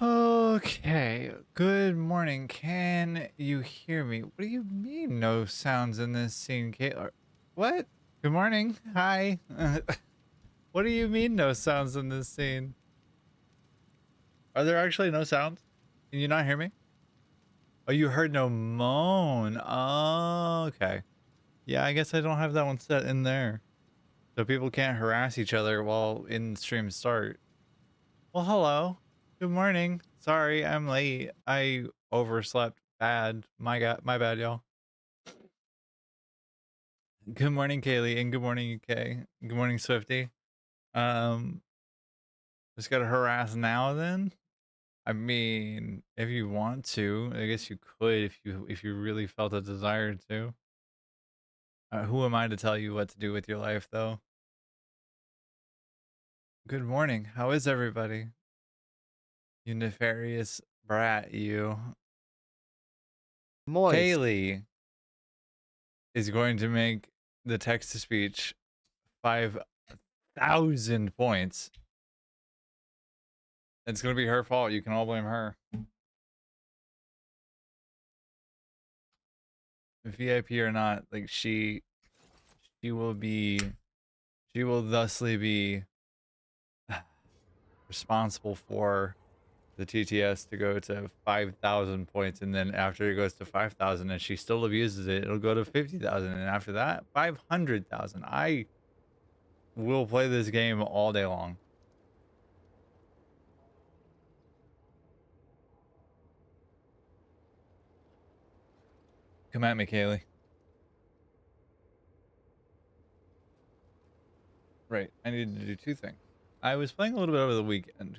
Okay, good morning. Can you hear me? What do you mean no sounds in this scene, Kate? What? Good morning. Hi. What do you mean no sounds in this scene? Are there actually no sounds? Can you not hear me? Oh, you heard no moan. Oh, okay. Yeah, I guess I don't have that one set in there. So people can't harass each other while in stream start. Well, hello. Good morning. Sorry, I'm late. I overslept bad. My bad, y'all. Good morning, Kaylee, and good morning, UK. Good morning, Swifty. Um, just gotta harass now then. I mean, if you want to, I guess you could if you really felt a desire to. Who am I to tell you what to do with your life, though? Good morning. How is everybody? You nefarious brat, you. Moist. Kaylee is going to make the text to speech 5,000 points. It's gonna be her fault. You can all blame her. VIP or not, like she will be, she will thusly be responsible for the TTS to go to 5,000 points, and then after it goes to 5,000 and she still abuses it, it'll go to 50,000, and after that 500,000. I will play this game all day long. Come at me, Kaylee. Right, I needed to do two things. I was playing a little bit over the weekend.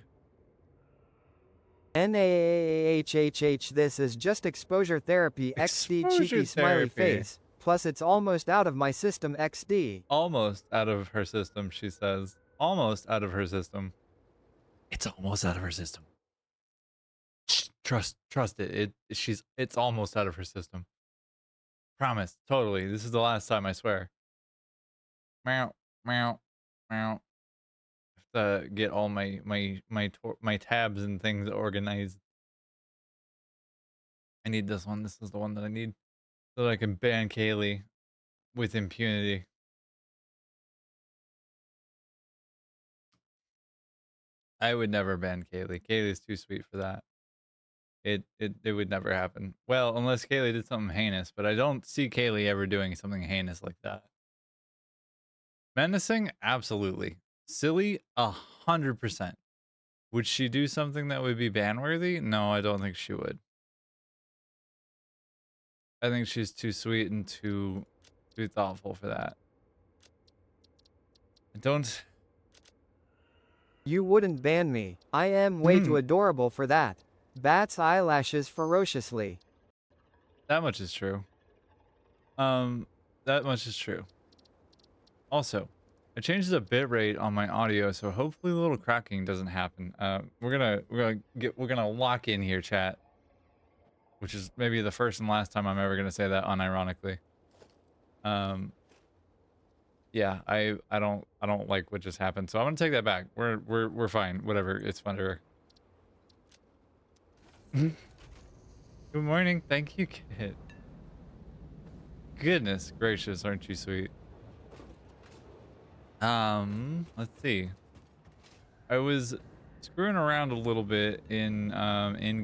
NAAHHH. This is just exposure therapy XD Exposure cheeky smiley therapy. face. Plus it's almost out of my system XD. Almost out of her system, she says. Almost out of her system. It's almost out of her system. Trust it. It's almost out of her system. Promise. Totally. This is the last time, I swear. Meow, meow, meow. I have to get all my tabs and things organized. I need this one. This is the one that I need so that I can ban Kaylee with impunity. I would never ban Kaylee. Kaylee's too sweet for that. It would never happen. Well, unless Kaylee did something heinous, but I don't see Kaylee ever doing something heinous like that. Menacing? Absolutely. Silly? 100%. Would she do something that would be ban-worthy? No, I don't think she would. I think she's too sweet and too thoughtful for that. I don't. You wouldn't ban me. I am way too adorable for that. Bats eyelashes ferociously. That much is true. That much is true. Also, I changed the bitrate on my audio, so hopefully the little cracking doesn't happen. We're gonna lock in here, chat. Which is maybe the first and last time I'm ever gonna say that unironically. Yeah, I don't like what just happened, so I'm gonna take that back. We're fine. Whatever. It's fun. Good morning. Thank you, kid. Goodness gracious, aren't you sweet? Let's see. I was screwing around a little bit in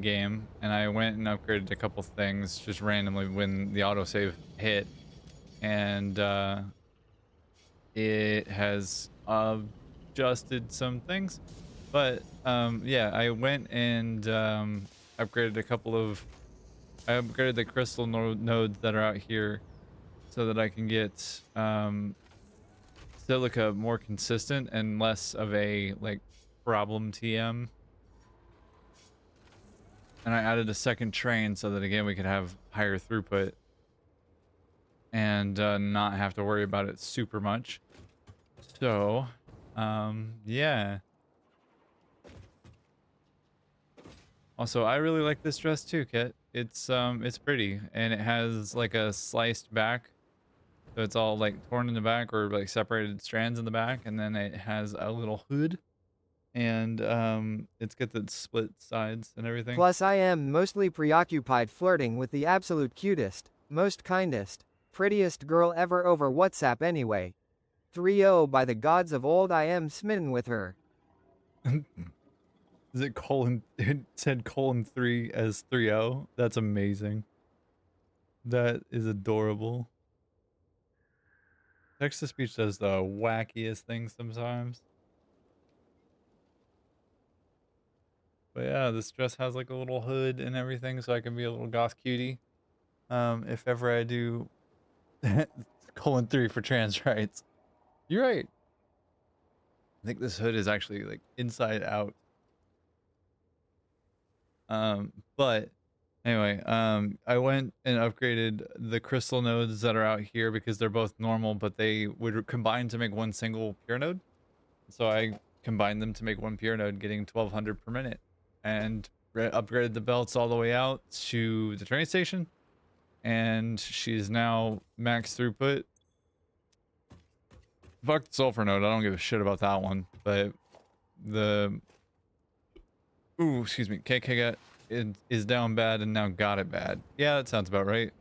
game, and I went and upgraded a couple things just randomly when the autosave hit, and it has adjusted some things. But yeah, I went and upgraded a couple of. I upgraded the crystal nodes that are out here so that I can get silica more consistent and less of a like problem TM. And I added a second train so that again we could have higher throughput and not have to worry about it super much. So, yeah. Also, I really like this dress too, Kit. It's pretty and it has like a sliced back. So it's all like torn in the back or like separated strands in the back, and then it has a little hood and it's got the split sides and everything. Plus I am mostly preoccupied flirting with the absolute cutest, most kindest, prettiest girl ever over WhatsApp anyway. 3-0 by the gods of old, I am smitten with her. Is it colon? It said colon 3 as 30. That's amazing. That is adorable. Text to speech does the wackiest things sometimes. But yeah, this dress has like a little hood and everything, so I can be a little goth cutie. If ever I do colon 3 for trans rights. You're right. I think this hood is actually like inside out. But anyway, I went and upgraded the crystal nodes that are out here because they're both normal, but they would combine to make one single pure node. So I combined them to make one pure node, getting 1200 per minute, and upgraded the belts all the way out to the train station. And she's now max throughput. Fuck the sulfur node. I don't give a shit about that one. But the excuse me, KK got it is down bad and now got it bad. Yeah, that sounds about right.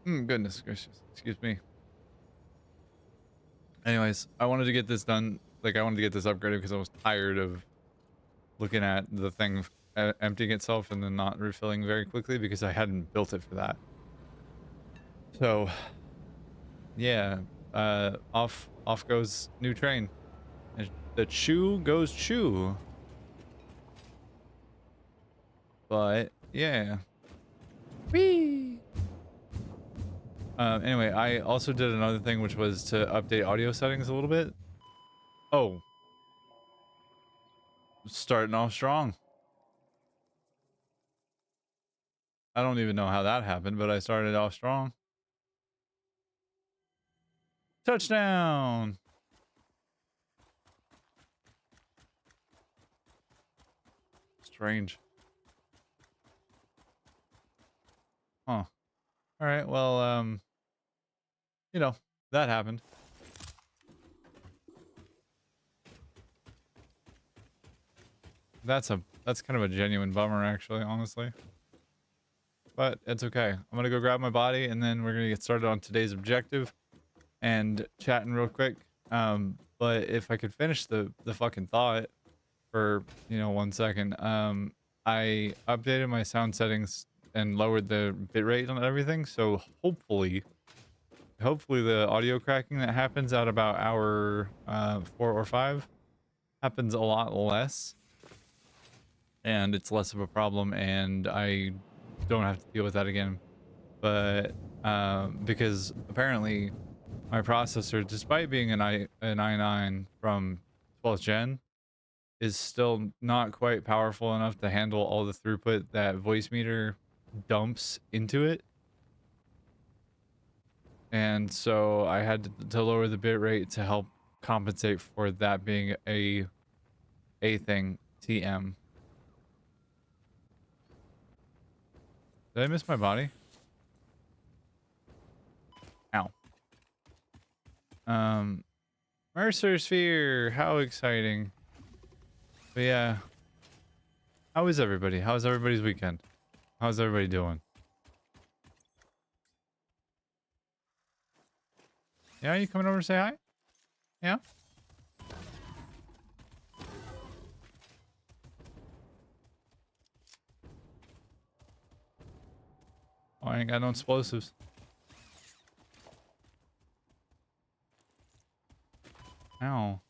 Goodness gracious. Excuse me. Anyways, I wanted to get this done. Like, I wanted to get this upgraded because I was tired of looking at the thing emptying itself and then not refilling very quickly because I hadn't built it for that. So, yeah, off goes new train. And the chew goes chew. But yeah. Whee! Anyway, I also did another thing, which was to update audio settings a little bit. Oh. Starting off strong. I don't even know how that happened, but I started off strong. Touchdown! Strange. Huh. Alright, well, you know, that happened. That's kind of a genuine bummer, actually, honestly. But it's okay. I'm gonna go grab my body, and then we're gonna get started on today's objective and chatting real quick. But if I could finish the fucking thought for 1 second. I updated my sound settings and lowered the bitrate on everything, so hopefully the audio cracking that happens at about hour 4 or 5 happens a lot less, and it's less of a problem, and I don't have to deal with that again. But because apparently my processor, despite being an i9 from 12th gen, is still not quite powerful enough to handle all the throughput that Voicemeeter dumps into it. And so I had to lower the bitrate to help compensate for that being a thing. TM. Did I miss my body? Ow. Mercer Sphere, how exciting. But yeah. How is everybody? How's everybody's weekend? How's everybody doing? Yeah, you coming over to say hi? Yeah? Oh, I ain't got no explosives. Ow.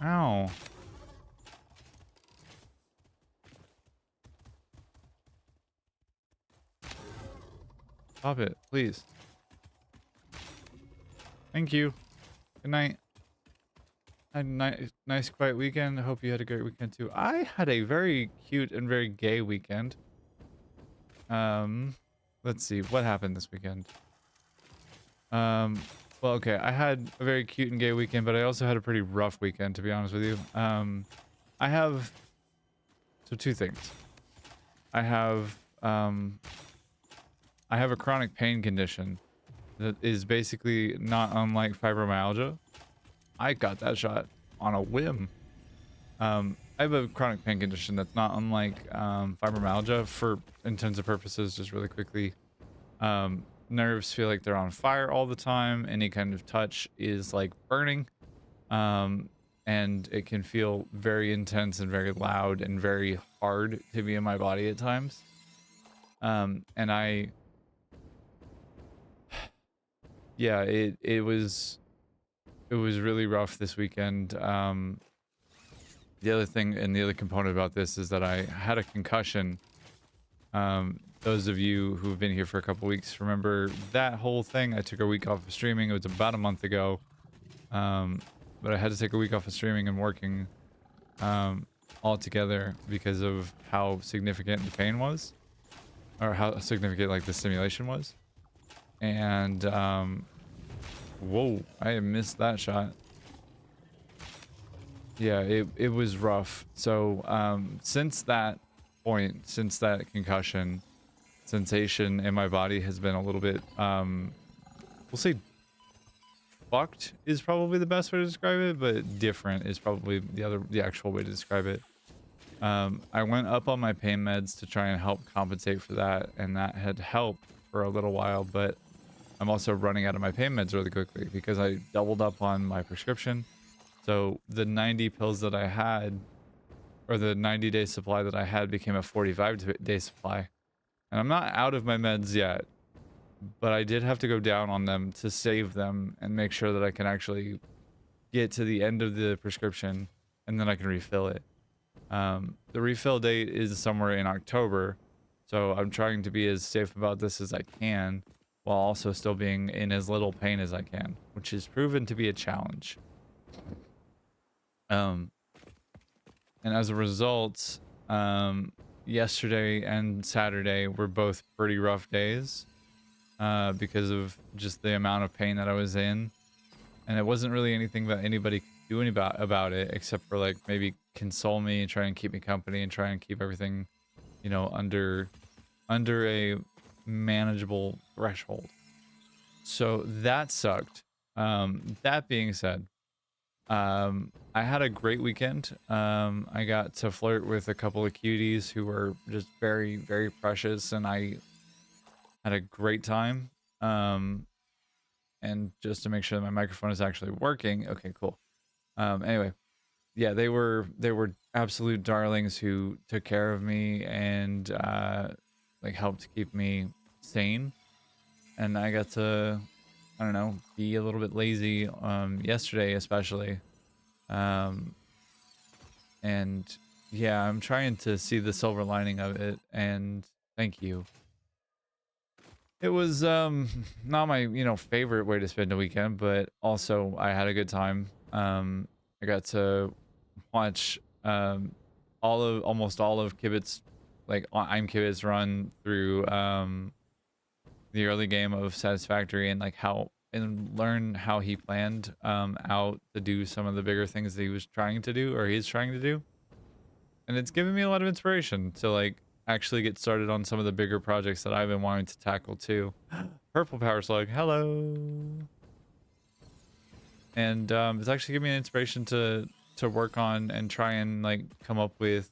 Ow. Stop it, please. Thank you. Good night. Had a nice quiet weekend. I hope you had a great weekend too. I had a very cute and very gay weekend. Let's see what happened this weekend. Well, okay, I had a very cute and gay weekend, but I also had a pretty rough weekend, to be honest with you. I have two things. I have a chronic pain condition that is basically not unlike fibromyalgia, I got that shot on a whim. I have a chronic pain condition that's not unlike fibromyalgia for intents purposes. Just really quickly, nerves feel like they're on fire all the time. Any kind of touch is like burning, um, and it can feel very intense and very loud and very hard to be in my body at times. And yeah, it was really rough this weekend. The other thing and the other component about this is that I had a concussion. Those of you who've been here for a couple weeks remember that whole thing. I took a week off of streaming. It was about a month ago. But I had to take a week off of streaming and working altogether because of how significant the pain was, or how significant like the stimulation was. And whoa, I missed that shot. Yeah, it was rough. So since that point, since that concussion, sensation in my body has been a little bit we'll say fucked is probably the best way to describe it, but different is probably the actual way to describe it. I went up on my pain meds to try and help compensate for that, and that had helped for a little while, but I'm also running out of my pain meds really quickly because I doubled up on my prescription. So the 90 pills that I had, or the 90-day supply that I had, became a 45-day supply. And I'm not out of my meds yet, but I did have to go down on them to save them and make sure that I can actually get to the end of the prescription, and then I can refill it. The refill date is somewhere in October, so I'm trying to be as safe about this as I can, while also still being in as little pain as I can, which has proven to be a challenge. And as a result, yesterday and Saturday were both pretty rough days because of just the amount of pain that I was in. And it wasn't really anything that anybody could do about it, except for like maybe console me and try and keep me company and try and keep everything, you know, under a manageable threshold. So that sucked. That being said, I had a great weekend. I got to flirt with a couple of cuties who were just very, very precious, and I had a great time. And just to make sure that my microphone is actually working. Okay, cool. Anyway, yeah, they were absolute darlings who took care of me and like helped keep me sane. And I got to, I don't know, be a little bit lazy yesterday especially. And yeah, I'm trying to see the silver lining of it, and thank you. It was not my, you know, favorite way to spend a weekend, but also I had a good time. I got to watch almost all of Kibit's, like I'm Kibit's run through the early game of Satisfactory, and like how, and learn how he planned out to do some of the bigger things that he was trying to do, or he's trying to do. And it's given me a lot of inspiration to like actually get started on some of the bigger projects that I've been wanting to tackle too. Purple Power Slug, hello. And it's actually given me an inspiration to work on and try and like come up with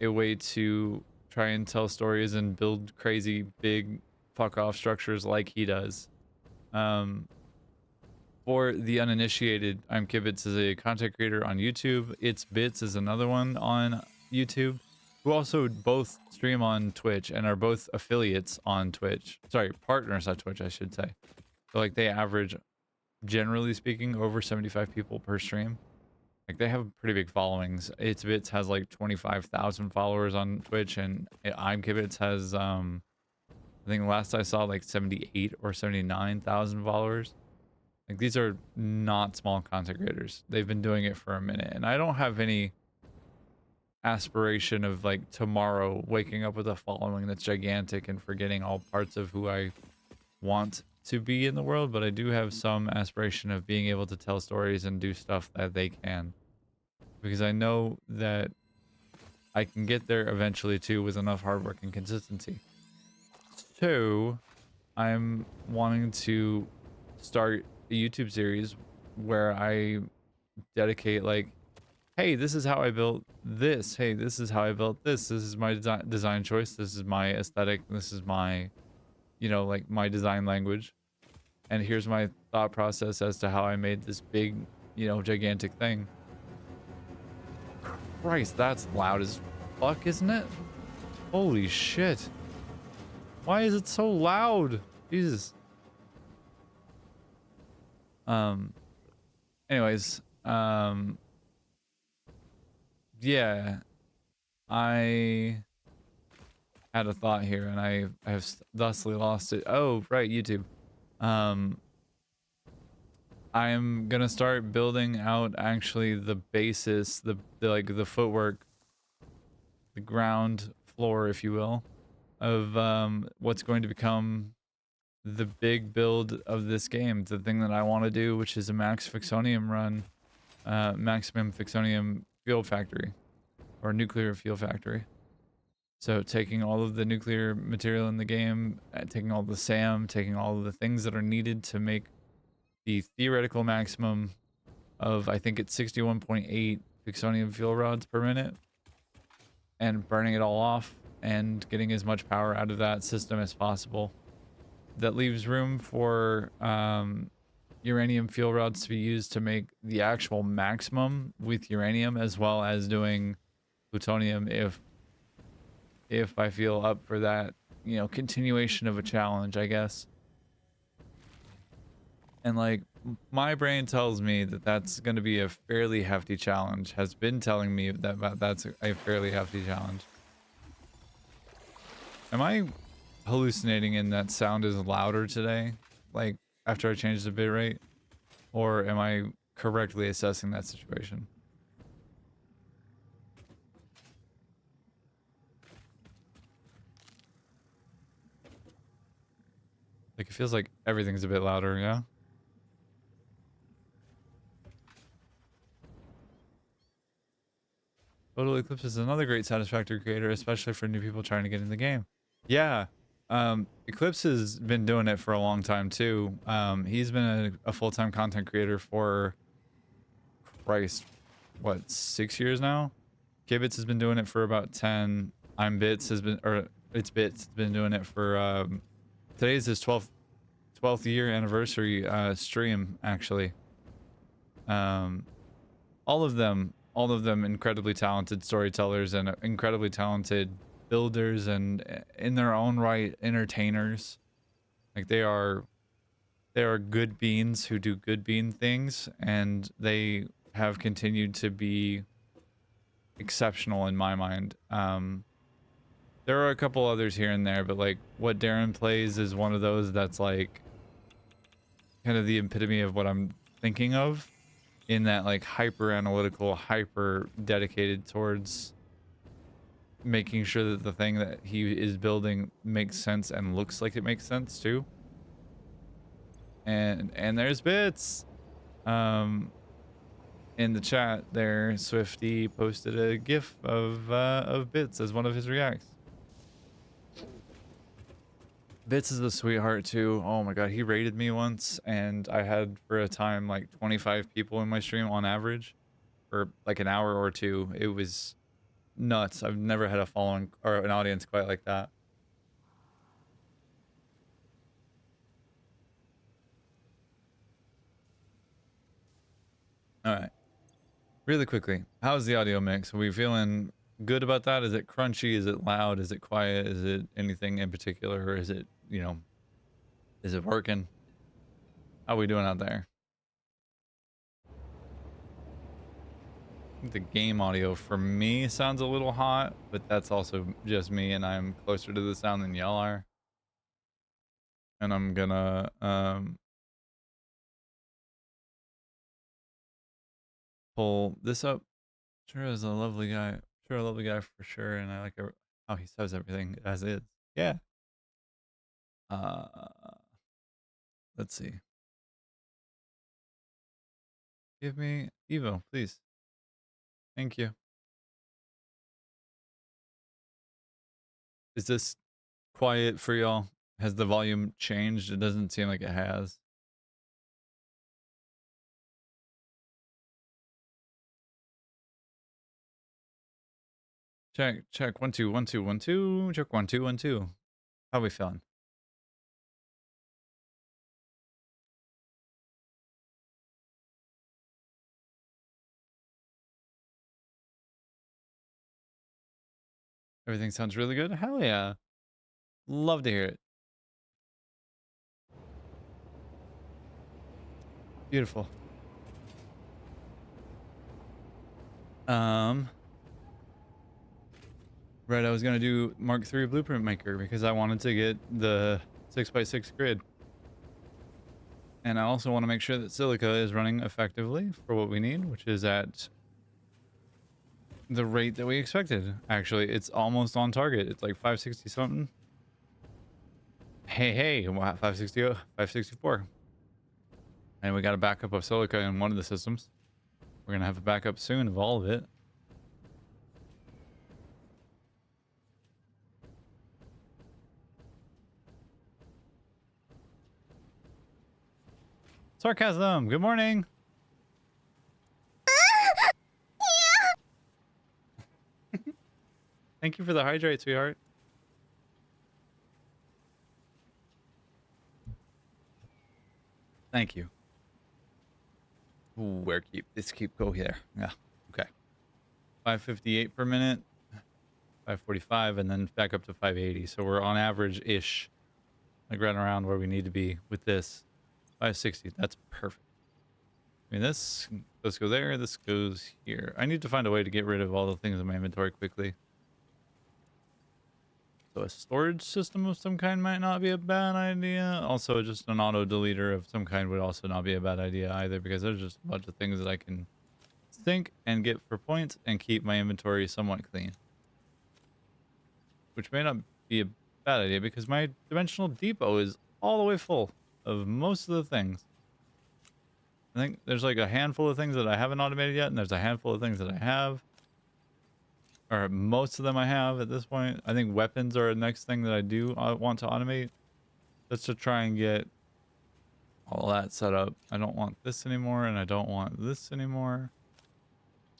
a way to try and tell stories and build crazy big fuck off structures like he does. For the uninitiated, I'm Kibitz is a content creator on YouTube. It's Bits is another one on YouTube, who also both stream on Twitch and are both affiliates on Twitch. Sorry, partners on Twitch, I should say. So like they average, generally speaking, over 75 people per stream. Like they have pretty big followings. It's Bits has like 25,000 followers on Twitch, and I'm Kibitz has I think last I saw like 78 or 79,000 followers. Like these are not small content creators. They've been doing it for a minute, and I don't have any aspiration of like tomorrow waking up with a following that's gigantic and forgetting all parts of who I want to be in the world, but I do have some aspiration of being able to tell stories and do stuff that they can, because I know that I can get there eventually too with enough hard work and consistency. So I'm wanting to start a YouTube series where I dedicate like, hey, this is how I built this. Hey, this is how I built this. This is my design choice. This is my aesthetic. This is my, you know, like my design language. And here's my thought process as to how I made this big, you know, gigantic thing. Christ, that's loud as fuck, isn't it? Holy shit. Why is it so loud? Jesus. Um, anyways, yeah, I had a thought here and I have thusly lost it. Oh, right, YouTube. Um, I'm gonna start building out actually the basis, the like the footwork, the ground floor, if you will, of what's going to become the big build of this game, the thing that I want to do, which is a max Fixonium run, maximum Fixonium fuel factory or nuclear fuel factory. So taking all of the nuclear material in the game, taking all the SAM, taking all of the things that are needed to make the theoretical maximum of, I think it's 61.8 Fixonium fuel rods per minute, and burning it all off and getting as much power out of that system as possible. That leaves room for uranium fuel rods to be used to make the actual maximum with uranium, as well as doing plutonium if I feel up for that, you know, continuation of a challenge, I guess. And like my brain tells me that that's going to be a fairly hefty challenge, has been telling me that that's a fairly hefty challenge. Am I hallucinating in that sound is louder today, like after I changed the bitrate, or am I correctly assessing that situation? Like it feels like everything's a bit louder, yeah? Total Eclipse is another great Satisfactory creator, especially for new people trying to get in the game. Yeah, Eclipse has been doing it for a long time too. He's been a full-time content creator for, Christ, what, 6 years now? Kibitz has been doing it for about 10. I'm Bits has been, or it's Bits has been doing it for, today's his 12th year anniversary stream, actually. Um, all of them incredibly talented storytellers and incredibly talented builders and in their own right entertainers. Like they are good beans who do good bean things, and they have continued to be exceptional in my mind. There are a couple others here and there, but like what Darren plays is one of those that's like kind of the epitome of what I'm thinking of, in that like hyper analytical, hyper dedicated towards making sure that the thing that he is building makes sense and looks like it makes sense too. And there's Bits. In the chat there, Swifty posted a gif of Bits as one of his reacts. Bits is a sweetheart too. Oh my god, he raided me once, and I had for a time like 25 people in my stream on average for like an hour or two. It was nuts. I've never had a following or an audience quite like that. All right, really quickly, how's the audio mix? Are we feeling good about that? Is it crunchy? Is it loud? Is it quiet? Is it anything in particular, or is it, you know, is it working? How are we doing out there? The game audio for me sounds a little hot, but that's also just me, and I'm closer to the sound than y'all are. And I'm gonna pull this up. Sure is a lovely guy. Sure, a lovely guy for sure, and I like how he says everything as is. Yeah. Uh, let's see. Give me Evo, please. Thank you. Is this quiet for y'all? Has the volume changed? It doesn't seem like it has. Check, check. 1 2 1 2 1 2. Check 1 2 1 2. How we feeling? Everything sounds really good. Hell yeah. Love to hear it. Beautiful. Um, right, I was gonna do Mark III Blueprint Maker because I wanted to get the 6x6 grid. And I also want to make sure that Silica is running effectively for what we need, which is at the rate that we expected. Actually, it's almost on target. It's like 560 something. Hey, wow, 560, 564. And we got a backup of Silica in one of the systems. We're gonna have a backup soon of all of it. Sarcasm, good morning. Thank you for the hydrate, sweetheart. Thank you. Ooh, where keep go here. Yeah, okay. 558 per minute, 545, and then back up to 580. So we're on average-ish, like right around where we need to be with this. 560, that's perfect. I mean, let's go there, this goes here. I need to find a way to get rid of all the things in my inventory quickly. So a storage system of some kind might not be a bad idea. Also, just an auto deleter of some kind would also not be a bad idea either, because there's just a bunch of things that I can sync and get for points and keep my inventory somewhat clean. Which may not be a bad idea because my dimensional depot is all the way full of most of the things. I think there's like a handful of things that I haven't automated yet, and there's a handful of things that I have. Or most of them I have at this point. I think weapons are the next thing that I do want to automate. Just to try and get all that set up. I don't want this anymore, and I don't want this anymore.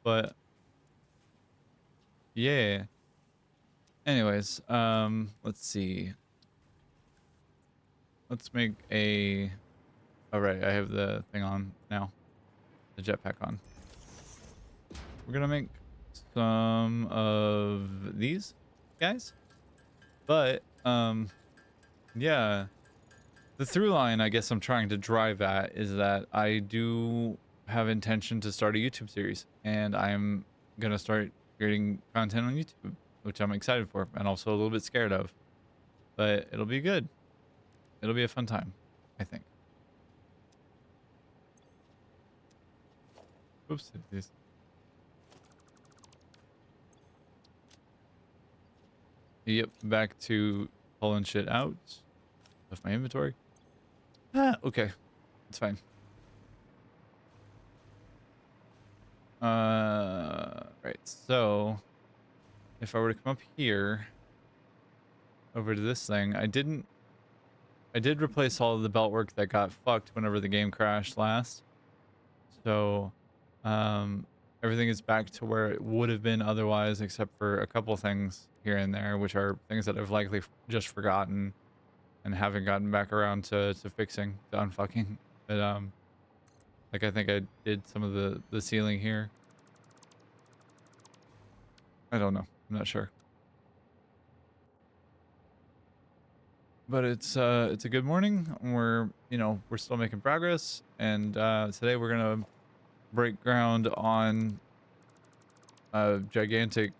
But yeah. Anyways, let's see. Let's make a... All right, I have the thing on now. The jetpack on. We're gonna make some of these guys. But, yeah. The through line I guess I'm trying to drive at is that I do have intention to start a YouTube series. And I'm gonna start creating content on YouTube, which I'm excited for and also a little bit scared of. But it'll be good. It'll be a fun time, I think. Oops. Yep, back to pulling shit out of my inventory. Ah, okay. It's fine. Right. So, if I were to come up here over to this thing, I did replace all of the belt work that got fucked whenever the game crashed last. So, everything is back to where it would have been otherwise, except for a couple things here and there, which are things that I've likely just forgotten and haven't gotten back around to fixing, to unfucking. But, like I think I did some of the ceiling here. I don't know. I'm not sure. But it's a good morning. We're still making progress, and today we're gonna break ground on a gigantic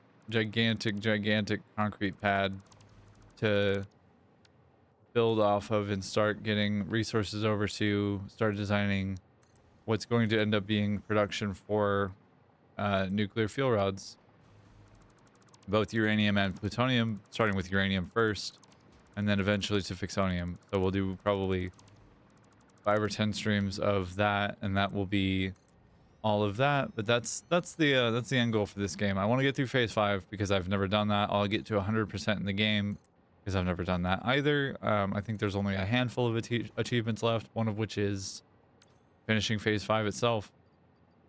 concrete pad to build off of and start getting resources over to start designing what's going to end up being production for nuclear fuel rods, both uranium and plutonium, starting with uranium first and then eventually to Fixonium. So we'll do probably 5 or 10 streams of that, and that will be all of that. But that's the end goal for this game. I want to get through phase 5 because I've never done that. I'll get to 100% in the game because I've never done that either. I think there's only a handful of achievements left, one of which is finishing phase 5 itself.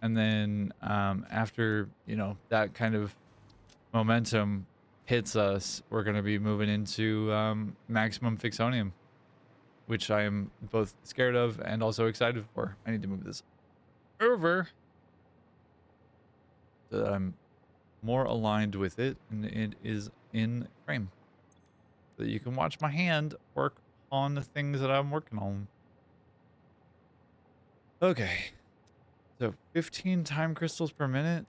And then after, that kind of momentum hits us, we're going to be moving into maximum fixonium, which I am both scared of and also excited for. I need to move this over so that I'm more aligned with it and it is in frame. So that you can watch my hand work on the things that I'm working on. Okay. So 15 time crystals per minute?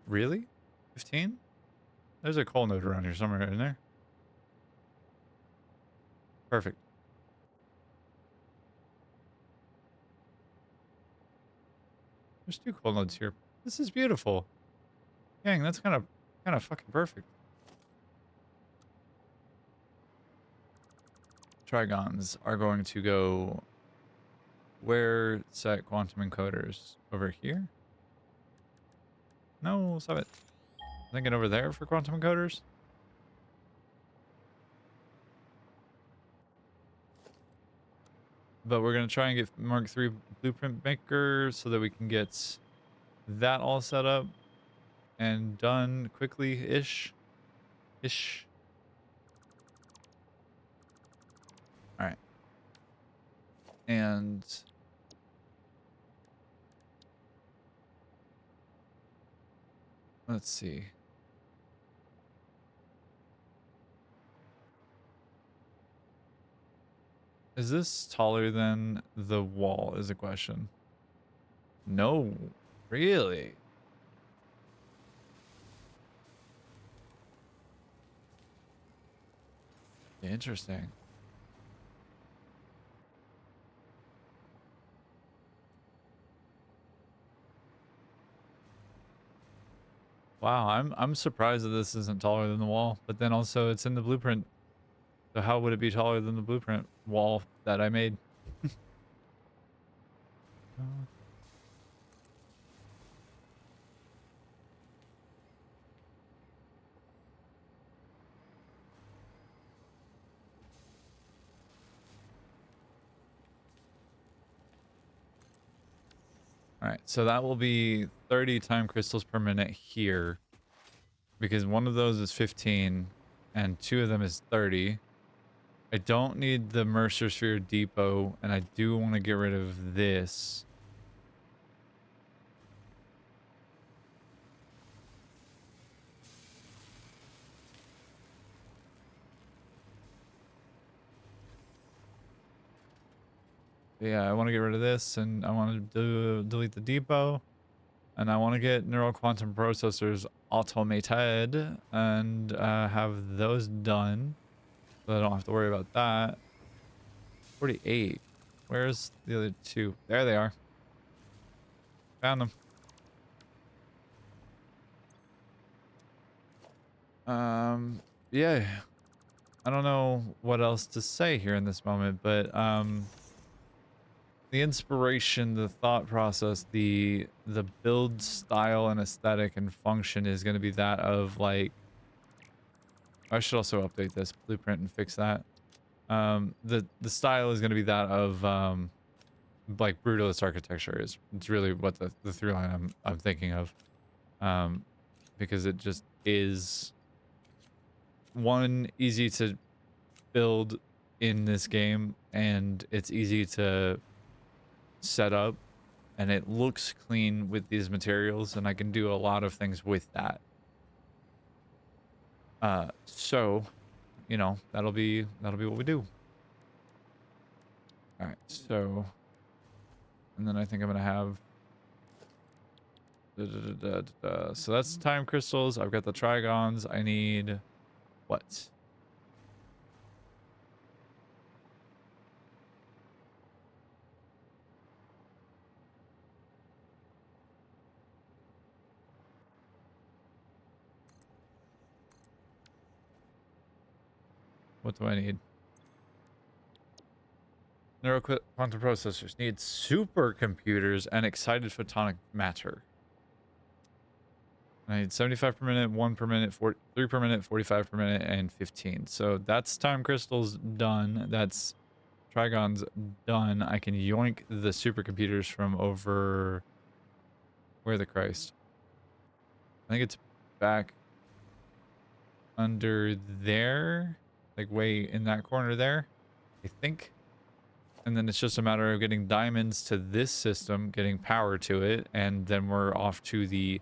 Really? 15? There's a coal node around here somewhere in there. Perfect. There's 2 coal nodes here. This is beautiful. Dang, that's kind of fucking perfect. Trigons are going to go where set quantum encoders? Over here? No, stop it. Thinking over there for quantum encoders? But we're going to try and get Mark III blueprint maker so that we can get that all set up and done quickly-ish. Ish. All right. And let's see. Is this taller than the wall is a question. No, really? Interesting. Wow, I'm surprised that this isn't taller than the wall, but then also it's in the blueprint. So how would it be taller than the blueprint wall that I made? All right, so that will be 30 time crystals per minute here, because one of those is 15 and 2 of them is 30. I don't need the Mercer Sphere Depot, and I do want to get rid of this. Yeah, I want to get rid of this, and I want to delete the depot, and I want to get neural quantum processors automated and have those done, so I don't have to worry about that. 48. Where's the other 2? There they are. Found them. Yeah. I don't know what else to say here in this moment, but the inspiration, the thought process, the build style and aesthetic and function is going to be that of like, I should also update this blueprint and fix that. The style is going to be that of like brutalist architecture. It's really what the through line I'm thinking of, because it just is one, easy to build in this game, and it's easy to set up, and it looks clean with these materials, and I can do a lot of things with that. So, you know, that'll be what we do. All right, so, and then I think I'm gonna have. So that's time crystals. I've got the trigons. I need what? What do I need? Neural quantum processors need supercomputers and excited photonic matter. I need 75 per minute, 1 per minute, 3 per minute, 45 per minute, and 15. So that's time crystals done. That's trigons done. I can yoink the supercomputers from over... Where the Christ? I think it's back under there, like way in that corner there, I think. And then it's just a matter of getting diamonds to this system, getting power to it, and then we're off to the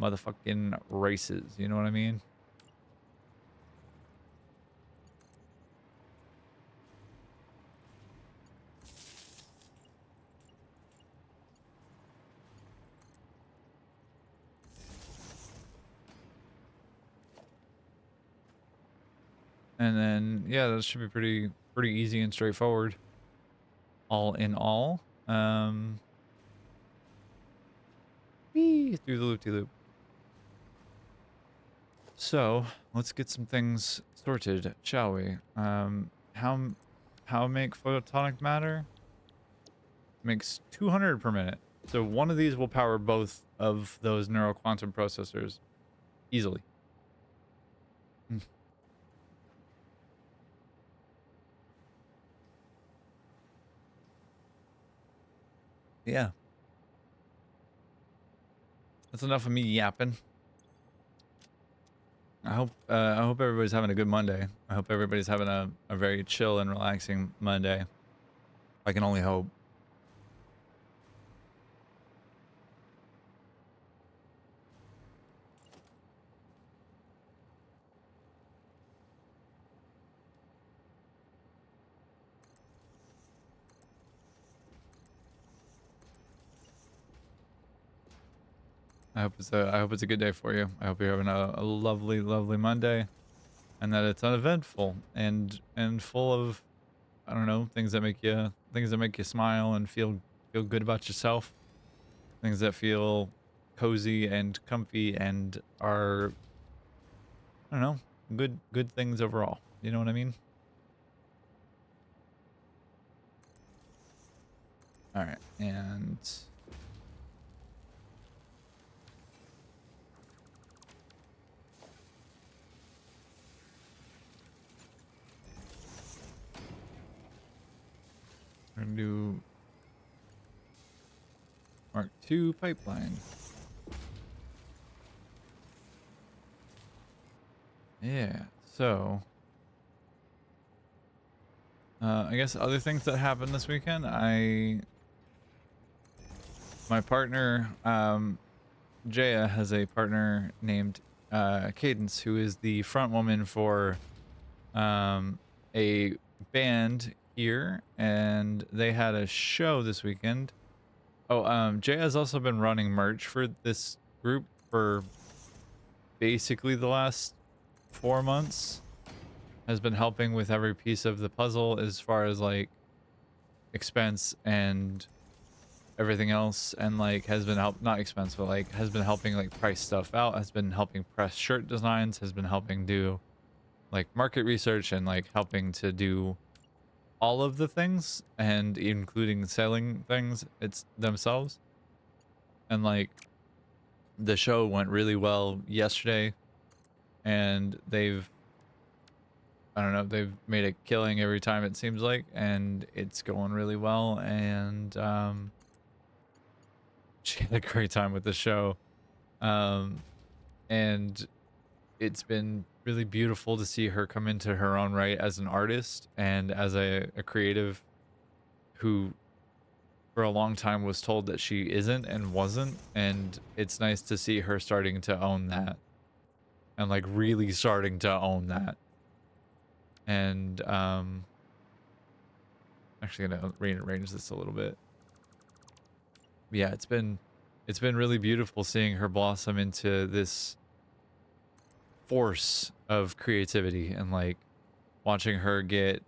motherfucking races. You know what I mean? And then, yeah, that should be pretty easy and straightforward. All in all. Whee, through the loop-de-loop. So, let's get some things sorted, shall we? How make photonic matter? Makes 200 per minute. So one of these will power both of those neural quantum processors easily. Yeah. That's enough of me yapping. I hope everybody's having a good Monday. I hope everybody's having a very chill and relaxing Monday. I can only hope. I hope it's a good day for you. I hope you're having a lovely, lovely Monday, and that it's uneventful and full of, I don't know, things that make you smile and feel good about yourself. Things that feel cozy and comfy and are, I don't know, good things overall. You know what I mean? All right, and we're gonna do Mark II pipeline. Yeah, so I guess other things that happened this weekend, my partner, Jaya has a partner named Cadence, who is the front woman for a band here, and they had a show this weekend. Oh, Jay has also been running merch for this group for basically the last 4 months. Has been helping with every piece of the puzzle as far as like expense and everything else, and like has been not expense, but like has been helping like price stuff out, has been helping press shirt designs, has been helping do like market research and like helping to do all of the things and including selling things it's themselves. And like the show went really well yesterday, and I don't know, they've made a killing every time it seems like, and it's going really well. And she had a great time with the show. And it's been really beautiful to see her come into her own right as an artist and as a creative who for a long time was told that she isn't and wasn't. And it's nice to see her starting to own that, and like really starting to own that. And actually gonna rearrange this a little bit. Yeah, it's been really beautiful seeing her blossom into this force of creativity, and like watching her get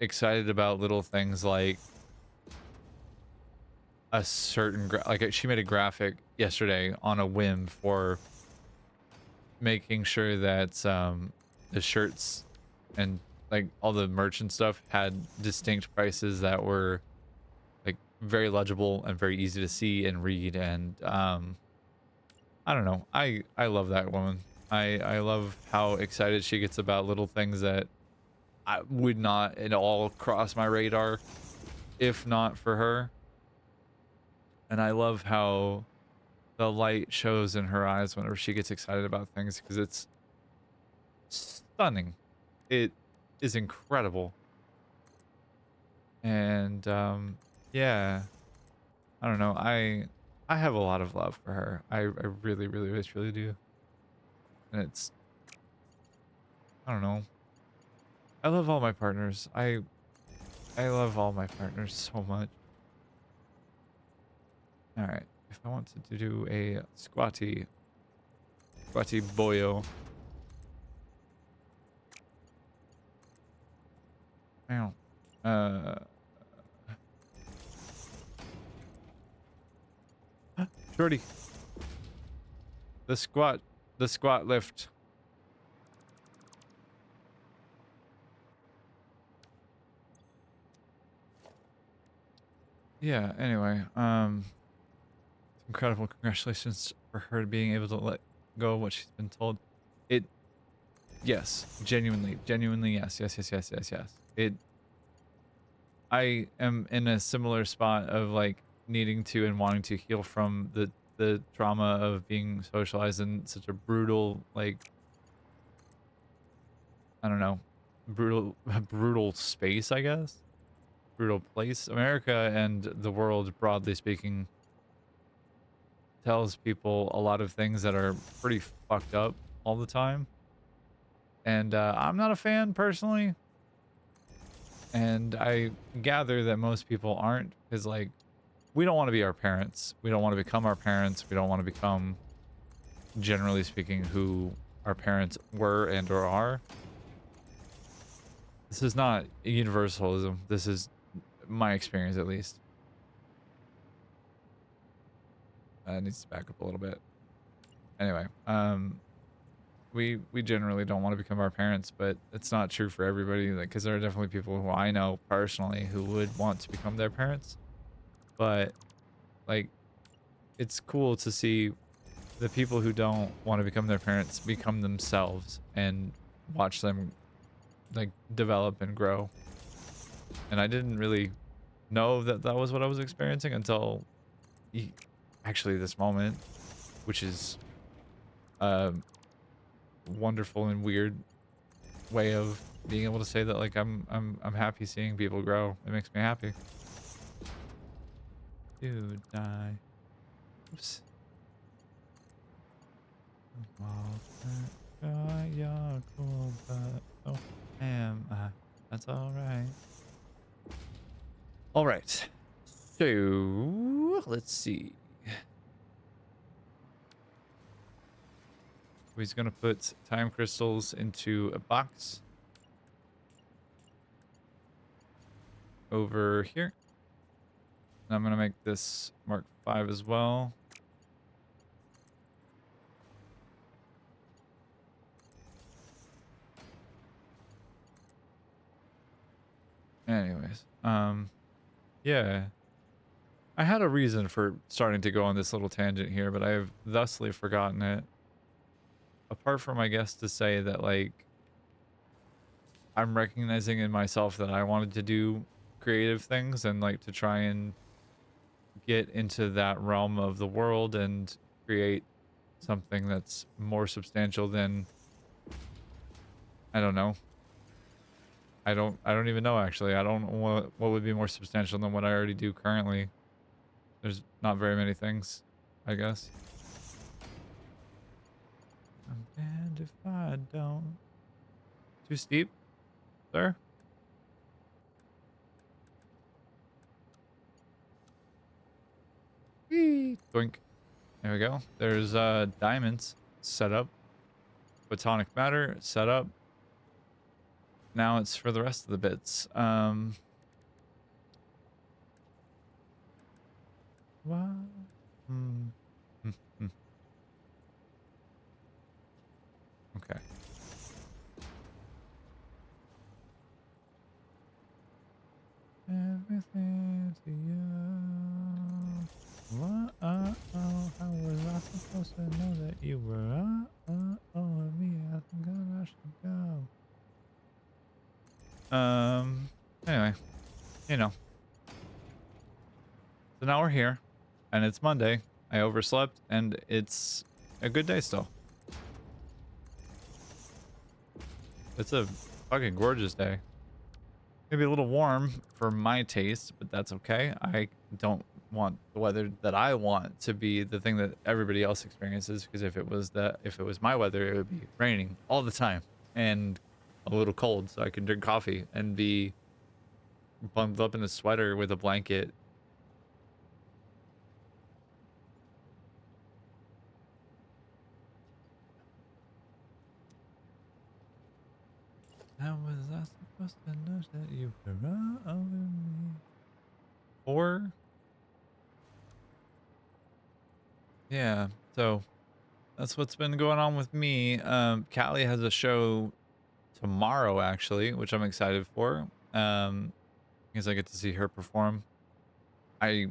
excited about little things like a certain like she made a graphic yesterday on a whim for making sure that the shirts and like all the merch and stuff had distinct prices that were like very legible and very easy to see and read. And I don't know, I love that woman. I love how excited she gets about little things that I would not at all cross my radar if not for her. And I love how the light shows in her eyes whenever she gets excited about things, because stunning. It is incredible. And yeah, I don't know. I have a lot of love for her. I really, really, really, truly do. And it's, I don't know. I love all my partners. I love all my partners so much. All right. If I wanted to do a squatty boyo. Ow. Shorty. The squat lift. Yeah, anyway, incredible. Congratulations for her being able to let go of what she's been told. It, yes, genuinely, yes, yes. I am in a similar spot of like needing to and wanting to heal from the trauma of being socialized in such a brutal, like, I don't know, brutal space, I guess. Brutal place. America and the world, broadly speaking, tells people a lot of things that are pretty fucked up all the time. And I'm not a fan personally. And I gather that most people aren't, because like, we don't want to be our parents. We don't want to become our parents. We don't want to become, generally speaking, who our parents were and or are. This is not universalism. This is my experience, at least. It needs to back up a little bit. Anyway, we generally don't want to become our parents, but it's not true for everybody. Like, because there are definitely people who I know personally who would want to become their parents, but like, it's cool to see the people who don't want to become their parents become themselves and watch them like develop and grow. And I didn't really know that that was what I was experiencing until actually this moment, which is wonderful and weird way of being able to say that like I'm happy seeing people grow. It makes me happy. Dude, die. Oops. You're cool, but so am I. That's all right. All right. So let's see. He's gonna put time crystals into a box over here. And I'm gonna make this Mark 5 as well. Anyways, yeah. I had a reason for starting to go on this little tangent here, but I have thusly forgotten it. Apart from, I guess, to say that, like, I'm recognizing in myself that I wanted to do creative things and, like, to try and get into that realm of the world and create something that's more substantial than, I don't know. I don't even know, actually. I don't know what would be more substantial than what I already do currently. There's not very many things, I guess. I'm damned if I don't. Too steep, sir? Whee! Doink. There we go. There's diamonds set up. Photonic matter set up. Now it's for the rest of the bits. What? Okay. Everything to you. What? How was I supposed to know that you were? Me. I think I should go. Anyway, you know. So now we're here, and it's Monday. I overslept, and it's a good day still. It's a fucking gorgeous day. Maybe a little warm for my taste, but that's okay. I don't want the weather that I want to be the thing that everybody else experiences, because if it was my weather, it would be raining all the time and a little cold, so I can drink coffee and be bundled up in a sweater with a blanket. How was I supposed to know that you were over me? Or yeah, so that's what's been going on with me. Callie has a show tomorrow actually, which I'm excited for. Because I get to see her perform. I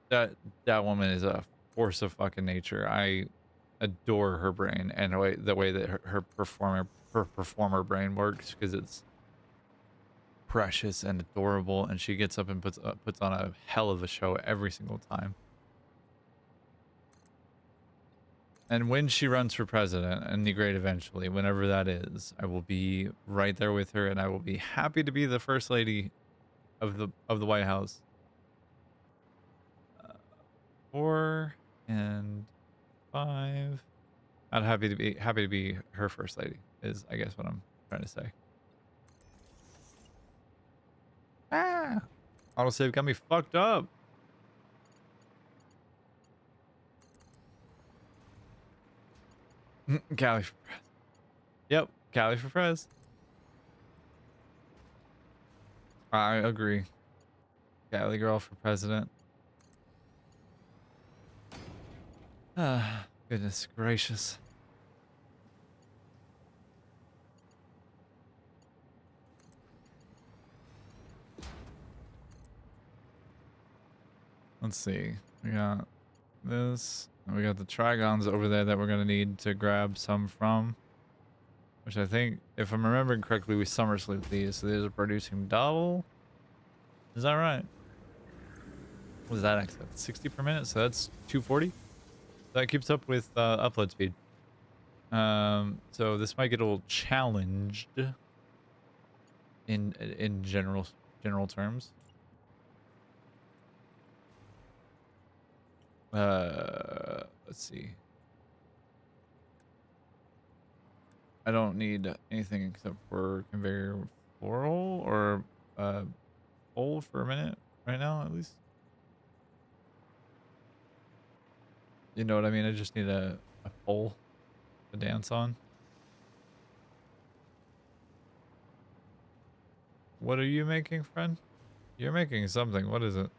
that that woman is a force of fucking nature. I adore her brain and the way that her performer brain works, because it's precious and adorable, and she gets up and puts on a hell of a show every single time. And when she runs for president in the great eventually, whenever that is, I will be right there with her, and I will be happy to be the first lady of the White House. 4 and 5. I'm happy to be her first lady, is I guess what I'm trying to say. Ah, autosave got me fucked up. Cali for prez. Yep, Cali for prez. I agree. Cali girl for president. Ah, goodness gracious. Let's see. We got this. And we got the Trigons over there that we're going to need to grab some from. Which I think, if I'm remembering correctly, we summer sleep these. So these are producing double. Is that right? What does that accept? 60 per minute? So that's 240? That keeps up with upload speed. So this might get a little challenged in general terms. Let's see. I don't need anything except for conveyor floral or pole for a minute right now, at least. You know what I mean? I just need a pole to dance on. What are you making, friend? You're making something. What is it?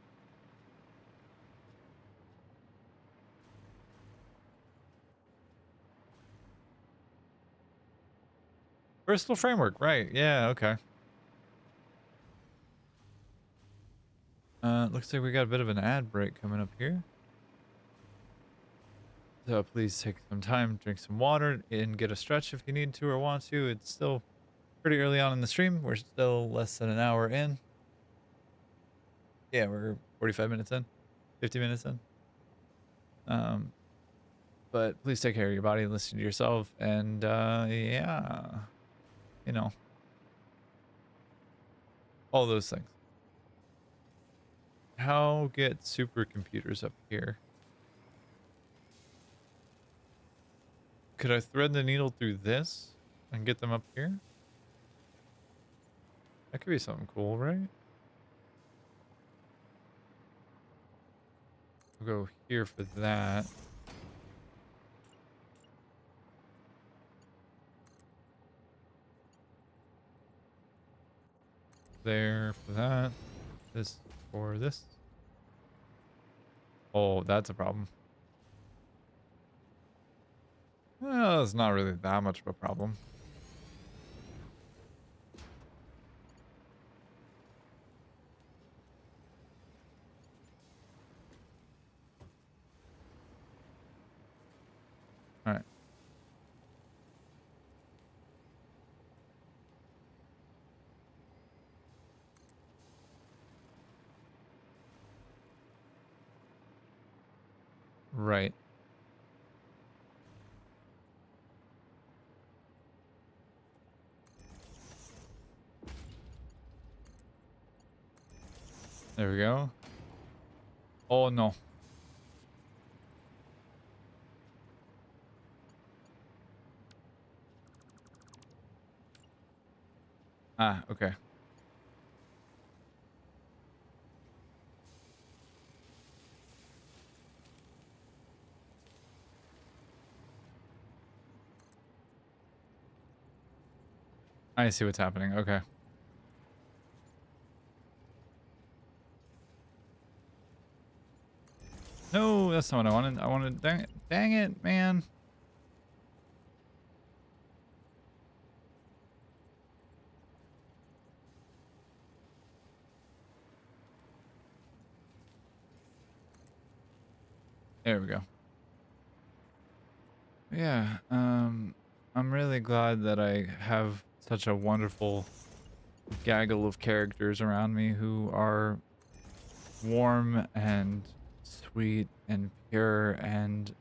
Versatile framework, right? Yeah, okay. Looks like we got a bit of an ad break coming up here. So please take some time, drink some water, and get a stretch if you need to or want to. It's still pretty early on in the stream. We're still less than an hour in. Yeah, we're 45 minutes in, 50 minutes in. But please take care of your body, listen to yourself, and yeah, you know, all those things. How get supercomputers up here? Could I thread the needle through this and get them up here? That could be something cool, right? We'll go here for that. There for that. This for this. Oh, that's a problem. Well, it's not really that much of a problem. All right. Right. There we go. Oh no. Ah, okay. I see what's happening. Okay. No, that's not what I wanted. I wanted, dang it, man. There we go. Yeah, I'm really glad that I have such a wonderful gaggle of characters around me who are warm and sweet and pure and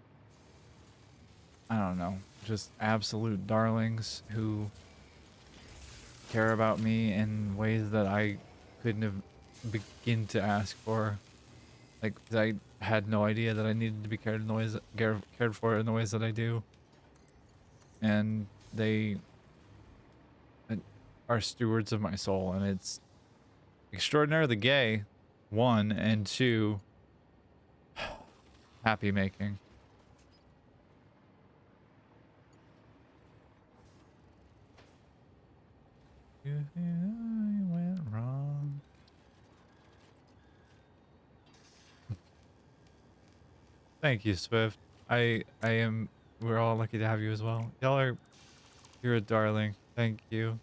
I don't know, just absolute darlings who care about me in ways that I couldn't have begin to ask for. Like, I had no idea that I needed to be cared for in the ways that I do, and they are stewards of my soul, and it's extraordinarily gay, one, and two, happy making. You went wrong. Thank you, Swift. I am. We're all lucky to have you as well. Y'all are. You're a darling. Thank you.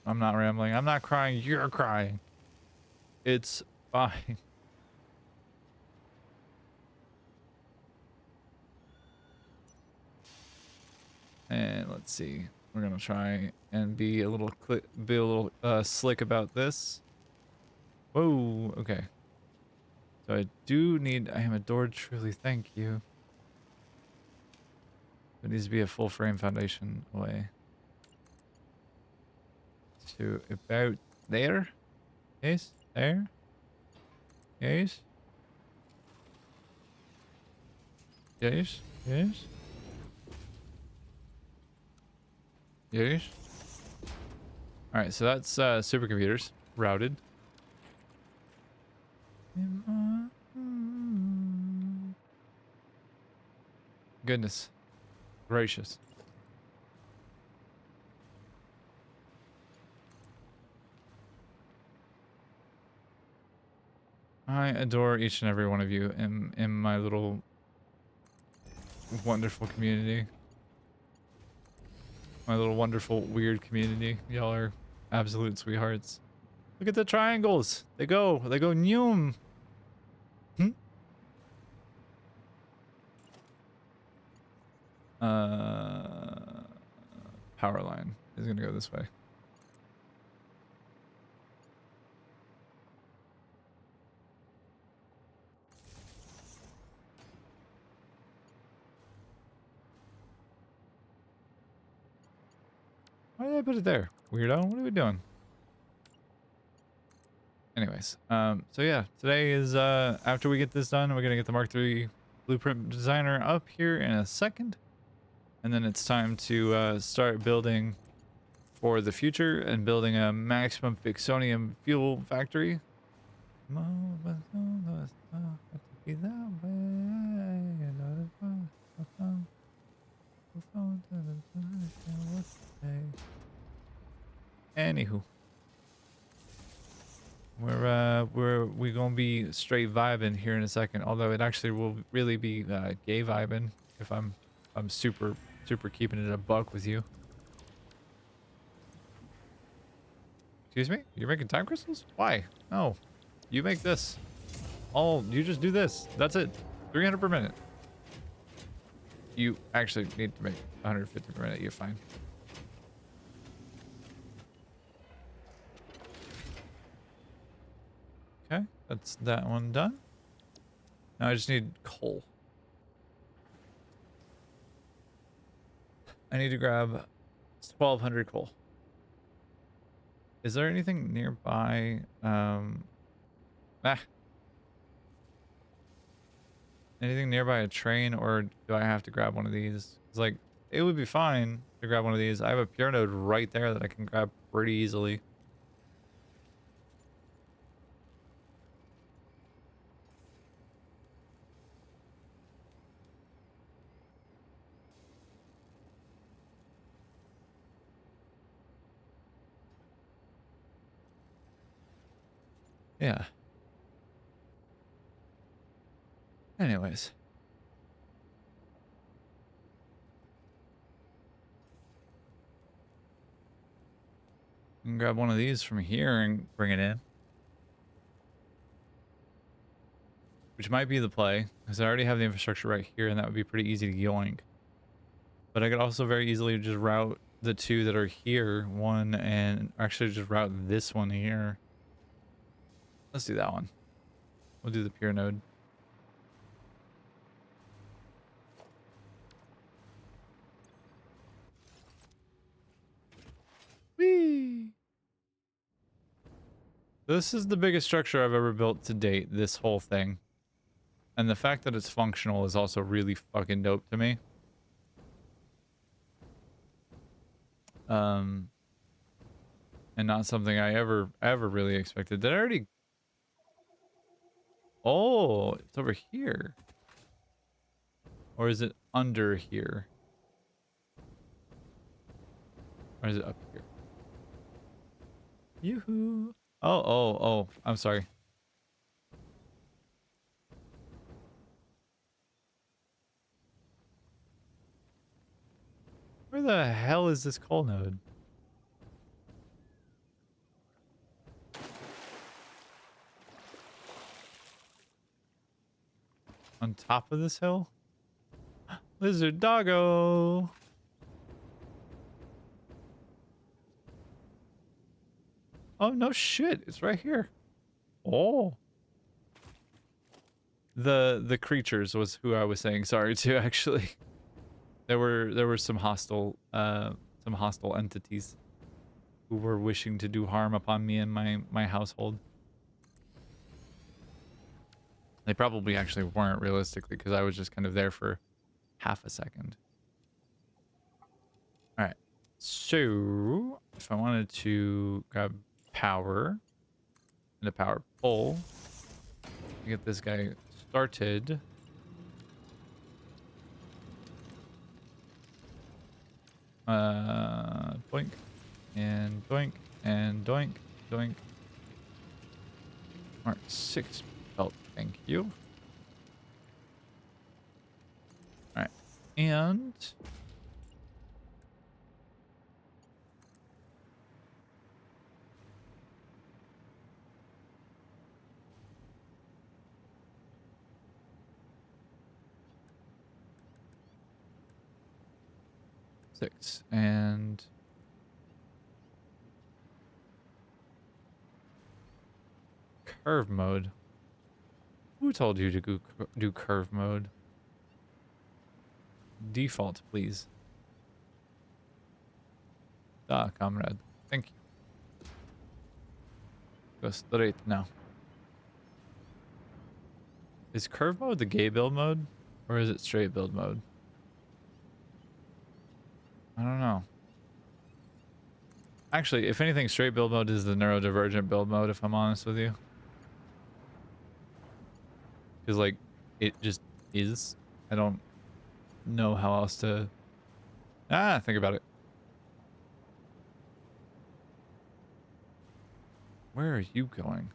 I'm not rambling. I'm not crying. You're crying. It's fine. And let's see. We're gonna try and be a little slick about this. Whoa. Okay. So I do need. I am adored. Truly, thank you. It needs to be a full frame foundation away. To about there. Yes. There. Yes. Yes. Yes. Yes. All right. So that's supercomputers routed. Goodness gracious. I adore each and every one of you in my little wonderful community. My little wonderful weird community. Y'all are absolute sweethearts. Look at the triangles. They go noom. Hmm? Power line is gonna go this way. Why did I put it there? Weirdo. What are we doing? Anyways, so yeah, today is after we get this done, we're gonna get the Mark III blueprint designer up here in a second. And then it's time to start building for the future and building a maximum Fixonium fuel factory. Anywho, we gonna be straight vibing here in a second. Although it actually will really be gay vibing if I'm super keeping it a buck with you. Excuse me? You're making time crystals? Why? No. You make this. You just do this. That's it. 300 per minute. You actually need to make 150 per minute. You're fine. Okay, that's that one done. Now I just need coal. I need to grab 1,200 coal. Is there anything nearby? Ah, anything nearby a train, or do I have to grab one of these? It's like, it would be fine to grab one of these. I have a pure node right there that I can grab pretty easily. Yeah. Anyways. I can grab one of these from here and bring it in. Which might be the play, because I already have the infrastructure right here, and that would be pretty easy to yoink. But I could also very easily just route the two that are here, one, and actually just route this one here. Let's do that one. We'll do the pure node. Whee! This is the biggest structure I've ever built to date, this whole thing. And the fact that it's functional is also really fucking dope to me. And not something I ever really expected. Did I already... Oh, it's over here. Or is it under here? Or is it up here? Yoo-hoo. Oh, I'm sorry. Where the hell is this coal node? On top of this hill? Lizard doggo! Oh, no shit. It's right here. Oh. The creatures was who I was saying sorry to, actually. There were some hostile entities who were wishing to do harm upon me and my household. They probably actually weren't realistically, because I was just kind of there for half a second. All right. So if I wanted to grab power and a power pole, get this guy started. Doink and doink and doink doink. All right, 6 belt. Thank you. All right, and six and curve mode. Who told you to do curve mode? Default, please. Ah, comrade. Thank you. Go straight now. Is curve mode the gay build mode? Or is it straight build mode? I don't know. Actually, if anything, straight build mode is the neurodivergent build mode, if I'm honest with you. Because, like, it just is. I don't know how else to... think about it. Where are you going?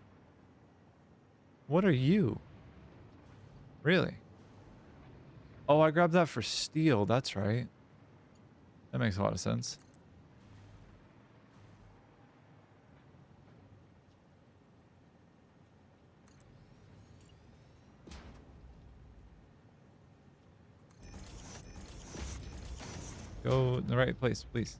What are you? Really? Oh, I grabbed that for steel. That's right. That makes a lot of sense. Go in the right place, please.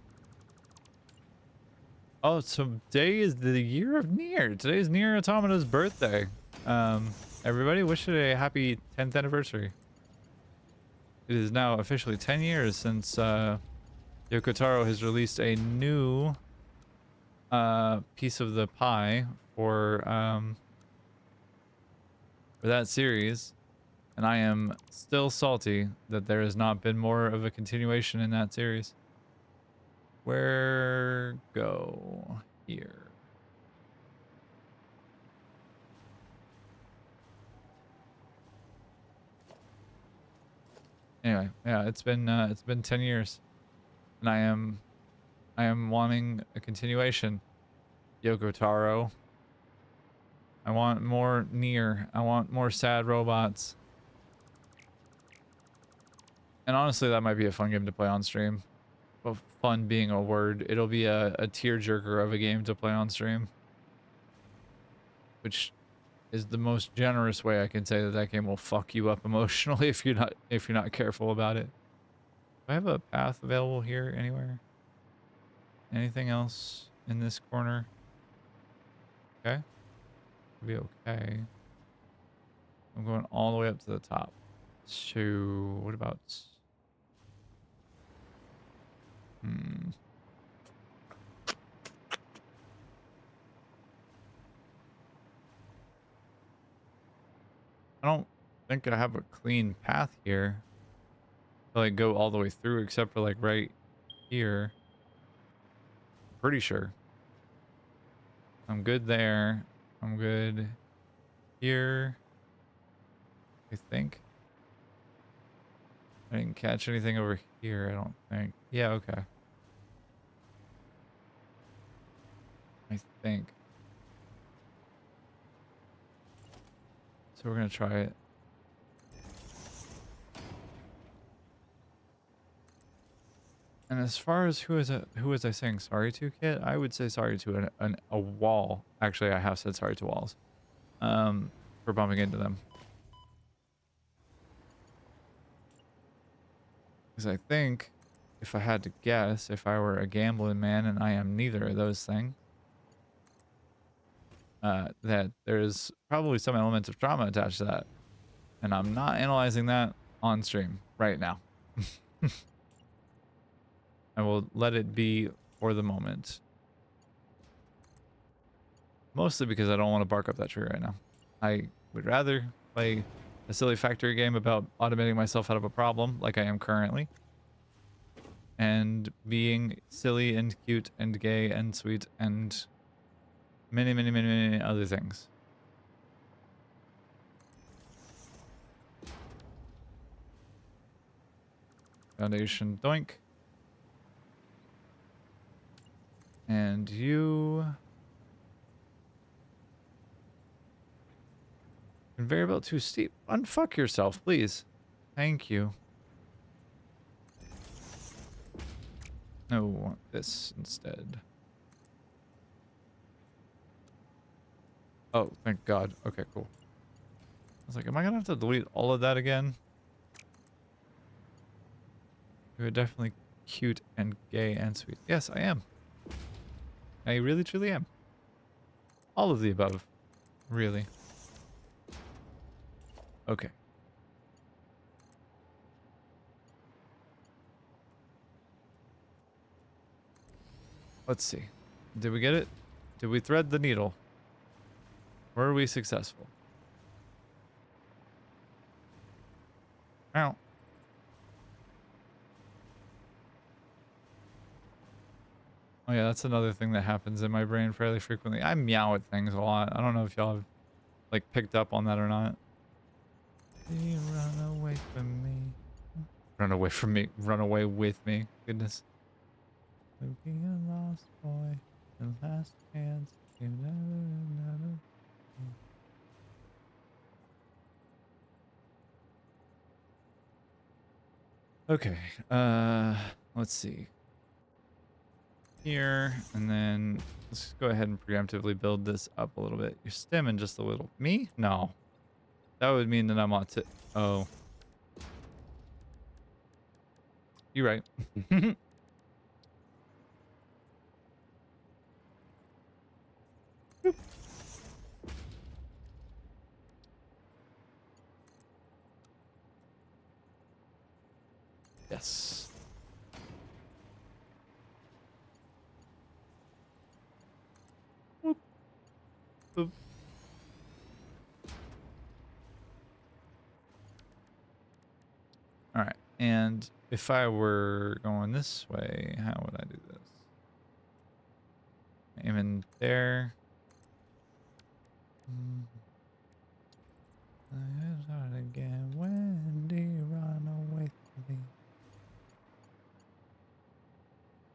Oh, today is the year of Nier. Today is Nier Automata's birthday. Everybody wish it a happy 10th anniversary. It is now officially 10 years since Yoko Taro has released a new piece of the pie for that series, and I am still salty that there has not been more of a continuation in that series. Where go here? Anyway, yeah, it's been 10 years, and I am wanting a continuation. Yoko Taro. I want more Nier. I want more sad robots. And honestly, that might be a fun game to play on stream. Well, fun being a word. It'll be a tearjerker of a game to play on stream. Which is the most generous way I can say that that game will fuck you up emotionally if you're not careful about it. Do I have a path available here anywhere? Anything else in this corner? Okay. Be okay. I'm going all the way up to the top. So what about I don't think I have a clean path here to like go all the way through except for like right here. Pretty sure. I'm good there. I'm good here. I think. I didn't catch anything over here, I don't think. Yeah, okay. I think. So we're gonna try it. And as far as who was I saying sorry to, Kit? I would say sorry to a wall. Actually, I have said sorry to walls. For bumping into them. Because I think, if I had to guess, if I were a gambling man, and I am neither of those things, that there's probably some element of trauma attached to that. And I'm not analyzing that on stream right now. I will let it be for the moment. Mostly because I don't want to bark up that tree right now. I would rather play a silly factory game about automating myself out of a problem like I am currently. And being silly and cute and gay and sweet and many, many, many, many other things. Foundation doink. And you... Conveyor belt too steep. Unfuck yourself, please. Thank you. No, I want this instead. Oh, thank God. Okay, cool. I was like, am I gonna have to delete all of that again? You're definitely cute and gay and sweet. Yes, I am. I really, truly am. All of the above. Really. Okay. Let's see. Did we get it? Did we thread the needle? Were we successful? Ow. Oh yeah, that's another thing that happens in my brain fairly frequently. I meow at things a lot. I don't know if y'all have like picked up on that or not. You run away from me. Run away from me. Run away with me. Goodness. To be a lost boy. The last chance. You never. Okay. Let's see. Here, and then let's go ahead and preemptively build this up a little bit. You're stemming just a little. Me? No. That would mean that I'm on to. Oh. You're right. Boop. Yes. Boop. All right, and if I were going this way, how would I do this? Aim in there. I start again. When do you run away from me?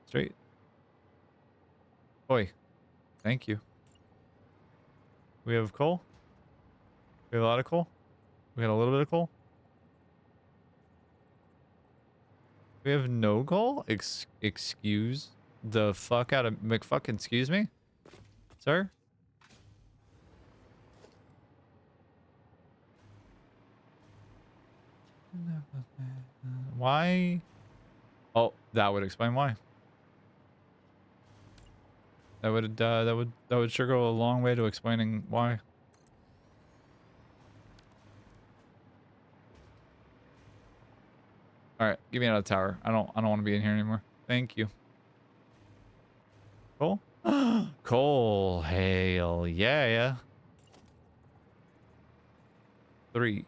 Straight. Boy, thank you. We have coal. We have a lot of coal. We got a little bit of coal. We have no coal? Excuse the fuck out of McFucking excuse me? Sir? Why? Oh, that would explain why. That would sure go a long way to explaining why. All right, get me out of the tower. I don't want to be in here anymore. Thank you. Coal? Coal. Hail. Yeah. 3,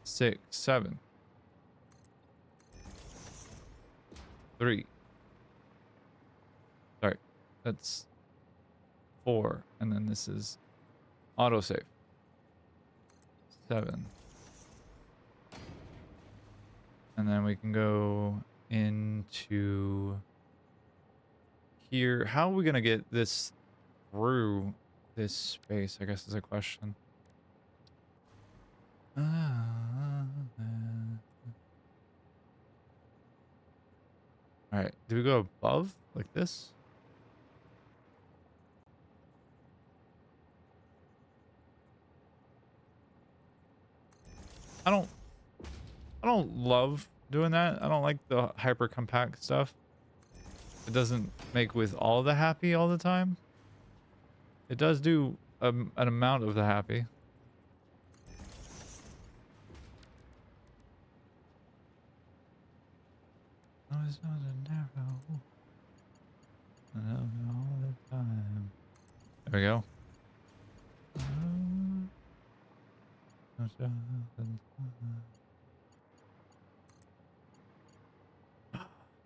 6, 7. 3. Sorry. That's 4. And then this is autosave. 7. And then we can go into here. How are we going to get this through this space, I guess is a question. All right. Do we go above like this? I don't love doing that. I don't like the hyper compact stuff. It doesn't make with all the happy all the time. It does do an amount of the happy. No, it's not a narrow. All the time. There we go.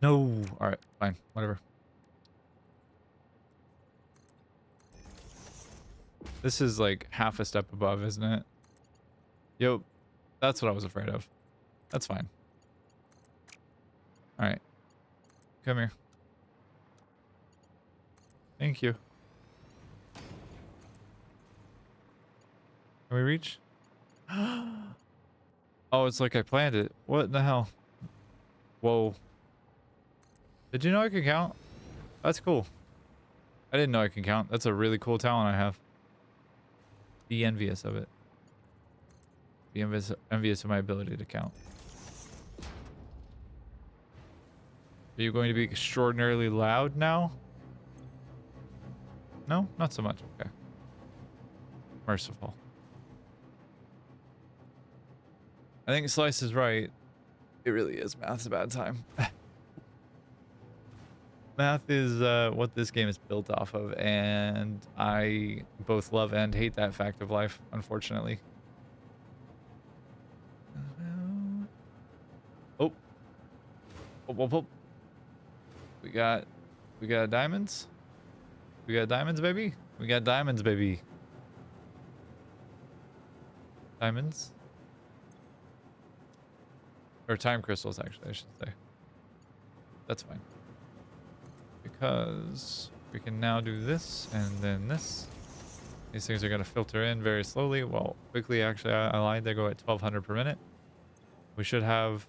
No. All right, fine, whatever. This is like half a step above, isn't it? Yo, that's what I was afraid of. That's fine. All right, come here. Thank you. Can we reach? Oh, it's like I planned it. What in the hell? Whoa. Did you know I could count? That's cool. I didn't know I could count. That's a really cool talent I have. Be envious of it. Be envious of my ability to count. Are you going to be extraordinarily loud now? No? Not so much. Okay. Merciful. I think Slice is right. It really is. Math's a bad time. Math is what this game is built off of, and I both love and hate that fact of life, unfortunately. Oh. Oh. We got diamonds. We got diamonds, baby. We got diamonds, baby. Diamonds. Or time crystals, actually, I should say. That's fine. Because we can now do this and then this. These things are going to filter in very slowly. Well, quickly, actually, I lied. They go at 1200 per minute. We should have...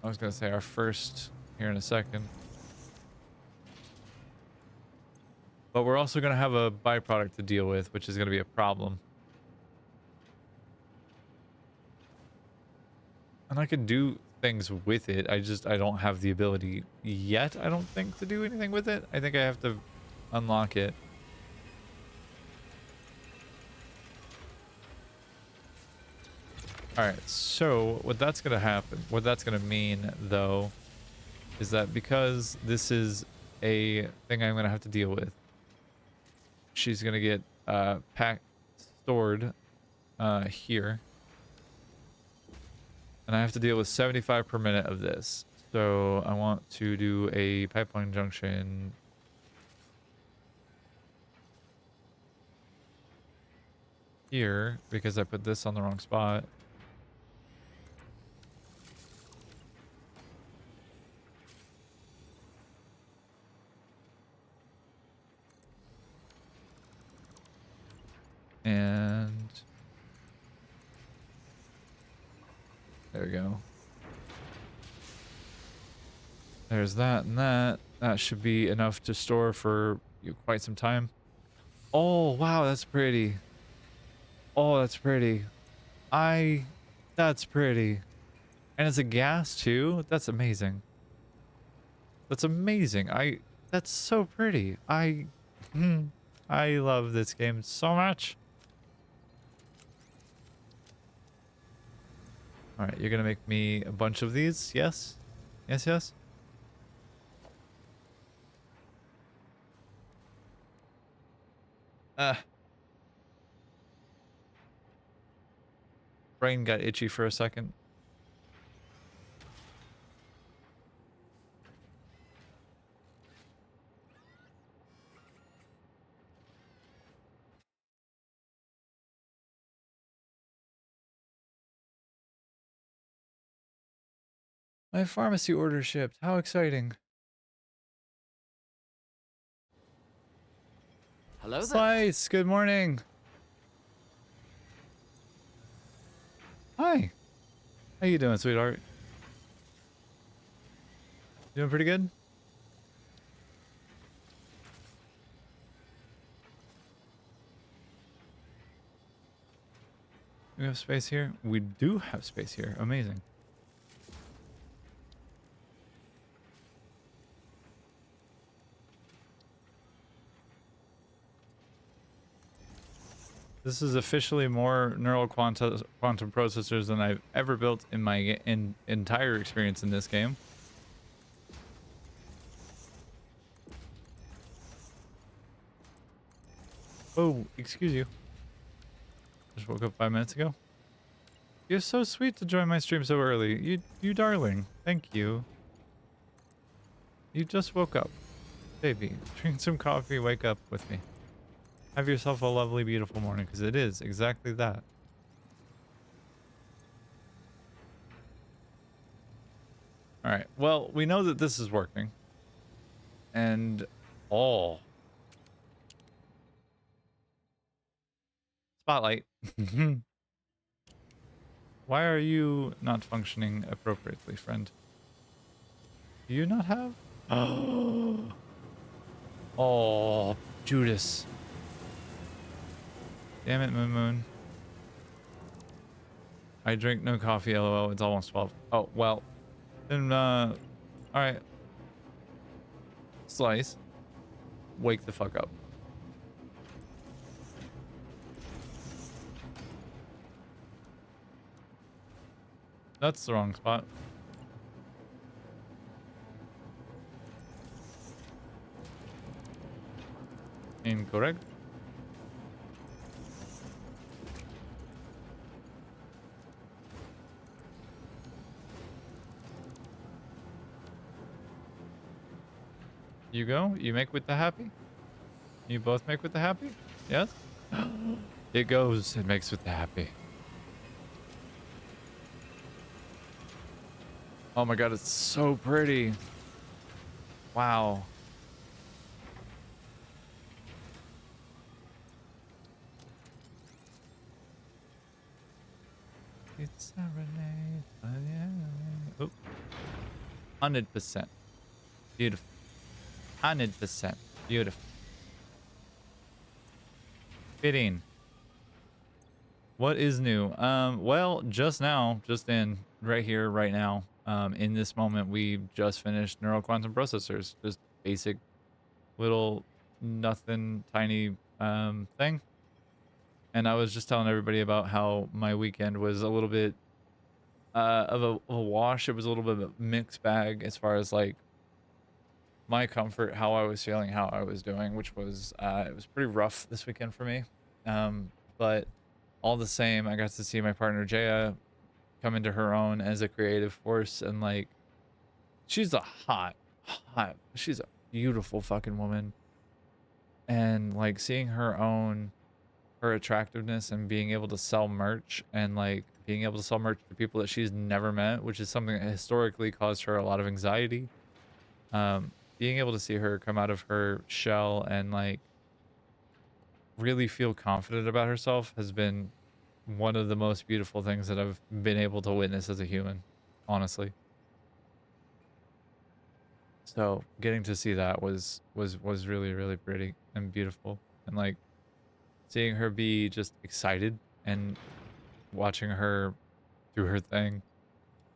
I was going to say our first here in a second. But we're also going to have a byproduct to deal with, which is going to be a problem. And I can do things with it. I don't have the ability yet, I don't think, to do anything with it. I think I have to unlock it. Alright, so what that's going to mean, though, is that because this is a thing I'm gonna have to deal with. She's gonna get packed, stored here, and I have to deal with 75 per minute of this. So I want to do a pipeline junction here because I put this on the wrong spot. And there we go. There's that and that. That should be enough to store for quite some time. Oh, wow, that's pretty. Oh, that's pretty. That's pretty. And it's a gas too. That's amazing. That's amazing. That's so pretty. I love this game so much. All right, you're gonna make me a bunch of these. Yes, yes, yes. Brain got itchy for a second. My pharmacy order shipped. How exciting. Hello there. Slice, good morning. Hi. How you doing, sweetheart? Doing pretty good? We have space here? We do have space here. Amazing. This is officially more neural quantum processors than I've ever built in my entire experience in this game. Oh, excuse you. Just woke up 5 minutes ago. You're so sweet to join my stream so early. You darling. Thank you. You just woke up. Baby, drink some coffee, wake up with me. Have yourself a lovely, beautiful morning, because it is exactly that. Alright, well, we know that this is working. And... oh. Spotlight. Why are you not functioning appropriately, friend? Do you not have? Oh, Judas. Damn it, Moon Moon. I drink no coffee, lol. It's almost 12. Oh, well. Then, alright. Slice. Wake the fuck up. That's the wrong spot. Incorrect. You go. You make with the happy. You both make with the happy. Yes. It goes. It makes with the happy. Oh my god, it's so pretty. Wow. It's a serenade. Oh. 100%. Beautiful. 100%. Beautiful. Fitting. What is new? Well, just now, just in right here, right now, in this moment, we just finished neural quantum processors. Just basic little nothing tiny thing. And I was just telling everybody about how my weekend was a little bit of a wash. It was a little bit of a mixed bag as far as like my comfort, how I was feeling, how I was doing, which was it was pretty rough this weekend for me. But all the same, I got to see my partner Jaya come into her own as a creative force, and like she's a she's a beautiful fucking woman, and like seeing her own her attractiveness and being able to sell merch and like being able to sell merch to people that she's never met, which is something that historically caused her a lot of anxiety. Being able to see her come out of her shell and like really feel confident about herself has been one of the most beautiful things that I've been able to witness as a human, honestly. So getting to see that was really really pretty and beautiful, and like seeing her be just excited and watching her do her thing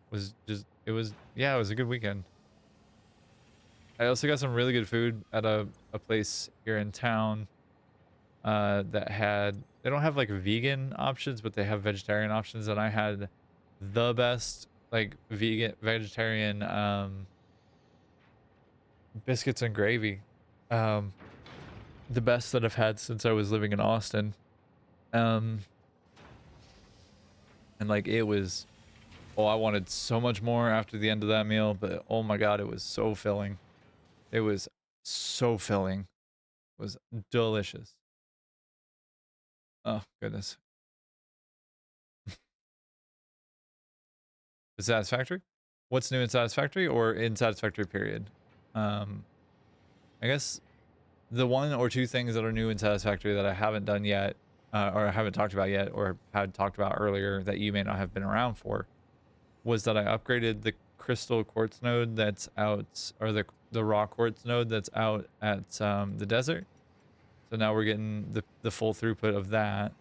was just it was a good weekend. I also got some really good food at a place here in town that had they don't have like vegan options, but they have vegetarian options, and I had the best like vegan vegetarian biscuits and gravy. Um the best that I've had since I was living in Austin. Um and like it was oh, I wanted so much more after the end of that meal, but oh my god, it was so filling. It was so filling. It was delicious. Oh goodness. Satisfactory? What's new in Satisfactory or in Satisfactory period? Um I guess the one or two things that are new in Satisfactory that I haven't done yet, or I haven't talked about yet, or had talked about earlier that you may not have been around for, was that I upgraded the crystal quartz node that's out, or the raw quartz node that's out at the desert. So now we're getting the full throughput of that.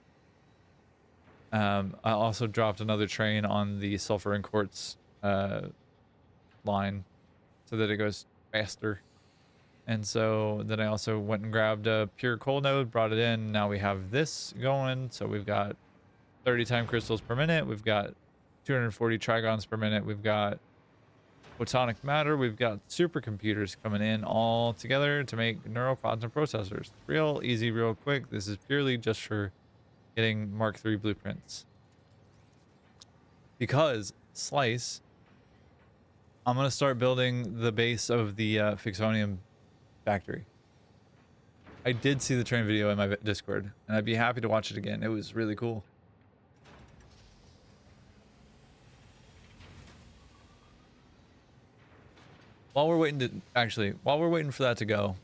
I also dropped another train on the sulfur and quartz line so that it goes faster. And so then I also went and grabbed a pure coal node, brought it in. Now we have this going. So we've got 30 time crystals per minute. We've got 240 trigons per minute. We've got photonic matter. We've got supercomputers coming in all together to make neural quantum processors. Real easy, real quick. This is purely just for getting Mark III blueprints. Because Slice, I'm going to start building the base of the Fixonium factory. I did see the train video in my Discord, and I'd be happy to watch it again. It was really cool. While we're waiting to while we're waiting for that to go,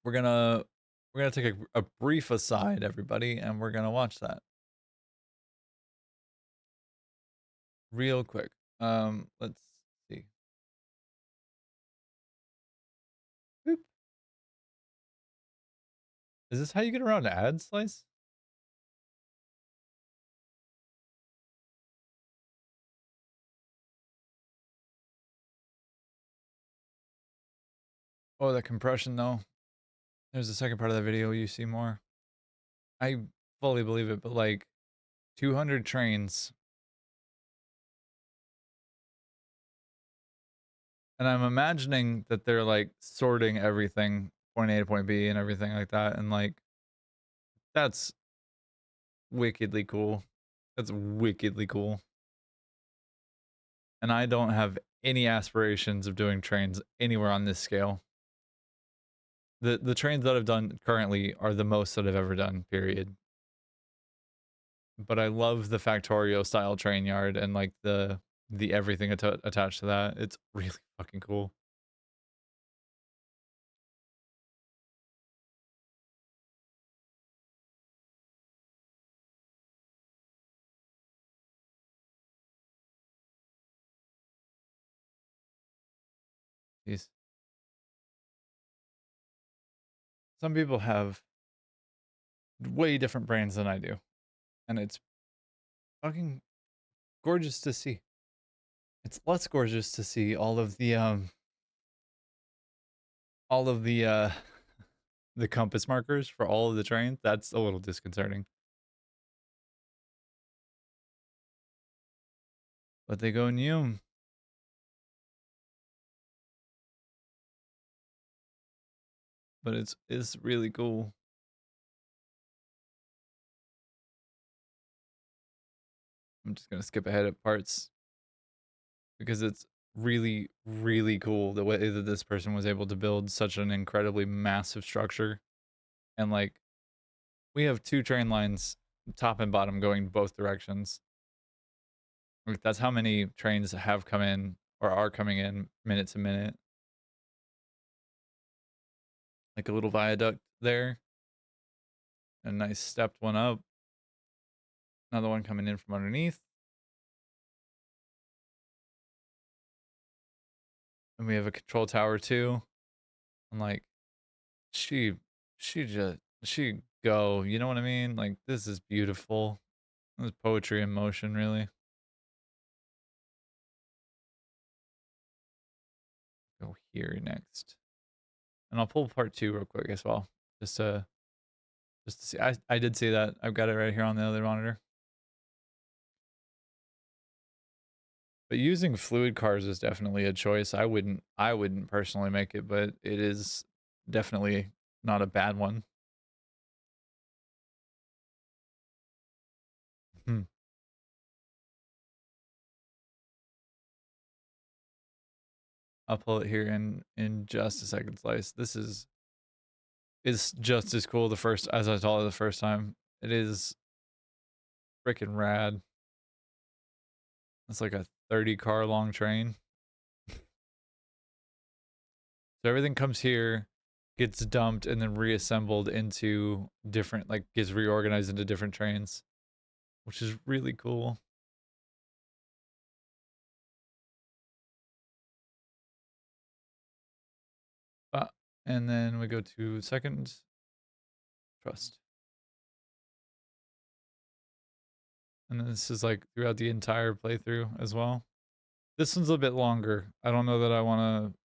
we're gonna take a brief aside, everybody, and we're gonna watch that real quick. Let's see. Boop. Is this how you get around ads, Slice? Oh, the compression though. There's the second part of the video. You see more. I fully believe it, but like 200 trains. And I'm imagining that they're like sorting everything point A to point B and everything like that. And like, that's wickedly cool. That's wickedly cool. And I don't have any aspirations of doing trains anywhere on this scale. The trains that I've done currently are the most that I've ever done, period. But I love the Factorio style train yard and like the everything attached to that. It's really fucking cool. These some people have way different brains than I do, and it's fucking gorgeous to see. It's less gorgeous to see all of the the compass markers for all of the trains. That's a little disconcerting. But they go new. but it's really cool. I'm just gonna skip ahead at parts because it's really, really cool the way that this person was able to build such an incredibly massive structure. And like, we have 2 train lines, top and bottom, going both directions. Like, that's how many trains have come in or are coming in minute to minute. Like a little viaduct there. A nice stepped one up. Another one coming in from underneath. And we have a control tower too. And like, she she go, you know what I mean? Like, this is beautiful. This is poetry in motion, really. Go here next. And I'll pull part 2 real quick as well. Just to see. I did see that. I've got it right here on the other monitor. But using fluid cars is definitely a choice. I wouldn't personally make it, but it is definitely not a bad one. Hmm. I'll pull it here in just a second, Slice. This is just as cool the first as I saw it the first time. It is freaking rad. It's like a 30 car long train. So everything comes here, gets dumped, and then reassembled into different, like, gets reorganized into different trains, which is really cool. Uh, and then we go to second trust. And then this is like throughout the entire playthrough as well. This one's a bit longer. I don't know that I want to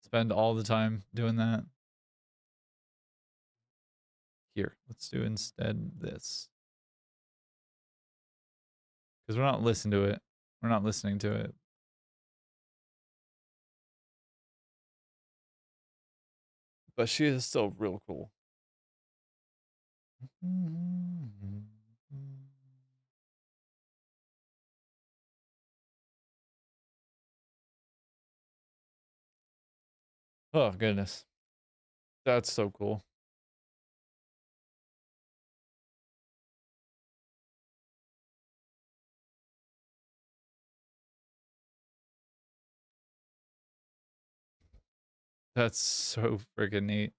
spend all the time doing that. Here, let's do instead this. Because we're not listening to it. We're not listening to it. But she is still real cool. Oh, goodness. That's so cool. That's so freaking neat.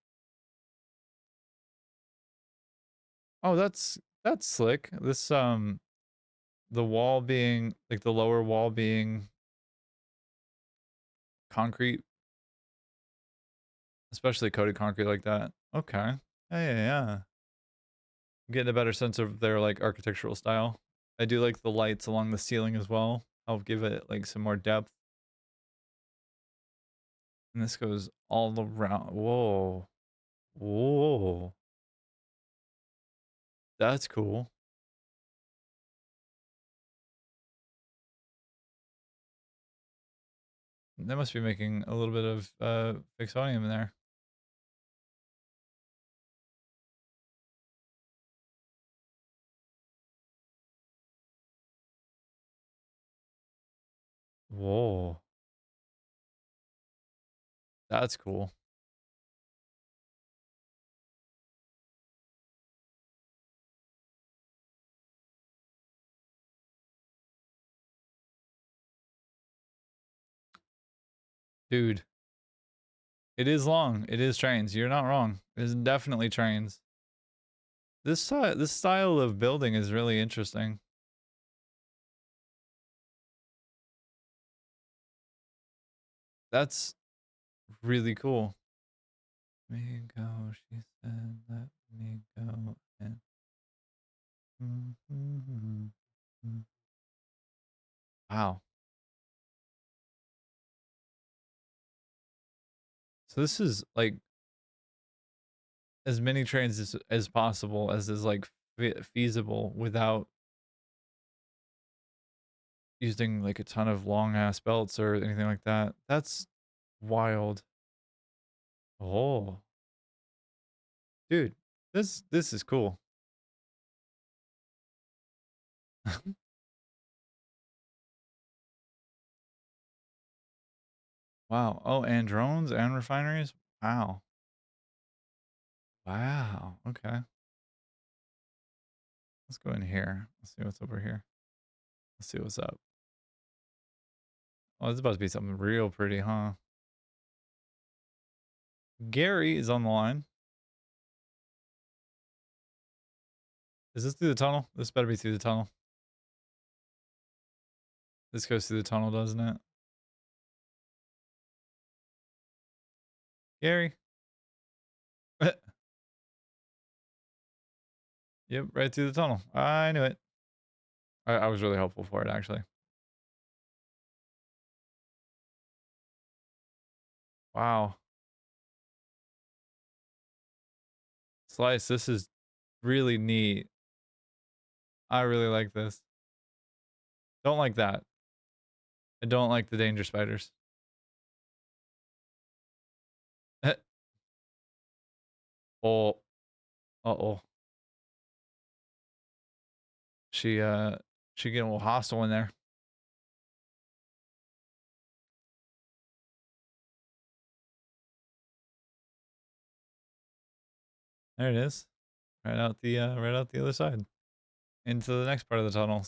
Oh, that's slick. This the wall being like the lower wall being concrete, especially coated concrete like that. Okay. Yeah. Getting a better sense of their like architectural style. I do like the lights along the ceiling as well. Help give it like some more depth. And this goes all around. Whoa. Whoa. That's cool. They must be making a little bit of Fixonium in there. Whoa. That's cool. Dude, it is long. It is trains. You're not wrong. It is definitely trains. This style of building is really interesting. That's really cool. Let me go, she said, let me go and wow. So this is like as many trains as possible as is like feasible without using like a ton of long ass belts or anything like that. That's wild. Oh, dude, this is cool. Wow. Oh, and drones and refineries. Wow. Wow. Okay. Let's go in here. Let's see what's over here. Let's see what's up. Oh, it's about to be something real pretty, huh? Gary is on the line. Is this through the tunnel? This better be through the tunnel. This goes through the tunnel, doesn't it? Gary. Yep, right through the tunnel. I knew it. I was really hopeful for it, actually. Wow. Slice, this is really neat. I really like this. Don't like that. I don't like the danger spiders. Oh. Uh-oh. She getting a little hostile in there. There it is. Right out the other side. Into the next part of the tunnel.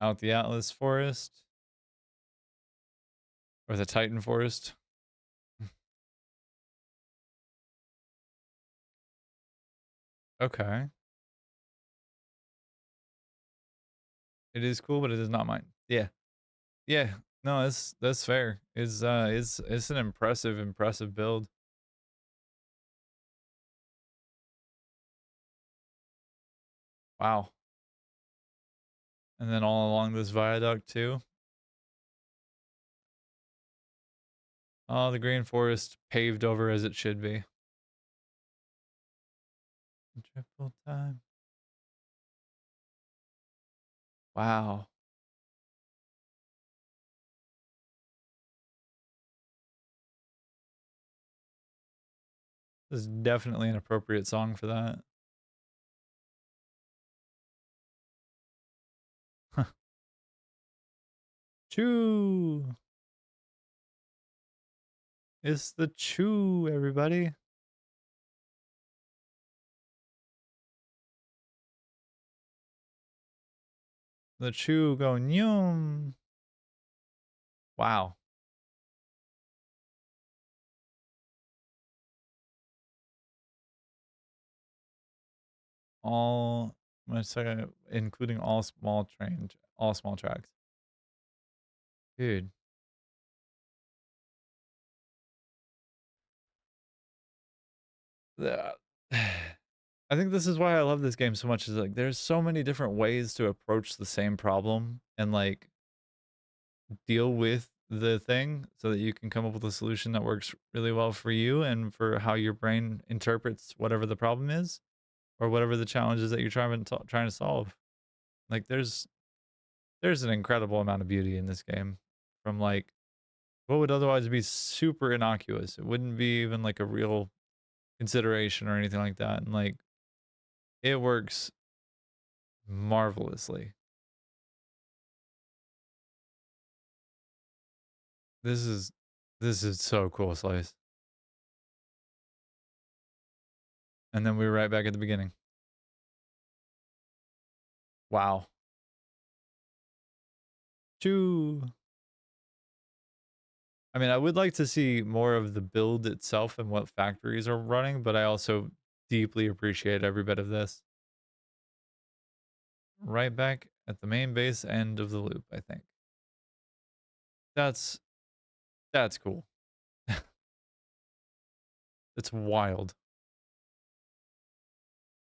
Out the Atlas Forest. Or the Titan Forest. Okay. It is cool, but it is not mine. Yeah. Yeah. No, that's fair. It's an impressive build. Wow. And then all along this viaduct too. Oh, the green forest paved over as it should be. Triple time. Wow. This is definitely an appropriate song for that. Chew. It's the chew, everybody. The chew going yum. Wow. All my second, including all small tracks. Dude. The, I think this is why I love this game so much is like there's so many different ways to approach the same problem and like deal with the thing so that you can come up with a solution that works really well for you and for how your brain interprets whatever the problem is or whatever the challenge is that you're trying to solve. Like there's an incredible amount of beauty in this game from like what would otherwise be super innocuous. It wouldn't be even like a real consideration or anything like that. And like it works marvelously. This is this is so cool, Slice. And then we were right back at the beginning. Wow. Choo. I mean, I would like to see more of the build itself and what factories are running, but I also deeply appreciate every bit of this. Right back at the main base end of the loop, I think. That's that's cool. It's wild.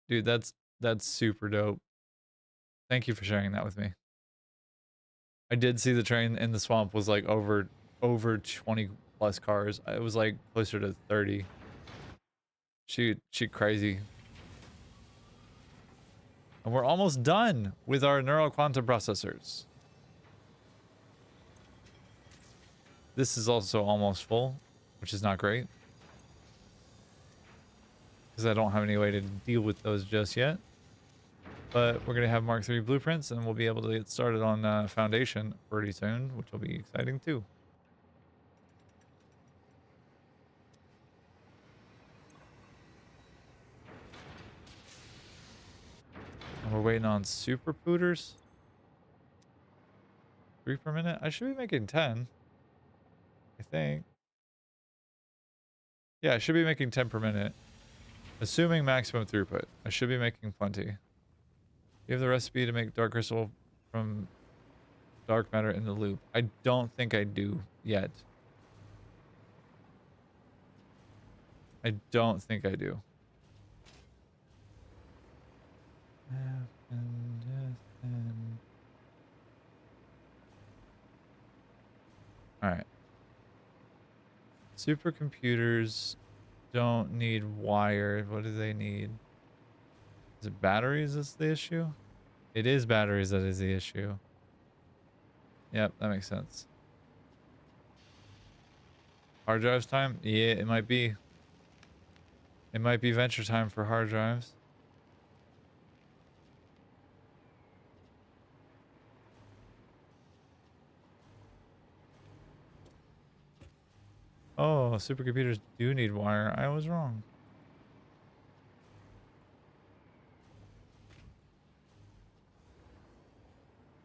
Dude, that's super dope. Thank you for sharing that with me. I did see the train in the swamp was like over 20 plus cars. It was like closer to 30. She crazy. And we're almost done with our neural quantum processors. This is also almost full, which is not great. because I don't have any way to deal with those just yet. But we're going to have Mark III blueprints, and we'll be able to get started on Foundation pretty soon, which will be exciting too. And we're waiting on super pooters. 3 per minute. I should be making 10. I think. Yeah, I should be making 10 per minute. Assuming maximum throughput. I should be making plenty. You have the recipe to make dark crystal from dark matter in the loop. I don't think I do yet. I don't think I do. Alright. Supercomputers don't need wire. What do they need? Is it batteries that's the issue? It is batteries that is the issue. Yep, that makes sense. Hard drives time? Yeah, it might be. It might be venture time for hard drives. Oh, supercomputers do need wire. I was wrong.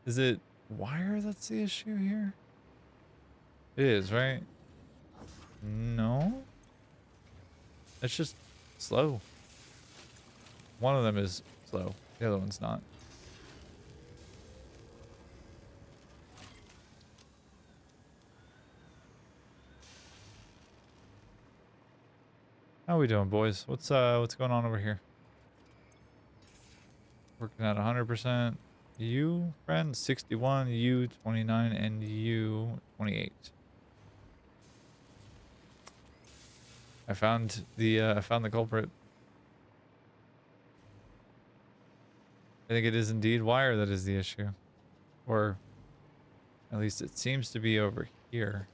Is it wire that's the issue here? It is, right? No? It's just slow. One of them is slow. The other one's not. How we doing, boys? What's going on over here? Working at 100%. You, friend, 61, you, 29, and you, 28. I found the culprit. I think it is indeed wire that is the issue. Or at least it seems to be over here.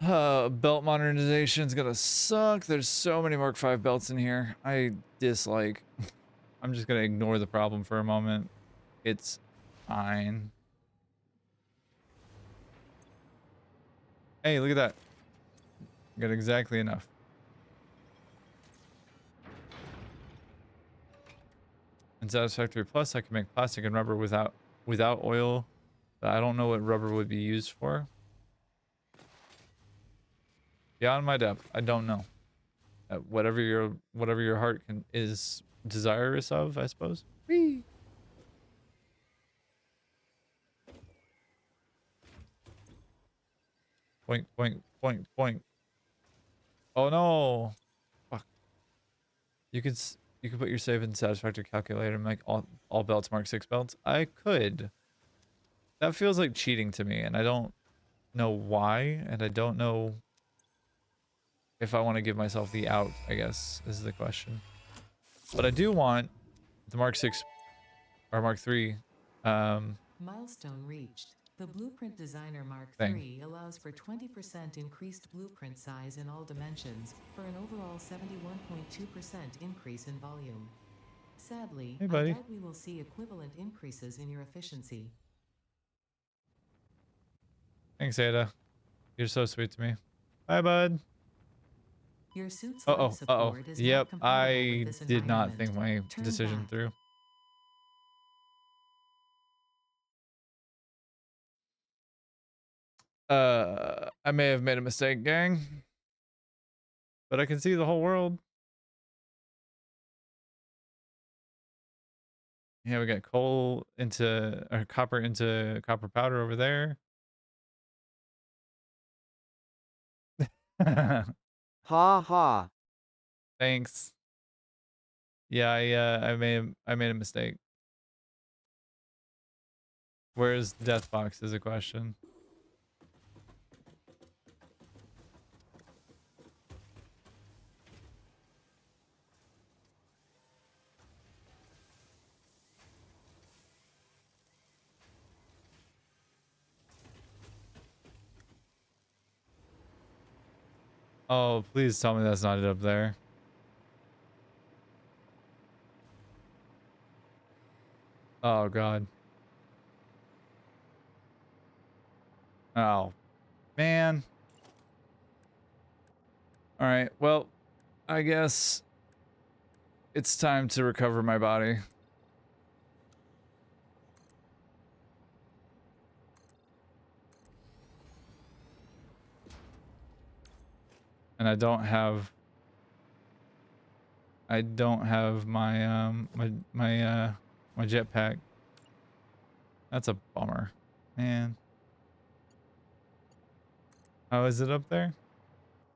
Belt modernization's gonna suck. There's so many Mark V belts in here. I dislike. I'm just gonna ignore the problem for a moment. It's fine. Hey, look at that. Got exactly enough. In Satisfactory Plus, I can make plastic and rubber without oil. But I don't know what rubber would be used for. Beyond my depth, I don't know. Whatever your heart is desirous of, I suppose. Whee! Point, point, point, point. Oh no! Fuck. You could put your save in Satisfactory calculator and make all belts Mark 6 belts. I could. That feels like cheating to me, and I don't know why, and I don't know if I want to give myself the out, I guess, is the question. But I do want the Mark 6 or Mark 3 Milestone reached. The Blueprint Designer Mark thing. III allows for 20% increased blueprint size in all dimensions, for an overall 71.2% increase in volume. Sadly, Hey, I buddy. doubt we will see equivalent increases in your efficiency. Thanks, Ada. You're so sweet to me. Bye, bud. Your suit's life Uh-oh. support is Yep, not compatible with I this did not environment. think my Turn decision back. through. I may have made a mistake, gang. But I can see the whole world. Yeah, we got coal into, or copper into copper powder over there. Ha ha. Thanks. Yeah, I made a mistake. Where's Deathbox is a question. Oh, please tell me that's not it up there. Oh, God. Oh, man. All right. Well, I guess it's time to recover my body. And I don't have my jetpack. That's a bummer. Man. How is it up there?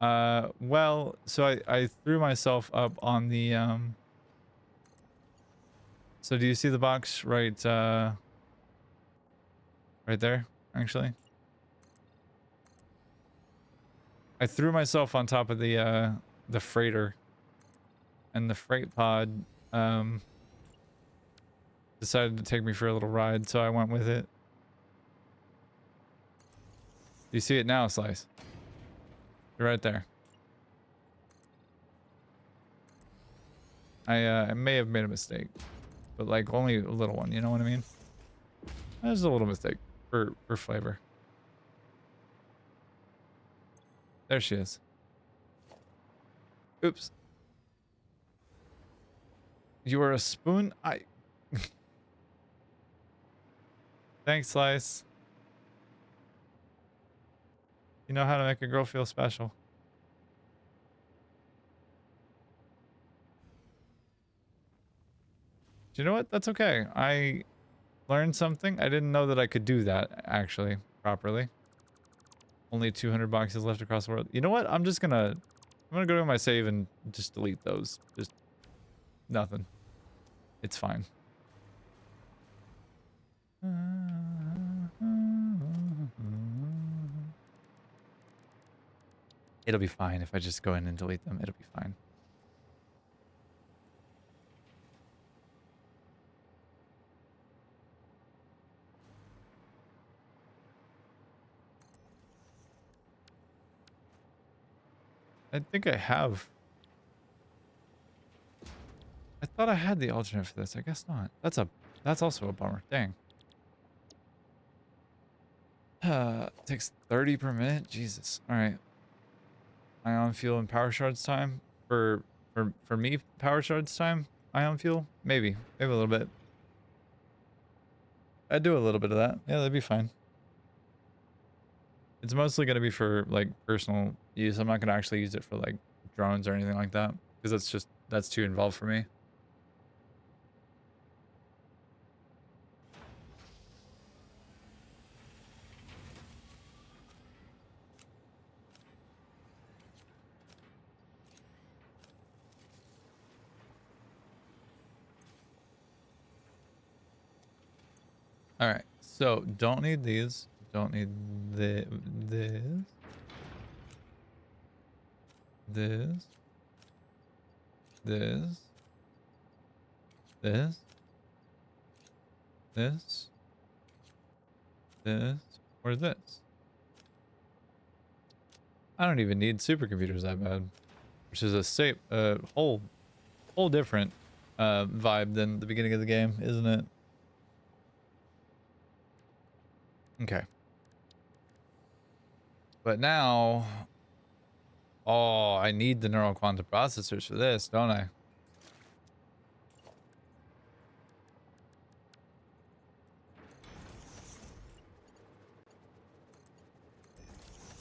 Well, so I threw myself up on the so do you see the box right right there, actually? I threw myself on top of the freighter, and the freight pod decided to take me for a little ride, so I went with it. You see it now, Slice? You're right there. I may have made a mistake, but like only a little one, you know what I mean? There's a little mistake for flavor. There she is. Oops. You are a spoon? Thanks, Slice. You know how to make a girl feel special. Do you know what? That's okay. I learned something. I didn't know that I could do that, actually, properly. Only 200 boxes left across the world. You know what? I'm gonna go to my save and just delete those. Just nothing. It's fine. It'll be fine if I just go in and delete them. It'll be fine. I think I have. I thought I had the alternate for this. I guess not. That's also a bummer. Dang. Takes 30 per minute. Jesus. All right. Ion fuel and power shards time for me. Power shards time. Ion fuel. Maybe a little bit. I'd do a little bit of that. Yeah, that'd be fine. It's mostly going to be for like personal use. I'm not going to actually use it for like drones or anything like that because that's too involved for me. All right. So don't need these. Don't need this. This. This. This. This. This. Or this. I don't even need supercomputers that bad. Which is a whole different vibe than the beginning of the game, isn't it? Okay. But now, oh, I need the neural quantum processors for this, don't I?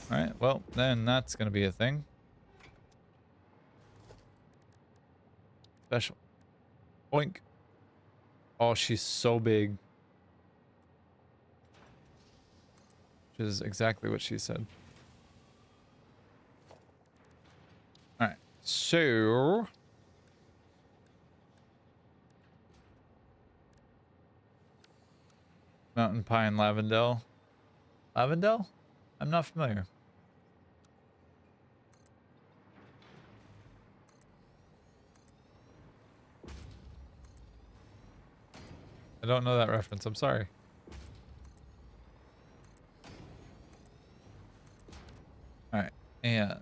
All right, well, then that's going to be a thing. Special. Boink. Oh, she's so big. Which is exactly what she said. All right, so Mountain Pine Lavendel. Lavendel? I'm not familiar. I don't know that reference. I'm sorry. All right, and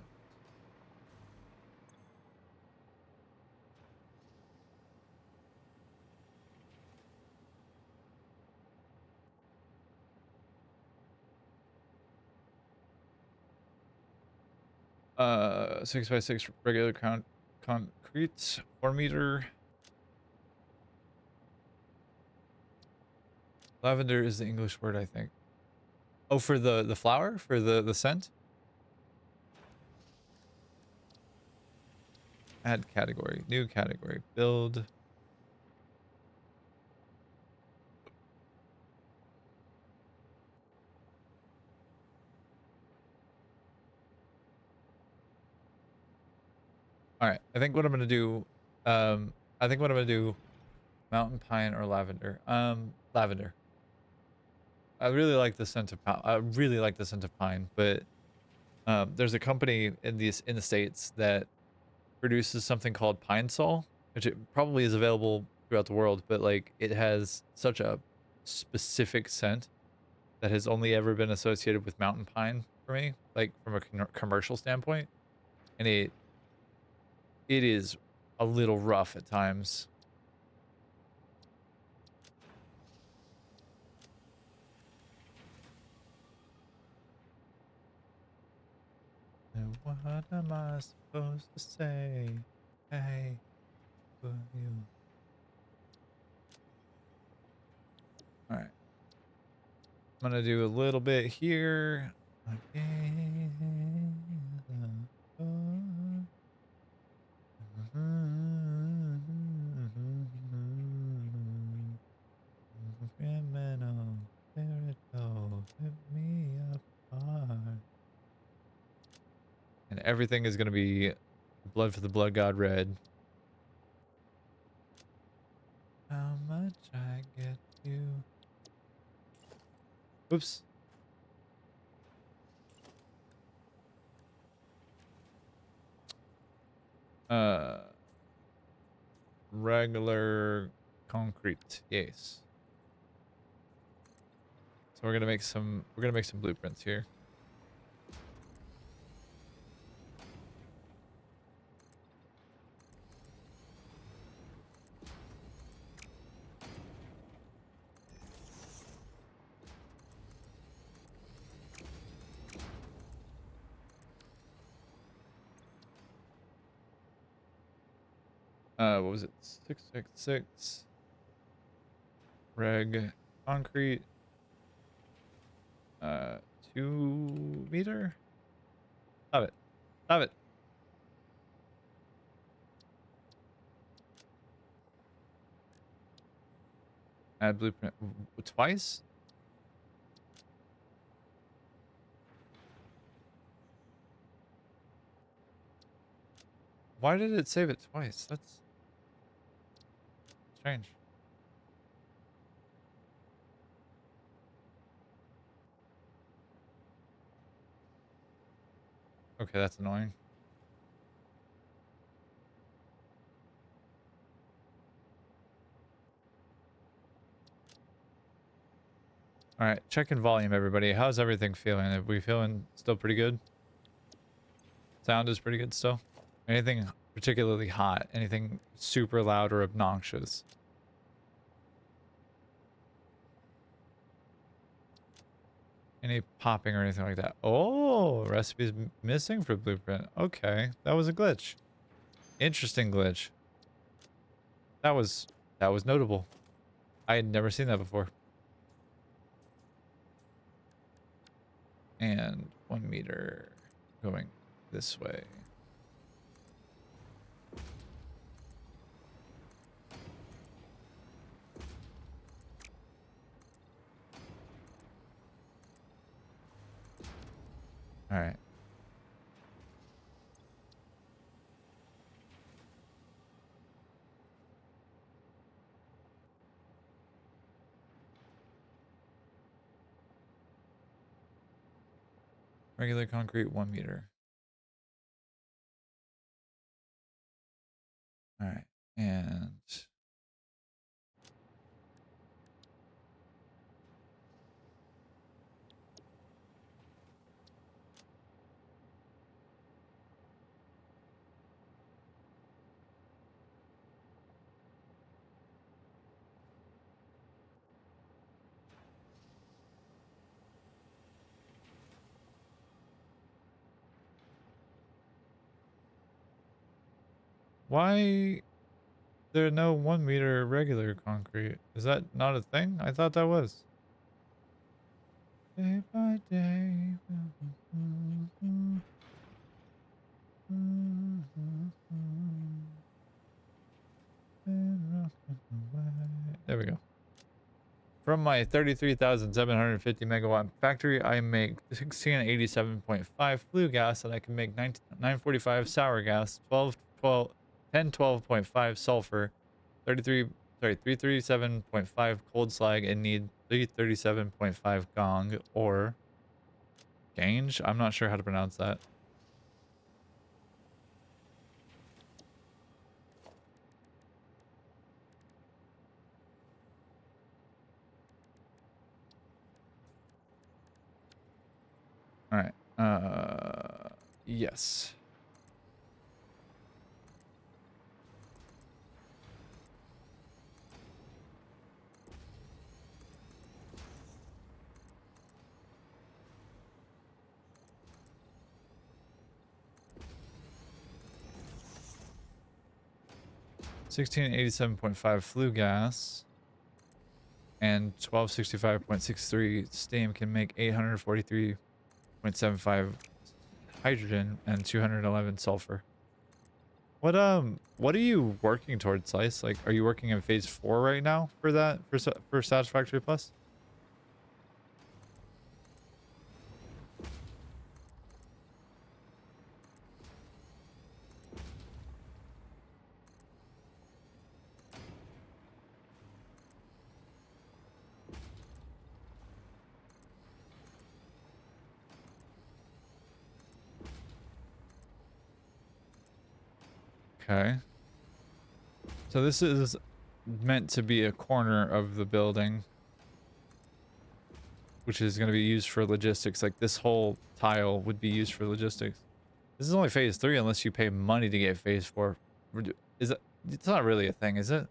6x6 regular concrete, 4 meter. Lavender is the English word, I think. Oh, for the flower? For the scent? Add category. New category. Build. Alright. I think what I'm gonna do, mountain pine or lavender. Lavender. I really like the scent of pine, but there's a company in the States that produces something called Pine Sol, which it probably is available throughout the world, but like it has such a specific scent that has only ever been associated with mountain pine for me, like from a commercial standpoint, and it is a little rough at times. And what am I supposed to say? Hey, will you? All right. I'm gonna do a little bit here. Criminal, spiritual, hit me apart. And everything is gonna be blood for the blood god red. How much I get you? Oops. Regular concrete. Yes. So we're gonna make some blueprints here. What was it? 666 reg concrete. 2 meter. Stop it. Stop it. Add blueprint twice. Why did it save it twice? That's strange. Okay, that's annoying. All right, checking volume, everybody. How's everything feeling? Are we feeling still pretty good? Sound is pretty good still? Anything particularly hot? Anything super loud or obnoxious? Any popping or anything like that? Oh, recipes missing for blueprint. Okay, that was a glitch. Interesting glitch. That was notable. I had never seen that before. And 1 meter going this way. All right. Regular concrete, 1 meter. All right. And Why there are no 1 meter regular concrete? Is that not a thing? I thought that was. Day by day. There we go. From my 33,750 megawatt factory, I make 1687.5 flue gas, and I can make 945 sour gas, 1012.5 sulfur, 337.5 cold slag, and need 337.5 gong or gange. I'm not sure how to pronounce that. All right. Yes. $1687.5 flue gas and 1265.63 steam can make 843.75 hydrogen and 211 sulfur. What are you working towards, Slice? Like, are you working in phase 4 right now for that for Satisfactory Plus? Okay. So this is meant to be a corner of the building, which is going to be used for logistics. Like, this whole tile would be used for logistics. This is only phase 3 unless you pay money to get phase 4. Is it? It's not really a thing, is it?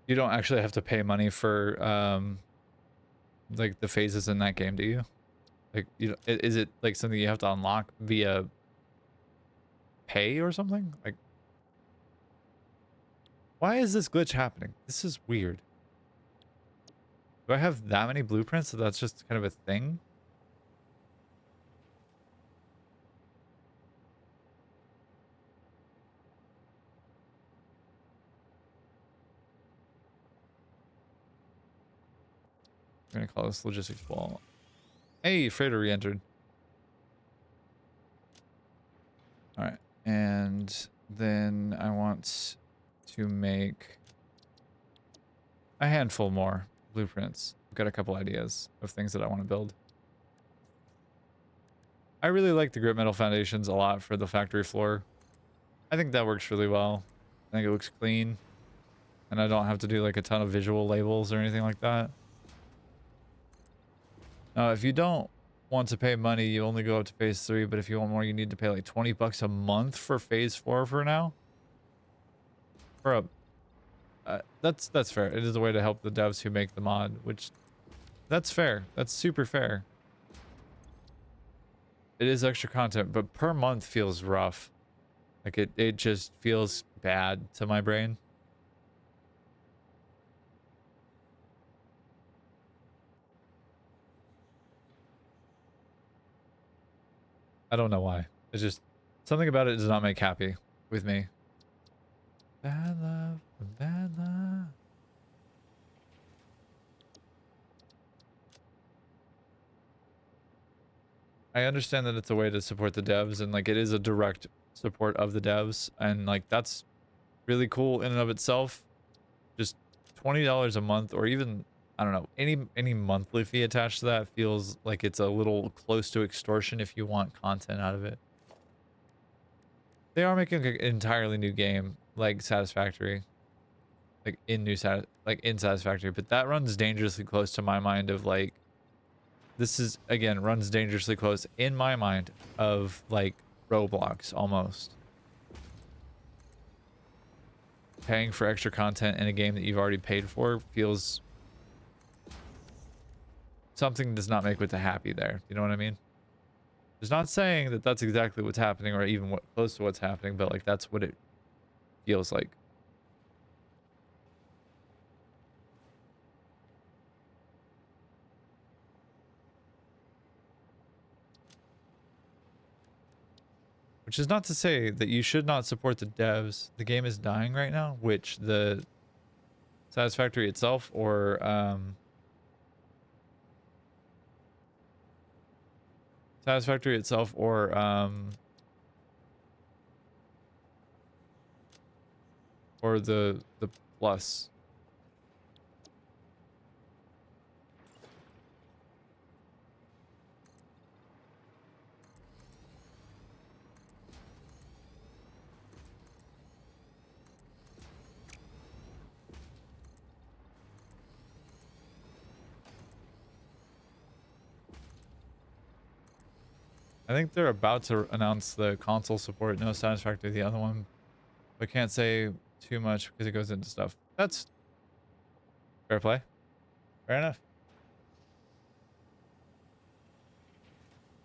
You don't actually have to pay money for like the phases in that game, do you? Like, is it like something you have to unlock via pay or something? Like, why is this glitch happening? This is weird. Do I have that many blueprints that that's just kind of a thing? I'm gonna call this logistics wall. Hey, freighter re-entered. All right, and then I want to make a handful more blueprints. I've got a couple ideas of things that I want to build. I really like the grit metal foundations a lot for the factory floor. I think that works really well. I think it looks clean, and I don't have to do like a ton of visual labels or anything like that. Now, if you don't want to pay money, you only go up to phase 3, but if you want more, you need to pay like 20 bucks a month for phase 4 for now. For a that's fair. It is a way to help the devs who make the mod, which that's fair. That's super fair. It is extra content, but per month feels rough. Like, it just feels bad to my brain. I don't know why. It's just something about it does not make happy with me. Bad love, bad love. I understand that it's a way to support the devs, and like, it is a direct support of the devs, and like, that's really cool in and of itself. Just $20 a month, or even, I don't know, any monthly fee attached to that feels like it's a little close to extortion if you want content out of it. They are making like an entirely new game, like Satisfactory, like in Satisfactory, but that runs dangerously close to my mind of like, this is again runs dangerously close in my mind of like Roblox almost. Paying for extra content in a game that you've already paid for feels something does not make with the happy there. You know what I mean? It's not saying that that's exactly what's happening or even what close to what's happening, but like that's what it feels like. Which is not to say that you should not support the devs. The game is dying right now, which the Satisfactory itself or Satisfactory itself or the plus. I think they're about to announce the console support. No Satisfactory, the other one. I can't say too much because it goes into stuff. That's fair play. Fair enough.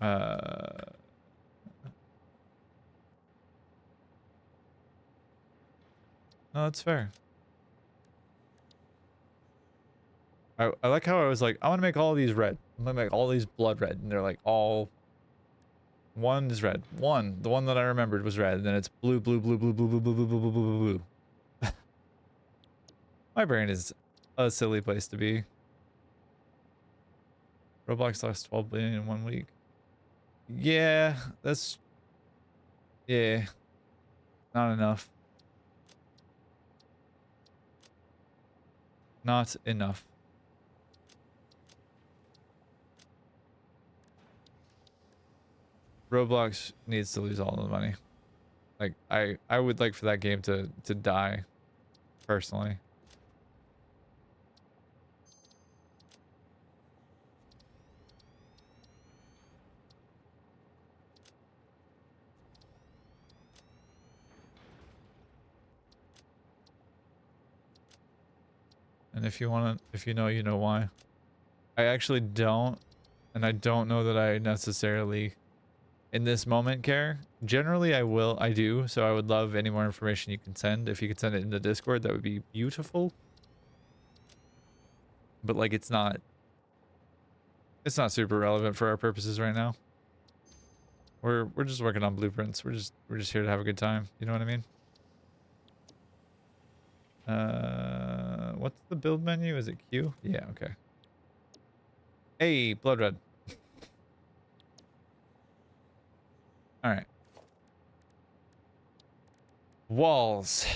No, that's fair. I like how I was like, I want to make all these red. I'm gonna make all these blood red, and they're like all. One is red. The one that I remembered was red, and then it's blue, blue, blue, blue, blue, blue, blue, blue, blue, blue, blue, blue, blue. My brain is a silly place to be. Roblox lost 12 billion in 1 week. Yeah, that's not enough. Not enough. Roblox needs to lose all the money. Like I would like for that game to die, personally. And if you want to, if you know why. I actually don't, and I don't know that I necessarily in this moment care. Generally I do, so I would love any more information you can send. If you could send it in the Discord, that would be beautiful. But like it's not super relevant for our purposes right now. We're just working on blueprints. We're just here to have a good time. You know what I mean? What's the build menu? Is it Q? Yeah, okay. Hey, blood red. All right. Walls.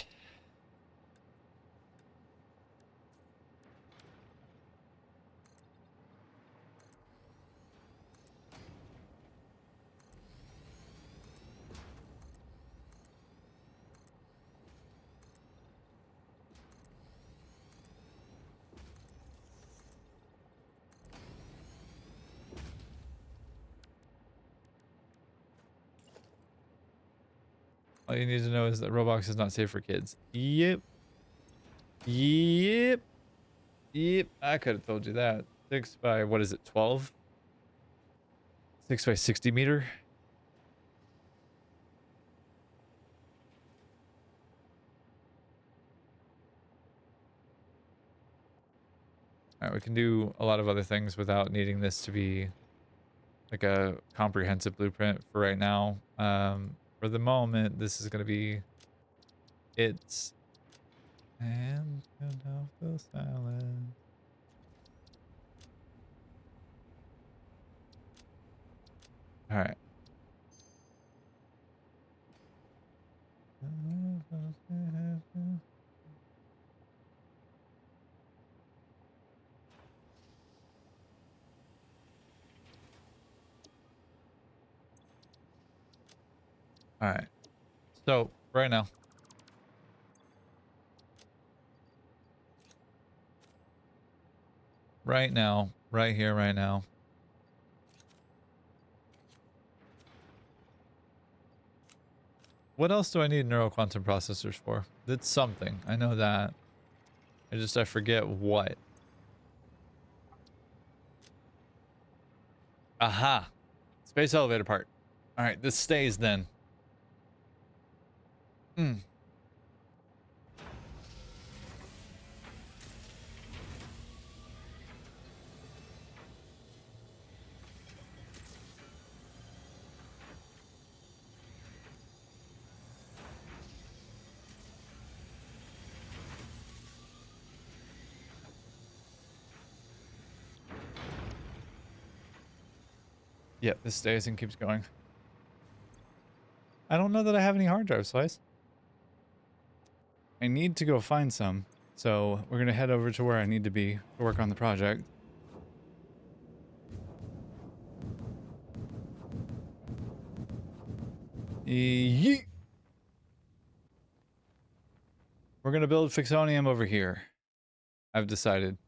All you need to know is that Roblox is not safe for kids. Yep. Yep. Yep. I could have told you that. 6 by, what is it, 12? 6 by 60 meter? Alright, we can do a lot of other things without needing this to be like a comprehensive blueprint for right now. For the moment, this is going to be it. And cut off the salad. Alright. Alright. So right now, right here, right now. What else do I need neuroquantum processors for? That's something. I know that. I forget what. Aha. Space elevator part. All right, this stays then. Hmm. Yep, this stays and keeps going. I don't know that I have any hard drive slice. I need to go find some. So we're going to head over to where I need to be to work on the project. Yeet. We're going to build Fixonium over here. I've decided.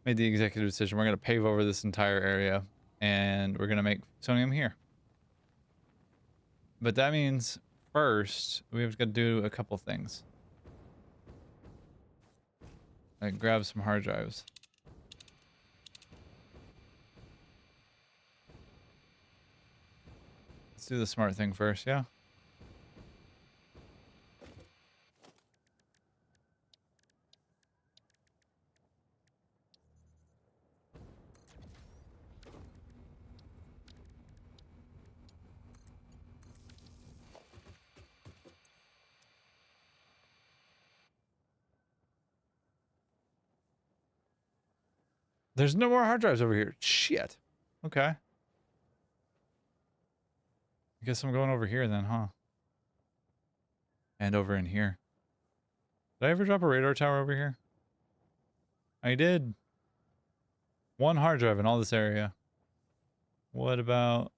Made the executive decision. We're going to pave over this entire area. And we're going to make Fixonium here. But that means first, we've got to do a couple things. Like grab some hard drives. Let's do the smart thing first, yeah? There's no more hard drives over here. Shit. Okay. I guess I'm going over here then, huh? And over in here. Did I ever drop a radar tower over here? I did. One hard drive in all this area. What about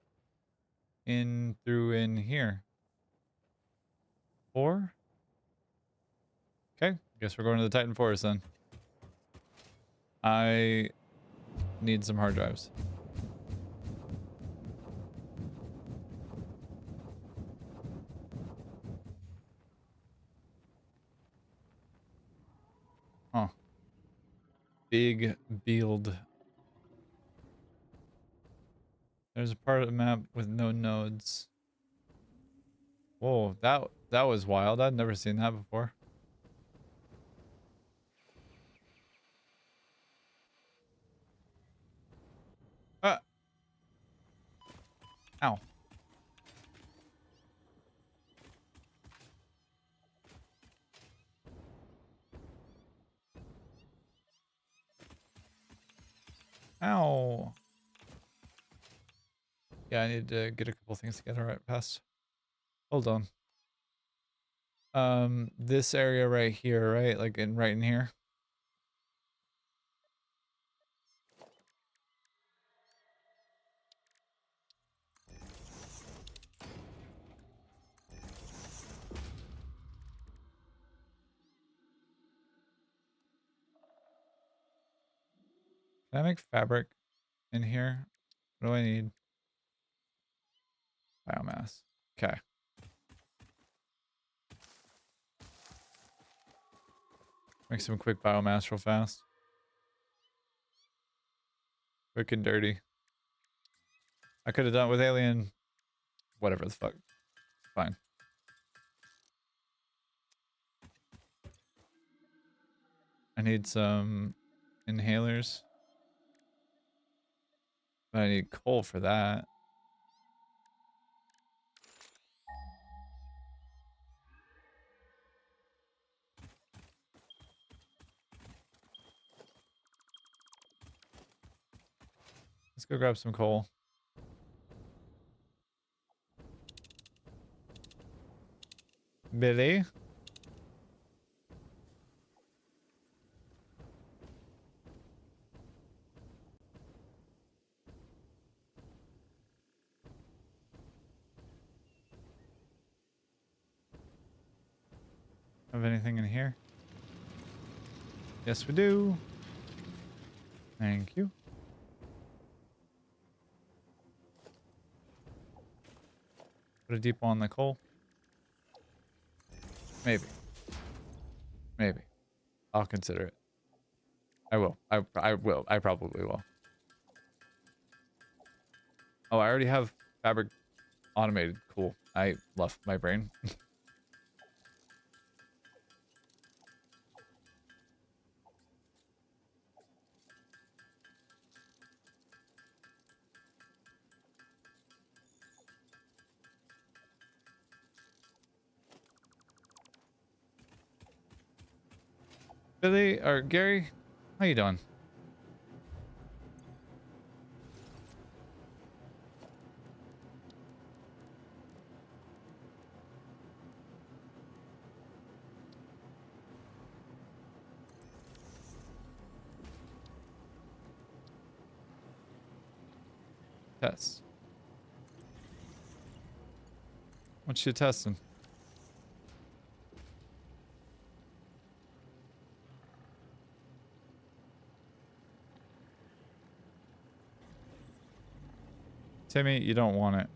in here? 4? Okay. Guess we're going to the Titan Forest then. I need some hard drives. Huh. Big build. There's a part of the map with no nodes. Whoa, that was wild. I'd never seen that before. Ah. Ow. Ow. Yeah, I need to get a couple things together right past. Hold on. This area right here, right? Like right in here. Can I make fabric in here? What do I need? Biomass. Okay. Make some quick biomass real fast. Quick and dirty. I could have done it with alien. Whatever the fuck. Fine. I need some inhalers. But I need coal for that. Let's go grab some coal. Billy? Have anything in here? Yes, we do. Thank you. Put a depot on the coal. Maybe. Maybe. I'll consider it. I will. I will. I probably will. Oh, I already have fabric automated. Cool. I left my brain. Billy or Gary, how you doing? Test. What you testing? Timmy, you don't want it.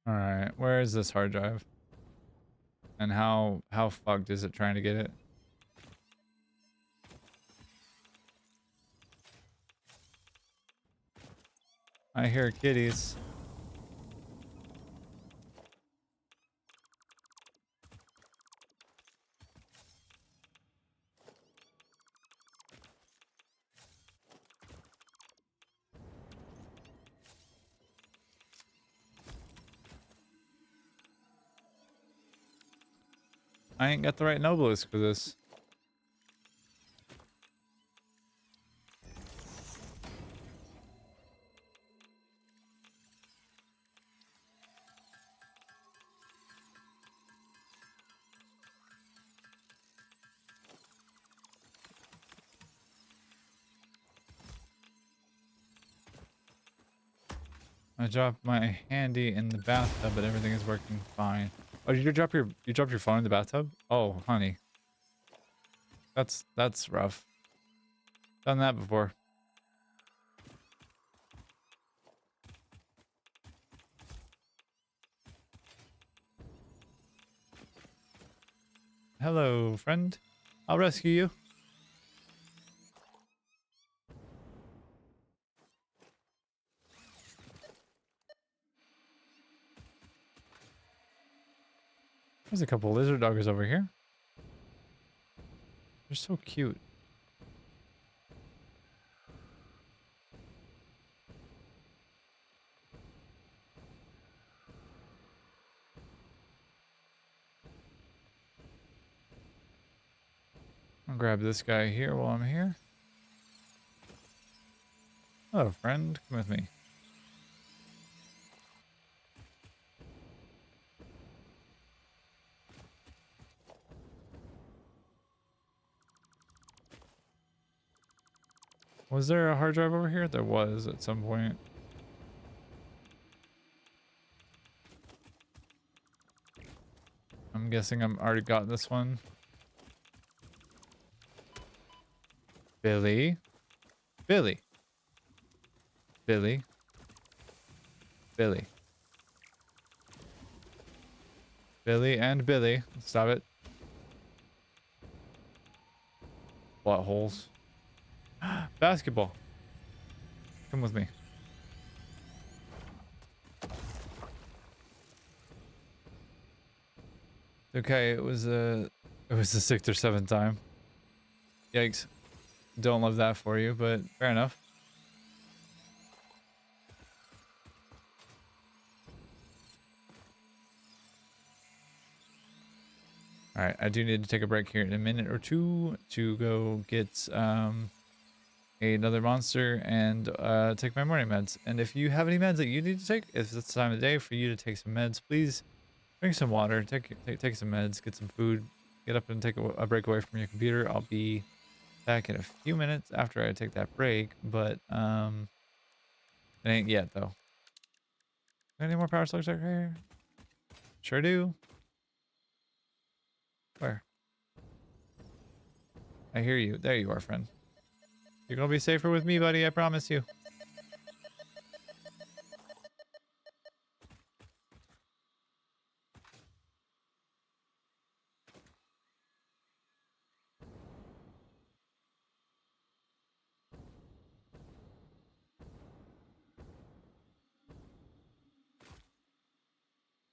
All right, where is this hard drive? And how fucked is it trying to get it? I hear kitties. I ain't got the right Noblest for this. I dropped my handy in the bathtub, but everything is working fine. Oh, did you drop your phone in the bathtub? Oh, honey. That's rough. Done that before. Hello, friend. I'll rescue you. There's a couple lizard doggers over here. They're so cute. I'll grab this guy here while I'm here. Hello, friend. Come with me. Was there a hard drive over here? There was at some point. I'm guessing I'm already got this one. Billy. Billy. Billy. Billy. Billy and Billy. Stop it. Buttholes. Basketball. Come with me. Okay, it was the 6th or 7th time. Yikes. Don't love that for you, but fair enough. All right, I do need to take a break here in a minute or two to go get another monster and take my morning meds. And if you have any meds that you need to take, if it's the time of the day for you to take some meds, please drink some water, take some meds, get some food, get up and take a break away from your computer. I'll be back in a few minutes after I take that break, but it ain't yet though. Any more power slugs right here? Sure do. Where? I hear you. There you are, friend. You're gonna be safer with me, buddy. I promise you.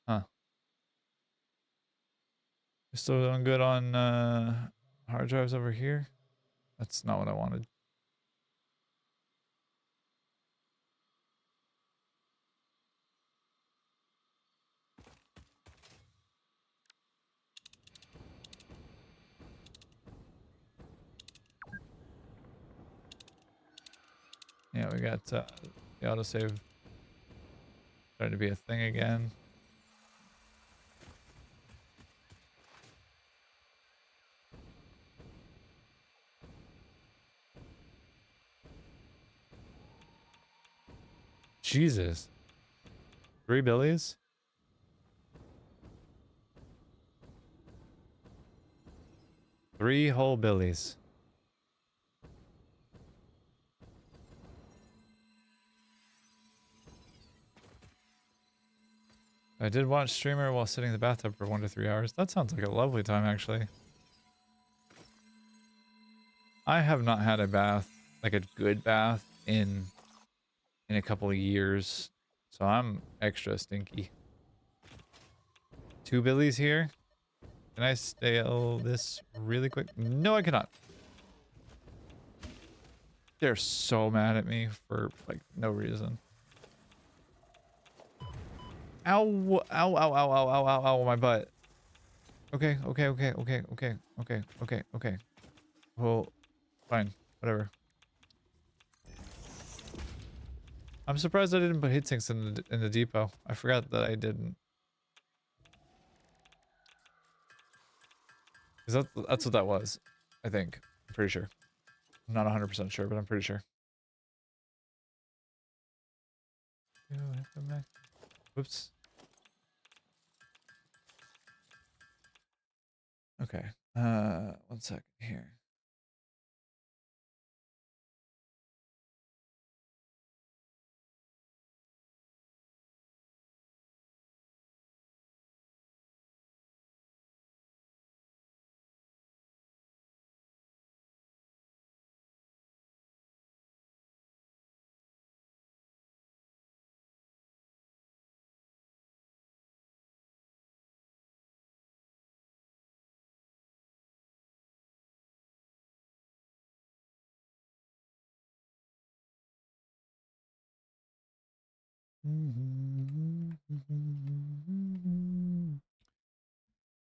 Huh. We're still doing good on hard drives over here. That's not what I wanted. Yeah, we got the autosave starting to be a thing again. Jesus. 3 billies? 3 whole billies. I did watch streamer while sitting in the bathtub for 1 to 3 hours. That sounds like a lovely time, actually. I have not had a bath, like a good bath, in a couple of years, so I'm extra stinky. 2 billies here. Can I stale this really quick? No, I cannot. They're so mad at me for like no reason. Ow, ow, ow, ow, ow, ow, ow, ow, my butt. Okay, okay, okay, okay, okay, okay, okay, okay. Well, fine, whatever. I'm surprised I didn't put heat sinks in the depot. I forgot that I didn't. Because that's what that was, I think. I'm pretty sure. I'm not 100% sure, but I'm pretty sure. Whoops. Okay. 1 second here.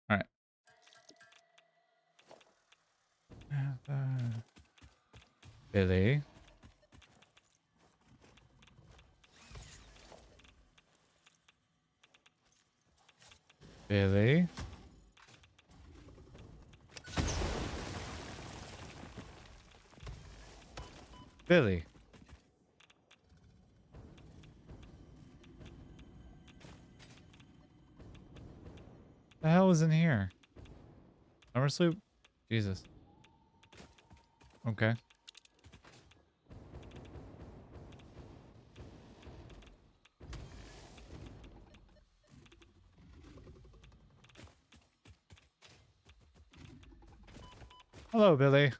All right. Billy. Billy. Billy. The hell is in here? Summer sleep? Jesus. Okay. Hello, Billy.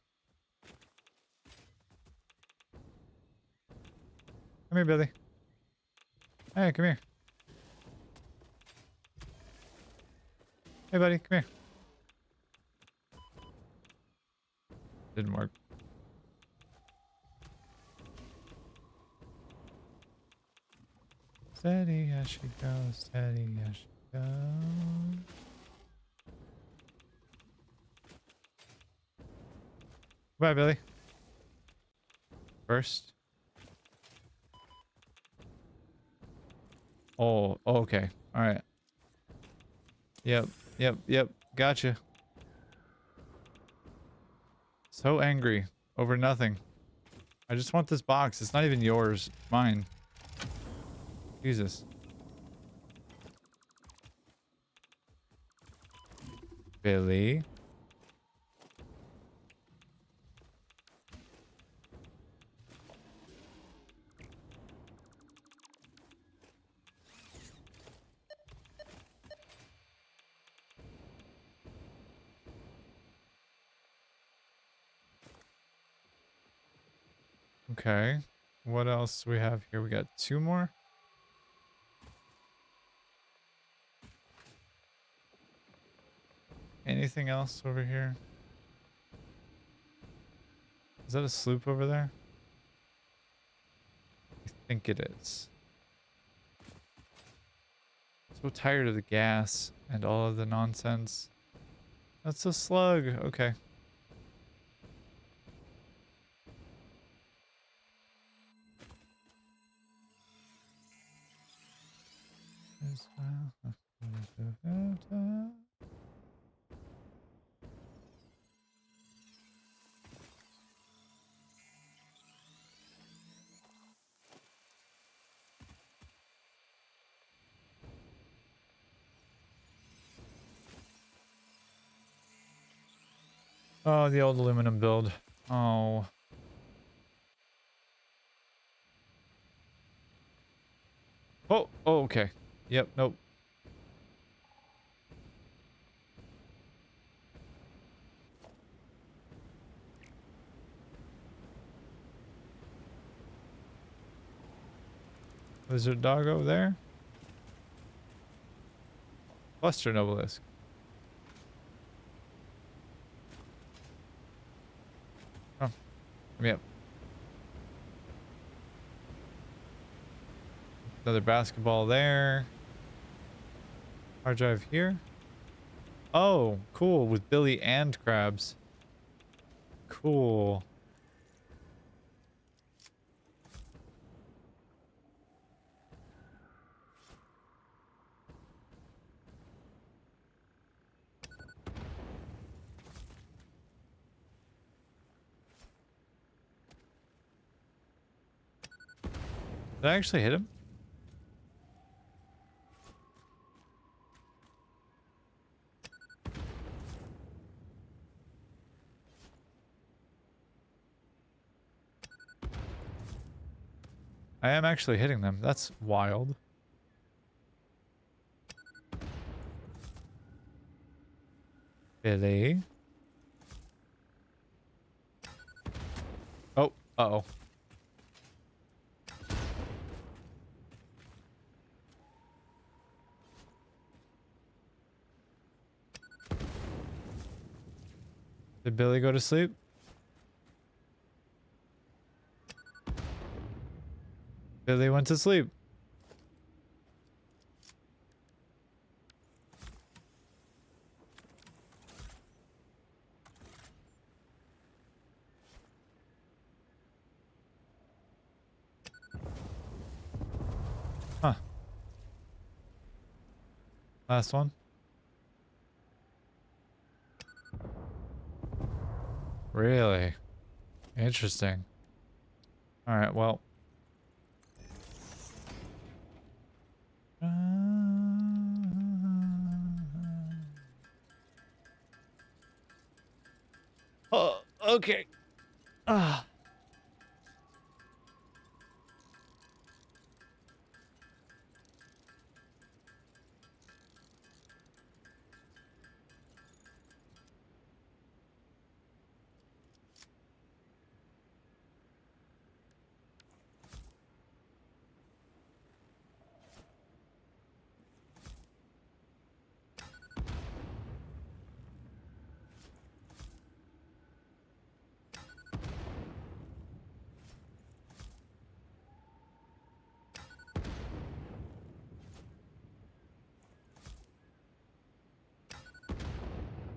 Come here, Billy. Hey, come here. Hey, buddy, come here. Didn't work. Steady as she goes, steady as she goes. Goodbye, Billy. First. Oh, okay. All right. Yep, yep. Gotcha. So angry over nothing. I just want this box. It's not even yours. It's mine. Jesus. Billy. Okay. What else do we have here? We got 2 more. Anything else over here? Is that a sloop over there? I think it is. So tired of the gas and all of the nonsense. That's a slug. Okay. Oh, the old aluminum build. Oh. Oh, okay. Yep, nope. Lizard dog over there. Cluster obelisk. Oh, yep. Another basketball there. Hard drive here. Oh, cool. With Billy and crabs. Cool. Did I actually hit him? I am actually hitting them. That's wild. Billy. Oh, uh-oh. Did Billy go to sleep? Billy went to sleep. Huh. Last one. Really? Interesting. Alright, well. Oh, okay. Ah.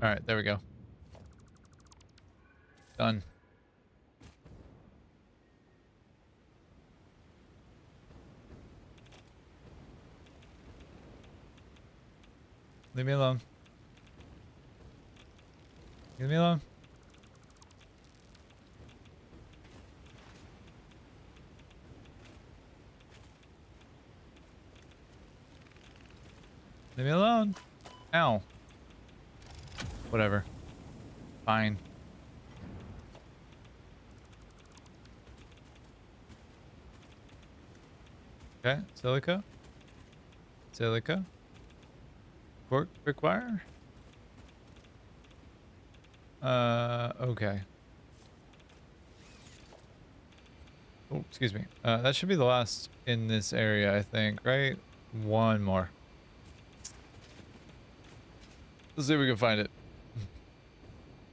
Alright, there we go. Done. Leave me alone. Leave me alone. Leave me alone. Ow. Whatever. Fine. Okay. Silica. Silica. Cork require. Okay. Oh, excuse me. That should be the last in this area, I think, right? One more. Let's see if we can find it.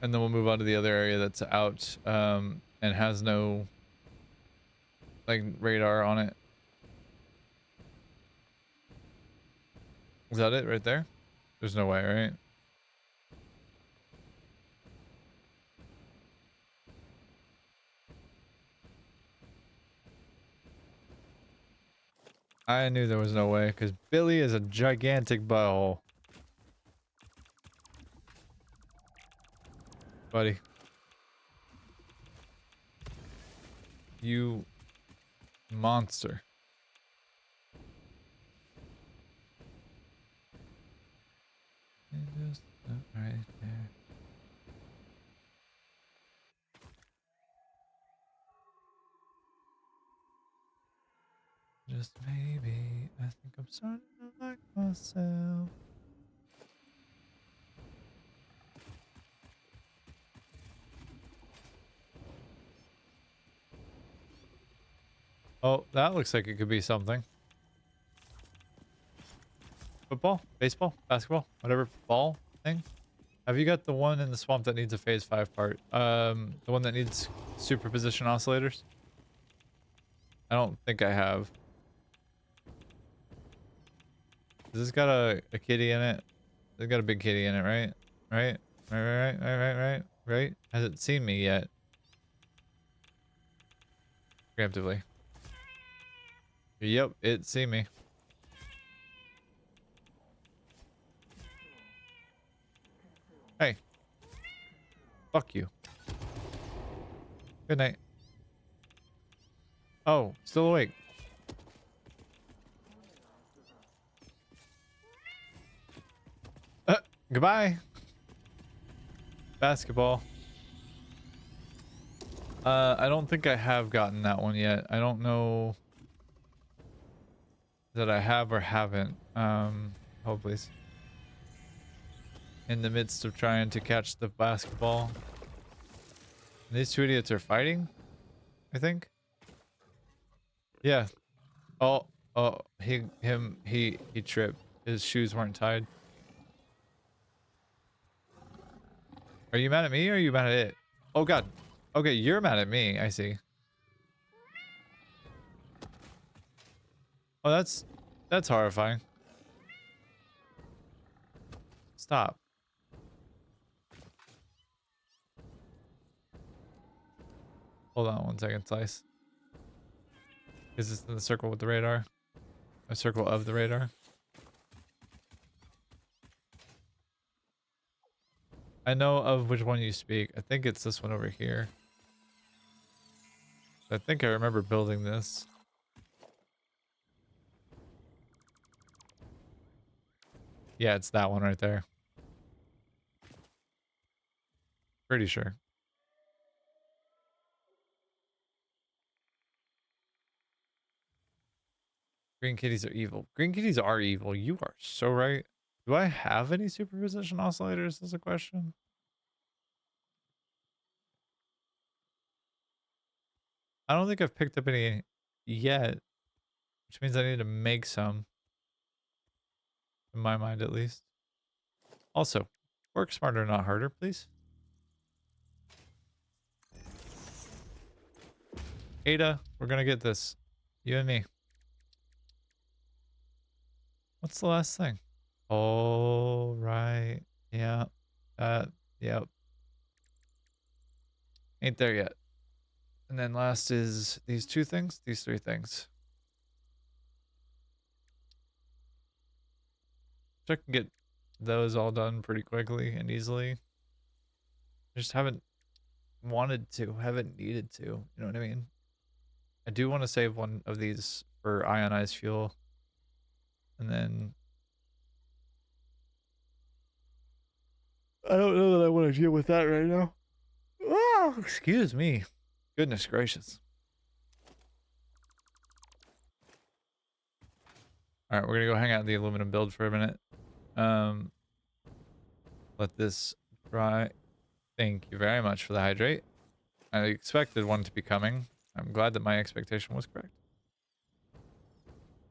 And then we'll move on to the other area that's out, and has no, like, radar on it. Is that it right there? There's no way, right? I knew there was no way, because Billy is a gigantic butthole. Buddy. You monster. Just right there. Just maybe, I think I'm starting to like myself. Oh, that looks like it could be something. Football? Baseball? Basketball? Whatever ball thing? Have you got the one in the swamp that needs a phase 5 part? The one that needs superposition oscillators? I don't think I have. Has this got a kitty in it? It's got a big kitty in it, right? Right? Right? Has it seen me yet? Preemptively. Yep, it seen me. Hey. Fuck you. Good night. Oh, still awake. Goodbye. Basketball. I don't think I have gotten that one yet. I don't know that I have or haven't. Oh, please. In the midst of trying to catch the basketball. These two idiots are fighting, I think. Yeah. Oh, he tripped. His shoes weren't tied. Are you mad at me or are you mad at it? Oh god. Okay, you're mad at me. I see. Oh, that's horrifying. Stop. Hold on 1 second, Slice. Is this in the circle with the radar? A circle of the radar? I know of which one you speak. I think it's this one over here. I think I remember building this. Yeah, it's that one right there. Pretty sure. Green kitties are evil. Green kitties are evil. You are so right. Do I have any superposition oscillators is a question? I don't think I've picked up any yet, which means I need to make some. In my mind, at least. Also, work smarter, not harder, please. Ada, we're gonna get this. You and me. What's the last thing? Oh, right. Yeah. Yep. Ain't there yet. And then last is these two things, these three things. Which I can get those all done pretty quickly and easily. Just haven't wanted to, haven't needed to. You know what I mean? I do want to save one of these for ionized fuel. And then I don't know that I want to deal with that right now. Oh, excuse me. Goodness gracious. All right, we're gonna go hang out in the aluminum build for a minute. Let this dry. Thank you very much for the hydrate. I expected one to be coming. I'm glad that my expectation was correct.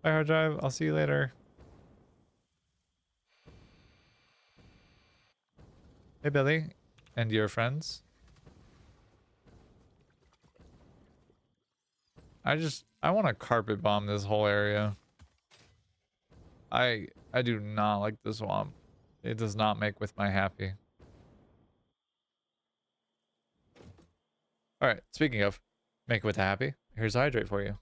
Bye, hard drive. I'll see you later. Hey, Billy, and your friends. I want to carpet bomb this whole area. I do not like the swamp. It does not make with my happy. All right, speaking of make with happy, here's hydrate for you.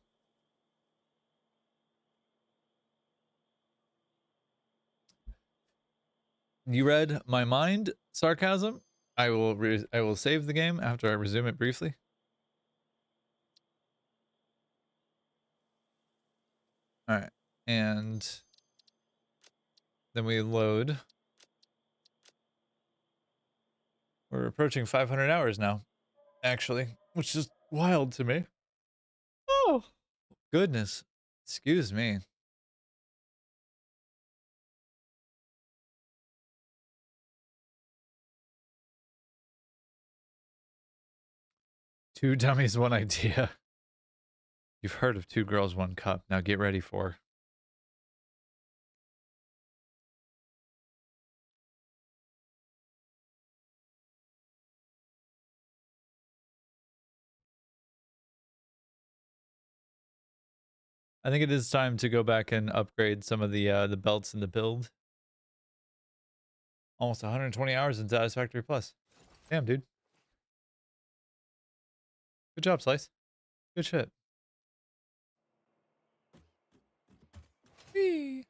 You read my mind, sarcasm. I will save the game after I resume it briefly. All right, and then we load. We're approaching 500 hours now, actually, which is wild to me. Oh, goodness. Excuse me. Two dummies, one idea. You've heard of two girls, one cup. Now get ready for. I think it is time to go back and upgrade some of the belts in the build. Almost 120 hours in Satisfactory Plus. Damn, dude. Good job, Slice. Good shit. Whee.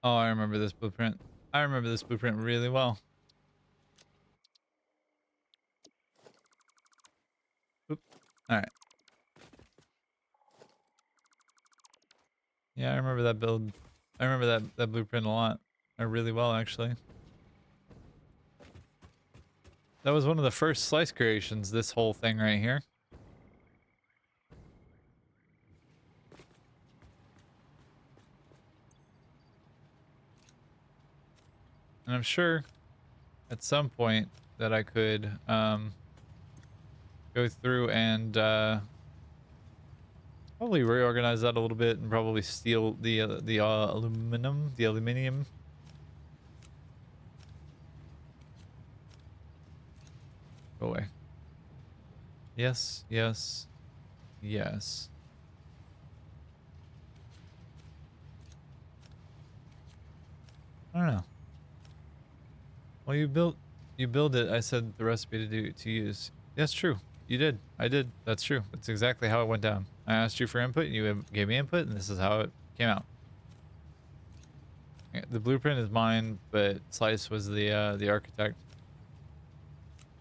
Oh, I remember this blueprint. I remember this blueprint really well. Oop. All right. Yeah, I remember that build. I remember that blueprint a lot. Really well, actually. That was one of the first Slice creations, this whole thing right here. And I'm sure at some point that I could go through and probably reorganize that a little bit and probably steal the aluminium. Go away. Yes, yes, yes. I don't know. Well, you build it. I said the recipe to use. Yes, true. You did. I did. That's true. That's exactly how it went down. I asked you for input, and you gave me input, and this is how it came out. Yeah, the blueprint is mine, but Slice was the architect.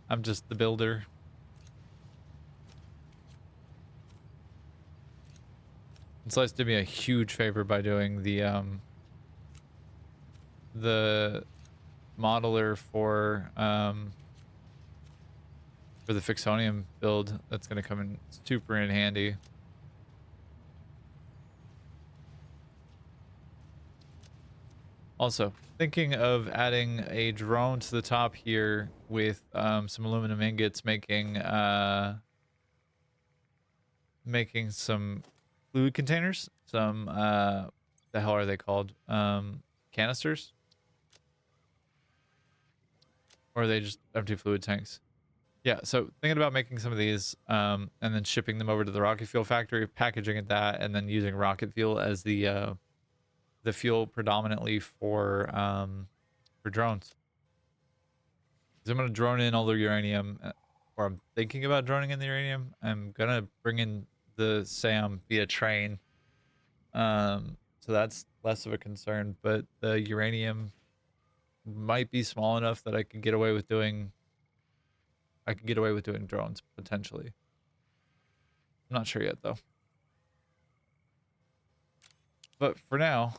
I'm just the builder. And Slice did me a huge favor by doing the modeler for the Fixonium build. That's gonna come in super in handy. Also, thinking of adding a drone to the top here with some aluminum ingots, making some fluid containers. Some the hell are they called? Canisters? Or are they just empty fluid tanks? Yeah, so thinking about making some of these and then shipping them over to the rocket fuel factory, packaging it that, and then using rocket fuel as the fuel predominantly for drones. Because I'm gonna drone in all the uranium, or I'm thinking about droning in the uranium. I'm gonna bring in the SAM via train, so that's less of a concern. But the uranium might be small enough that I could get away with doing. I could get away with doing drones potentially. I'm not sure yet though. But for now,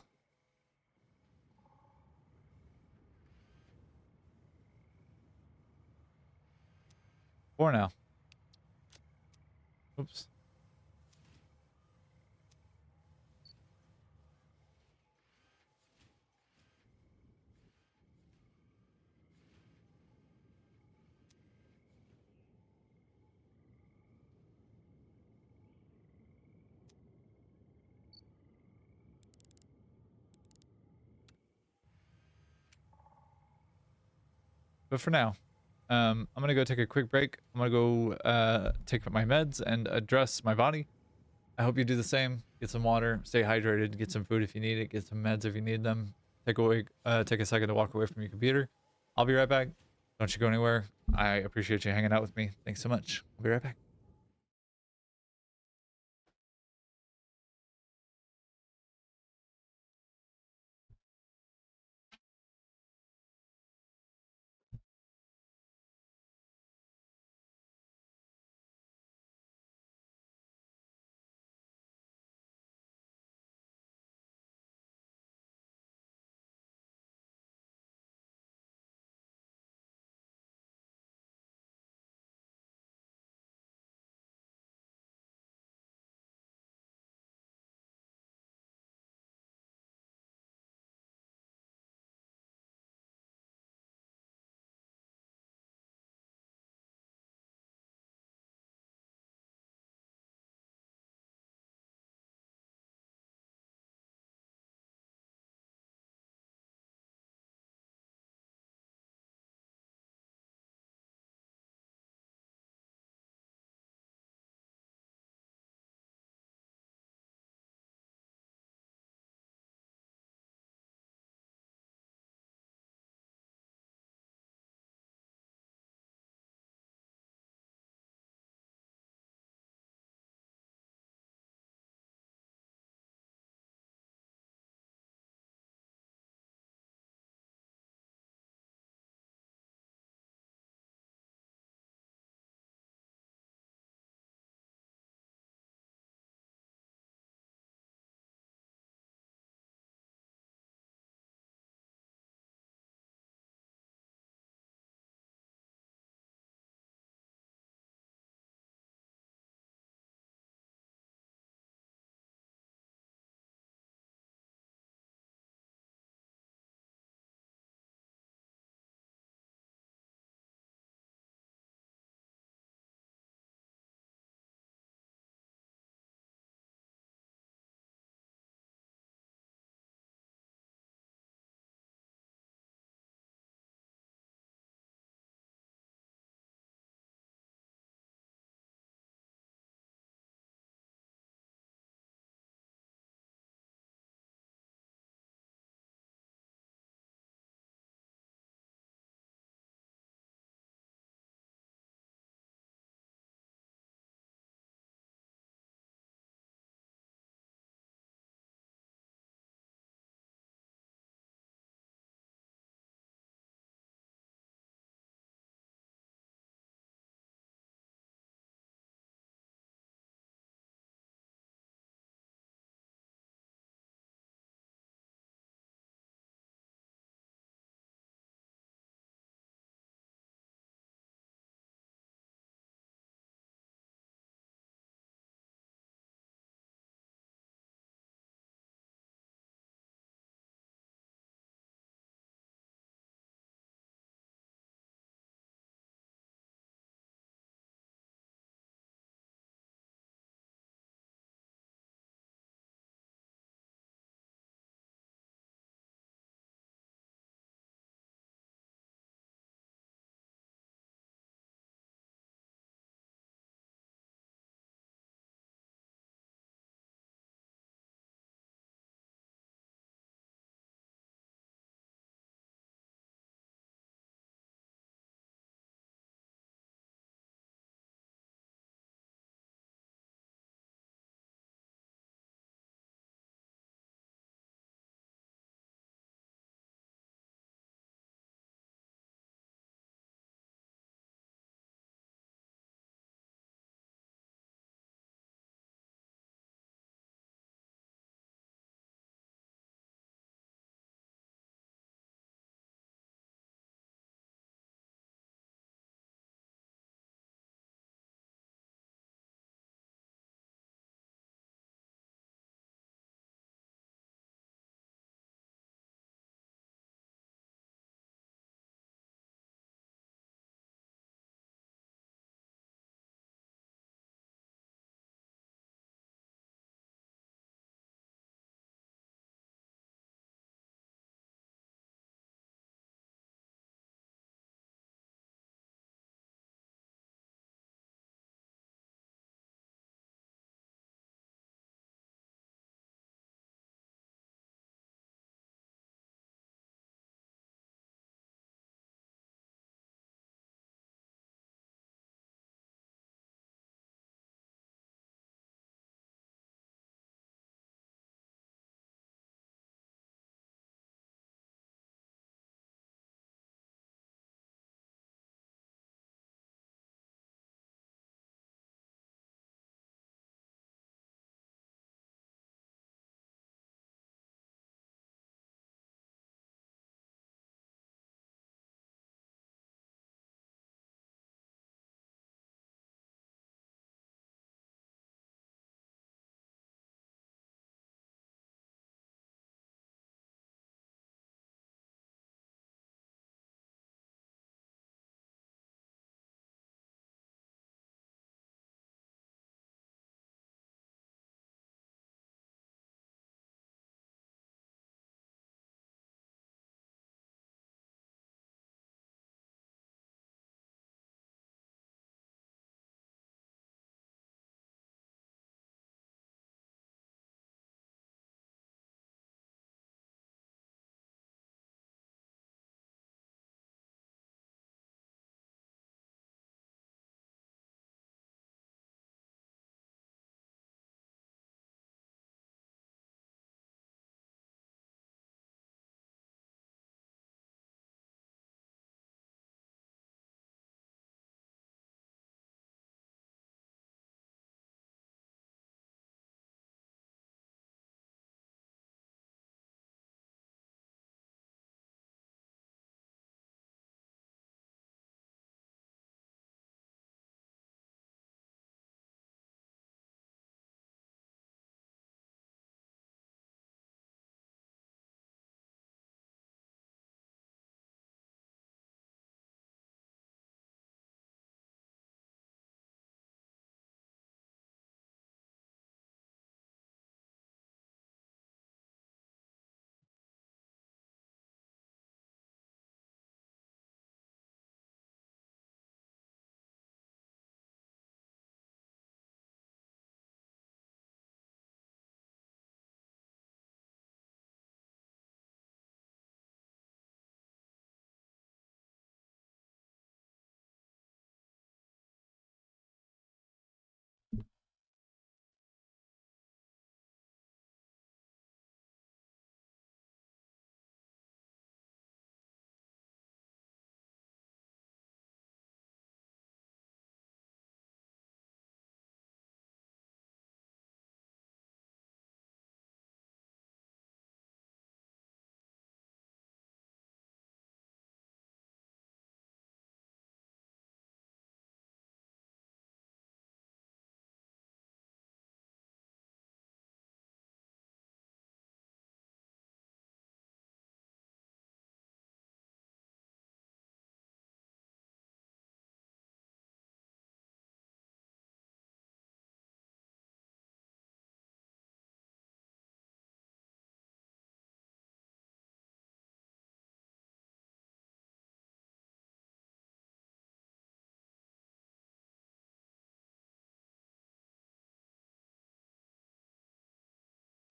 oops. But for now, I'm gonna go take a quick break. I'm gonna go take my meds and address my body. I hope you do the same. Get some water, stay hydrated, get some food if you need it, get some meds if you need them. Take a second to walk away from your computer. I'll be right back. Don't you go anywhere. I appreciate you hanging out with me. Thanks so much. I'll be right back.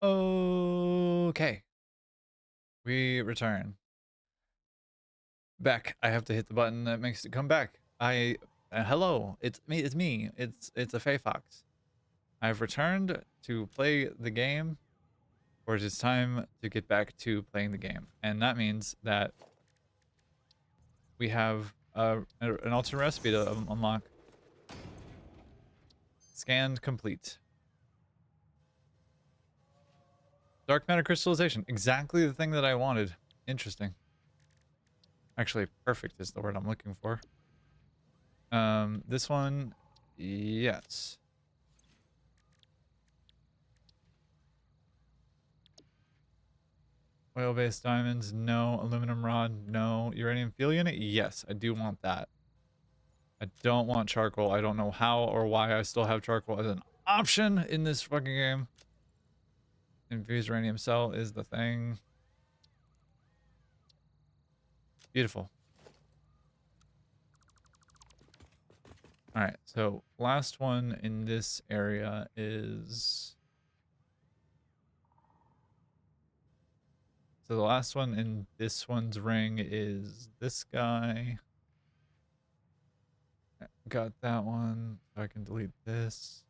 Okay. We return. Back. I have to hit the button that makes it come back. Hello. It's me. It's me. It's a Fay Fox. I've returned to play the game, or it is time to get back to playing the game. And that means that we have an alternate recipe to unlock. Scanned complete. Dark matter crystallization. Exactly the thing that I wanted. Interesting. Actually, perfect is the word I'm looking for. This one, yes. Oil-based diamonds, no. Aluminum rod, no. Uranium fuel unit, yes. I do want that. I don't want charcoal. I don't know how or why I still have charcoal as an option in this fucking game. Infused uranium cell is the thing. Beautiful. All right, so last one in this area is... So the last one in this one's ring is this guy. Got that one. I can delete this.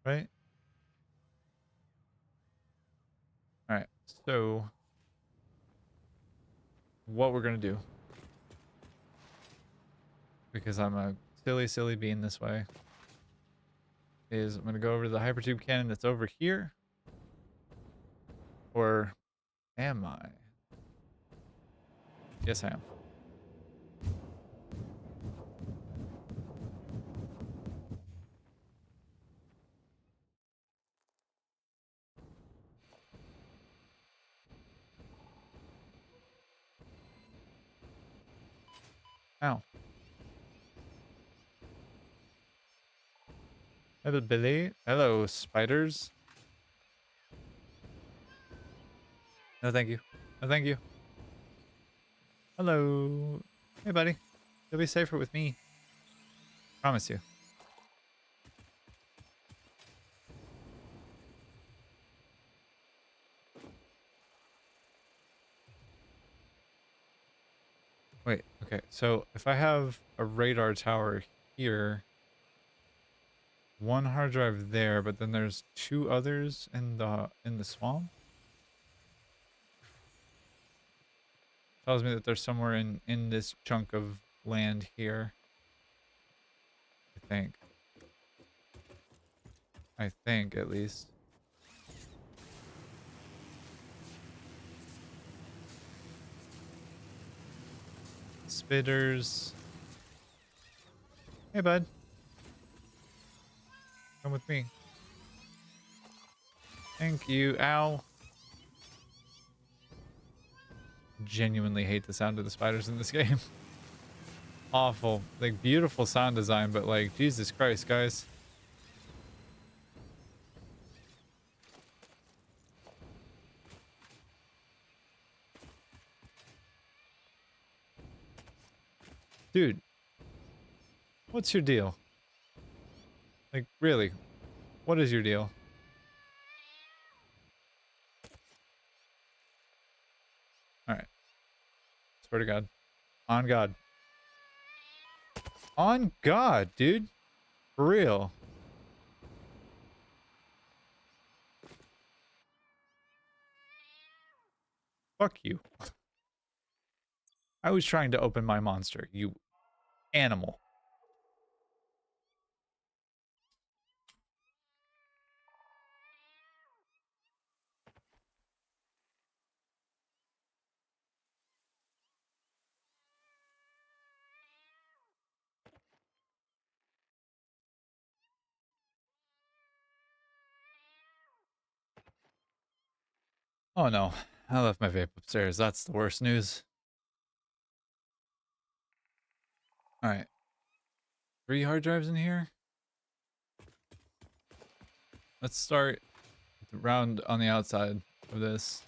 Right? All right, so what we're gonna do, because I'm a silly bean this way, is I'm gonna go over to the hypertube cannon that's over here. Or am I? Yes, I am. Ow. Hello, Billy. Hello, spiders. No, thank you. No, thank you. Hello. Hey, buddy. You'll be safer with me. Promise you. Wait, okay. So if I have a radar tower here, one hard drive there, but then there's two others in the swamp. Tells me that there's somewhere in this chunk of land here. I think. I think at least. Spitters. Hey, bud. Come with me. Thank you. Ow. Genuinely hate the sound of the spiders in this game. Awful. Like, beautiful sound design, but like, Jesus Christ, guys. Dude. What's your deal? Like, really? What is your deal? Alright. Swear to God. On God. On God, dude. For real. Fuck you. I was trying to open my monster, you animal. Oh no. I left my vape upstairs. That's the worst news. Alright. 3 hard drives in here? Let's start the round on the outside of this.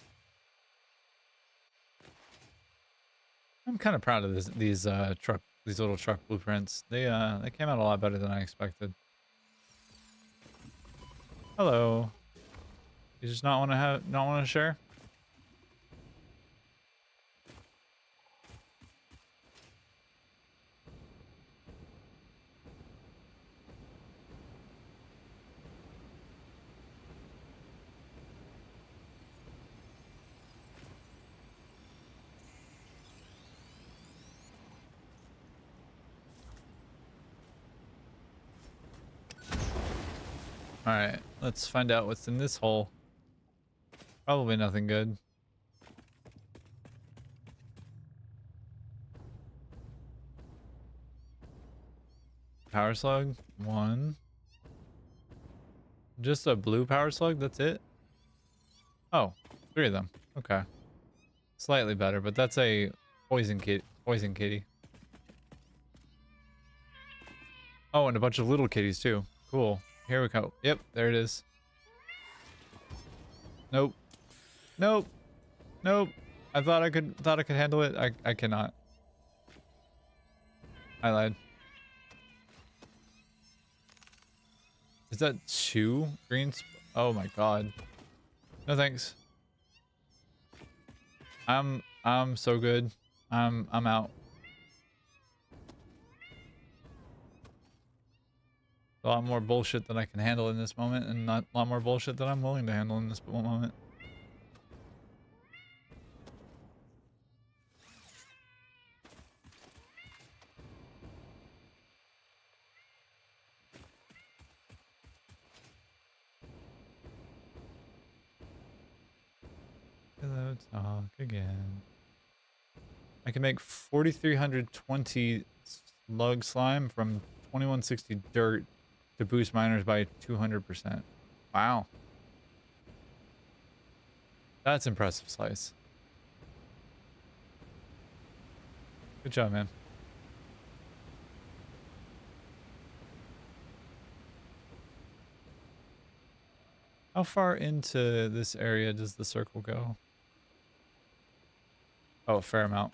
I'm kind of proud of these little truck blueprints. They came out a lot better than I expected. Hello. You just not want to share? All right, let's find out what's in this hole. Probably nothing good. Power slug, 1. Just a blue power slug, that's it? Oh, 3 of them. Okay. Slightly better, but that's a poison kitty. Oh, and a bunch of little kitties too. Cool. Here we go. Yep, there it is. Nope. Nope. Nope. I thought I could handle it. I cannot. I lied. Is that 2 greens? Oh my god. No thanks. I'm so good. I'm out. A lot more bullshit than I can handle in this moment, and not a lot more bullshit than I'm willing to handle in this moment. Hello, talk again. I can make 4,320 slug slime from 2160 dirt to boost miners by 200%. Wow. That's impressive, Slice. Good job, man. How far into this area does the circle go? Oh, a fair amount.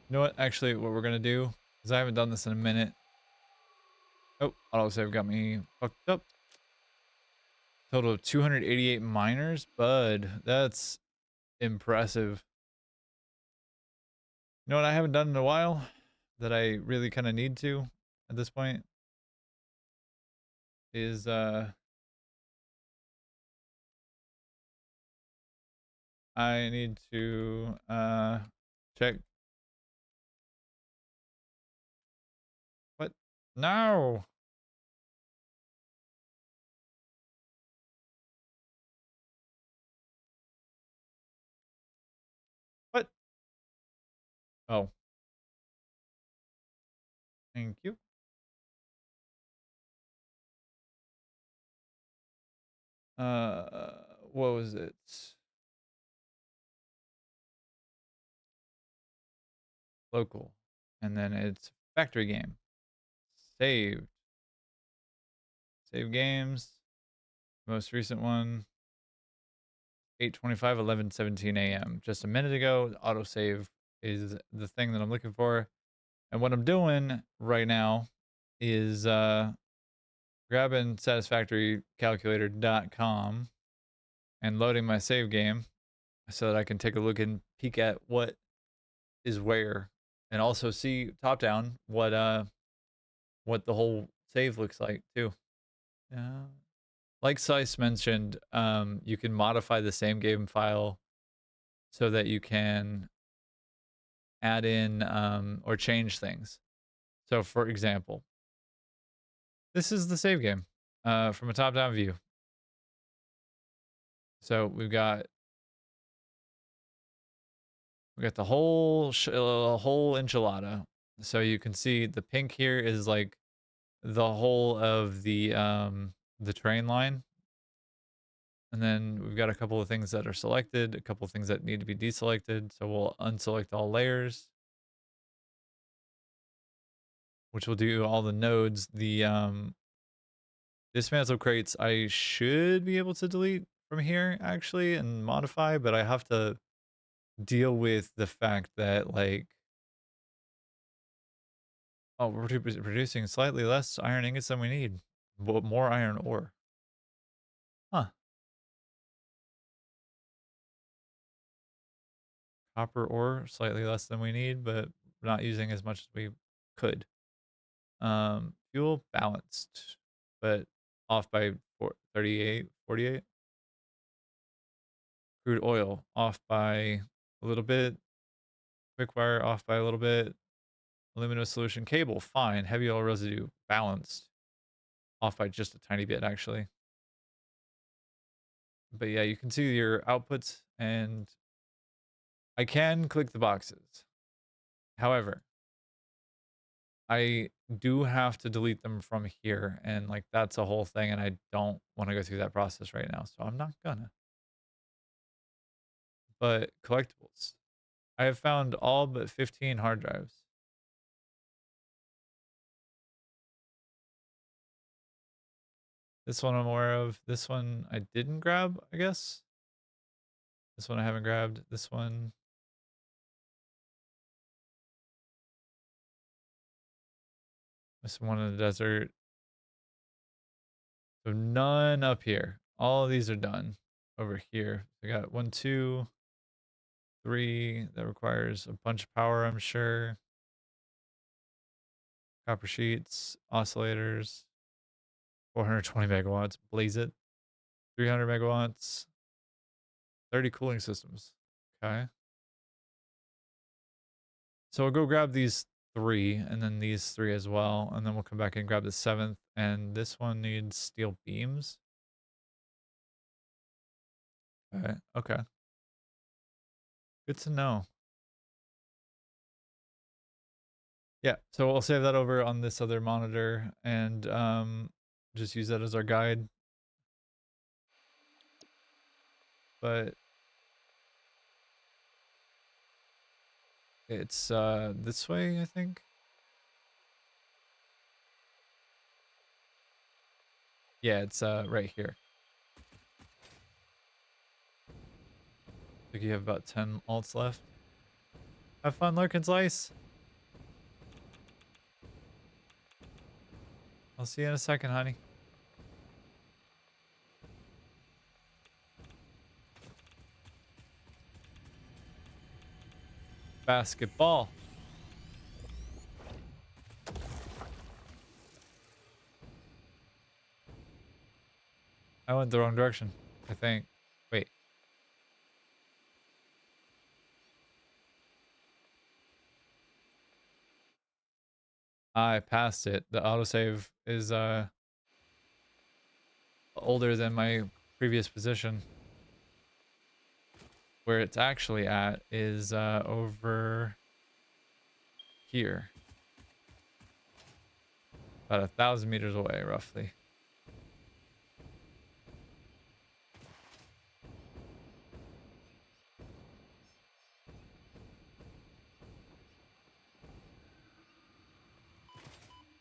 You know what? Actually, what we're going to do, because I haven't done this in a minute. Oh, autosave got me fucked up. Total of 288 miners, bud. That's impressive. You know what I haven't done in a while that I really kind of need to at this point is I need to check. What? No. What? Oh. Thank you. What was it? Local. And then it's factory game. Saved. Save games. Most recent one. 8:25, 11:17 a.m. Just a minute ago. Autosave is the thing that I'm looking for. And what I'm doing right now is grabbing satisfactorycalculator.com and loading my save game so that I can take a look and peek at what is where, and also see top down what the whole save looks like too. Like Sice mentioned, you can modify the same game file so that you can add in or change things. So for example, this is the save game from a top-down view. So we've got the whole whole enchilada. So you can see the pink here is like the whole of the train line. And then we've got a couple of things that are selected, a couple of things that need to be deselected. So we'll unselect all layers. which will do all the nodes. The dismantle crates I should be able to delete from here actually and modify, but I have to deal with the fact that like, oh, we're producing slightly less iron ingots than we need, but more iron ore. Huh. Copper ore slightly less than we need, but not using as much as we could. Fuel balanced, but off by 38, 48. Crude oil off by a little bit. Quick wire off by a little bit. Aluminum solution cable, fine. Heavy oil residue, balanced. Off by just a tiny bit, actually. But yeah, you can see your outputs, and I can click the boxes. However, I do have to delete them from here, and like that's a whole thing, and I don't want to go through that process right now, so I'm not gonna. But collectibles. I have found all but 15 hard drives. This one I'm aware of. This one I didn't grab, I guess. This one I haven't grabbed. This one. This one in the desert. So none up here. All of these are done over here. I got 1, 2, 3. That requires a bunch of power, I'm sure. Copper sheets, oscillators, 420 megawatts. Blaze it. 300 megawatts. 30 cooling systems. Okay. So we'll go grab these 3 and then these 3 as well. And then we'll come back and grab the 7th. And this one needs steel beams. Okay. Okay. Good to know. Yeah, so we'll save that over on this other monitor and just use that as our guide. But it's this way, I think. Yeah, it's right here. I think you have about 10 alts left. Have fun, Larkin's Lice. I'll see you in a second, honey. Basketball. I went the wrong direction, I think. Wait. I passed it. The autosave is older than my previous position. Where it's actually at is over here. About 1,000 meters away, roughly.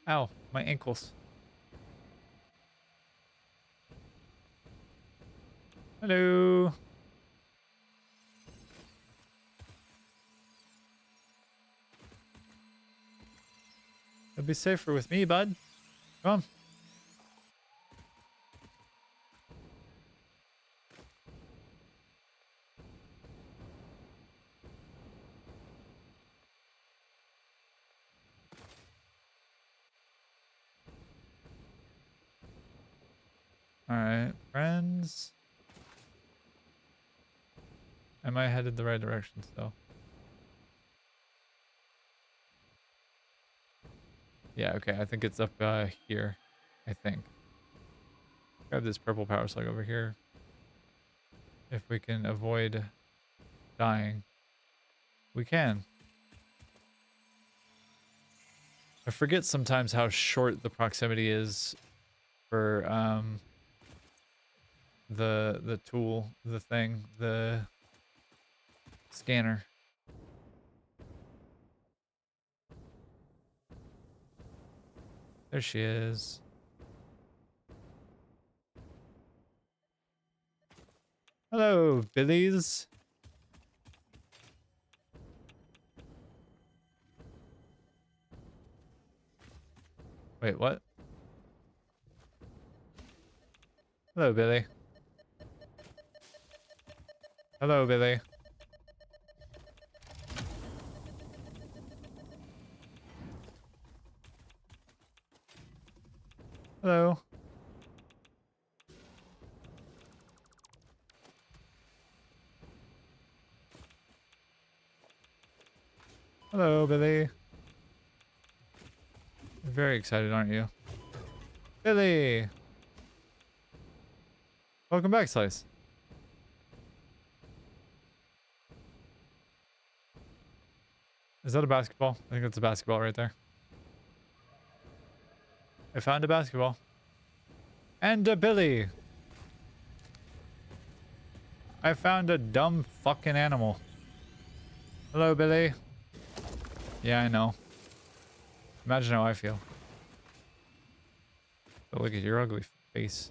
Ow, my ankles. Hello. It'll be safer with me, bud. Come on. Alright, friends. Am I headed the right direction still? Yeah, okay, I think it's up here. I think. Grab this purple power slug over here. If we can avoid dying. We can. I forget sometimes how short the proximity is for the tool, the thing, the scanner. There she is. Hello, Billies. Wait, what? Hello, Billy. Hello, Billy. Hello. Hello, Billy. You're very excited, aren't you? Billy! Welcome back, Slice. Is that a basketball? I think that's a basketball right there. I found a basketball. And a Billy! I found a dumb fucking animal. Hello, Billy. Yeah, I know. Imagine how I feel. But look at your ugly face.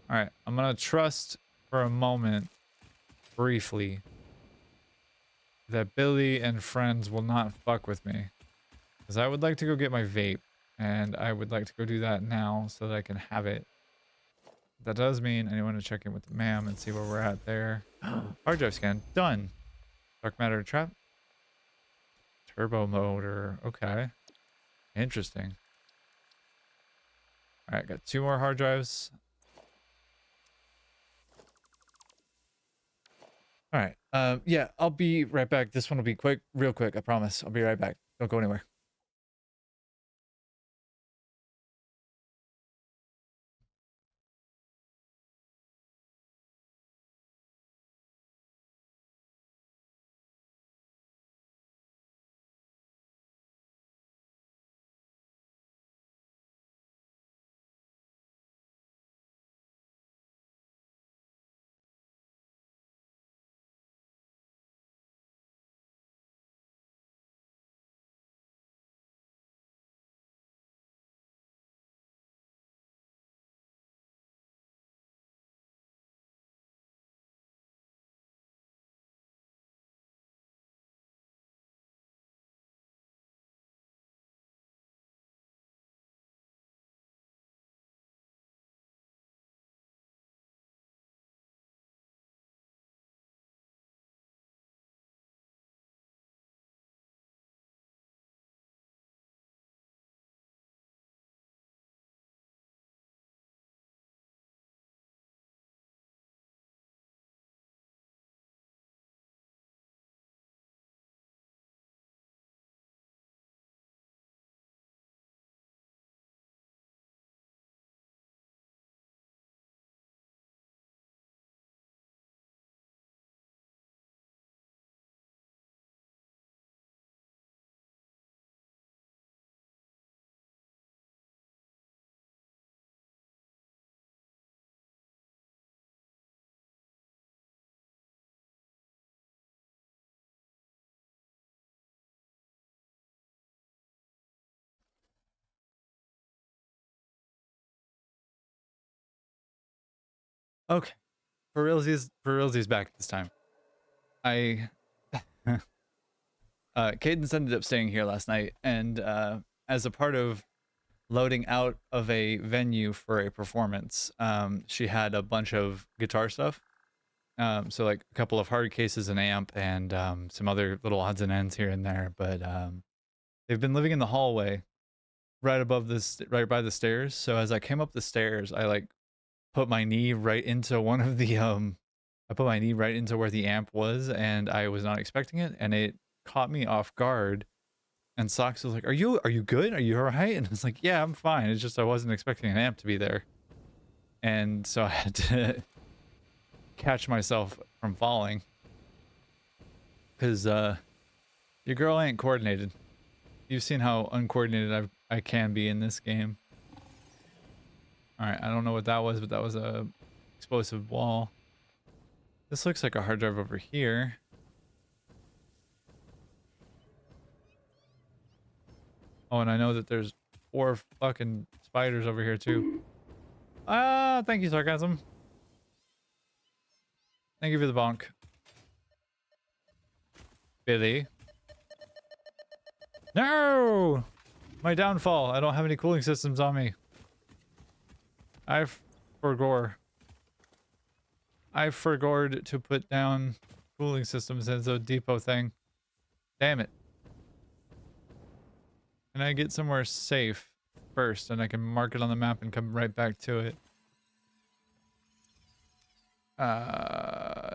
Alright, I'm gonna trust for a moment, briefly, that Billy and friends will not fuck with me. Because I would like to go get my vape, and I would like to go do that now so that I can have it. That does mean I want to check in with the ma'am and see where we're at there. Hard drive scan. Done. Dark matter trap. Turbo motor. Okay. Interesting. Alright, got 2 more hard drives. Alright. Yeah, I'll be right back. This one will be quick, real quick, I promise. I'll be right back. Don't go anywhere. Okay. For realsies back this time. I Cadence ended up staying here last night, and as a part of loading out of a venue for a performance, she had a bunch of guitar stuff. So like a couple of hard cases, an amp, and some other little odds and ends here and there. But they've been living in the hallway right above this, right by the stairs. So as I came up the stairs, I like put my knee right into one of the I put my knee right into where the amp was, and I was not expecting it, and it caught me off guard. And Socks was like, are you good? Are you all right?" And I was like, "Yeah, I'm fine. It's just I wasn't expecting an amp to be there." And so I had to catch myself from falling. Because your girl ain't coordinated. You've seen how uncoordinated I can be in this game. Alright, I don't know what that was, but that was a explosive wall. This looks like a hard drive over here. Oh, and I know that there's 4 fucking spiders over here too. Ah, thank you, sarcasm. Thank you for the bonk. Billy. No! My downfall. I don't have any cooling systems on me. I forgore. I forgored to put down cooling systems as a depot thing. Damn it. Can I get somewhere safe first and I can mark it on the map and come right back to it?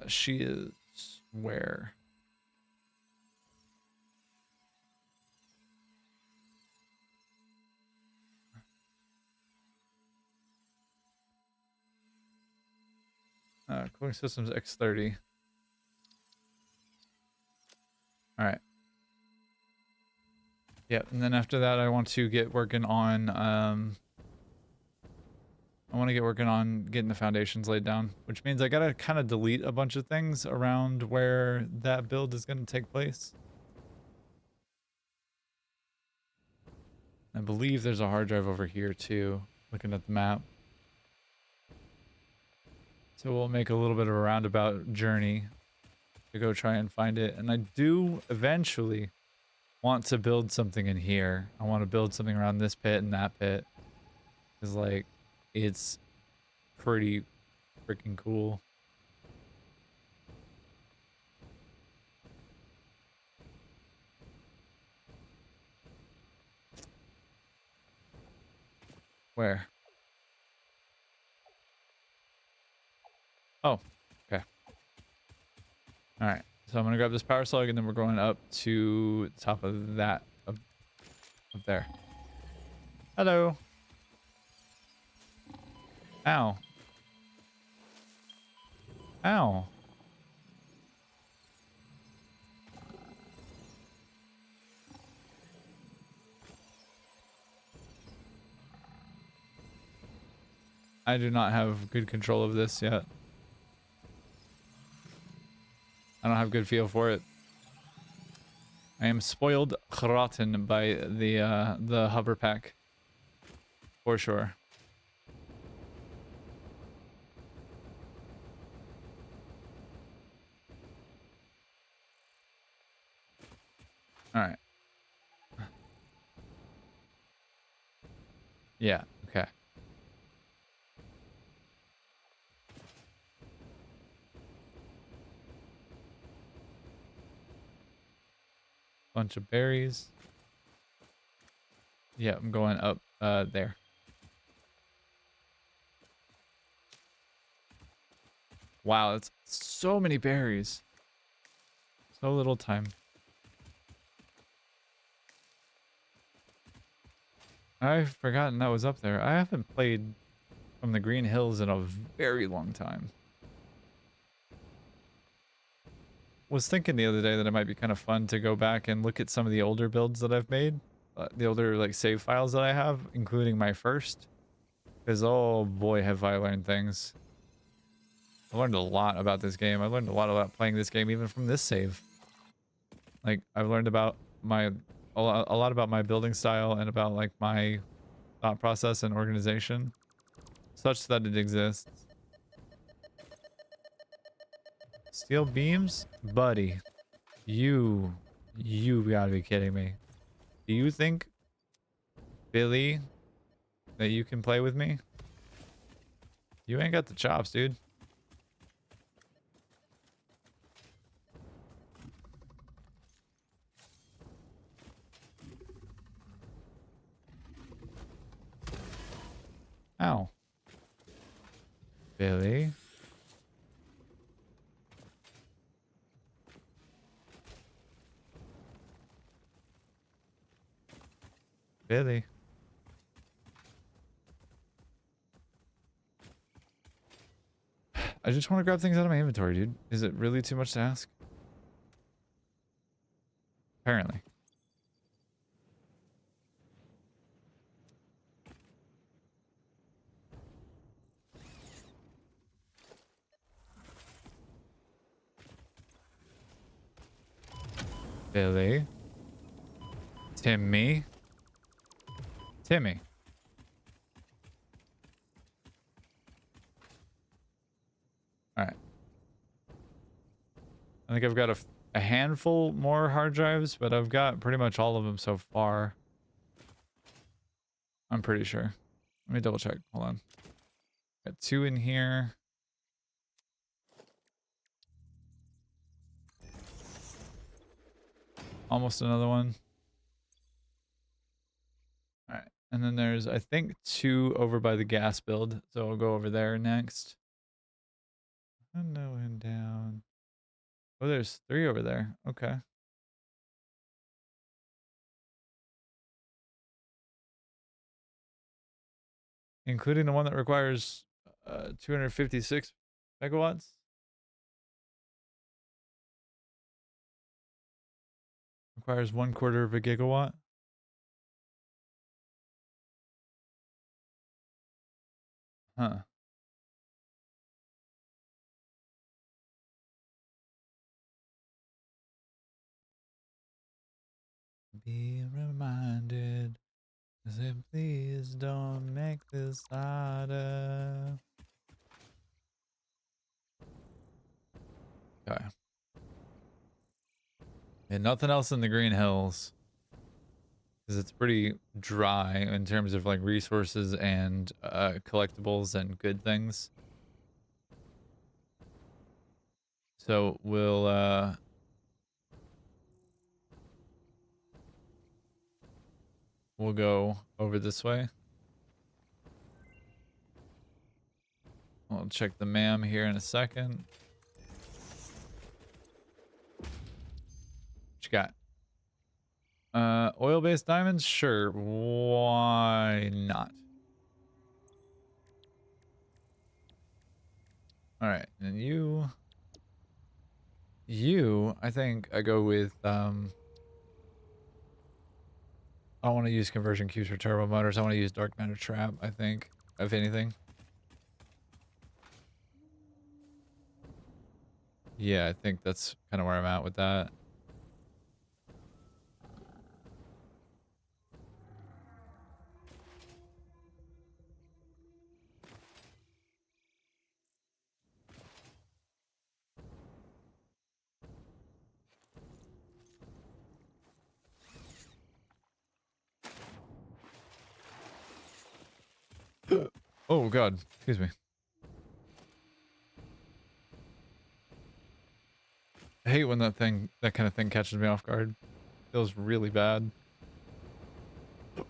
She is where? Cooling systems X30. All right. Yep, and then after that I want to get working on I want to get working on getting the foundations laid down, which means I gotta kind of delete a bunch of things around where that build is going to take place. I believe there's a hard drive over here too, looking at the map. So we'll make a little bit of a roundabout journey to go try and find it. And I do eventually want to build something in here. I want to build something around this pit and that pit. Because, like, it's pretty freaking cool. Where? Oh, okay. All right. So I'm going to grab this power slug and then we're going up to the top of that, up there. Hello. Ow. Ow. I do not have good control of this yet. I don't have good feel for it. I am spoiled rotten by the hover pack. For sure. All right. Yeah, okay. Bunch of berries. Yeah, I'm going up there. Wow, that's so many berries. So little time. I've forgotten that was up there. I haven't played from the Green Hills in a very long time. Was thinking the other day that it might be kind of fun to go back and look at some of the older builds that I've made. The older, like, save files that I have, including my first. Because, oh boy, have I learned things. I learned a lot about this game. I learned a lot about playing this game even from this save. Like, I've learned about a lot about my building style and about, like, my thought process and organization. Such that it exists. Steel beams? Buddy. You gotta be kidding me. Do you think, Billy, that you can play with me? You ain't got the chops, dude. Ow. Billy. Billy. I just want to grab things out of my inventory, dude. Is it really too much to ask? Apparently. Billy. Timmy. Timmy. All right. I think I've got a handful more hard drives, but I've got pretty much all of them so far. I'm pretty sure. Let me double check. Hold on. Got 2 in here. Almost another one. All right. And then there's, I think, 2 over by the gas build. So I'll go over there next. And down. Oh, there's 3 over there. Okay. Including the one that requires 256 megawatts. Requires 1/4 of a gigawatt. Huh. Be reminded. Say, please don't make this harder. Okay. And nothing else in the Green Hills. Because it's pretty dry in terms of like resources and collectibles and good things. So we'll go over this way. I'll check the MAM here in a second. What you got? Oil-based diamonds? Sure. Why not? All right. And I think I go with, I don't want to use conversion cubes for turbo motors. I want to use dark matter trap, I think, if anything. Yeah, I think that's kind of where I'm at with that. Oh god, excuse me. I hate when that kind of thing catches me off guard. Feels really bad. All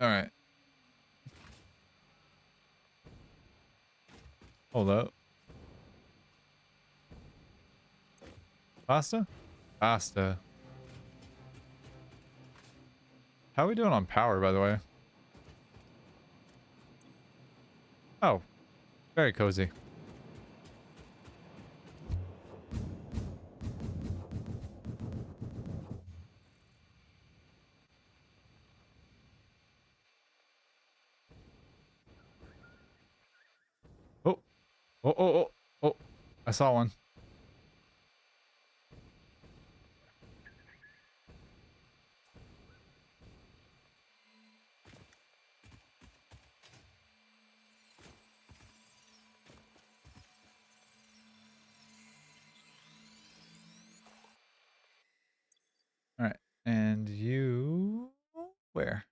right. Hold up. Pasta? Pasta. How are we doing on power, by the way? Oh, very cozy. Oh, oh, oh, oh, oh. I saw one. All right. And you... Where?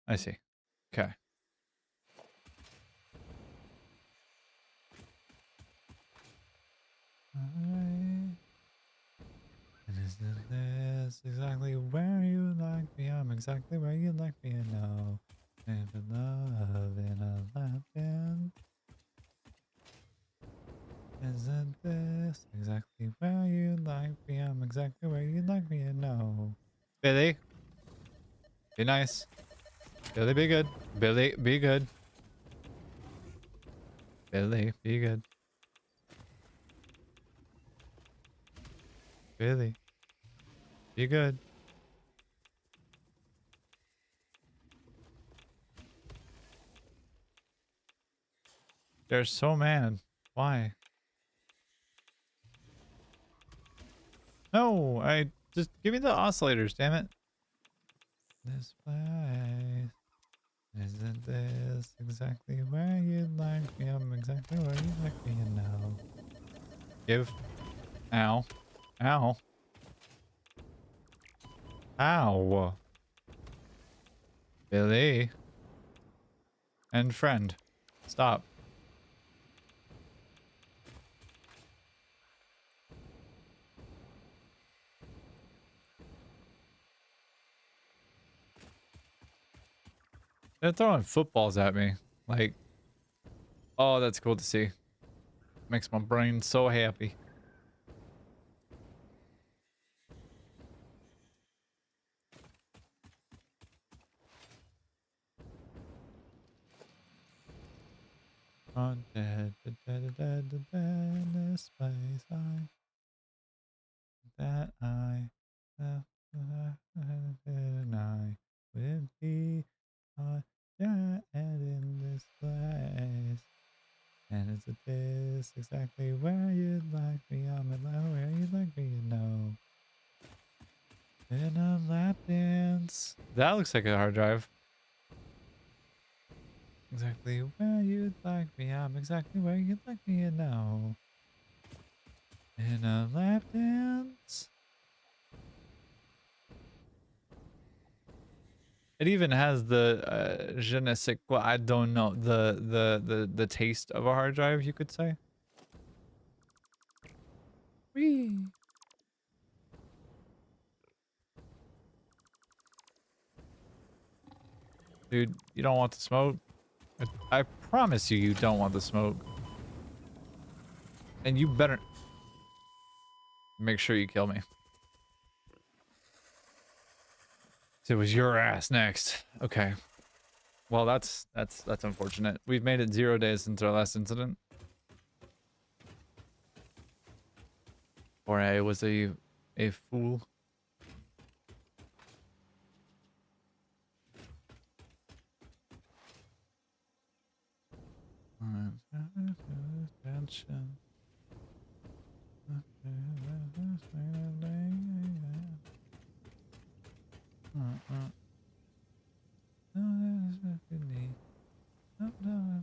I see. Okay. And isn't this exactly where you like me? I'm exactly where you like me now. And for love in a laughing. Isn't this exactly where you like me? I'm exactly where you like me now. Billy, be nice. Billy, be good. Billy, be good. Billy, be good. Billy, be good. They're so mad. Why? No, I just give me the oscillators, damn it. This place. Isn't this exactly where you'd like me? I'm exactly where you'd like me, you know. Give. Ow. Ow. Ow. Billy. And friend. Stop. They're throwing footballs at me. Like, oh, that's cool to see. Makes my brain so happy. On dead, this place that I and I would be dead in this place. And is it this exactly where you'd like me? I'm in where you'd like me, you know. In a lap dance. That looks like a hard drive. Exactly where you'd like me. I'm exactly where you'd like me, you know. In a lap dance. It even has the je ne sais quoi, I don't know, the taste of a hard drive, you could say. Whee. Dude, you don't want the smoke? I promise you, you don't want the smoke. And you better make sure you kill me. It was your ass next. Okay. Well, that's unfortunate. We've made it 0 days since our last incident. Or I was a fool.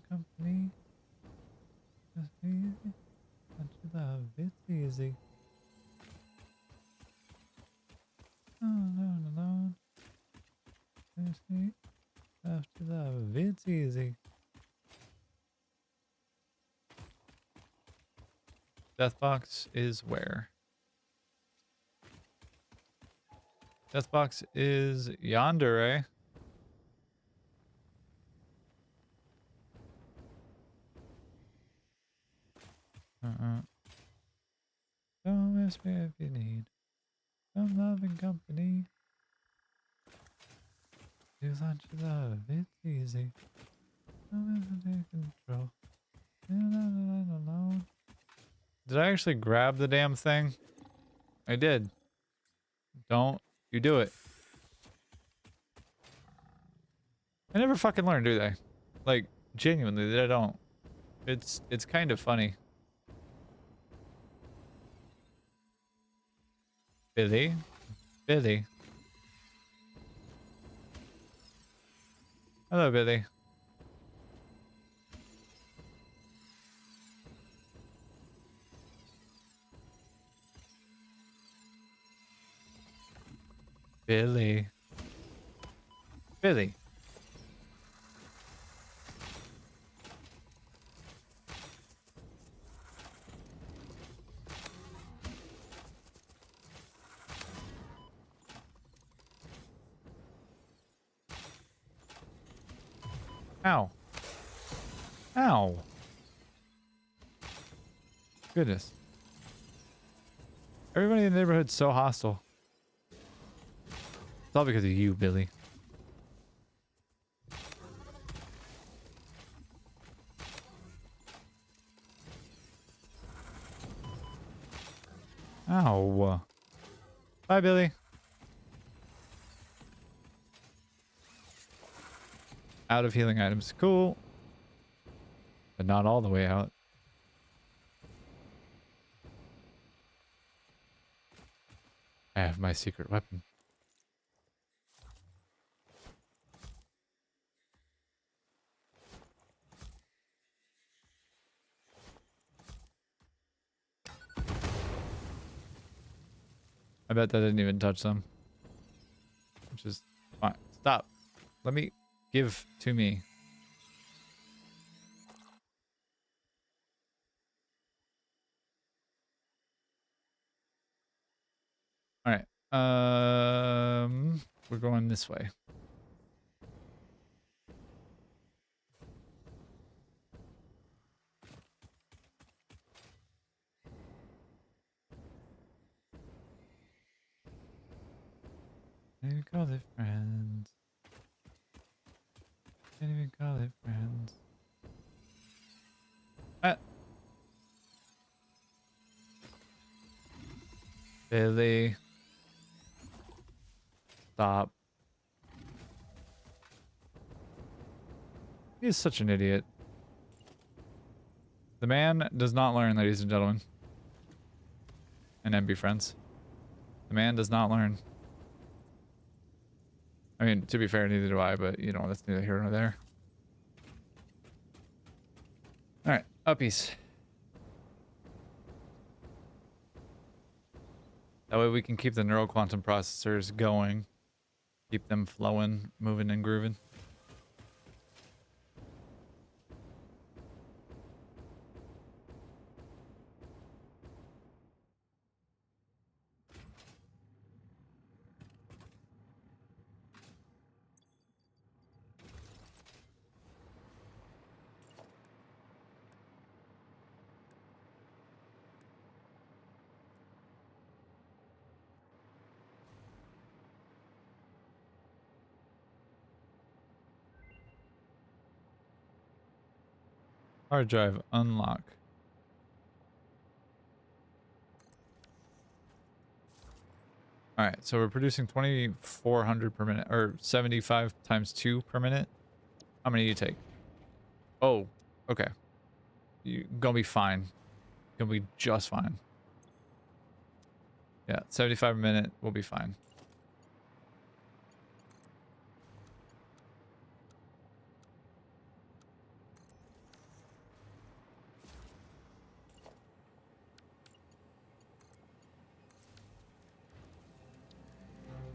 Company. It's easy. After love, it's easy. Deathbox is where? Deathbox is yonder, eh? Don't miss me if you need some loving company. You want your love, it's easy. Don't miss me, take control. You're not alone. Did I actually grab the damn thing? I did. Don't you do it. I never fucking learn, do they? Like, genuinely, they don't. It's kind of funny. Billy? Billy. Hello, Billy. Billy. Billy. Ow. Ow. Goodness. Everybody in the neighborhood's so hostile. It's all because of you, Billy. Ow. Bye, Billy. Out of healing items. Cool. But not all the way out. have my secret weapon. I bet that didn't even touch them. Which is fine. Stop. Let me give to me. All right. We're going this way. Can't even call it friends. Can't even call it friends. Ah. Billy. Stop. He is such an idiot. The man does not learn, ladies and gentlemen. And MB friends. The man does not learn. I mean, to be fair, neither do I, but, you know, that's neither here nor there. Alright, uppies. That way we can keep the neural quantum processors going. Keep them flowing, moving, and grooving. Hard drive unlock. All right, so we're producing 2,400 per minute, or 75 times 2 per minute. How many do you take? Oh, okay. You're gonna be fine. Gonna be just fine. Yeah, 75 a minute will be fine.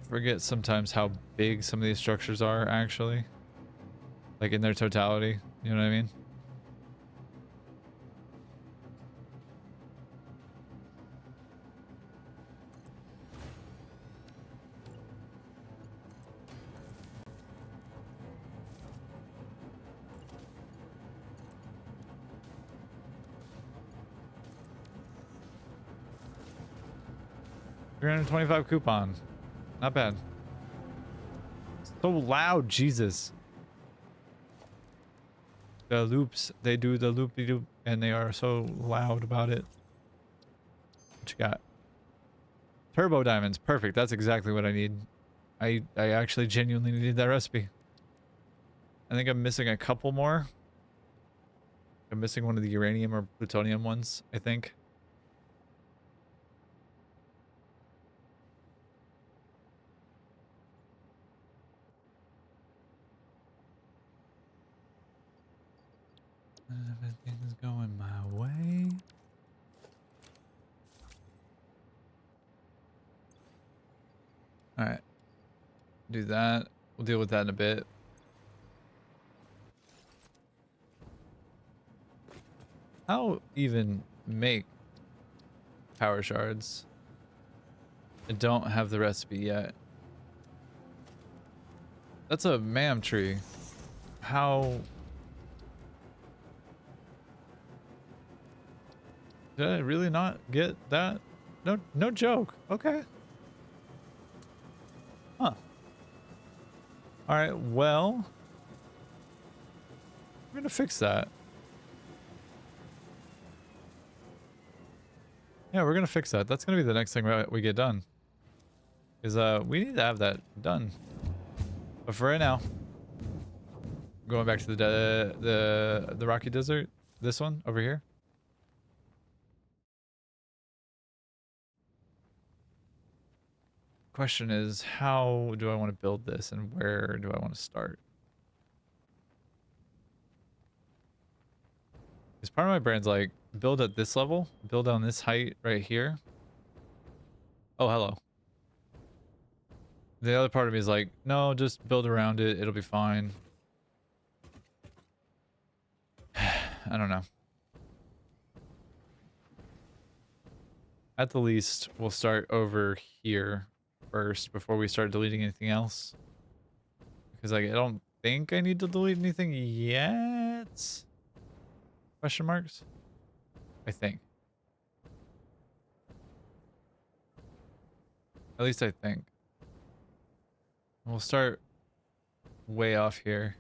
Forget sometimes how big some of these structures are, actually. Like in their totality, you know what I mean? $325 coupon. Not bad. So loud, Jesus. The loops, they do the loop-de-loop, and they are so loud about it. What you got? Turbo diamonds, perfect. That's exactly what I need. I actually genuinely needed that recipe. I think I'm missing a couple more. I'm missing one of the uranium or plutonium ones, I think. Everything's going my way. All right. Do that. We'll deal with that in a bit. How even make power shards? I don't have the recipe yet. That's a mam tree. How? Did I really not get that? No, no joke. Okay. Huh. All right. Well, we're gonna fix that. Yeah, we're gonna fix that. That's gonna be the next thing we get done. Is we need to have that done. But for right now, going back to the Rocky Desert. This one over here. question is, how do I want to build this and where do I want to start? Because part of my brain's like, build at this level, build on this height right here. Oh, hello. The other part of me is like, no, just build around it. It'll be fine. I don't know. At the least, we'll start over here first before we start deleting anything else. Because like, I don't think I need to delete anything yet. Question marks? I think. At least I think. We'll start way off here.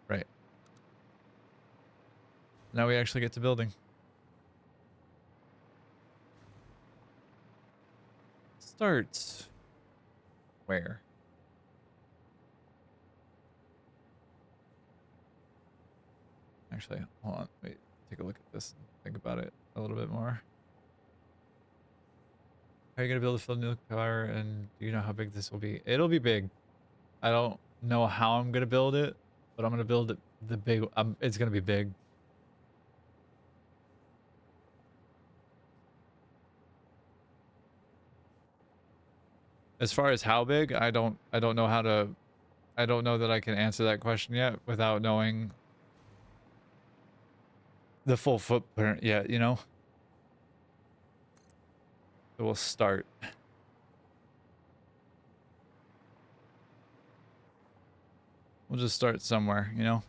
Right. Now we actually get to building. Start where? Actually, hold on. Wait, take a look at this and think about it a little bit more. How are you going to build a field nuclear power, and do you know how big this will be? It'll be big. I don't know how I'm going to build it, but I'm going to build it the big... it's going to be big. As far as how big, I don't know how to... I don't know that I can answer that question yet without knowing the full footprint yet, you know? So we'll start. We'll just start somewhere, you know?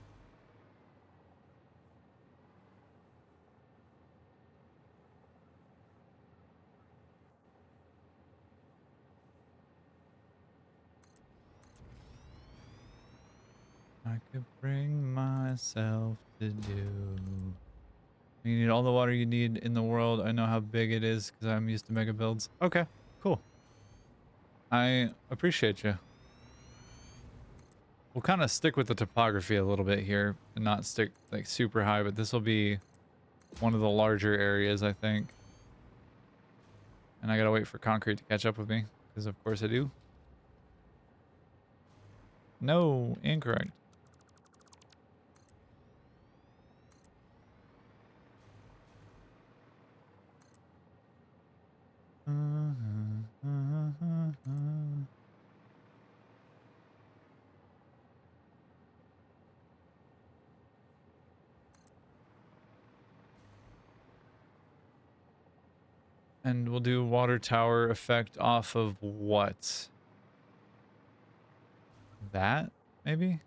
I could bring myself to do. You need all the water you need in the world. I know how big it is because I'm used to mega builds. Okay, cool. I appreciate you. We'll kind of stick with the topography a little bit here and not stick like super high, but this will be one of the larger areas, I think. And I gotta wait for concrete to catch up with me because of course I do. No, incorrect. And we'll do water tower effect off of what? That, maybe?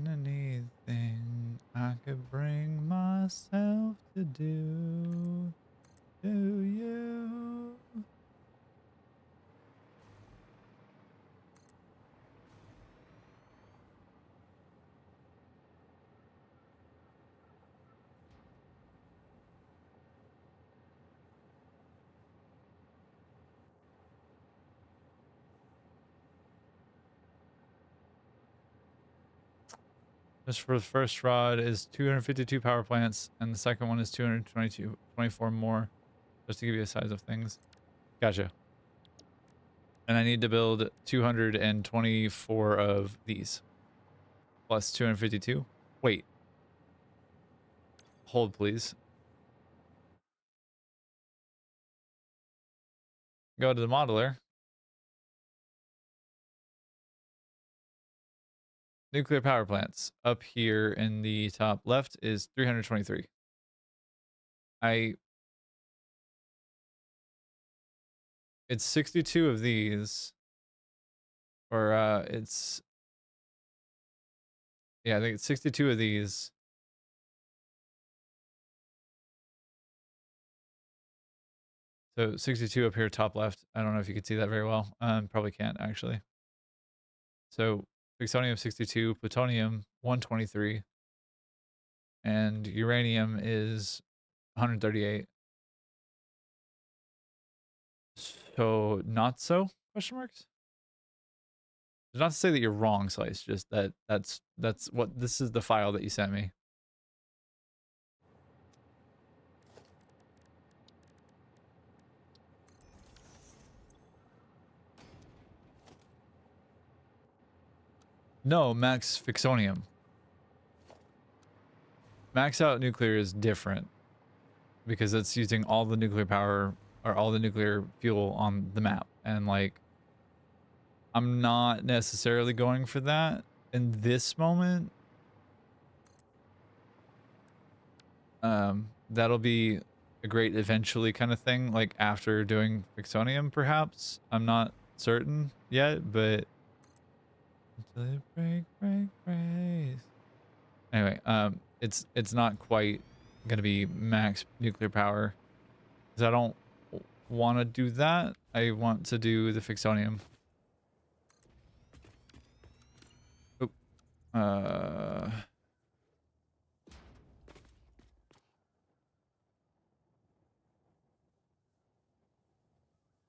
Anything I could bring myself to do you. Just for the first rod is 252 power plants, and the second one is 24 more, just to give you a size of things. Gotcha. And I need to build 224 of these. Plus 252. Wait. Hold, please. Go to the modeler. Nuclear power plants. Up here in the top left is 323. It's 62 of these. Or, yeah, I think it's 62 of these. So 62 up here, top left. I don't know if you can see that very well. Probably can't, actually. So Fixonium 62, plutonium 123, and uranium is 138. So not so? Question marks. Not to say that you're wrong, Slice. Just that's what this is the file that you sent me. No, Max Fixonium. Max out nuclear is different because it's using all the nuclear power or all the nuclear fuel on the map, and like I'm not necessarily going for that in this moment. That'll be a great eventually kind of thing, like after doing Fixonium, perhaps. I'm not certain yet, but until it breaks. Anyway, it's not quite gonna be max nuclear power because I don't want to do that. I want to do the Fixonium. Oh,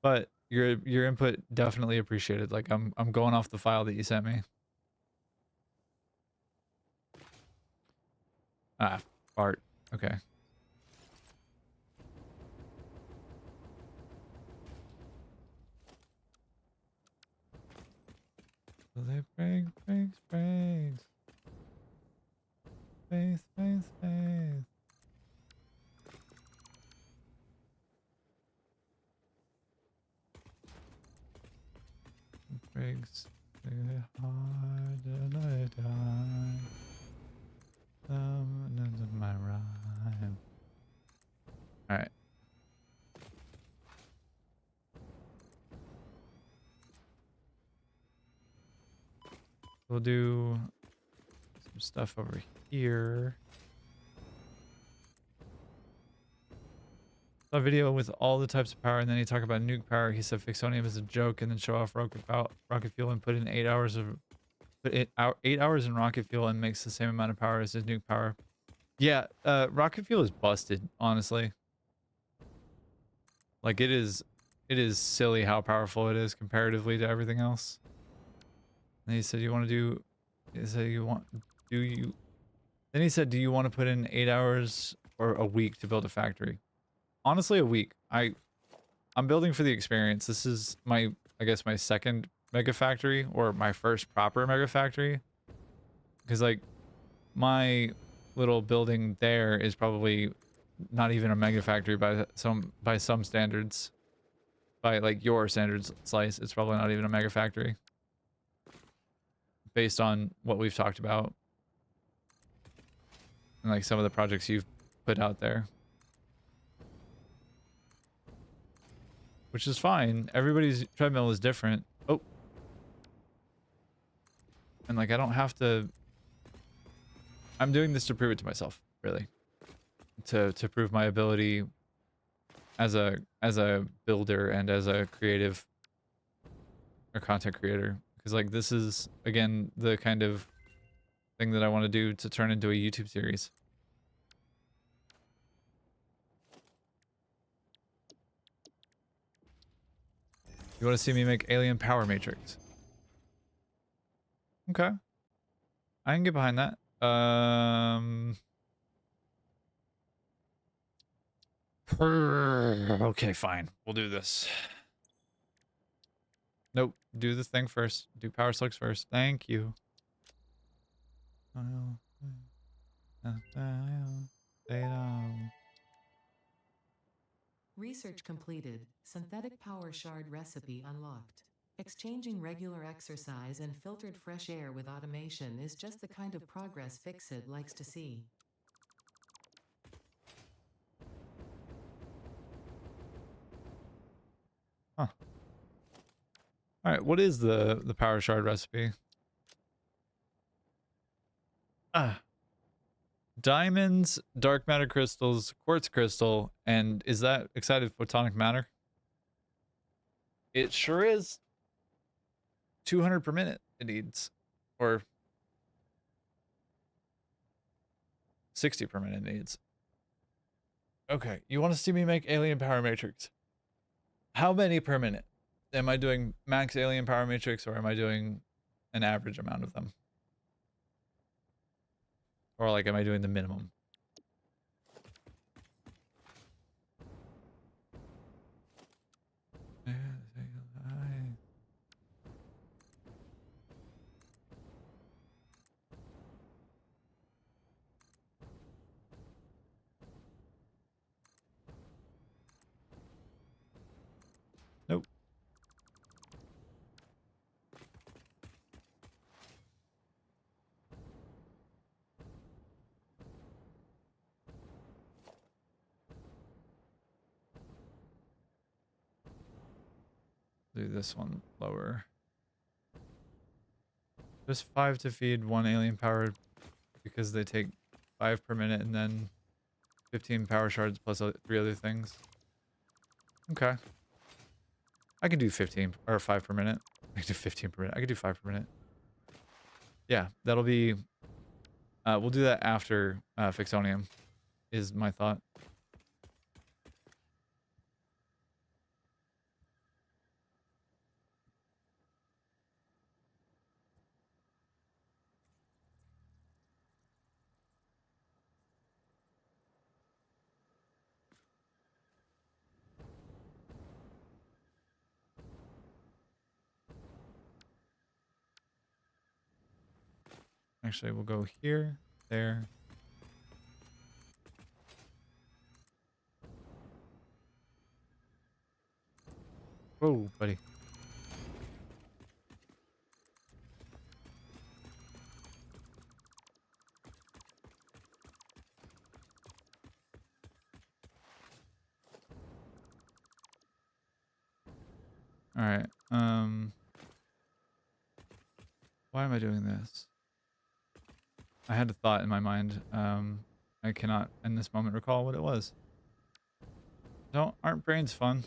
but your input definitely appreciated. Like I'm going off the file that you sent me. Ah, art. Okay. Will it breaks. Space. Breaks harder than I die. My rhyme. Alright. We'll do some stuff over here. Saw a video with all the types of power, and then he talked about nuke power. He said Fixonium is a joke, and then show off rocket fuel and put in 8 hours of 8 hours in rocket fuel and makes the same amount of power as his nuke power. Yeah, rocket fuel is busted, honestly. Like it is silly how powerful it is comparatively to everything else. And he said you want to do he said you want do you then he said do you want to put in 8 hours or a week to build a factory? Honestly, a week. I'm building for the experience. This is my I guess my second mega factory or my first proper mega factory. Cuz like my little building there is probably not even a mega factory by some standards. By like your standards, Slice, it's probably not even a mega factory based on what we've talked about and like some of the projects you've put out there, which is fine. Everybody's treadmill is different. Oh, and like I don't have to. I'm doing this to prove it to myself, really, to prove my ability as a builder and as a creative or content creator. Because like this is again the kind of thing that I want to do to turn into a YouTube series. You want to see me make Alien Power Matrix? Okay. I can get behind that. Okay, fine. We'll do this. Nope. Do the thing first. Do power slugs first. Thank you. Research completed. Synthetic power shard recipe unlocked. Exchanging regular exercise and filtered fresh air with automation is just the kind of progress Fixit likes to see. Huh. All right. What is the power shard recipe? Ah. Diamonds, dark matter crystals, quartz crystal, and is that excited photonic matter? It sure is. 200 per minute it needs. Or 60 per minute it needs. Okay, you want to see me make Alien Power Matrix? How many per minute? Am I doing max alien power matrix or am I doing an average amount of them? Or like, am I doing the minimum? Nope. Do this one lower. Just 5 to feed 1 alien powered because they take 5 per minute and then 15 power shards plus 3 other things. Okay. I can do 15 or 5 per minute. I can do 15 per minute. I can do 5 per minute. Yeah, that'll be... we'll do that after Fixonium, is my thought. Actually, we'll go here, there. Whoa, buddy. All right. Why am I doing this? I had a thought in my mind. I cannot in this moment recall what it was. Aren't brains fun?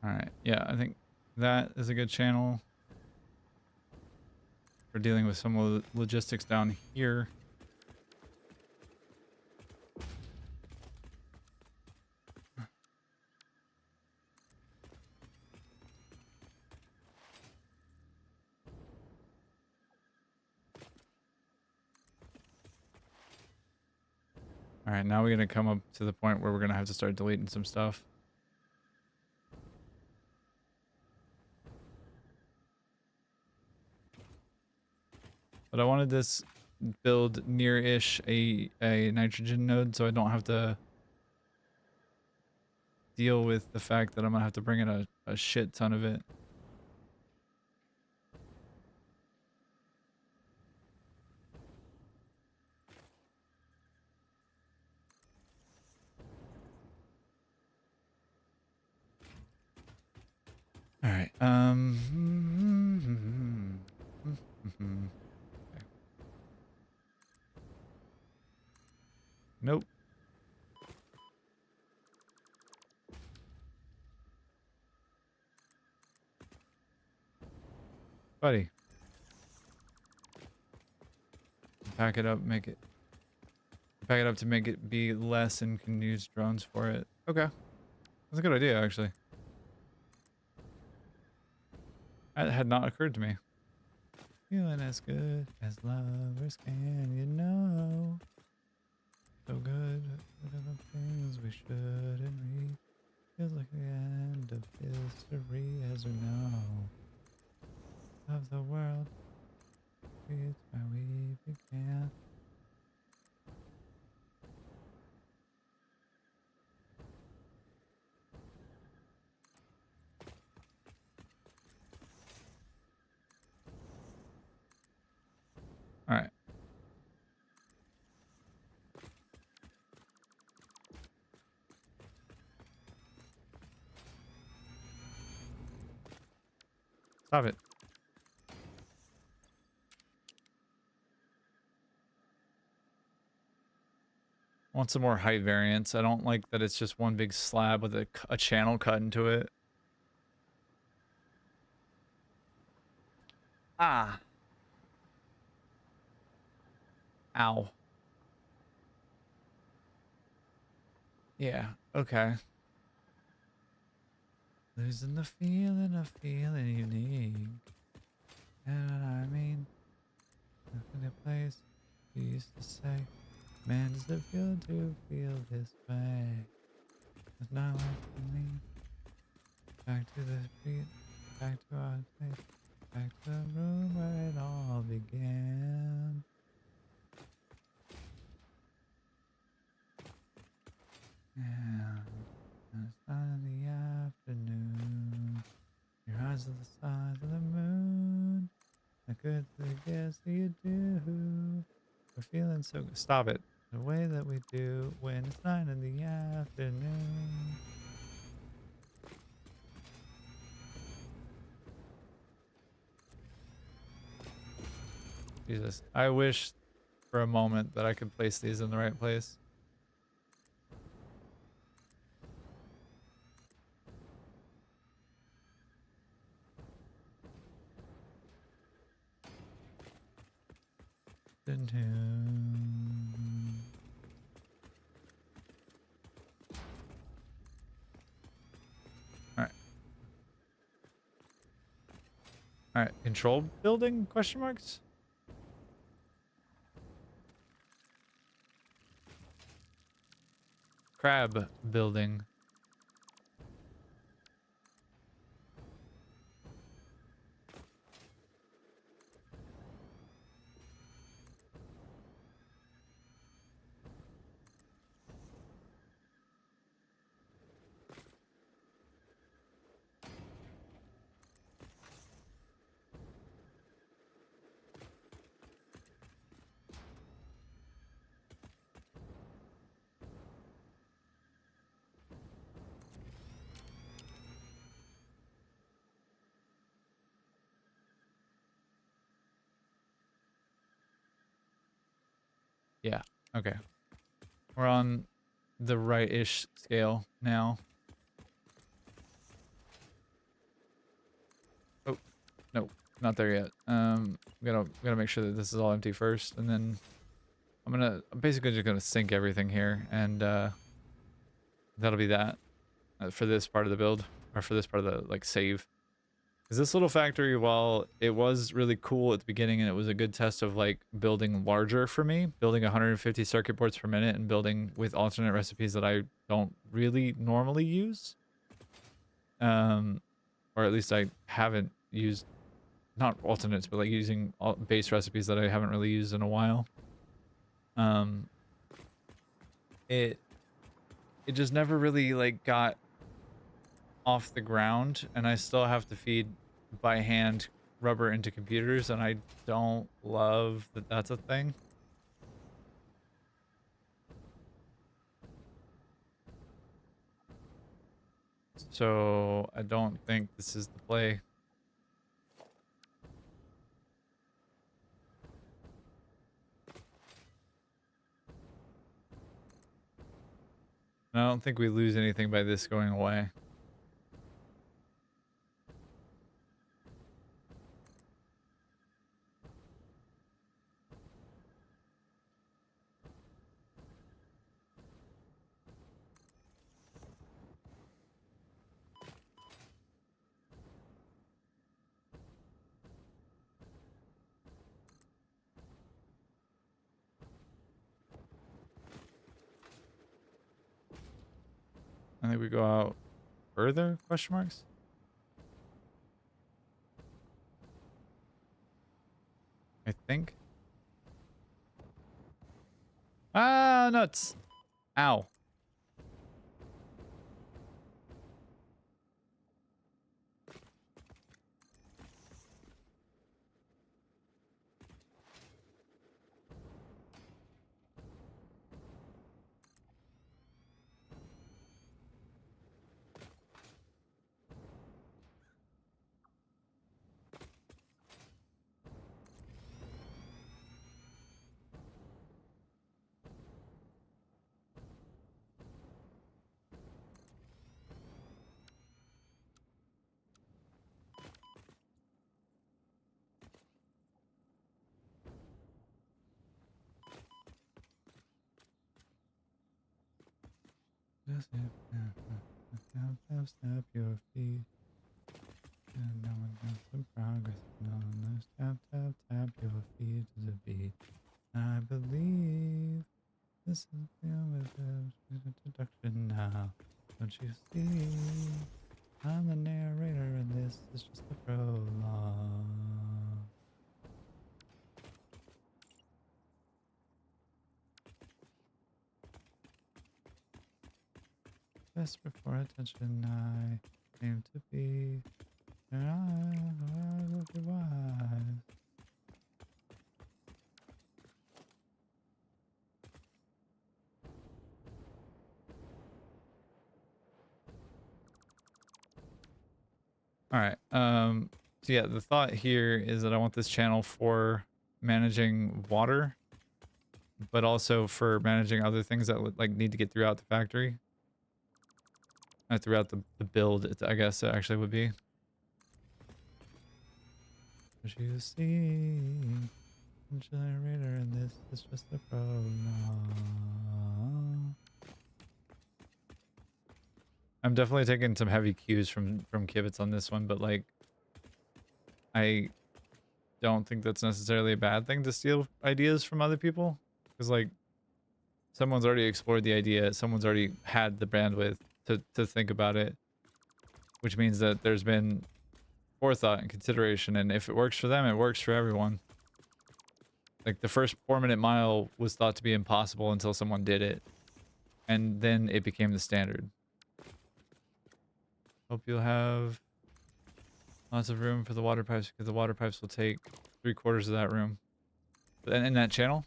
All right. Yeah, I think that is a good channel for dealing with some of the logistics down here. All right, now we're going to come up to the point where we're going to have to start deleting some stuff. But I wanted this build near-ish a nitrogen node so I don't have to deal with the fact that I'm going to have to bring in a shit ton of it. All right. Okay. Nope. Buddy. pack it up, pack it up to make it be less and can use drones for it. Okay. That's a good idea, actually. That had not occurred to me. Feeling as good as lovers can, you know. So good. Look at the things we shouldn't read. Feels like the end of history as we know. Of the world. It's where we began. Alright. Stop it. I want some more height variance. I don't like that it's just one big slab with a channel cut into it. Ah. Ow. Yeah, okay. Losing the feeling of feeling unique. You know what I mean? Look in a place you used to say, man, does it feel to feel this way? It's not like me. Back to the street, back to our place, back to the room where it all began. Yeah, and it's not in the afternoon. Your eyes are the size of the moon. I could guess you do. We're feeling so good. Stop it. The way that we do when it's 9 in the afternoon. Jesus. I wish for a moment that I could place these in the right place. Alright. Alright. Control building? Question marks? Crab building. Yeah. Okay. We're on the right-ish scale now. Oh, no, not there yet. Gotta make sure that this is all empty first, and then I'm basically just gonna sink everything here, and that'll be that for this part of the build, or for this part of the like save. Because this little factory, while it was really cool at the beginning and it was a good test of like building larger for me, building 150 circuit boards per minute and building with alternate recipes that I don't really normally use, or at least I haven't used, not alternates, but like using base recipes that I haven't really used in a while. Um, it just never really like got off the ground, and I still have to feed by hand rubber into computers, and I don't love that that's a thing. So I don't think this is the play. And I don't think we lose anything by this going away. think we go out further? Question marks. I think. Ah, nuts. Ow. Step your feet. And no one knows some progress. No one knows. Tap, tap, tap your feet to the beat. I believe this is the introduction now. Don't you see? I'm the narrator, and this is just a prologue. Desperate for attention, I aim to be. And I will be wise. All right. So yeah, the thought here is that I want this channel for managing water, but also for managing other things that would like need to get throughout the factory. Throughout the build, I guess it actually would be. As you see, generator, and this is just a prologue. I'm definitely taking some heavy cues from Kibitz on this one, but like, I don't think that's necessarily a bad thing to steal ideas from other people, because like, someone's already explored the idea, someone's already had the bandwidth to think about it, which means that there's been forethought and consideration, and if it works for them, it works for everyone. Like the first 4-minute mile was thought to be impossible until someone did it, and then it became the standard. Hope you'll have lots of room for the water pipes, because the water pipes will take 3/4 of that room. But then in that channel,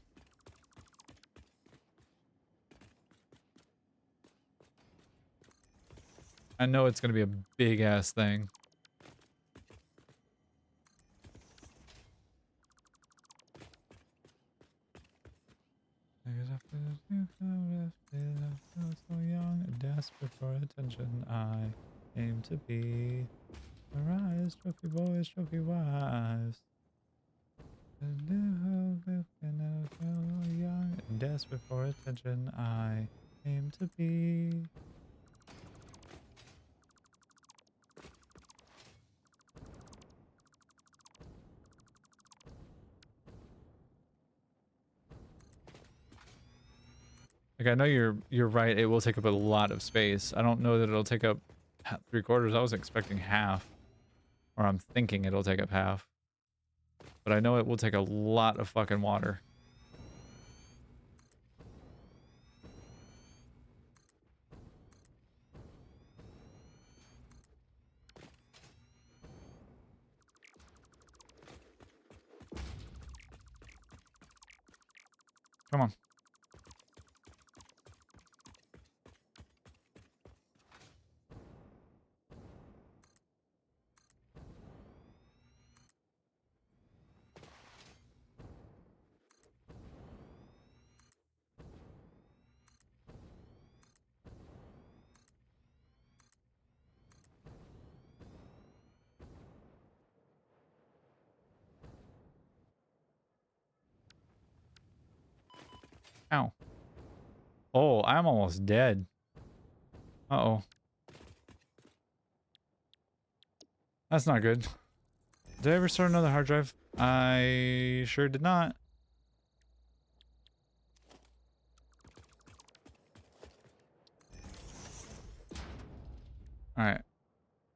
I know it's going to be a big ass thing. So young, desperate for attention, I aim to be. Arise, trophy boys, trophy wives. Young, desperate for attention, I aim to be. Like, I know you're right, it will take up a lot of space. I don't know that it'll take up 3/4. I was expecting half. Or I'm thinking it'll take up half. But I know it will take a lot of fucking water. Come on. Ow. Oh, I'm almost dead. Uh-oh. That's not good. Did I ever start another hard drive? I sure did not. All right.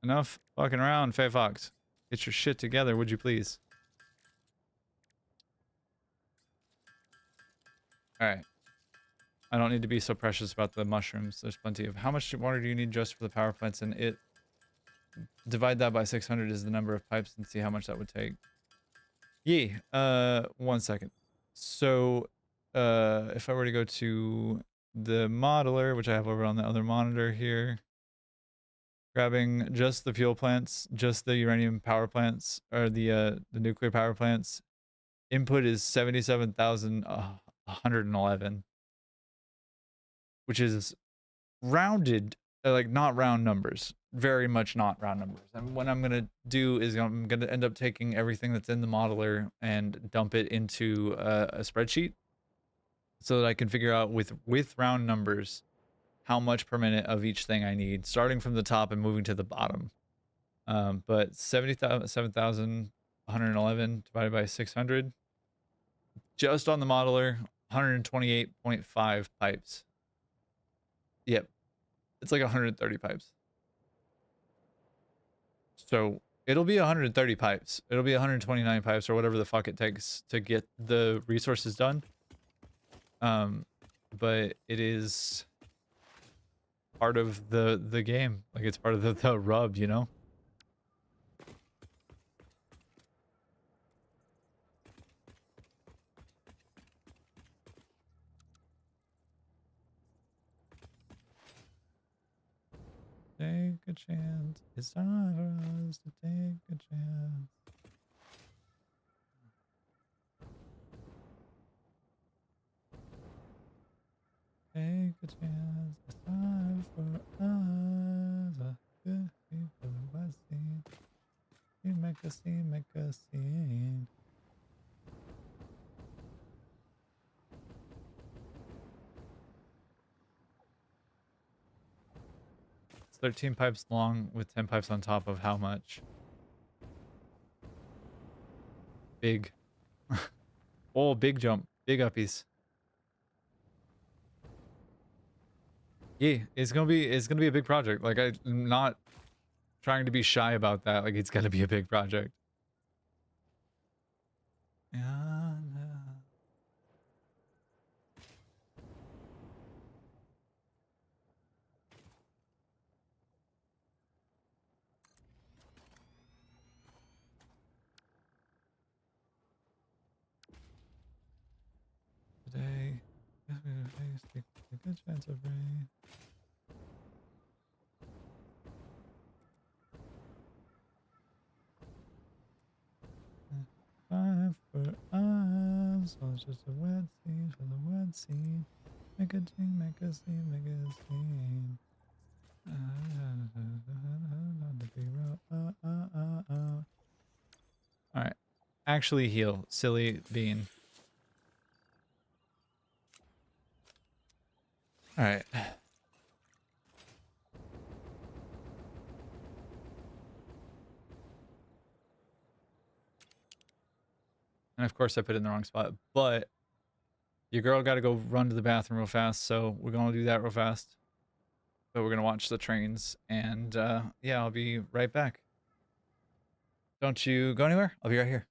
Enough fucking around, Faye Fox. Get your shit together, would you please? All right. I don't need to be so precious about the mushrooms. There's plenty of... How much water do you need just for the power plants? And it... Divide that by 600 is the number of pipes and see how much that would take. Yee. 1 second. So, if I were to go to the modeler, which I have over on the other monitor here, grabbing just the fuel plants, just the uranium power plants, or the nuclear power plants, input is 77,111, which is rounded, like not round numbers, very much not round numbers. And what I'm gonna do is I'm gonna end up taking everything that's in the modeler and dump it into a spreadsheet so that I can figure out with round numbers how much per minute of each thing I need, starting from the top and moving to the bottom. But 77,111 divided by 600, just on the modeler, 128.5 pipes. Yep, it's like 130 pipes. So it'll be 130 pipes. It'll be 129 pipes or whatever the fuck it takes to get the resources done. But it is part of the game. Like it's part of the rub, you know? Take a chance. It's time for us to take a chance. Take a chance. It's time for us. Good people what's seen. You make a scene, make a scene. It's 13 pipes long with 10 pipes on top of how much? Big. Oh, big jump. Big uppies. Yeah, it's gonna be a big project. Like I'm not trying to be shy about that. Like it's gonna be a big project. Yeah. No. Today, guess we will face a good chance of rain. Time for us. So it's just a wet scene for the wet scene. Make a ting, make a scene, make a scene. Alright. Actually heal, silly bean. Alright. And of course I put it in the wrong spot, but your girl got to go run to the bathroom real fast, so we're going to do that real fast. But we're going to watch the trains, and yeah, I'll be right back. Don't you go anywhere. I'll be right here.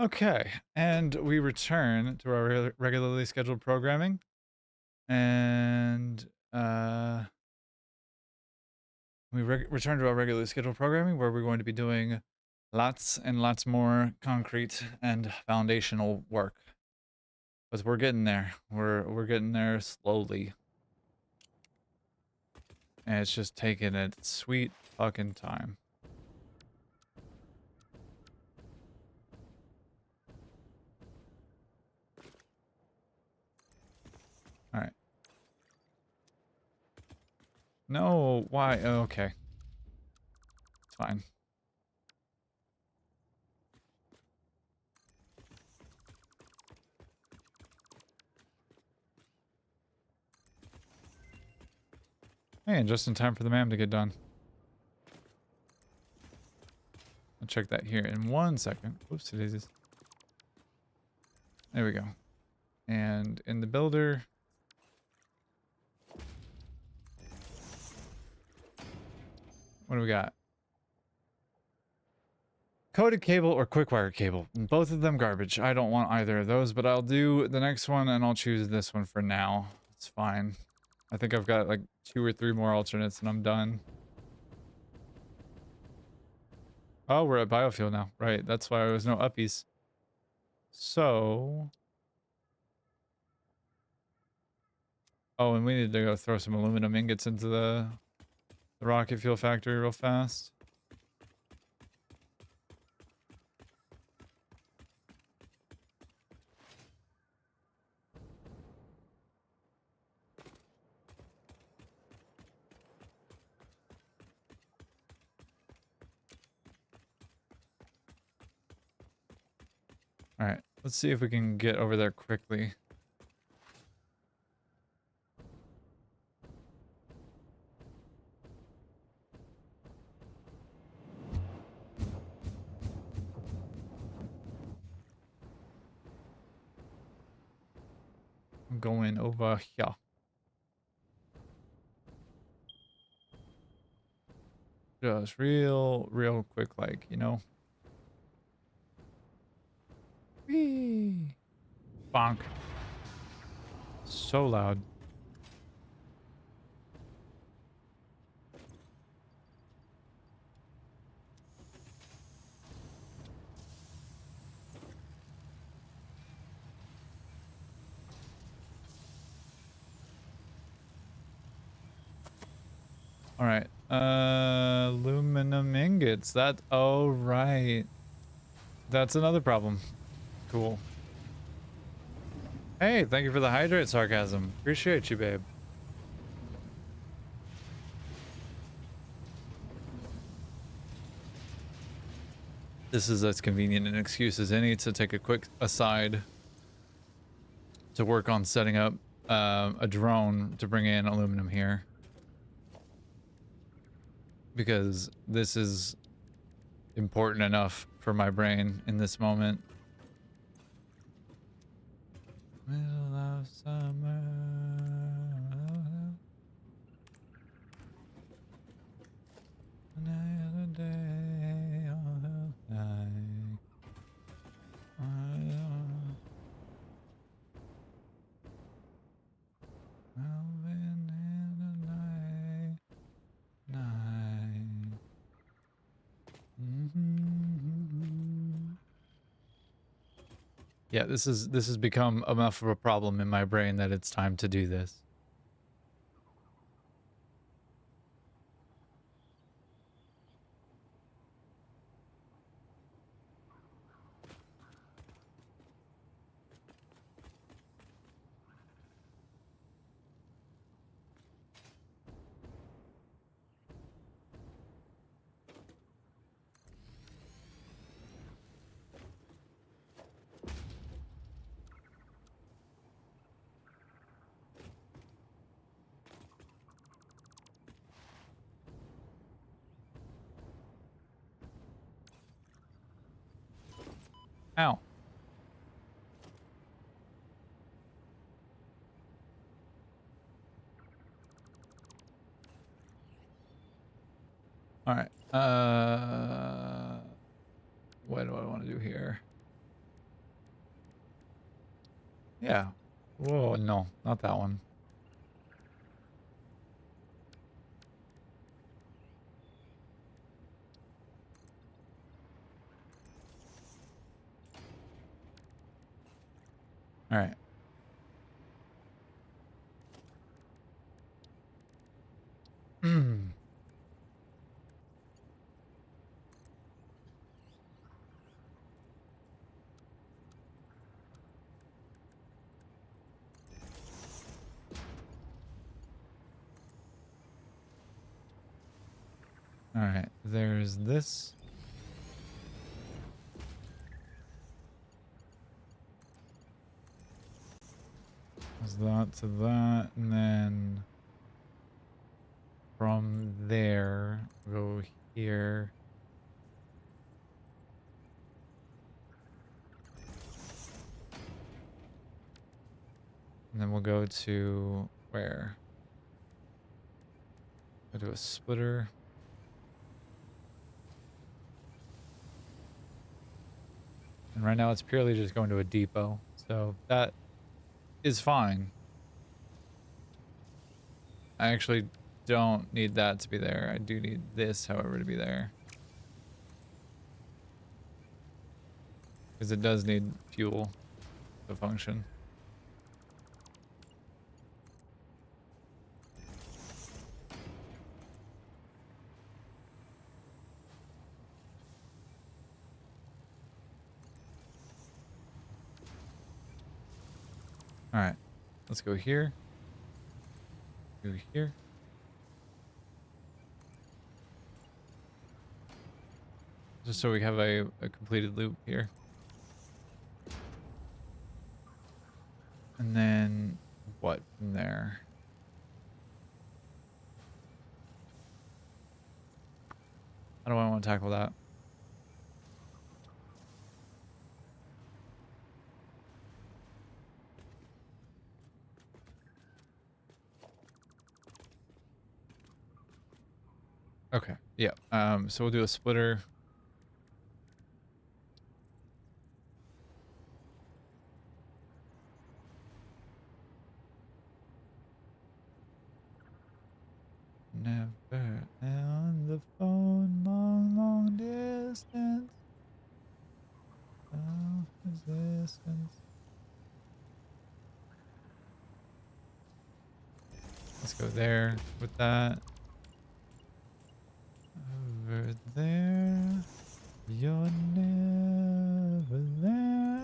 Okay, and we return to our regularly scheduled programming, and we return to our regularly scheduled programming where we're going to be doing lots and lots more concrete and foundational work. But we're getting there. We're getting there slowly, and it's just taking its sweet fucking time. All right. No, why? Oh, okay. It's fine. Hey, and just in time for the MAM to get done. I'll check that here in 1 second. Whoops, daisies. There we go. And in the builder. What do we got? Coated cable or quick wire cable. Both of them garbage. I don't want either of those, but I'll do the next one and I'll choose this one for now. It's fine. I think I've got like 2 or 3 more alternates and I'm done. Oh, we're at biofuel now. Right, that's why there was no uppies. So... Oh, and we need to go throw some aluminum ingots into the rocket fuel factory real fast. Alright, let's see if we can get over there quickly. I'm going over here. Just real quick, like, you know? Whee! Bonk. So loud. All right. Aluminum ingots. Oh, right. That's another problem. Cool. Hey, thank you for the hydrate sarcasm. Appreciate you, babe. This is as convenient an excuse as any to take a quick aside to work on setting up a drone to bring in aluminum here. Because this is important enough for my brain in this moment. Middle of summer. Another day on the night. Yeah, this has become enough of a problem in my brain that it's time to do this. Ow. All right. What do I want to do here? Yeah. Whoa, no, not that one. All right. All right. There's this. There's that to that, and then from there go here. And then we'll go to where? Go to a splitter. And right now it's purely just going to a depot. So that is fine. I actually don't need that to be there. I do need this, however, to be there. Because it does need fuel to function. All right, let's go here. Go here. Just so we have a completed loop here. And then what from there? How do I want to tackle that? Okay, yeah. So we'll do a splitter. Never on the phone, long, long distance. Long resistance. Let's go there with that. Over there. You're never there.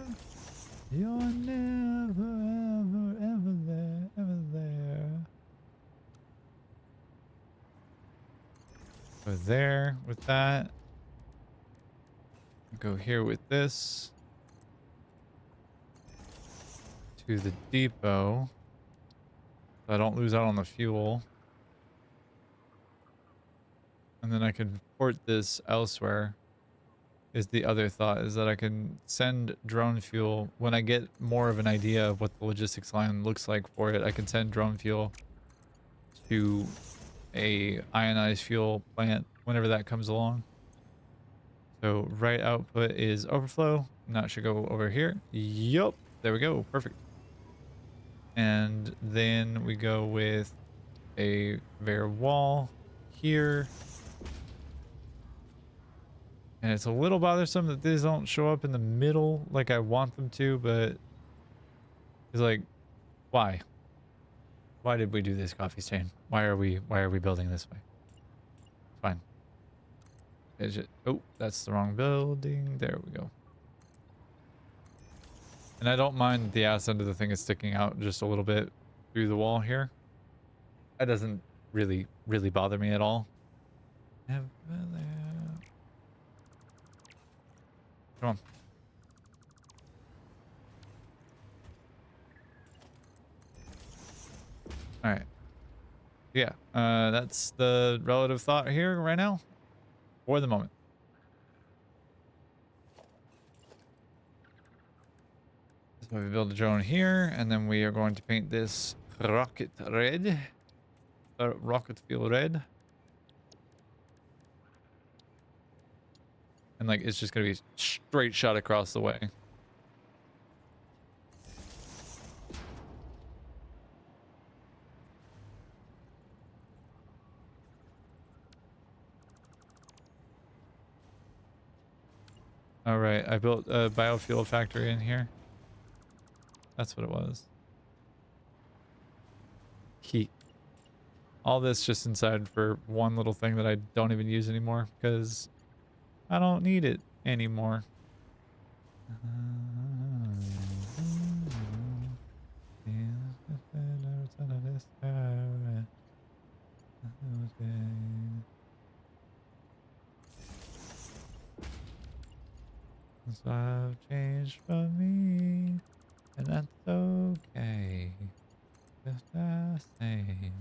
You're never, ever, ever there, ever there. Go there with that. Go here with this. To the depot. So I don't lose out on the fuel. And then I can port this elsewhere. Is the other thought, is that I can send drone fuel when I get more of an idea of what the logistics line looks like for it. I can send drone fuel to a ionized fuel plant whenever that comes along. So right output is overflow, and that should go over here. Yup, there we go, perfect. And then we go with a conveyor wall here. And it's a little bothersome that these don't show up in the middle like I want them to, but it's like, why? Why did we do this, coffee stain? Why are we building this way? Fine. Is it? Oh, that's the wrong building. There we go. And I don't mind the ass end of the thing is sticking out just a little bit through the wall here. That doesn't really bother me at all. Come on. All right. Yeah, that's the relative thought here right now for the moment. So we build a drone here, and then we are going to paint this rocket red. Rocket fuel red. And like, it's just going to be straight shot across the way. All right, I built a biofuel factory in here. That's what it was. Heat. All this just inside for one little thing that I don't even use anymore because I don't need it anymore. So I've changed from me, and that's okay. Just the same.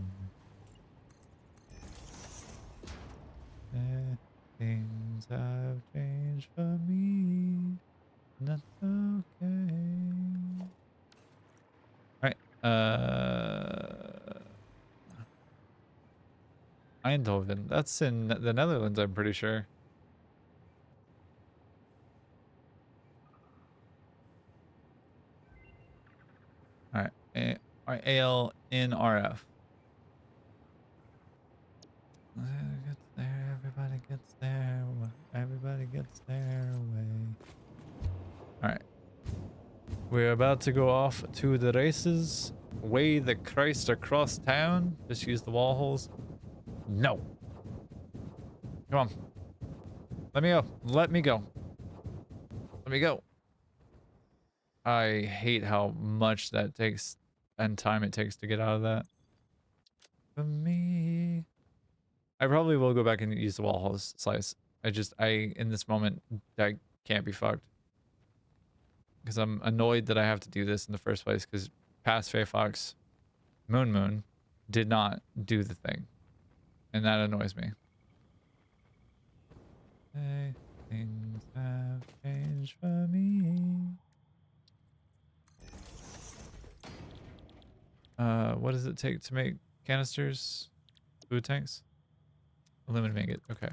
Things have changed for me, and that's okay. Alright, Eindhoven. That's in the Netherlands, I'm pretty sure. Alright, AL in RF. Gets there, everybody gets there, everybody gets their way. Alright. We're about to go off to the races. Way the Christ across town. Just use the wall holes. No. Come on. Let me go. Let me go. Let me go. I hate how much that takes and time it takes to get out of that. For me. I probably will go back and use the wall holes slice. In this moment, I can't be fucked. Because I'm annoyed that I have to do this in the first place because past Faye Fox Moon did not do the thing. And that annoys me. Hey, things have changed for me. What does it take to make canisters? Food tanks? Aluminum ingot. Okay.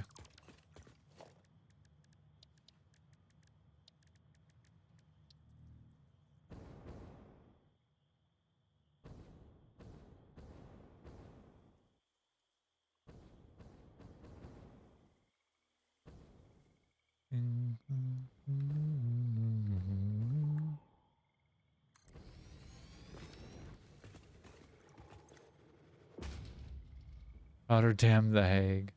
Rotterdam, The Hague.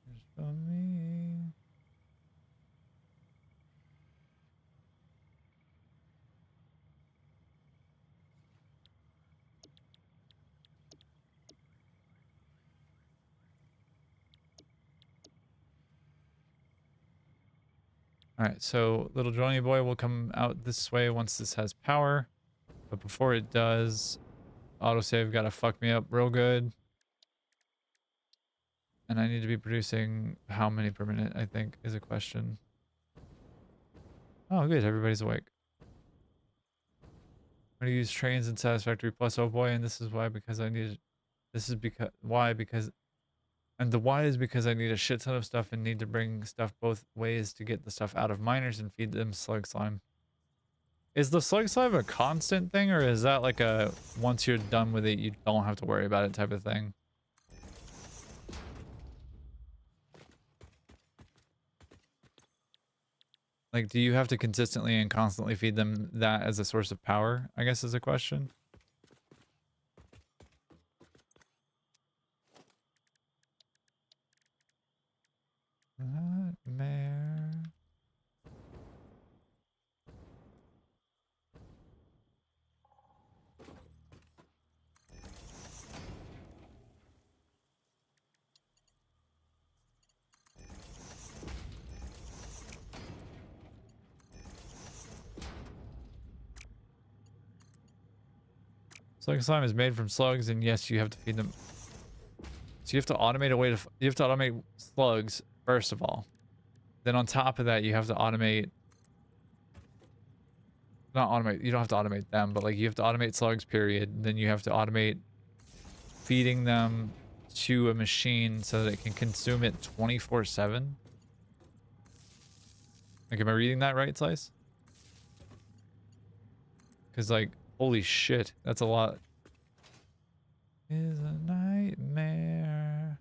Here's for me. Alright, so little Johnny boy will come out this way once this has power. But before it does, autosave gotta fuck me up real good. And I need to be producing how many per minute, I think, is a question. Oh, good. Everybody's awake. I'm going to use trains in Satisfactory plus oh boy, and this is why because I need... This is because... Why? Because... And the why is because I need a shit ton of stuff and need to bring stuff both ways to get the stuff out of miners and feed them slug slime. Is the slug slime a constant thing, or is that like a once you're done with it, you don't have to worry about it type of thing? Like, do you have to consistently and constantly feed them that as a source of power, I guess is a question. Nightmare. Slug slime is made from slugs, and yes, you have to feed them. So you have to automate a way to... You have to automate slugs, first of all. Then on top of that, you have to automate... Not automate, you don't have to automate them, but like you have to automate slugs, period. Then you have to automate feeding them to a machine so that it can consume it 24/7. Like, am I reading that right, Slice? Because, like, holy shit, that's a lot. Is a nightmare.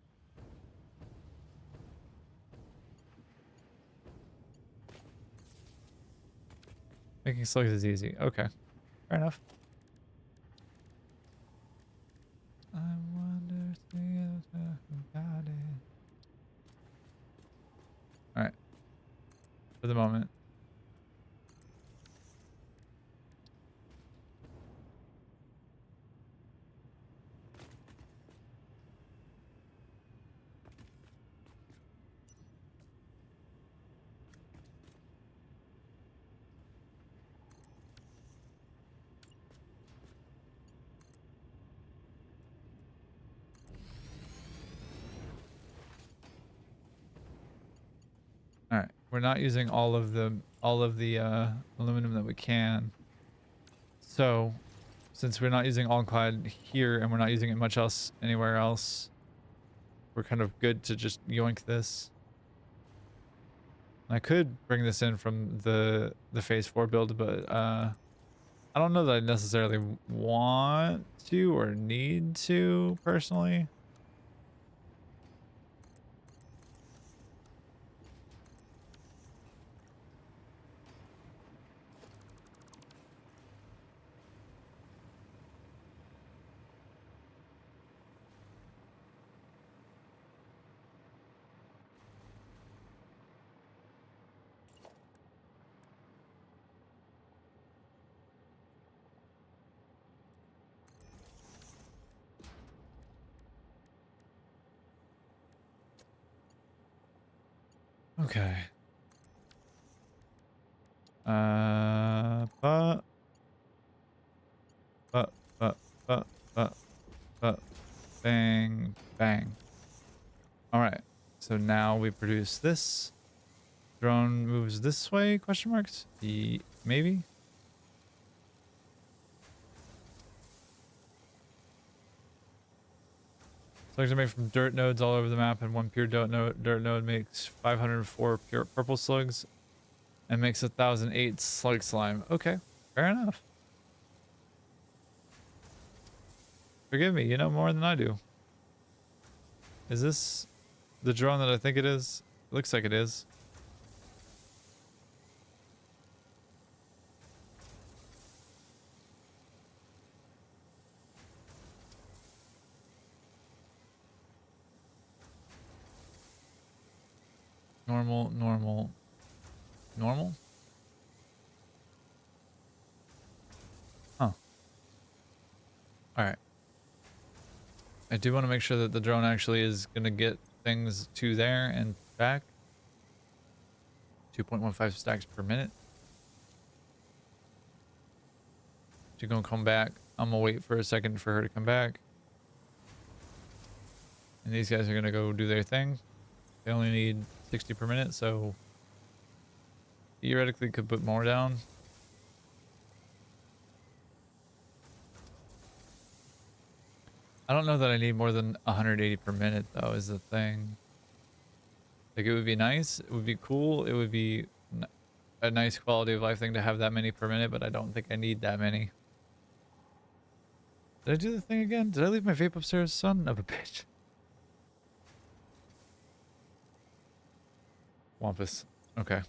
Making slugs is easy. Okay, fair enough. I wonder if the other got it. All right, for the moment. All right, we're not using all of the aluminum that we can. So, since we're not using all-clad here and we're not using it much else anywhere else, we're kind of good to just yoink this. I could bring this in from the phase 4 build, but I don't know that I necessarily want to or need to personally. Okay. But, but, but, but, but, bang, bang. All right. So now we produce this. Drone moves this way, question marks? Maybe? Slugs are made from dirt nodes all over the map, and one pure dirt node makes 504 pure purple slugs and makes 1,008 slug slime. Okay, fair enough. Forgive me, you know more than I do. Is this the drone that I think it is? It looks like it is. Normal, normal, normal? Huh. Alright. I do want to make sure that the drone actually is going to get things to there and back. 2.15 stacks per minute. She's going to come back. I'm going to wait for a second for her to come back. And these guys are going to go do their thing. They only need 60 per minute, so theoretically could put more down. I don't know that I need more than 180 per minute, though, is the thing. Like, it would be nice. It would be cool. It would be a nice quality of life thing to have that many per minute, but I don't think I need that many. Did I do the thing again? Did I leave my vape upstairs? Son of a bitch. Wampus. Okay.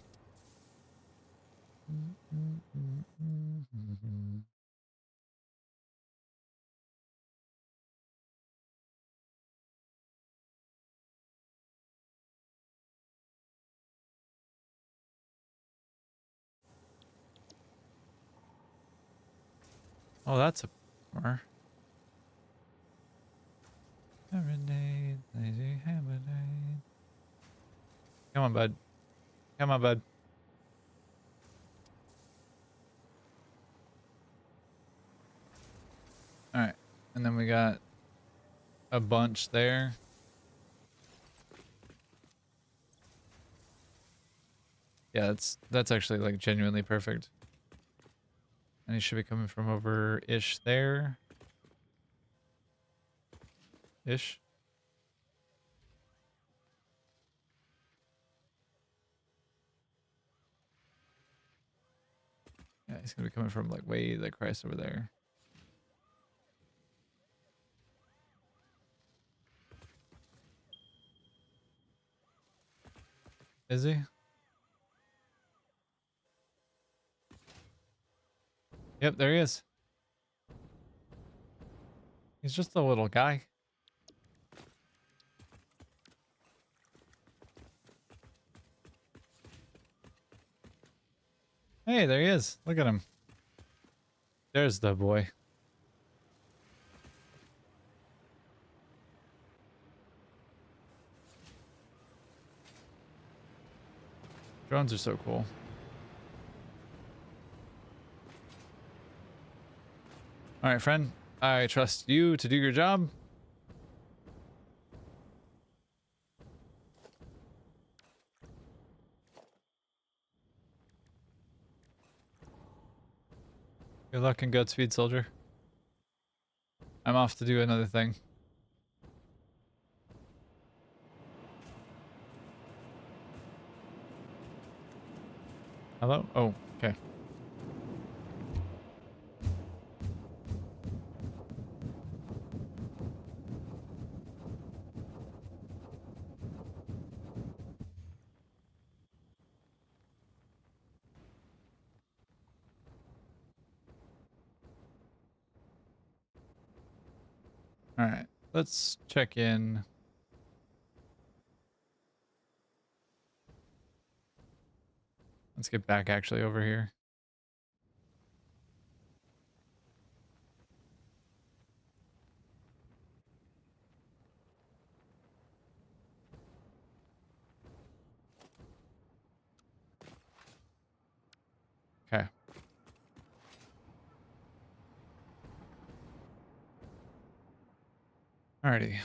Oh, that's a bummer. Serenade, lazy hibernate. Come on, bud. Come on, bud. All right. And then we got a bunch there. Yeah, that's actually like genuinely perfect. And he should be coming from over-ish there. Ish. Yeah, he's gonna be coming from like way the Christ over there. Is he? Yep, there he is. He's just a little guy. Hey, there he is. Look at him. There's the boy. Drones are so cool. All right, friend. I trust you to do your job. Good luck and Godspeed, soldier. I'm off to do another thing. Hello? Oh, okay. All right. Let's check in. Let's get back actually over here. Okay. Alrighty.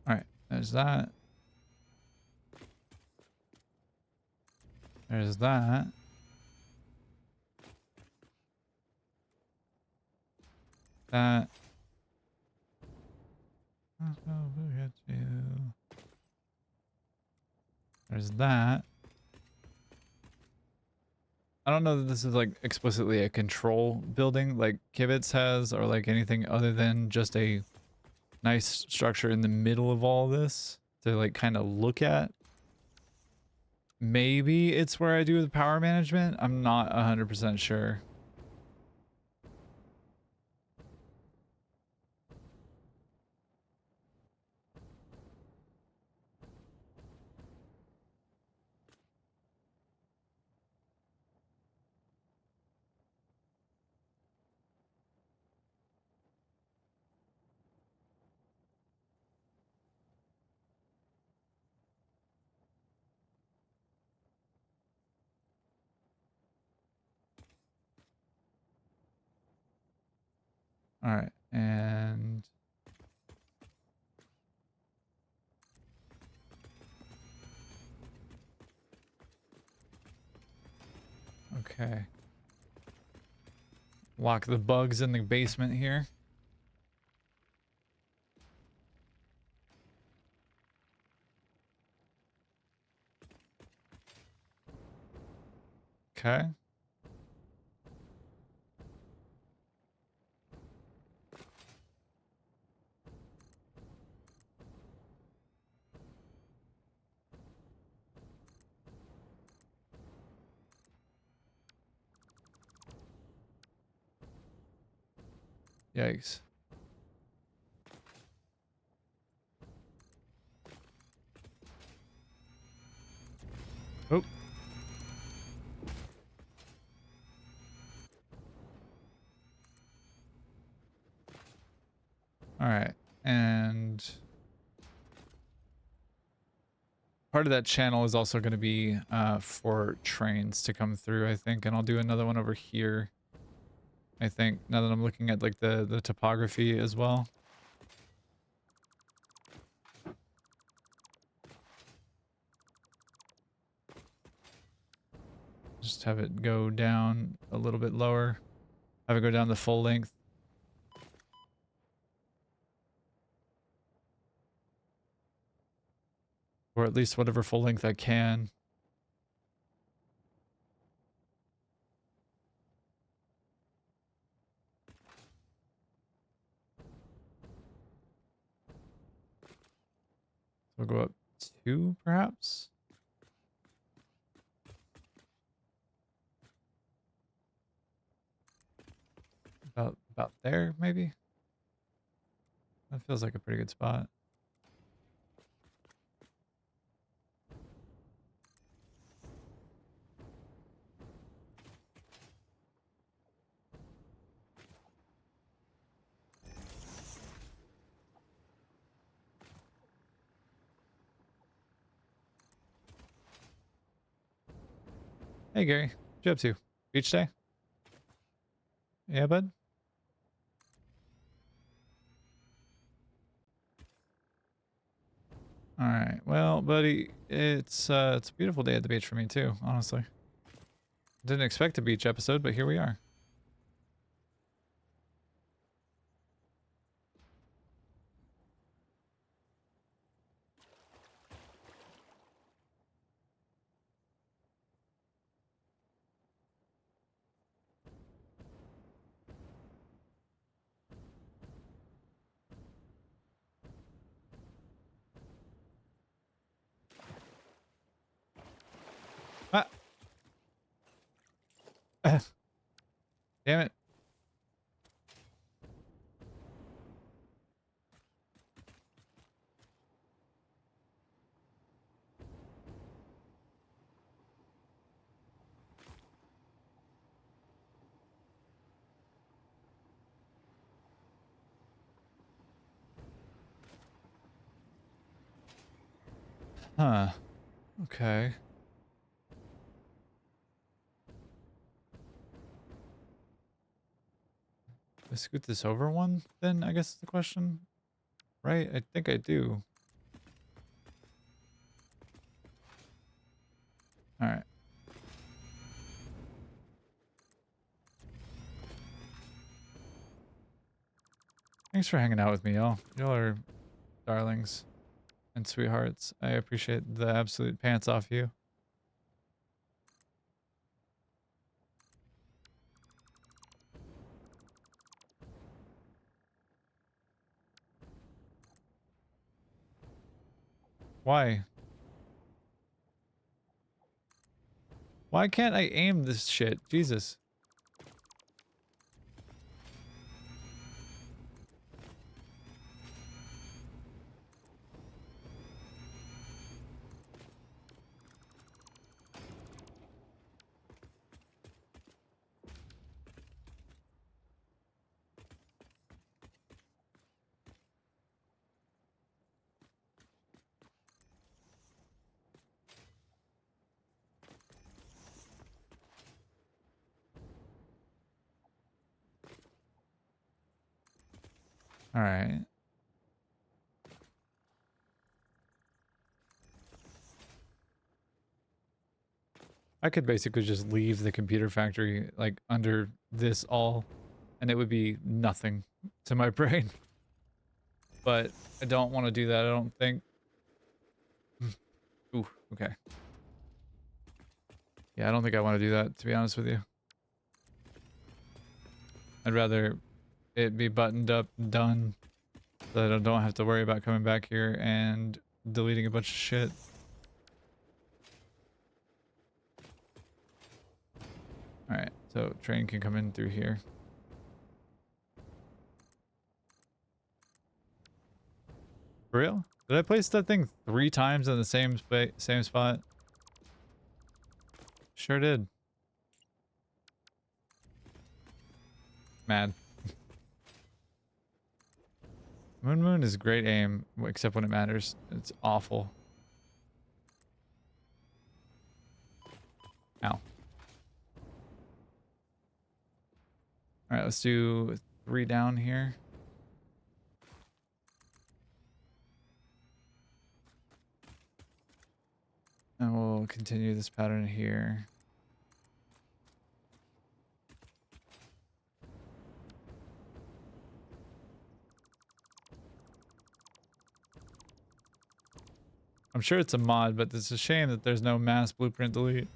All right. There's that. There's that. That. There's that. I don't know that this is like explicitly a control building like Kibitz has or like anything other than just a nice structure in the middle of all this to like kind of look at. Maybe it's where I do the power management. I'm not 100% sure. All right. And okay. Lock the bugs in the basement here. Okay. Yikes. Oh. All right. And part of that channel is also going to be for trains to come through, I think. And I'll do another one over here, I think, now that I'm looking at like the topography as well. just have it go down a little bit lower. Have it go down the full length. Or at least whatever full length I can. We'll go up 2, perhaps. About there, maybe. That feels like a pretty good spot. Hey Gary, what you up to? Beach day? Yeah, bud? Alright, well, buddy, it's a beautiful day at the beach for me too, honestly. Didn't expect a beach episode, but here we are. Ah! Damn it. Huh. Okay. I scoot this over one, then I guess is the question. Right? I think I do. Alright. Thanks for hanging out with me, y'all. Y'all are darlings and sweethearts. I appreciate the absolute pants off you. Why? Why can't I aim this shit? Jesus. Alright. I could basically just leave the computer factory, like, under this all, and it would be nothing to my brain. But I don't want to do that, I don't think. Ooh, okay. Yeah, I don't think I want to do that, to be honest with you. I'd rather it be buttoned up and done, so that I don't have to worry about coming back here and deleting a bunch of shit. Alright, so train can come in through here. For real? Did I place that thing 3 times in the same spot? Sure did. Mad. Moon is great aim, except when it matters. It's awful. Ow. Alright, let's do 3 down here. And we'll continue this pattern here. I'm sure it's a mod, but it's a shame that there's no mass blueprint delete.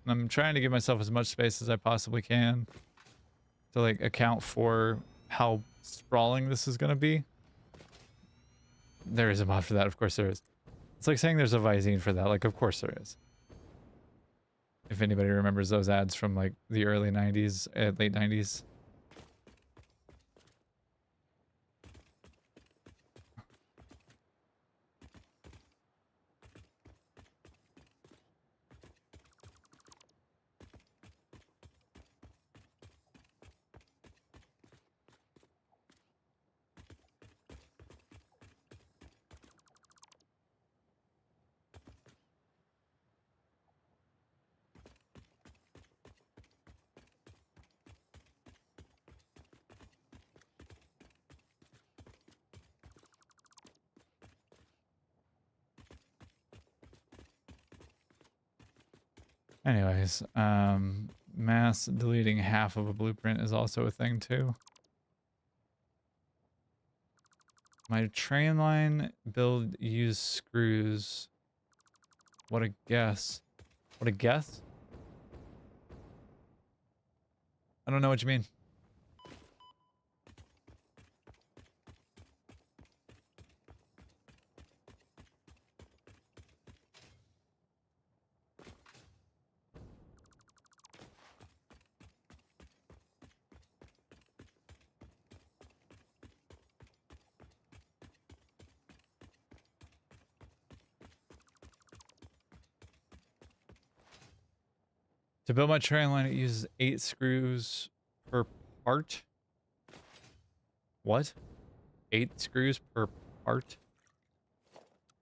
I'm trying to give myself as much space as I possibly can to like account for how sprawling this is going to be. There is a mod for that. Of course there is. It's like saying there's a Visine for that. Like, of course there is. If anybody remembers those ads from like the early 90s, late 90s. Anyways, mass deleting half of a blueprint is also a thing too. My train line build use screws. What a guess. What a guess? I don't know what you mean. To build my train line, it uses 8 screws per part. What? 8 screws per part?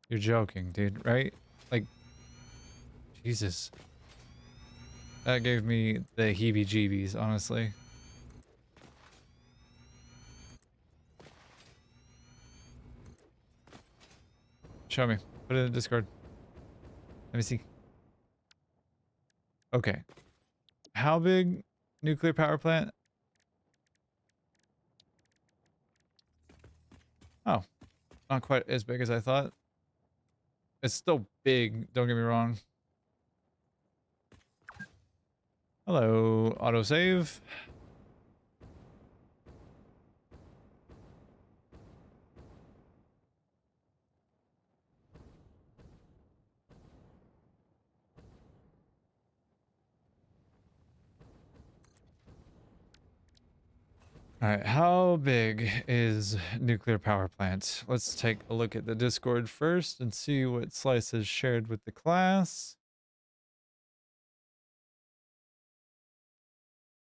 You're joking, dude, right? Like, Jesus. That gave me the heebie-jeebies, honestly. Show me. Put it in the Discord. Let me see. Okay. How big nuclear power plant? Oh, not quite as big as I thought. It's still big, don't get me wrong. Hello, autosave. All right, how big is nuclear power plant? Let's take a look at the Discord first and see what Slice has shared with the class.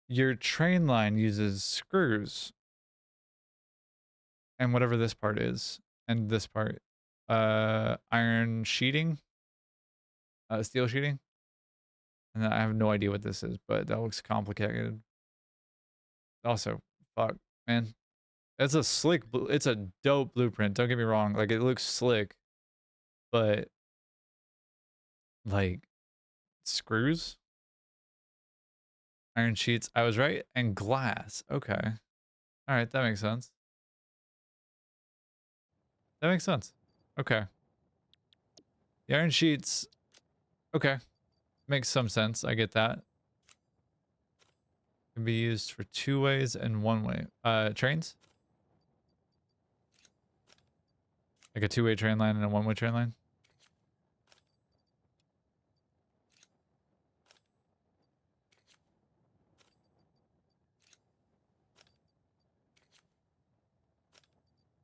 Your train line uses screws and whatever this part is, and this part, iron sheeting, steel sheeting. And I have no idea what this is, but that looks complicated. Also, fuck, man. It's a slick, it's a dope blueprint. Don't get me wrong. Like, it looks slick, but like screws, iron sheets. I was right. And glass. Okay. All right. That makes sense. That makes sense. Okay. The iron sheets. Okay. Makes some sense. I get that. Can be used for 2 ways and 1 way. Trains? Like a 2-way train line and a 1-way train line?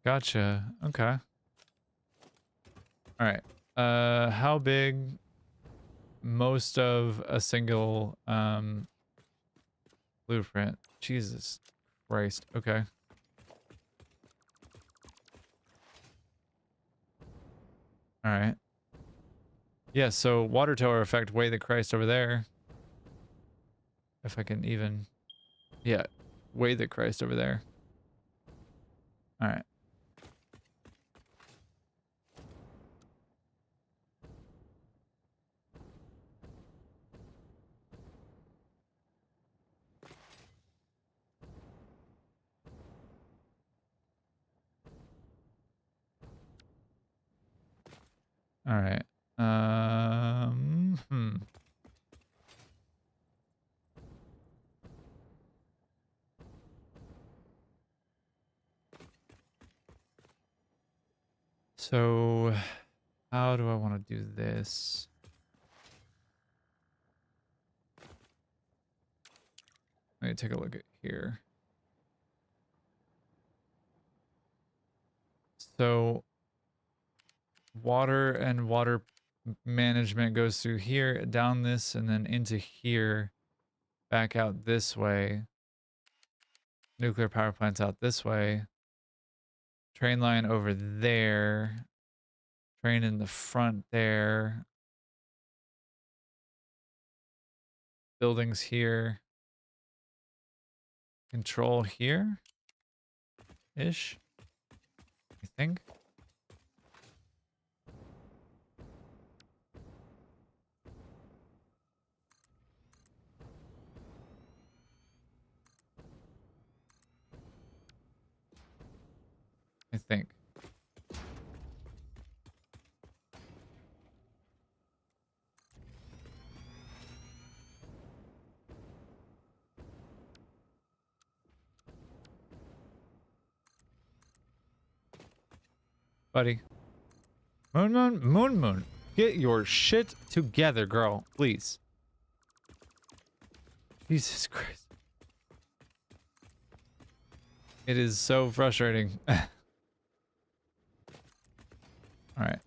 Gotcha. Okay. All right. How big? Most of a single blueprint. Jesus Christ. Okay. All right. Yeah, so water tower effect way the Christ over there. If I can even, yeah, way the Christ over there. All right. All right. Hmm. So, how do I want to do this? Let me take a look at here. So, water and water management goes through here, down this, and then into here, back out this way. Nuclear power plants out this way. Train line over there. Train in the front there. Buildings here. Control here. Ish. I think. I think. Buddy. Moon. Get your shit together, girl. Please. Jesus Christ. It is so frustrating. Alright.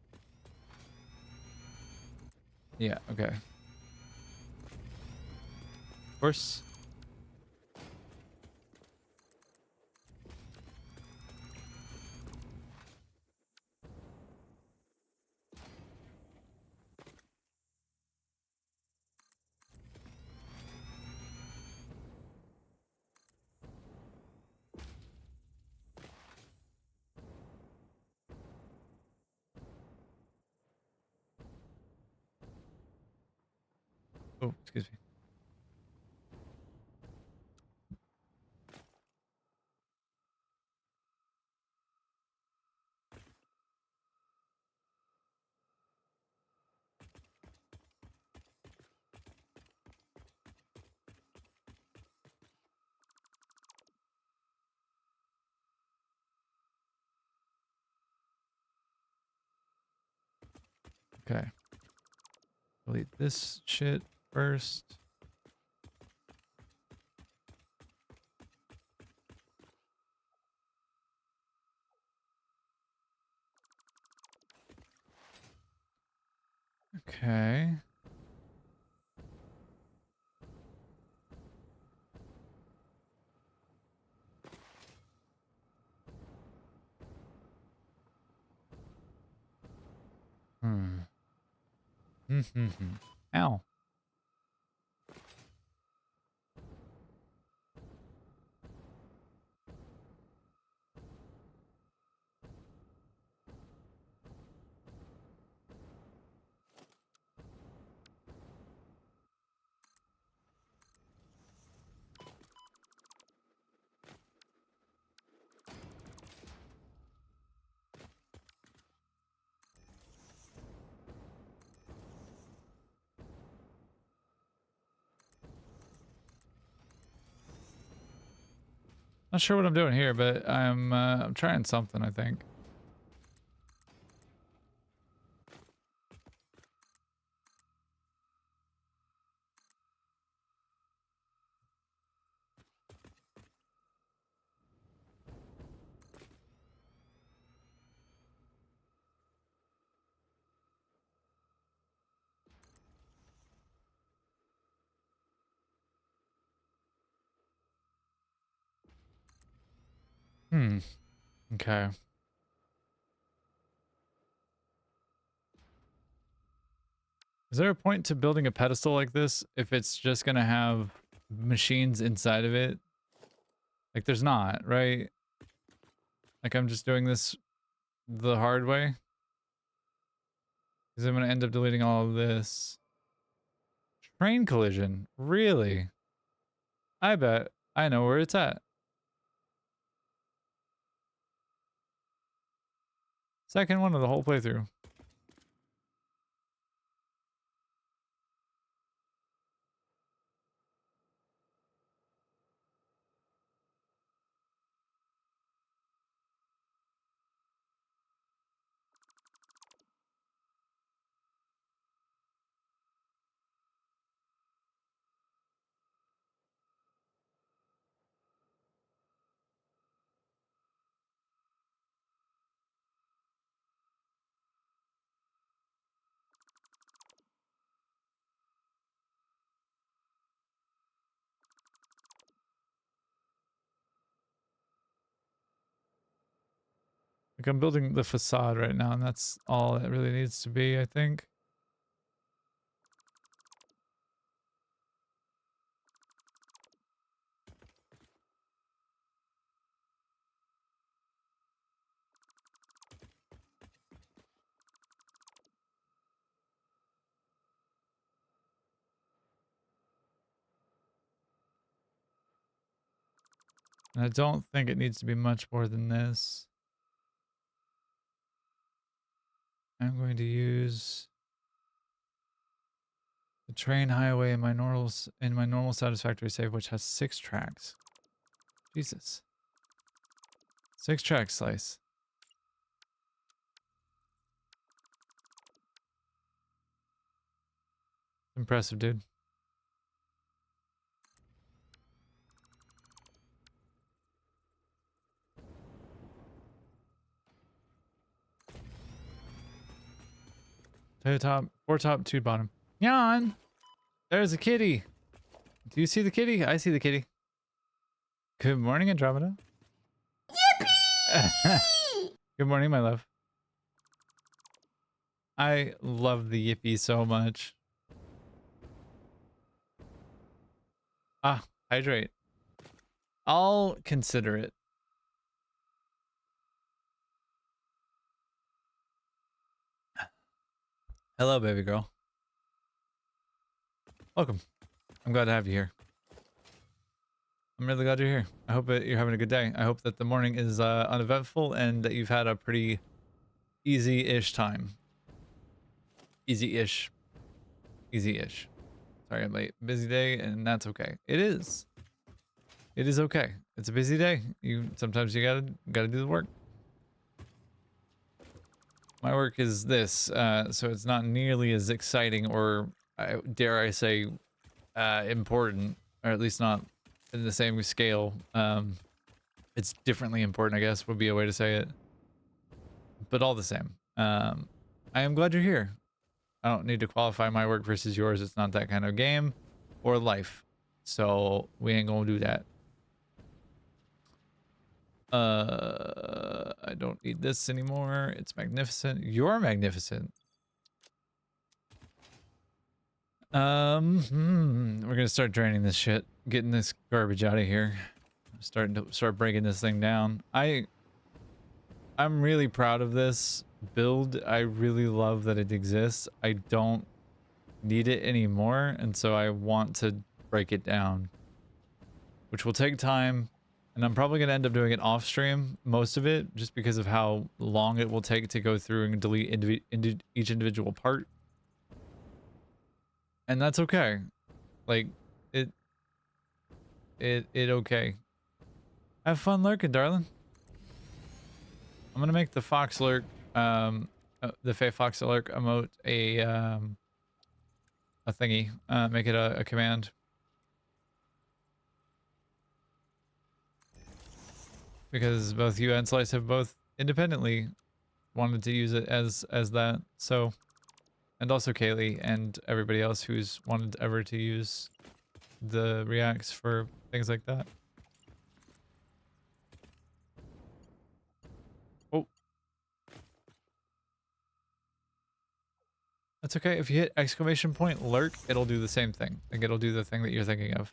Yeah, okay. Of course. Oh, excuse me. Okay. Delete this shit first. Okay. Hmm. Ow. Not sure what I'm doing here, but I'm trying something, I think. Hmm. Okay. Is there a point to building a pedestal like this if it's just gonna have machines inside of it? Like, there's not, right? Like, I'm just doing this the hard way? Because I'm gonna end up deleting all of this. Train collision. Really? I bet I know where it's at. Second one of the whole playthrough. Like I'm building the facade right now, and that's all it really needs to be, I think. And I don't think it needs to be much more than this. I'm going to use the train highway in my normal Satisfactory save, which has 6 tracks. Jesus. 6 track slice. Impressive, dude. Two top, 4 top, 2 bottom. Yawn! There's a kitty! Do you see the kitty? I see the kitty. Good morning, Andromeda. Yippee! Good morning, my love. I love the yippee so much. Ah, hydrate. I'll consider it. Hello, baby girl. Welcome. I'm glad to have you here. I'm really glad you're here. I hope that you're having a good day. I hope that the morning is uneventful and that you've had a pretty easy-ish time. Easy-ish. Easy-ish. Sorry I'm late. Busy day, and that's okay. It is. It is okay. It's a busy day. Sometimes you gotta do the work. My work is this, so it's not nearly as exciting or, dare I say, important, or at least not in the same scale. It's differently important, I guess, would be a way to say it. But all the same, I am glad you're here. I don't need to qualify my work versus yours. It's not that kind of game or life. So we ain't gonna do that. I don't need this anymore. It's magnificent. You're magnificent. We're gonna start draining this shit, getting this garbage out of here. Start breaking this thing down. I'm really proud of this build. I really love that it exists. I don't need it anymore, and so I want to break it down, which will take time, and I'm probably gonna end up doing it off stream, most of it, just because of how long it will take to go through and delete each individual part. And that's okay. Like, it okay. Have fun lurking, darling. I'm gonna make the fox lurk, the Fey Fox lurk emote a thingy. Make it a command. Because both you and Slice have both independently wanted to use it as that. So, and also Kaylee and everybody else who's wanted ever to use the reacts for things like that. Oh. That's okay. If you hit exclamation point lurk, it'll do the same thing. Like, it'll do the thing that you're thinking of.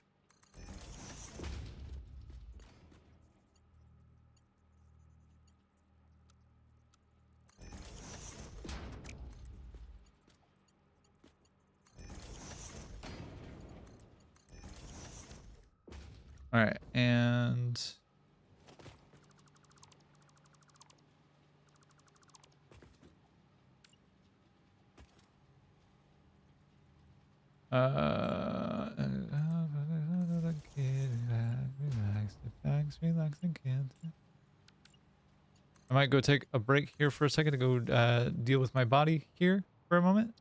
All right, and relax and can't. I might go take a break here for a second to go deal with my body here for a moment.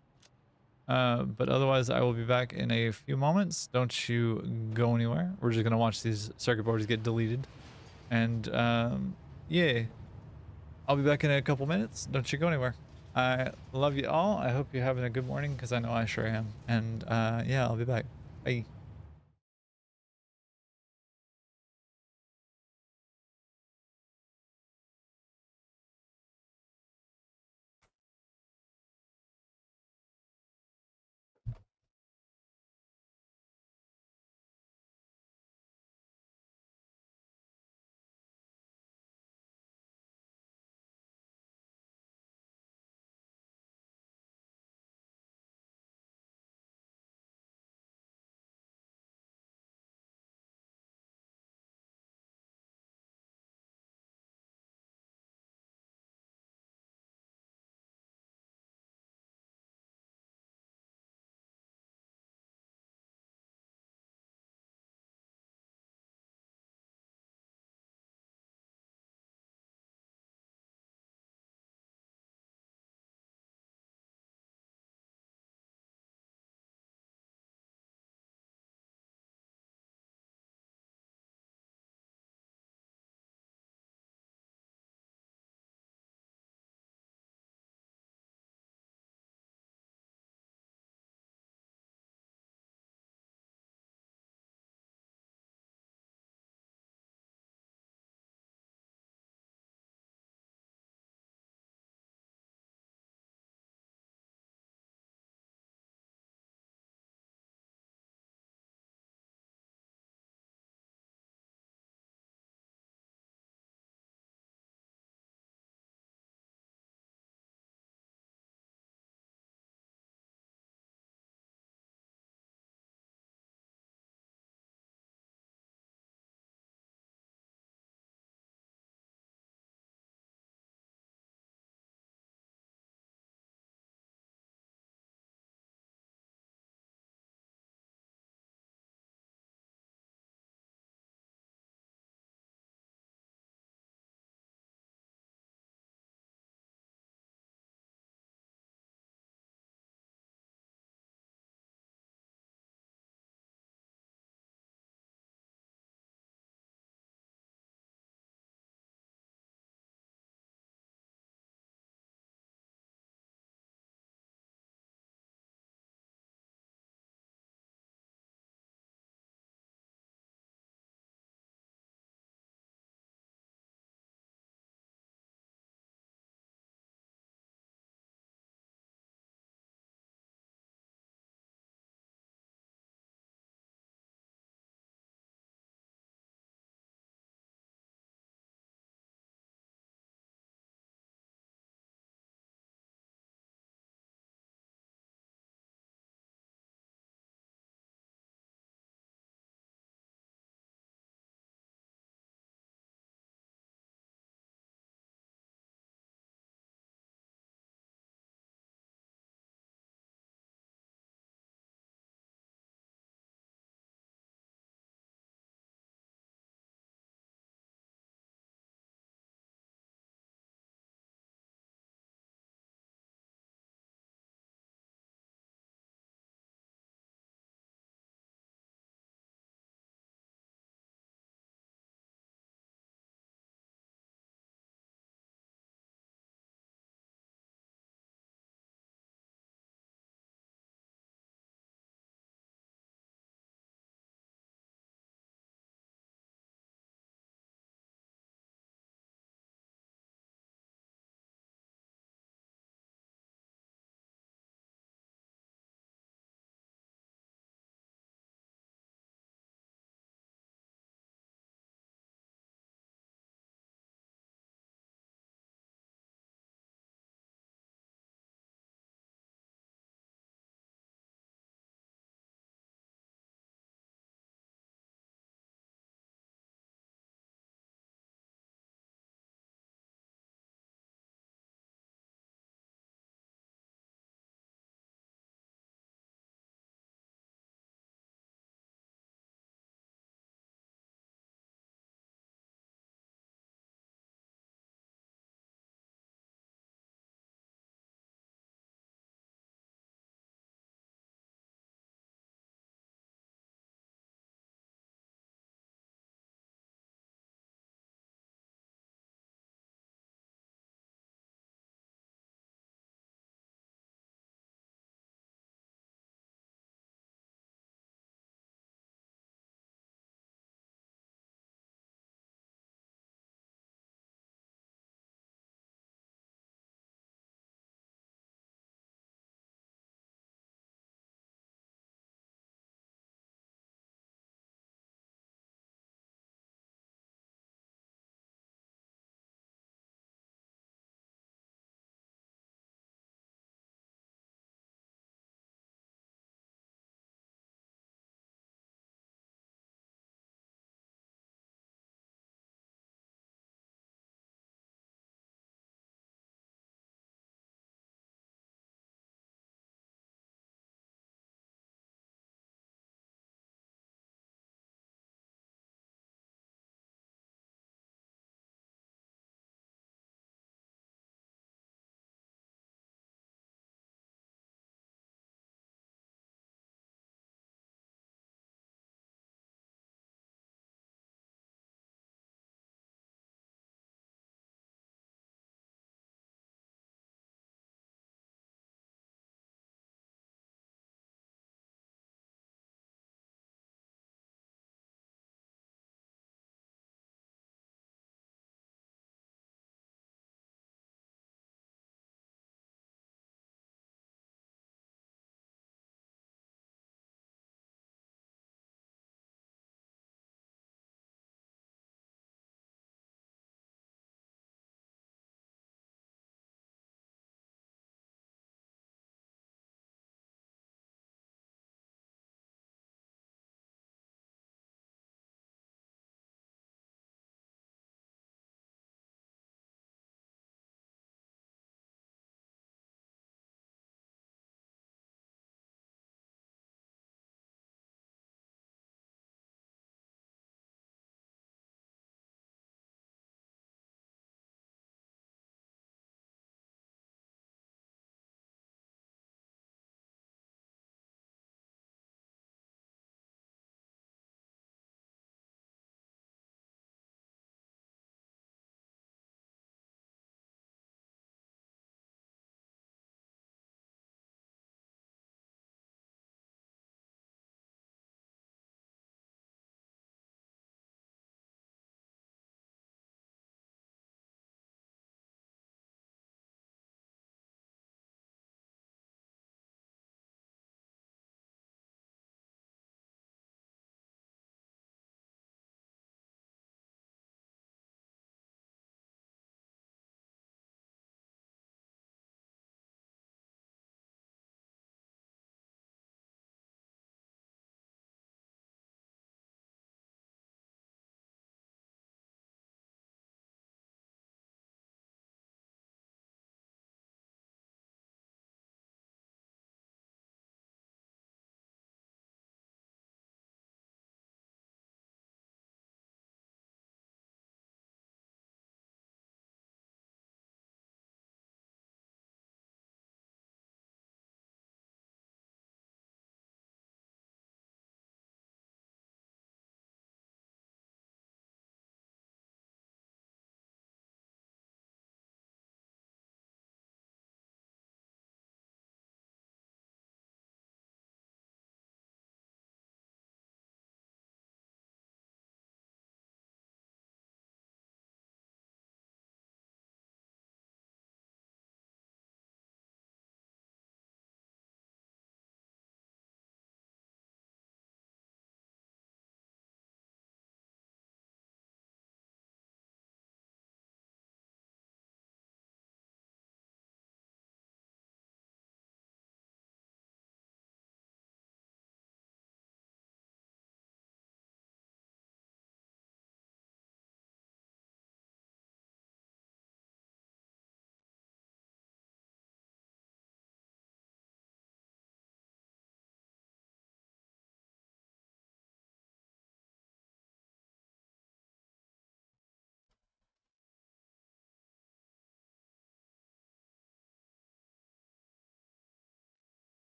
But otherwise, I will be back in a few moments. Don't you go anywhere. We're just gonna watch these circuit boards get deleted, and yeah, I'll be back in a couple minutes. Don't you go anywhere. I love you all. I hope you're having a good morning, because I know I sure am. And yeah, I'll be back. Bye.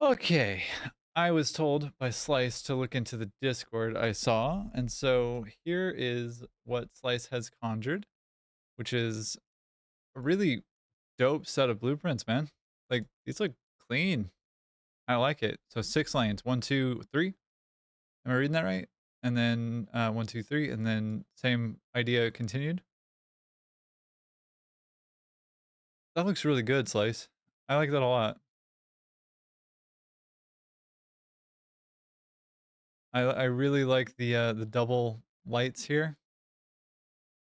Okay, I was told by Slice to look into the Discord I saw, and so here is what Slice has conjured, which is a really dope set of blueprints, man. Like, these look clean. I like it. So 6 lanes, 1, 2, 3. Am I reading that right? And then 1, 2, 3, and then same idea continued. That looks really good, Slice. I like that a lot. I really like the double lights here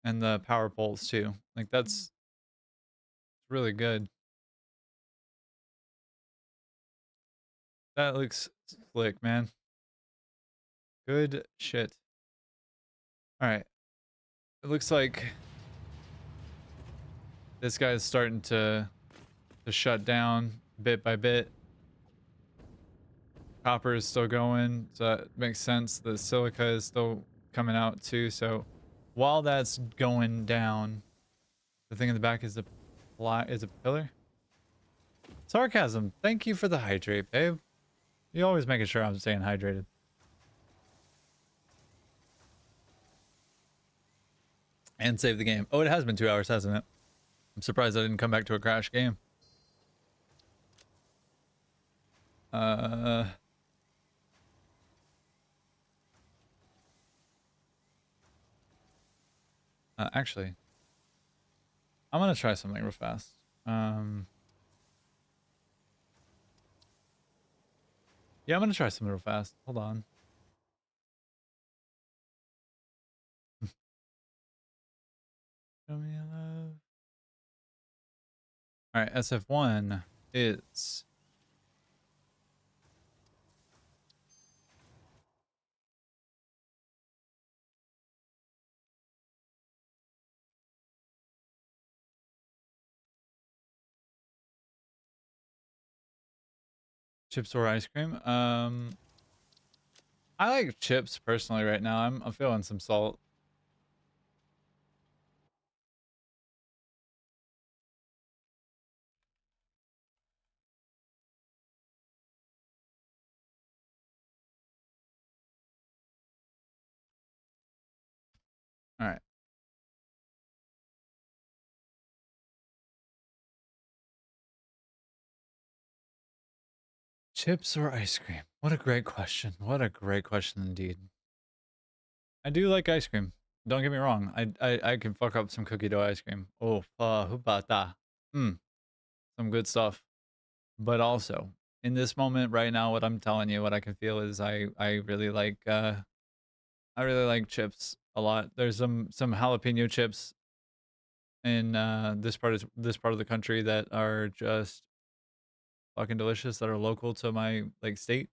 and the power poles too. Like that's really good. That looks slick, man. Good shit. All right. It looks like this guy's starting to shut down bit by bit. Copper is still going, so that makes sense. The silica is still coming out too. So while that's going down, the thing in the back is a pillar. Sarcasm. Thank you for the hydrate, babe. You always making sure I'm staying hydrated. And save the game. Oh, it has been 2 hours, hasn't it? I'm surprised I didn't come back to a crash game. Actually, I'm gonna try something real fast. Yeah, I'm gonna try something real fast. Hold on. Show me love. All right, SF1 is chips or ice cream. I like chips personally right now. I'm feeling some salt. All right. Chips or ice cream? What a great question. What a great question indeed. I do like ice cream. Don't get me wrong. I can fuck up some cookie dough ice cream. Oh, hubata. Some good stuff. But also, in this moment right now, what I'm telling you, what I can feel is I really like chips a lot. There's some jalapeno chips in this part of the country that are just fucking delicious, that are local to my like state.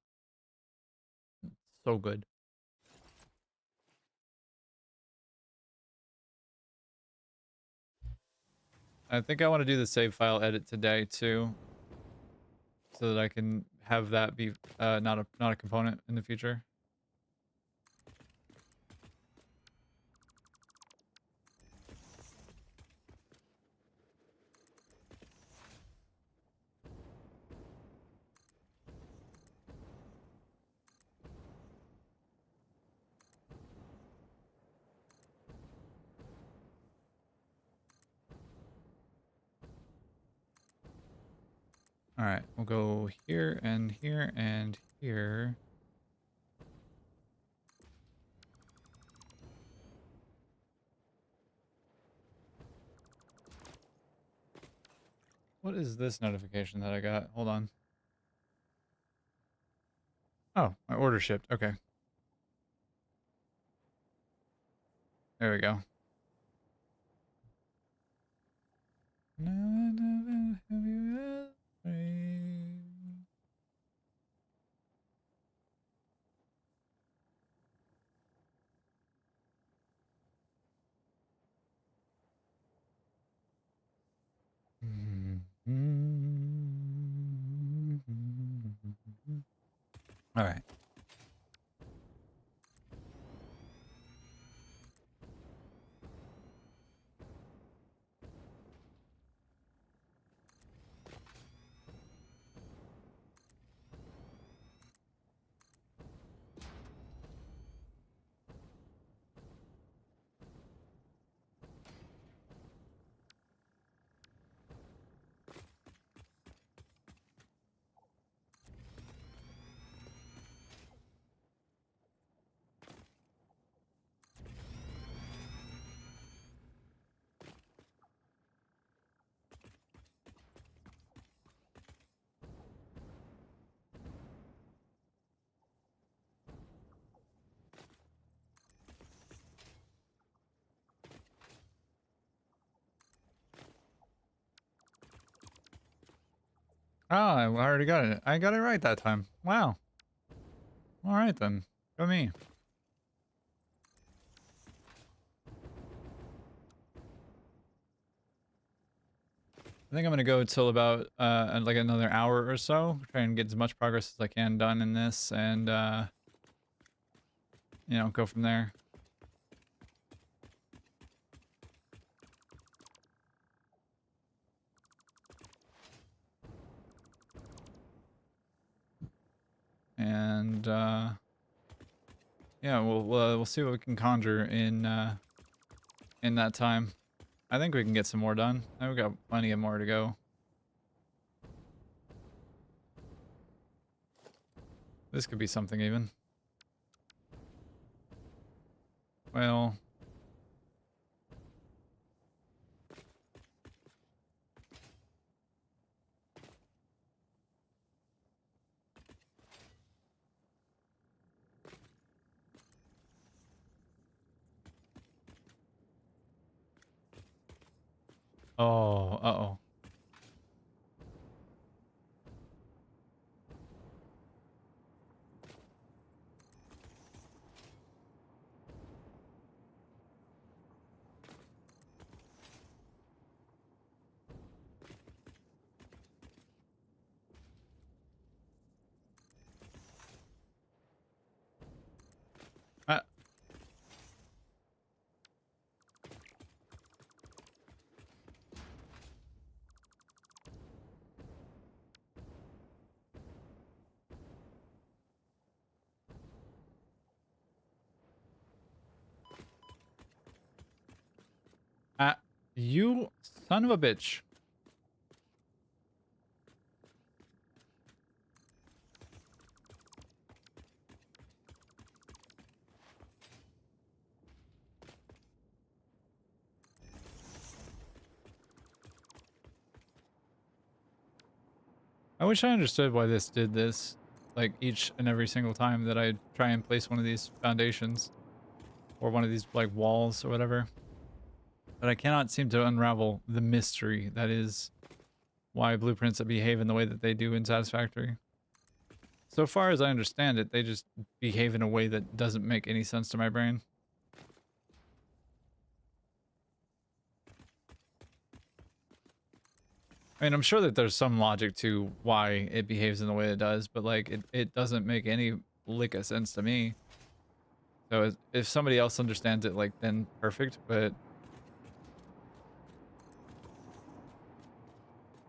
So good. I think I want to do the save file edit today too, so that I can have that be not a component in the future. All right, we'll go here and here and here. What is this notification that I got? Hold on. Oh, my order shipped. Okay. There we go. All right. Oh, I already got it. I got it right that time. Wow. All right then. Go me. I think I'm gonna go till about like another hour or so. Try and get as much progress as I can done in this, and you know, go from there. And yeah, we'll see what we can conjure in that time. I think we can get some more done. We've got plenty of more to go. This could be something even. Well, oh, uh-oh. Uh, uh, you son of a bitch. I wish I understood why this did this, like each and every single time that I try and place one of these foundations or one of these like walls or whatever. But I cannot seem to unravel the mystery that is why blueprints behave in the way that they do in Satisfactory. So far as I understand it, they just behave in a way that doesn't make any sense to my brain. I mean, I'm sure that there's some logic to why it behaves in the way it does, but like it doesn't make any lick of sense to me. So if somebody else understands it, like then perfect. But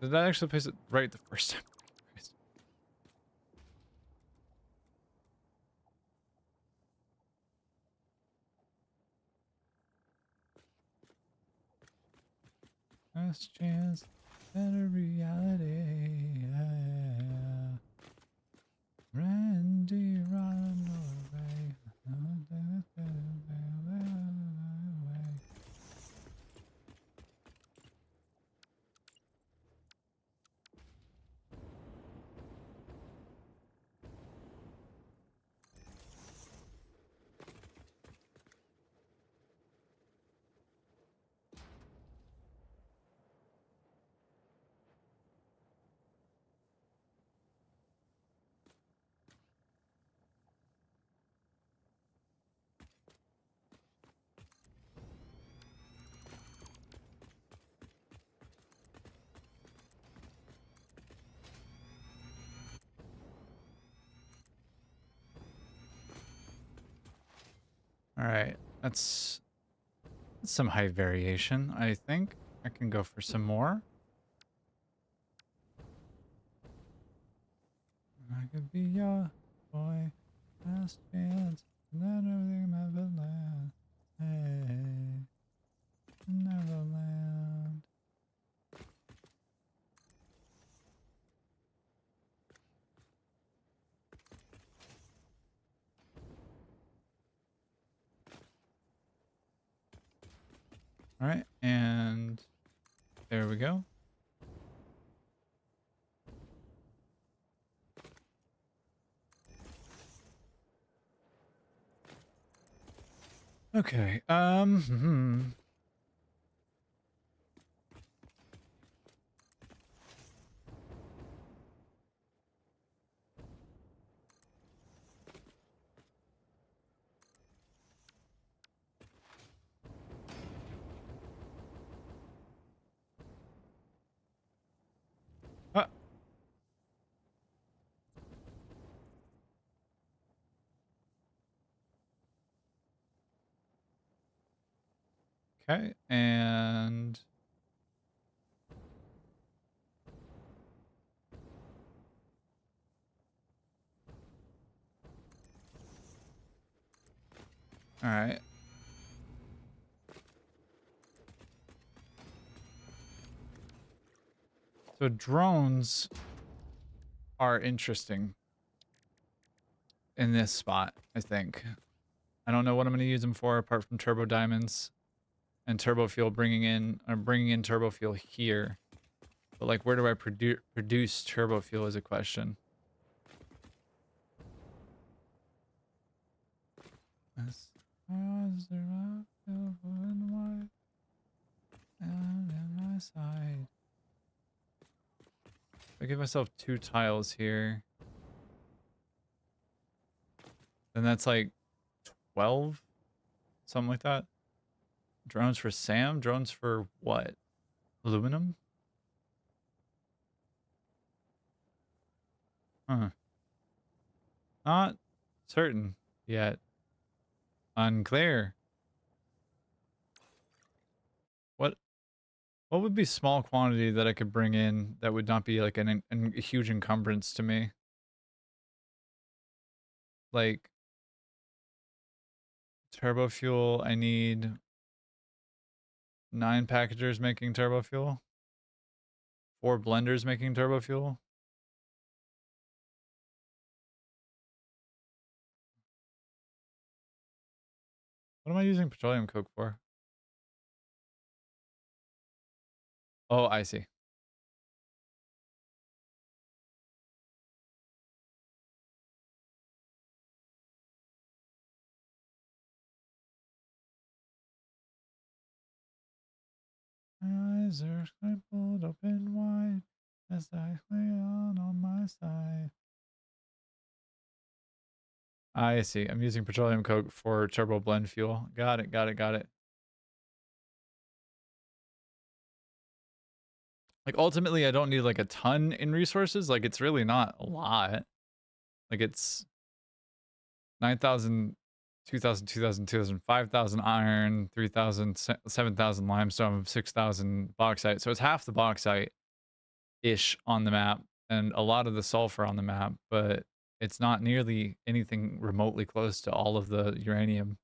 did that actually place it right the first time? Christ. Last chance, better reality. Yeah. Randy, run away. All right, that's some high variation. I think I can go for some more. I could be your boy, last chance, and then everything Neverland. Hey, Neverland. All right, and there we go. Okay. Okay, and all right. So drones are interesting in this spot, I think. I don't know what I'm going to use them for apart from turbo diamonds and turbo fuel bringing in turbo fuel here. But like, where do I produce turbo fuel is a question. As far as the rock and white and in my side. I give myself 2 tiles here. Then that's like 12, something like that. Drones for Sam? Drones for what? Aluminum? Huh. Not certain yet. Unclear. What what would be small quantity that I could bring in that would not be like a huge encumbrance to me? Like turbo fuel, I need 9 packagers making turbo fuel. 4 blenders making turbo fuel. What am I using petroleum coke for? Oh, I see. My eyes are pulled open wide as I lay on my side. I see. I'm using petroleum coke for turbo blend fuel. Got it, got it, got it. Like ultimately I don't need like a ton in resources. Like it's really not a lot. Like it's 9,000, 2,000, 2,000, 2,000, 5,000 iron, 3,000, 7,000 limestone, 6,000 bauxite. So it's half the bauxite-ish on the map and a lot of the sulfur on the map, but it's not nearly anything remotely close to all of the uranium.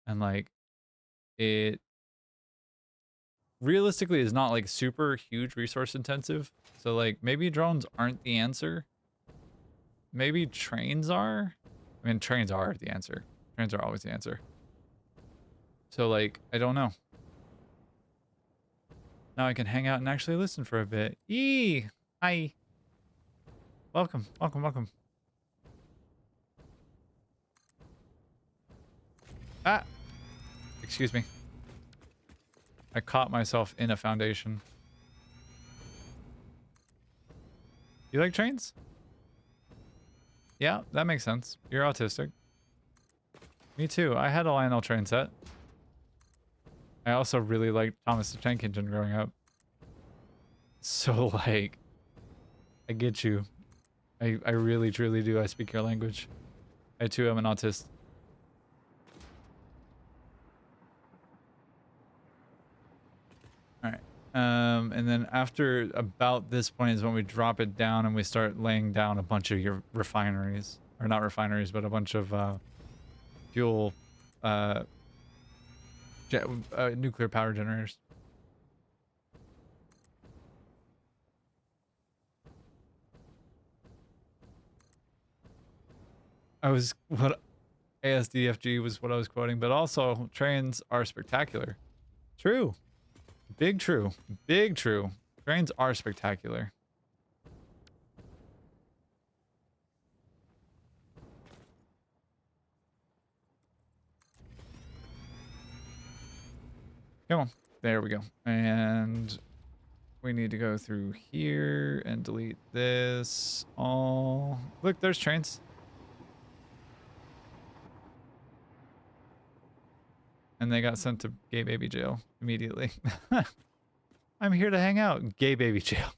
And like it realistically is not like super huge resource intensive. So like maybe drones aren't the answer. Maybe trains are. I mean, trains are the answer. Trains are always the answer. So like, I don't know. Now I can hang out and actually listen for a bit. Eee! Hi. Welcome, welcome, welcome. Ah! Excuse me. I caught myself in a foundation. You like trains? Yeah, that makes sense. You're autistic. Me too. I had a Lionel train set. I also really liked Thomas the Tank Engine growing up. So like, I get you. I really truly do. I speak your language. I too am an autist. All right. And then after about this point is when we drop it down and we start laying down a bunch of your refineries, or not refineries, but a bunch of fuel, uh, nuclear power generators. What ASDFG was what I was quoting, but also trains are spectacular. True. Big true. Big true. Trains are spectacular. Come on. There we go. And we need to go through here and delete this all. Look, there's trains. And they got sent to gay baby jail immediately. I'm here to hang out. Gay baby jail.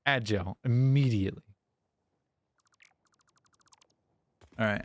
Add jail immediately. All right.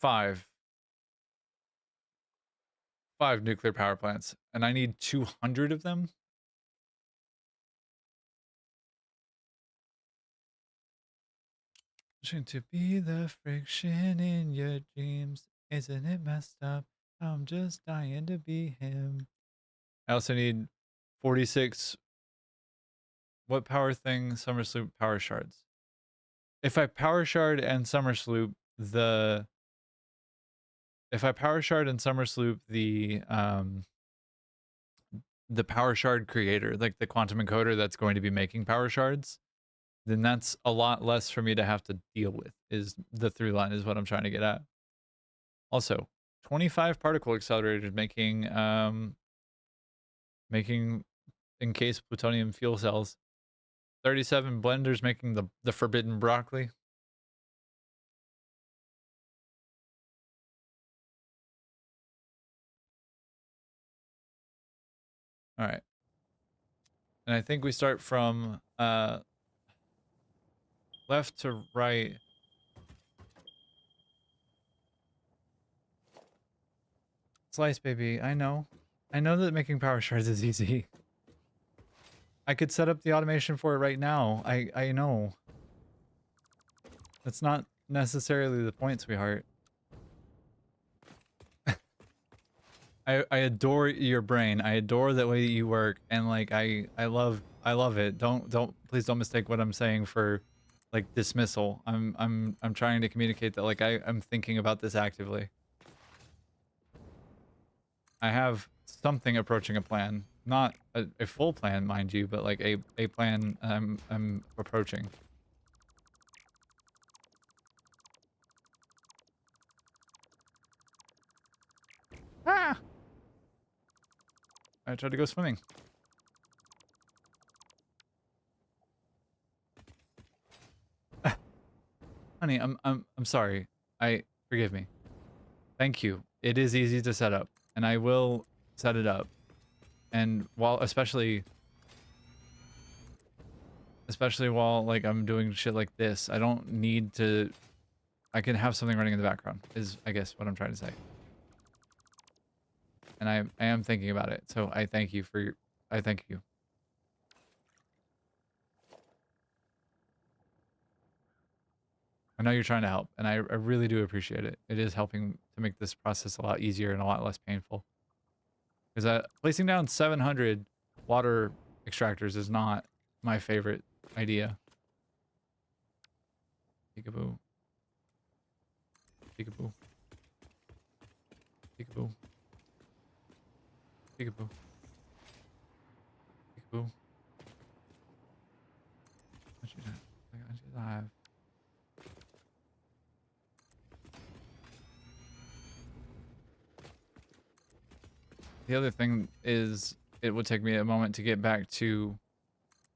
5 nuclear power plants, and I need 200 of them. Wishing to be the friction in your dreams. Isn't it messed up? I'm just dying to be him. I also need 46. What power thing? Summer Sloop power shards. If I power shard and Summer Sloop the the power shard creator, like the quantum encoder that's going to be making power shards, then that's a lot less for me to have to deal with, is the through line, is what I'm trying to get at. Also, 25 particle accelerators making encased plutonium fuel cells. 37 blenders making the forbidden broccoli. All right. And I think we start from left to right. Slice, baby. I know. I know that making power shards is easy. I could set up the automation for it right now. I know. That's not necessarily the point, sweetheart. I adore your brain. I adore the way that you work, and like I love it. Please don't mistake what I'm saying for like dismissal. I'm trying to communicate that like I'm thinking about this actively. I have something approaching a plan. Not a full plan, mind you, but like a plan I'm approaching. Ah! I tried to go swimming. Honey, I'm sorry. Forgive me. Thank you. It is easy to set up, and I will set it up. And while especially while like I'm doing shit like this, I don't need to. I can have something running in the background, is I guess what I'm trying to say. And I am thinking about it, so I thank you for your. I thank you. I know you're trying to help, and I really do appreciate it. It is helping to make this process a lot easier and a lot less painful. Because placing down 700 water extractors is not my favorite idea. Peekaboo. Peekaboo. Peekaboo. Peekaboo. Peekaboo. What you have? The other thing is it would take me a moment to get back to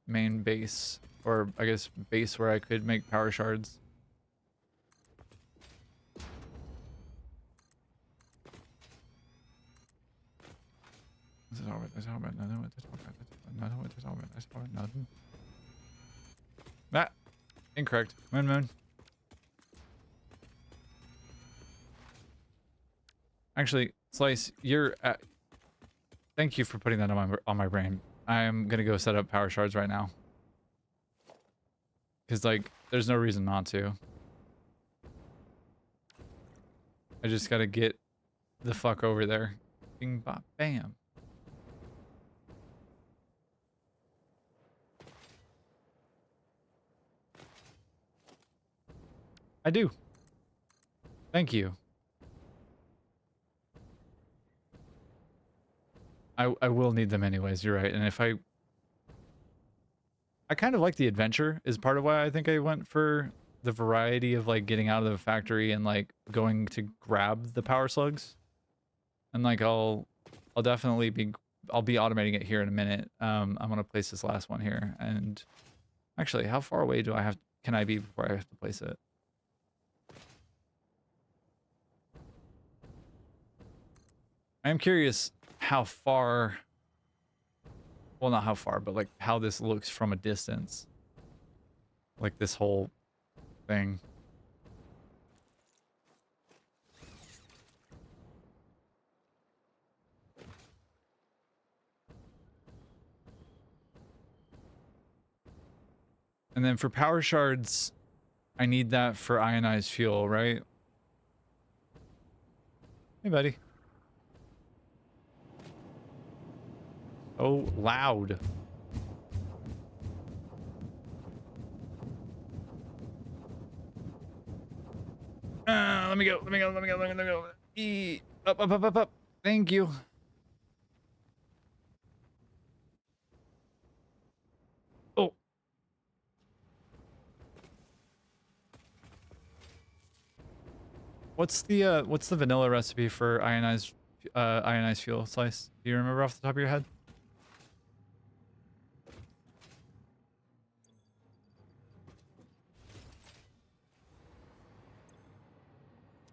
main base, or I guess base where I could make power shards. Ah, incorrect. Moon. Actually, Slice, you're thank you for putting that on my brain. I'm gonna go set up power shards right now. Cause like, there's no reason not to. I just gotta get the fuck over there. Bing bop bam. I do. Thank you. I will need them anyways, you're right. And if I kind of like the adventure is part of why I think I went for the variety of like getting out of the factory and like going to grab the power slugs. And like I'll definitely be automating it here in a minute. I'm gonna place this last one here. And actually, how far away can I be before I have to place it? I am curious how far, well, not how far, but like how this looks from a distance. Like this whole thing. And then for power shards, I need that for ionized fuel, right? Hey, buddy. Oh, loud. Let me go. Let me go. Let me go. Let me go. Up, up, up, up, up. Thank you. Oh. What's the vanilla recipe for ionized fuel slice? Do you remember off the top of your head?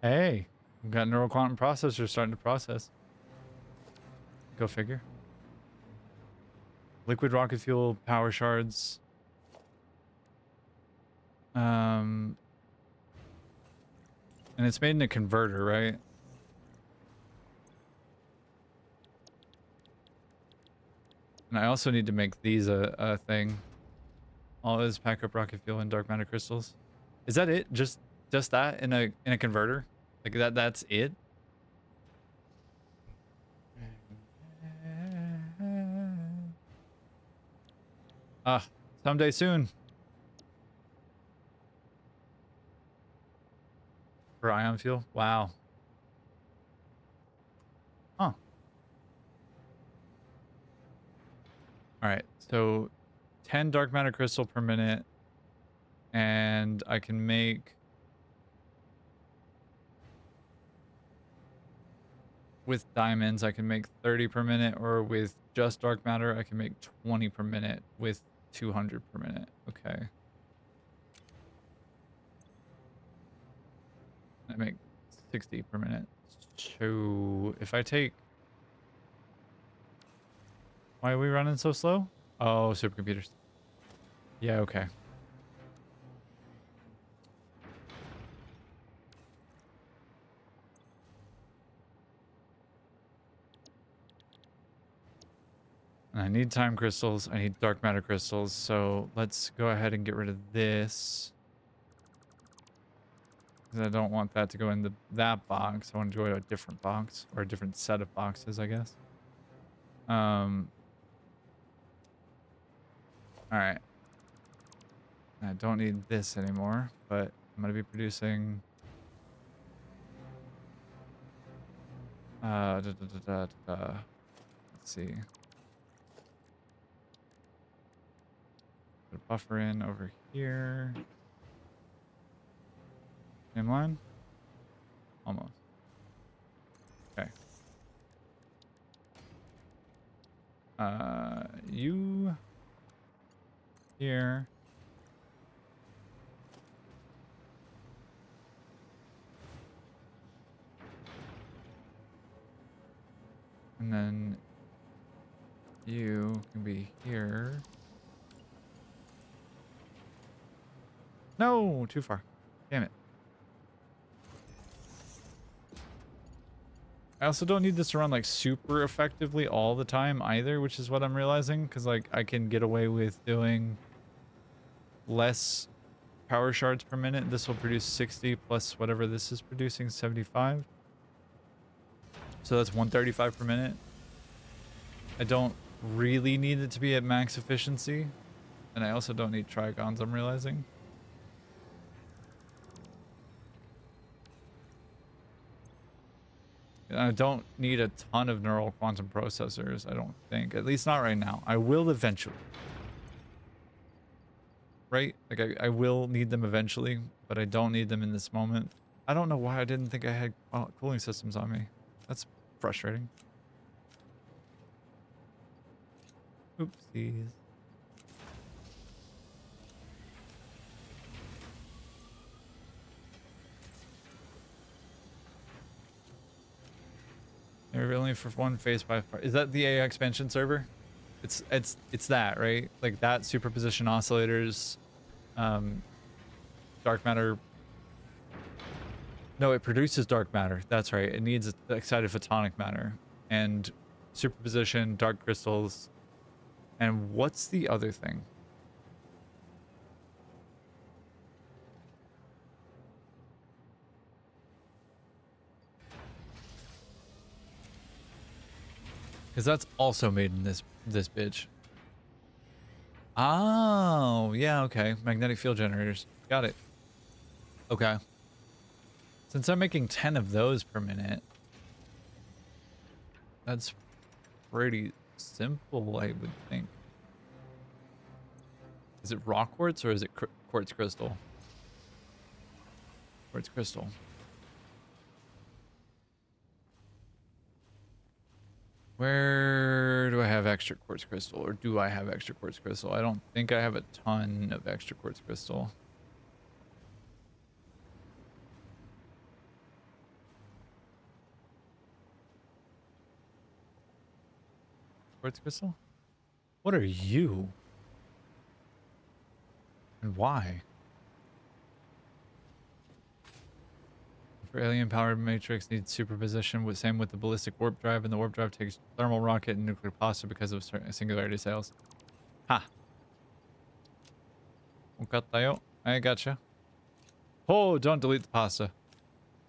Hey, we've got neural quantum processors starting to process. Go figure. Liquid rocket fuel, power shards. And it's made in a converter, right? And I also need to make these a thing. All it is pack up rocket fuel and dark matter crystals. Is that it? Just that in a converter? Like that's it? Ah, someday soon. For ion fuel? Wow. Huh. Alright, so 10 dark matter crystal per minute. And I can make... With diamonds, I can make 30 per minute, or with just dark matter, I can make 20 per minute with 200 per minute. Okay. I make 60 per minute. So if I take... Why are we running so slow? Oh, supercomputers. Yeah, okay. And I need time crystals. I need dark matter crystals. So let's go ahead and get rid of this. Because I don't want that to go in that box. I want to go to a different box. Or a different set of boxes, I guess. Alright. I don't need this anymore. But I'm going to be producing... Let's see. Put a buffer in over here. Same line? Almost. Okay. You here. And then you can be here. No, too far. Damn it. I also don't need this to run like super effectively all the time either, which is what I'm realizing, because like I can get away with doing less power shards per minute. This will produce 60 plus whatever this is producing, 75. So that's 135 per minute. I don't really need it to be at max efficiency. And I also don't need trigons, I'm realizing. And I don't need a ton of neural quantum processors, I don't think. At least not right now. I will eventually. Right? Like, I will need them eventually, but I don't need them in this moment. I don't know why I didn't think I had cooling systems on me. That's frustrating. Oopsies. They're only for one phase by part. Is that the AI expansion server? It's that, right? Like that superposition oscillators, dark matter. No, it produces dark matter. That's right. It needs excited photonic matter and superposition, dark crystals. And what's the other thing? Because that's also made in this bitch. Oh, yeah, okay. Magnetic field generators. Got it. Okay. Since I'm making 10 of those per minute, that's pretty simple, I would think. Is it raw quartz or is it quartz crystal? Quartz crystal. Where do I have extra quartz crystal? Or do I have extra quartz crystal? I don't think I have a ton of extra quartz crystal. Quartz crystal? What are you? And why? For alien-powered matrix needs superposition. Same with the ballistic warp drive, and the warp drive takes thermal rocket and nuclear pasta because of singularity cells. Ha! Okatayo. I gotcha. Oh, don't delete the pasta.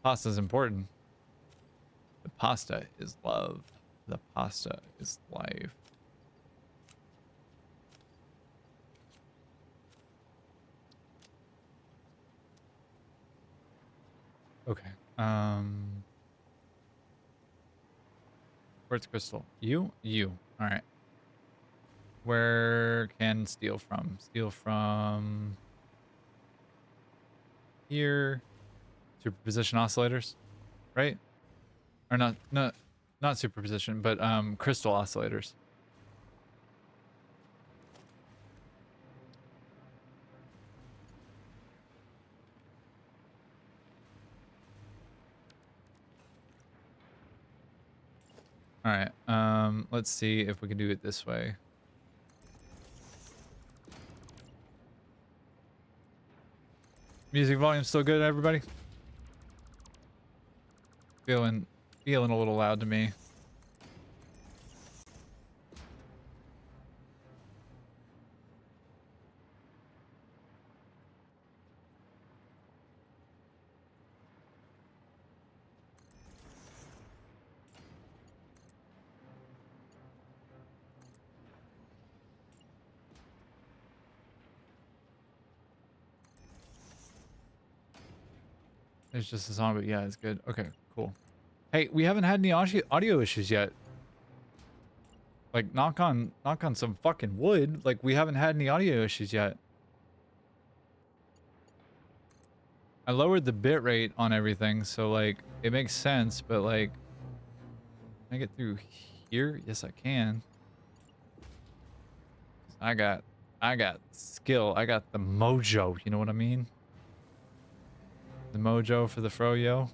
Pasta's important. The pasta is love. The pasta is life. Okay. Quartz crystal. You. All right. Where can steal from? Steal from here. Superposition oscillators, right? Or not superposition, but crystal oscillators. All right. Let's see if we can do it this way. Music volume still good, everybody? Feeling a little loud to me. It's just a song, but yeah, it's good. Okay, cool. Hey, we haven't had any audio issues yet. Like, knock on some fucking wood. Like, we haven't had any audio issues yet. I lowered the bit rate on everything, so like it makes sense, but like, can I get through here? Yes, I can. I got skill. I got the mojo. You know what I mean? The mojo for the froyo.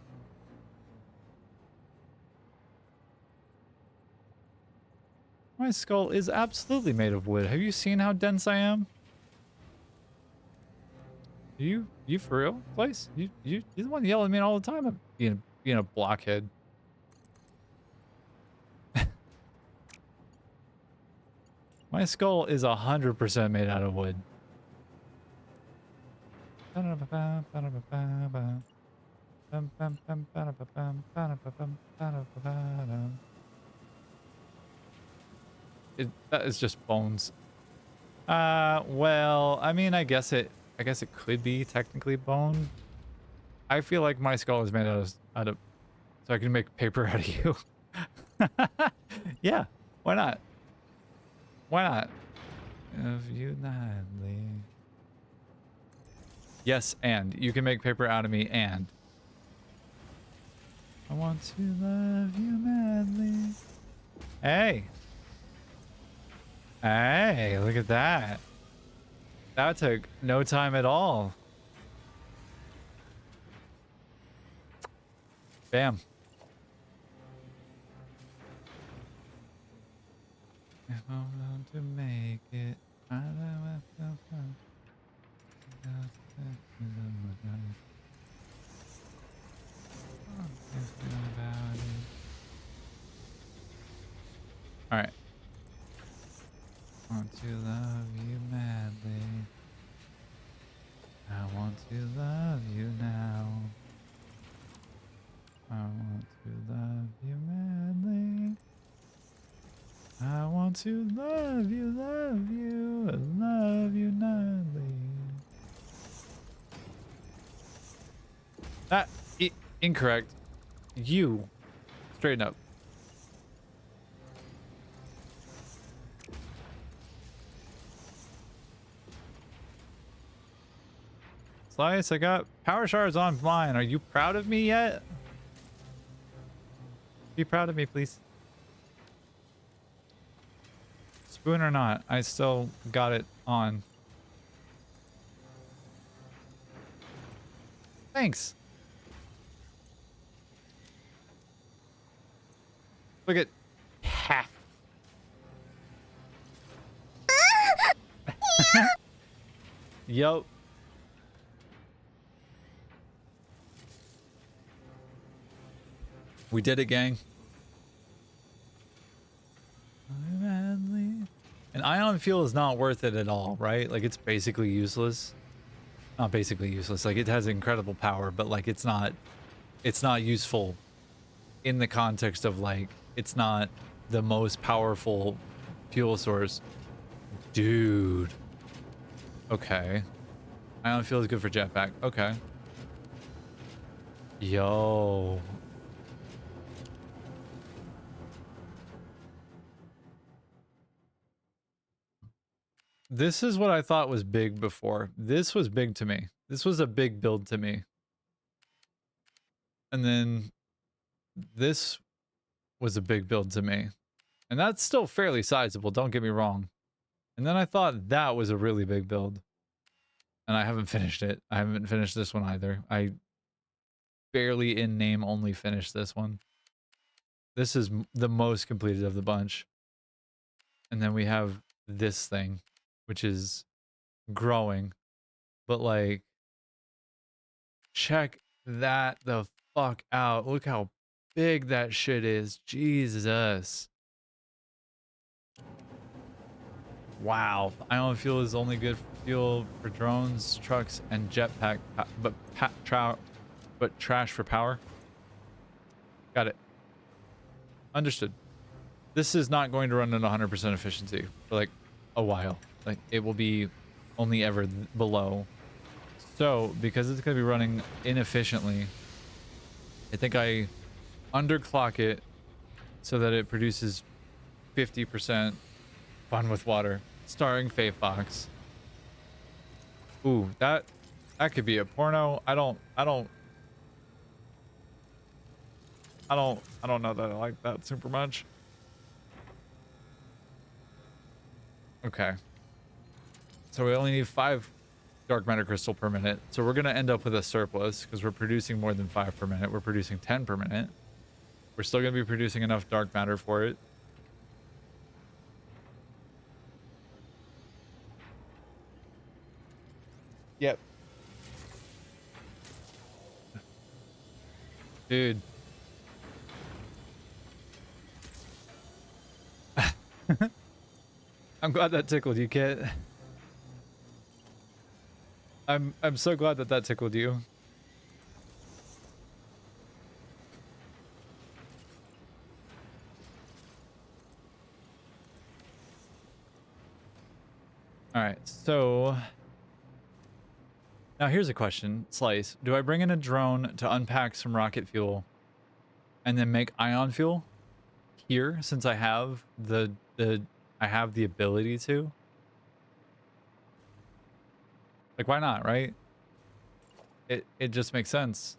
My skull is absolutely made of wood. Have you seen how dense I am? You for real, Place? You're the one yelling at me all the time about being a blockhead. My skull is 100% made out of wood. That is just bones. Well, I mean, I guess it could be technically bone. I feel like my skull is made out of so I can make paper out of you. Yeah, why not? Why not? Of you madly. Yes, and you can make paper out of me, and I want to love you madly. Hey. Hey, look at that. That took no time at all. Bam. If I want to make it, I don't have to find. All right. Want to love you madly. I want to love you now. I want to love you madly. I want to love you, and love you nightly. That incorrect. You straighten up. Slice, I got power shards on mine. Are you proud of me yet? Be proud of me, please. Spoon or not, I still got it on. Thanks. Look at ha. Yup. We did it, gang. An ion fuel is not worth it at all, right? Like, it's basically useless. Not basically useless. Like, it has incredible power, but like, it's not useful in the context of like, it's not the most powerful fuel source. Dude. Okay. Ion fuel is good for jetpack. Okay. Yo. This is what I thought was big before. This was big to me. This was a big build to me. And then this was a big build to me. And that's still fairly sizable, don't get me wrong. And then I thought that was a really big build. And I haven't finished it. I haven't finished this one either. I barely in name only finished this one. This is the most completed of the bunch. And then we have this thing, which is growing. But like, check that the fuck out. Look how big that shit is. Jesus. Wow. Ion fuel is only good fuel for drones, trucks, and jetpack, but trash for power. Got it. Understood. This is not going to run at 100% efficiency for like a while. Like, it will be only ever below. So, because it's going to be running inefficiently, I think I underclock it so that it produces 50% Fun with Water, starring Faye Fox. Ooh, that could be a porno. I don't know that I like that super much. Okay. So we only need 5 dark matter crystal per minute. So we're going to end up with a surplus because we're producing more than 5 per minute. We're producing 10 per minute. We're still going to be producing enough dark matter for it. Yep. Dude. I'm glad that tickled you, Kit. I'm so glad that tickled you. All right, so now here's a question, Slice. Do I bring in a drone to unpack some rocket fuel and then make ion fuel here since I have the ability to? Like, why not, right? It just makes sense.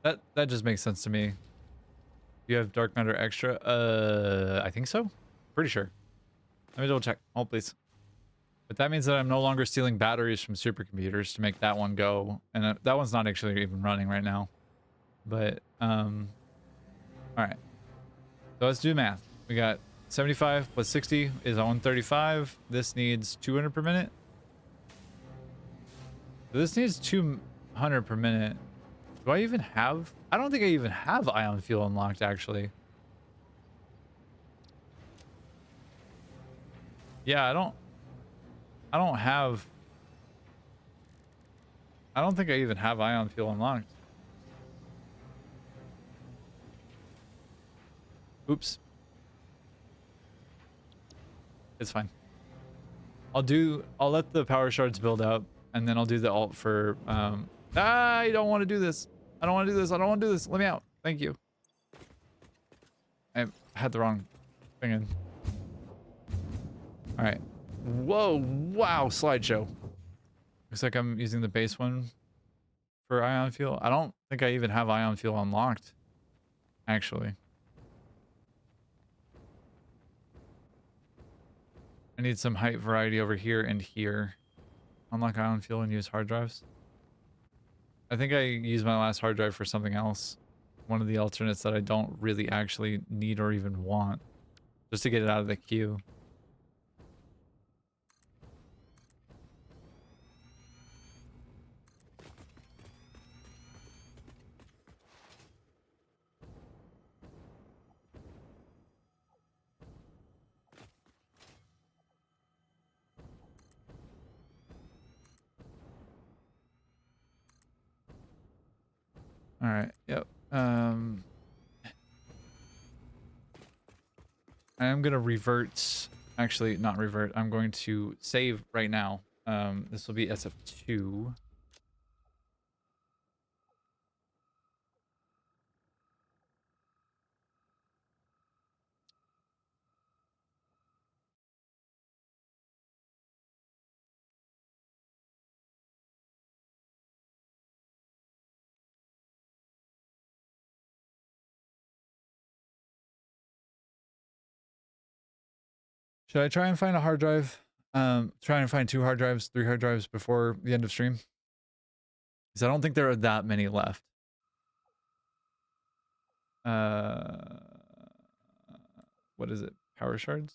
That just makes sense to me. You have dark matter extra? I think so. Pretty sure. Let me double check. Hold, please. But that means that I'm no longer stealing batteries from supercomputers to make that one go. And that one's not actually even running right now. But, all right. So let's do math. We got 75 plus 60 is 135. This needs 200 per minute. So this needs 200 per minute. Do I even have... I don't think I even have ion fuel unlocked, actually. Yeah, I don't have... I don't think I even have ion fuel unlocked. Oops. It's fine. I'll let the power shards build up, and then I'll do the alt for, I don't want to do this. I don't want to do this. I don't want to do this. Let me out. Thank you. I had the wrong thing in. All right. Whoa. Wow. Slideshow. Looks like I'm using the base one for ion fuel. I don't think I even have ion fuel unlocked, actually. I need some height variety over here and here. Unlock ion fuel and use hard drives. I think I used my last hard drive for something else. One of the alternates that I don't really actually need or even want. Just to get it out of the queue. All right. Yep. I am going to revert. Actually, not revert. I'm going to save right now. This will be SF2. Should I try and find a hard drive? Try and find 2 hard drives, 3 hard drives before the end of stream? Because I don't think there are that many left. What is it? Power shards?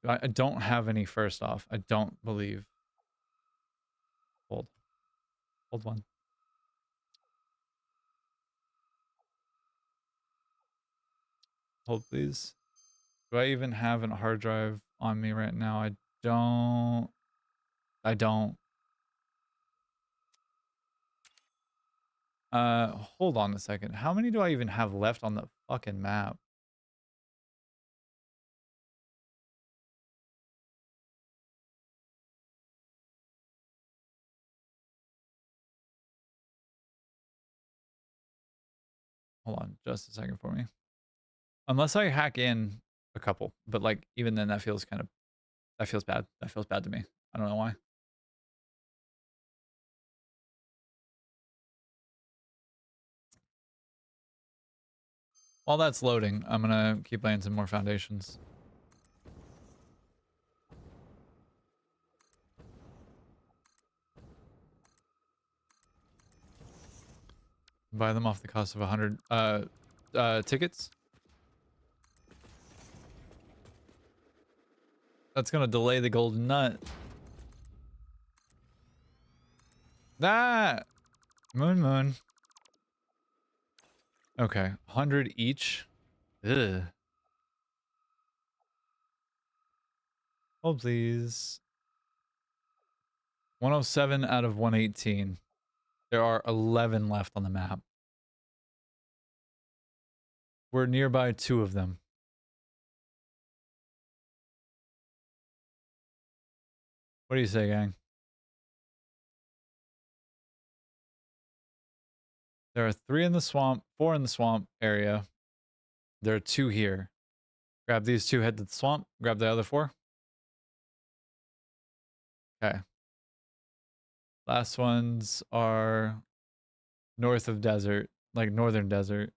I don't have any first off. I don't believe. Hold. Hold one. Hold please. Do I even have a hard drive on me right now? I don't. I don't. Hold on a second. How many do I even have left on the fucking map? Hold on just a second for me. Unless I hack in a couple, but like even then that feels kind of, that feels bad. That feels bad to me. I don't know why. While that's loading, I'm gonna keep laying some more foundations. Buy them off the cost of 100 tickets. That's gonna delay the golden nut. Ah! Moon. Okay, 100 each. Ugh. Oh, please. 107 out of 118. There are 11 left on the map. We're nearby 2 of them. What do you say, gang? There are 3 in the swamp, 4 in the swamp area. There are 2 here. Grab these 2, head to the swamp. Grab the other 4. Okay. Last ones are north of desert, like northern desert.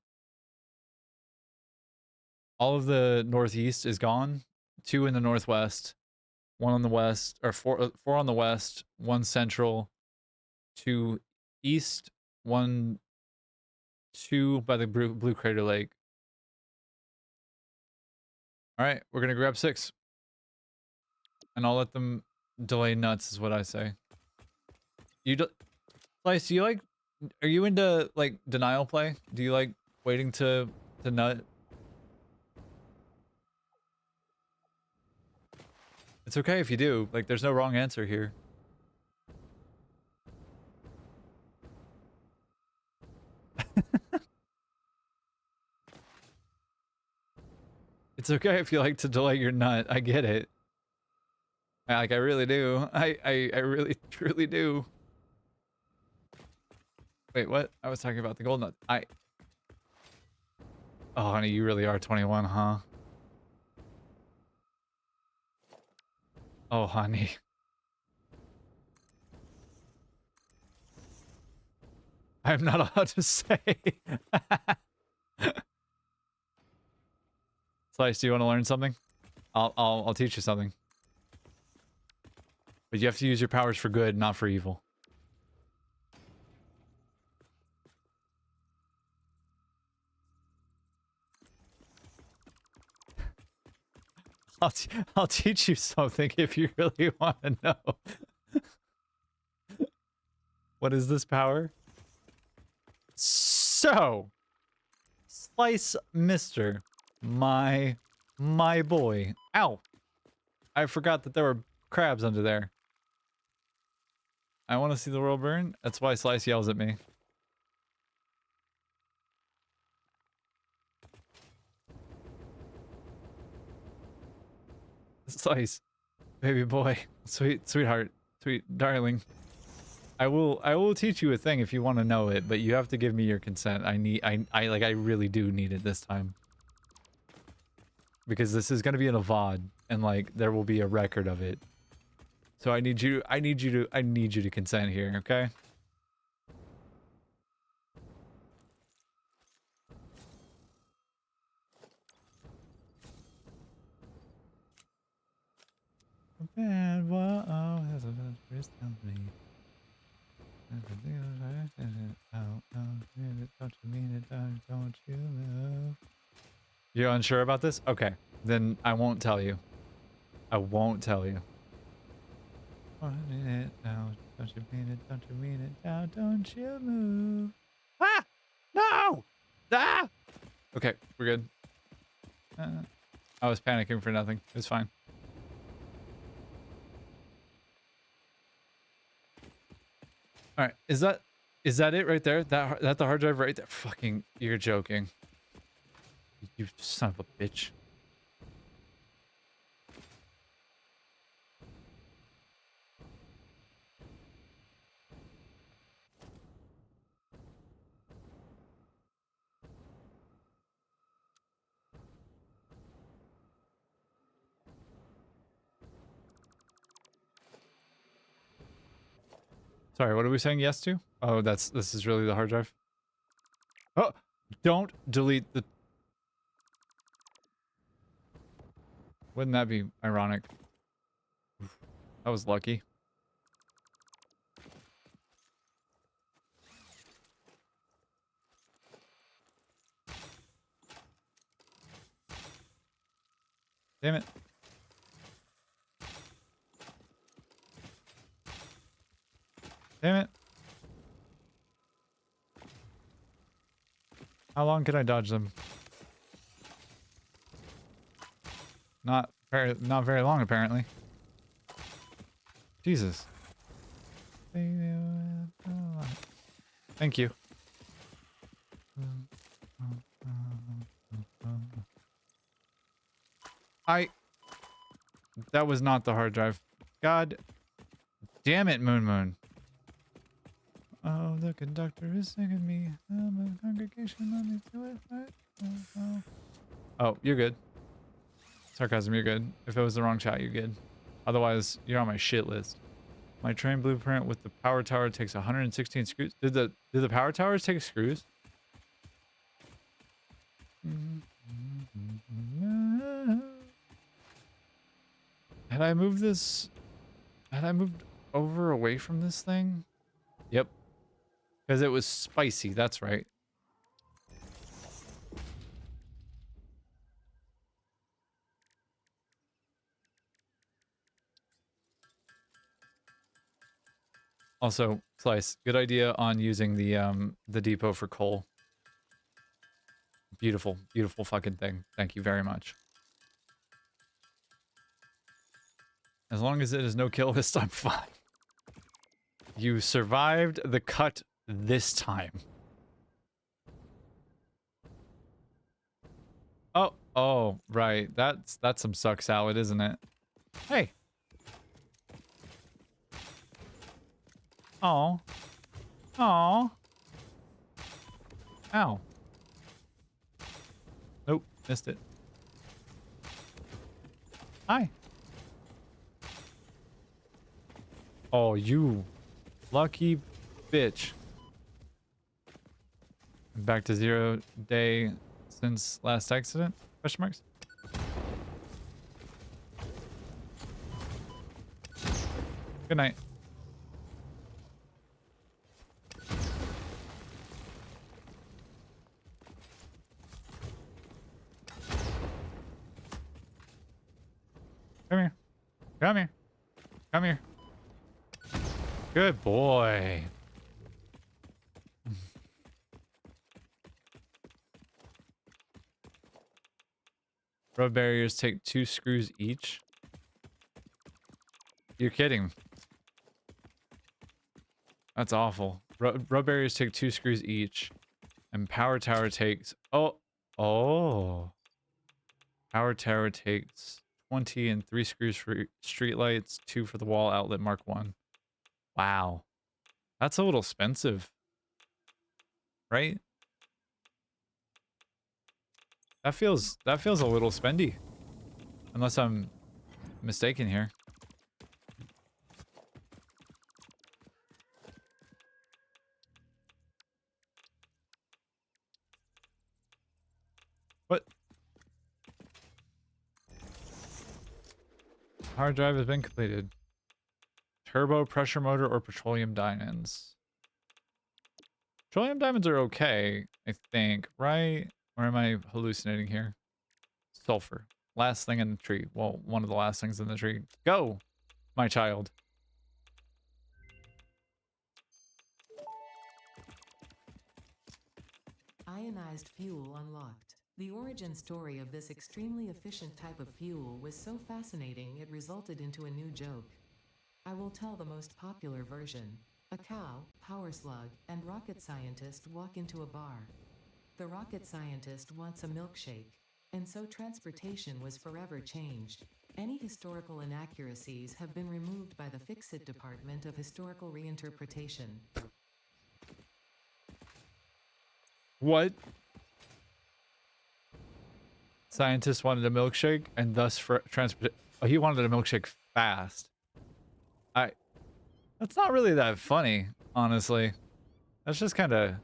All of the northeast is gone. 2 in the northwest. 1 on the west, or 4 on the west. 1 central. 2 east. 1, 2 by the Blue Crater Lake. All right, we're gonna grab 6, and I'll let them delay nuts, is what I say. Slice, do you like? Are you into like denial play? Do you like waiting to nut? It's okay if you do. Like, there's no wrong answer here. It's okay if you like to delay your nut. I get it. Like, I really do. I really, truly do. Wait, what? I was talking about the gold nut. Oh, honey, you really are 21, huh? Oh, honey. I'm not allowed to say. Slice, do you want to learn something? I'll teach you something. But you have to use your powers for good, not for evil. I'll teach you something if you really want to know. What is this power? So, Slice Mister, my boy. Ow! I forgot that there were crabs under there. I want to see the world burn. That's why Slice yells at me. Slice, baby boy, sweetheart, sweet darling. I will teach you a thing if you want to know it, but you have to give me your consent. I really do need it this time. Because this is going to be in a VOD and like there will be a record of it. So I need you to consent here, okay? Man, what has a first company? Don't you mean it? Don't you know? You're unsure about this? Okay, then I won't tell you. I won't tell you. Want it now? Don't you mean it? Don't you mean it now? Don't you move? Ah! No! Ah! Okay, we're good. I was panicking for nothing. It's fine. All right, is that it right there? That the hard drive right there? Fucking, you're joking. You son of a bitch. Sorry, what are we saying yes to? Oh, this is really the hard drive. Oh, don't delete the... Wouldn't that be ironic? That was lucky. Damn it. Damn it. How long can I dodge them? Not very long, apparently. Jesus. Thank you. That was not the hard drive. God damn it, Moon Moon. Oh, the conductor is singing me. I'm a congregation, let me do it right. Oh, you're good. Sarcasm, you're good. If it was the wrong chat, you're good. Otherwise, you're on my shit list. My train blueprint with the power tower takes 116 screws. Did the power towers take screws? Had I moved this? Had I moved over away from this thing? Yep. Because it was spicy, that's right. Also, Slice, good idea on using the depot for coal. Beautiful, beautiful fucking thing. Thank you very much. As long as it is no kill list, I'm fine. You survived the cut this time. Oh, right. That's some suck salad, isn't it? Hey. Oh. Oh. Ow. Nope, missed it. Hi. Oh, you lucky bitch. Back to 0 day since last accident? Question marks? Good night. Come here. Come here. Come here. Good boy. Road barriers take 2 screws each. You're kidding. That's awful. Road barriers take 2 screws each. And power tower takes... Oh. Power tower takes 20 and 3 screws for street lights, 2 for the wall outlet Mark 1. Wow. That's a little expensive. Right? That feels a little spendy. Unless I'm mistaken here. What? Hard drive has been completed. Turbo, pressure motor, or petroleum diamonds? Petroleum diamonds are okay, I think, right? Or am I hallucinating here? Sulfur. Last thing in the tree. Well, one of the last things in the tree. Go, my child. Ionized fuel unlocked. The origin story of this extremely efficient type of fuel was so fascinating it resulted into a new joke. I will tell the most popular version. A cow, power slug, and rocket scientist walk into a bar. The rocket scientist wants a milkshake, and so transportation was forever changed. Any historical inaccuracies have been removed by the Fix-It Department of Historical Reinterpretation. What? Scientist wanted a milkshake and thus for transport. Oh, he wanted a milkshake fast. That's not really that funny, honestly. That's just kind of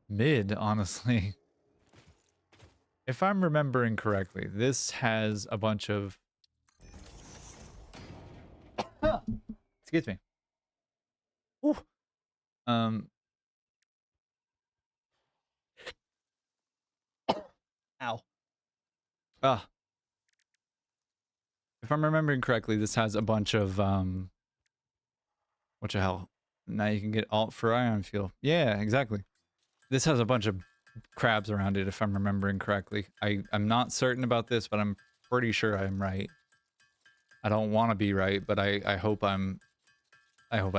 mid, honestly. If I'm remembering correctly, this has a bunch of... Excuse me. Ooh. Ow. Ah. If I'm remembering correctly, this has a bunch of, what the hell? Now you can get alt for ion fuel. Yeah, exactly. This has a bunch of crabs around it, if I'm remembering correctly. I'm not certain about this, but I'm pretty sure I'm right. I don't want to be right, but I hope I am. I hope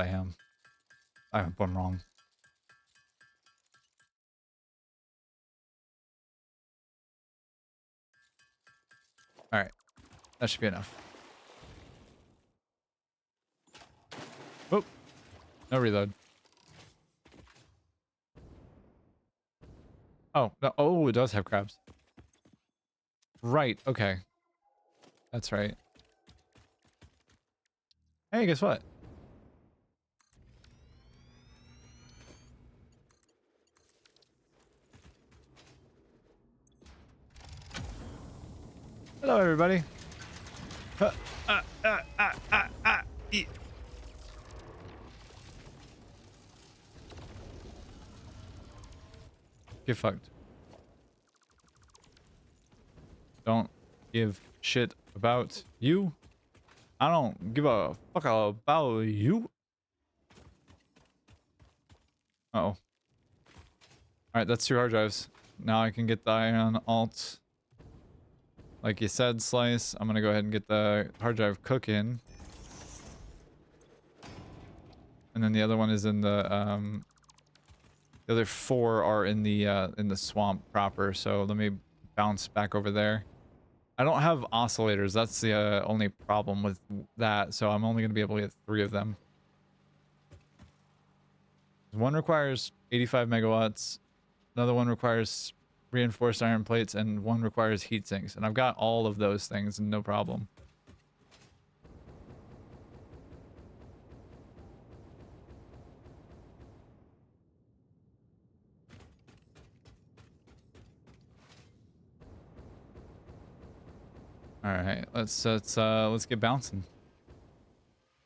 I'm wrong. All right. That should be enough. Oh, no reload. Oh, no. Oh, it does have crabs. Right. Okay. That's right. Hey, guess what? Hello, everybody. Eat. Get fucked. Don't give shit about you. I don't give a fuck about you. Uh-oh. Alright, that's 2 hard drives. Now I can get the ion alt. Like you said, Slice. I'm gonna go ahead and get the hard drive cooking. and then the other one is in the other 4 are in the swamp proper. So let me bounce back over there. I don't have oscillators. That's the only problem with that. So I'm only going to be able to get 3 of them. One requires 85 megawatts. Another one requires reinforced iron plates, and one requires heat sinks. And I've got all of those things, no problem. All right, let's get bouncing.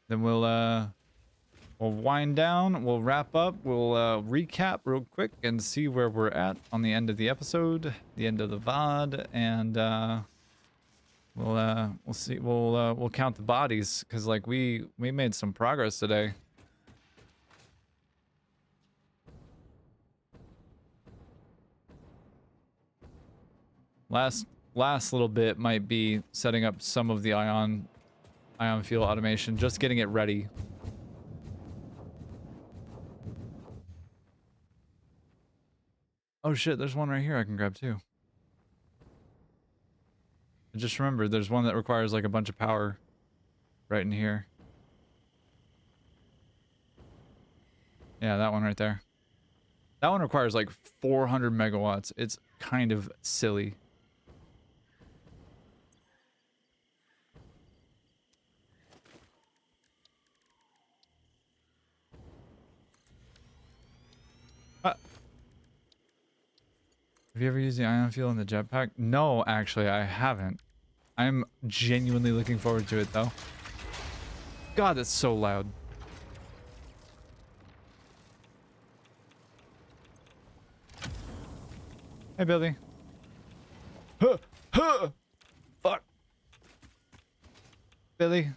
Then we'll wind down, we'll wrap up, we'll recap real quick and see where we're at on the end of the episode, the end of the VOD, and we'll see, we'll count the bodies, because like we made some progress today. Last little bit might be setting up some of the ion fuel automation, just getting it ready. Oh shit, there's one right here I can grab too. I just remembered there's one that requires like a bunch of power right in here. Yeah, that one right there. That one requires like 400 megawatts. It's kind of silly. Have you ever used the ion fuel in the jetpack? No, actually, I haven't. I'm genuinely looking forward to it, though. God, that's so loud. Hey, Billy. Huh! Huh! Fuck. Billy.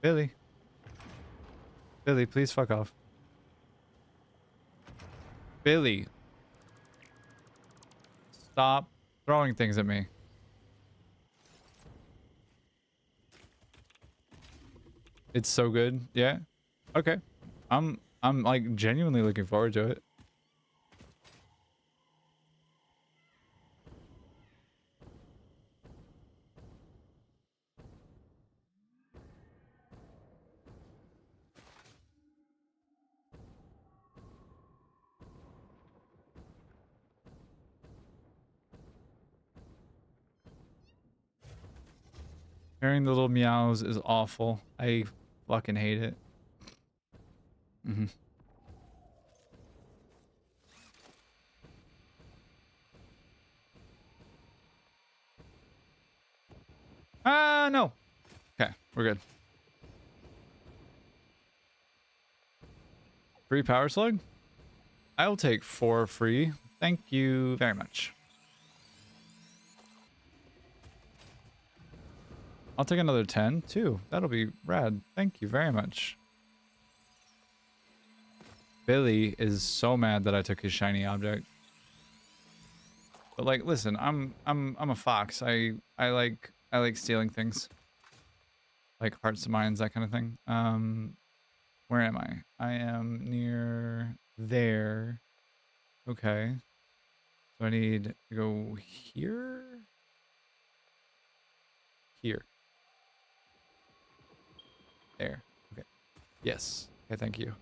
Billy. Billy, please fuck off. Billy. Stop throwing things at me. It's so good. Yeah. Okay. I'm like genuinely looking forward to it. Hearing the little meows is awful. I fucking hate it. No. Okay, we're good. Free power slug? I'll take 4 free. Thank you very much. I'll take another 10 too. That'll be rad. Thank you very much. Billy is so mad that I took his shiny object. But like, listen, I'm a fox. I like stealing things. Like hearts and minds, that kind of thing. Where am I? I am near there. Okay. So I need to go here. Here. There. Okay. Yes. Okay, thank you.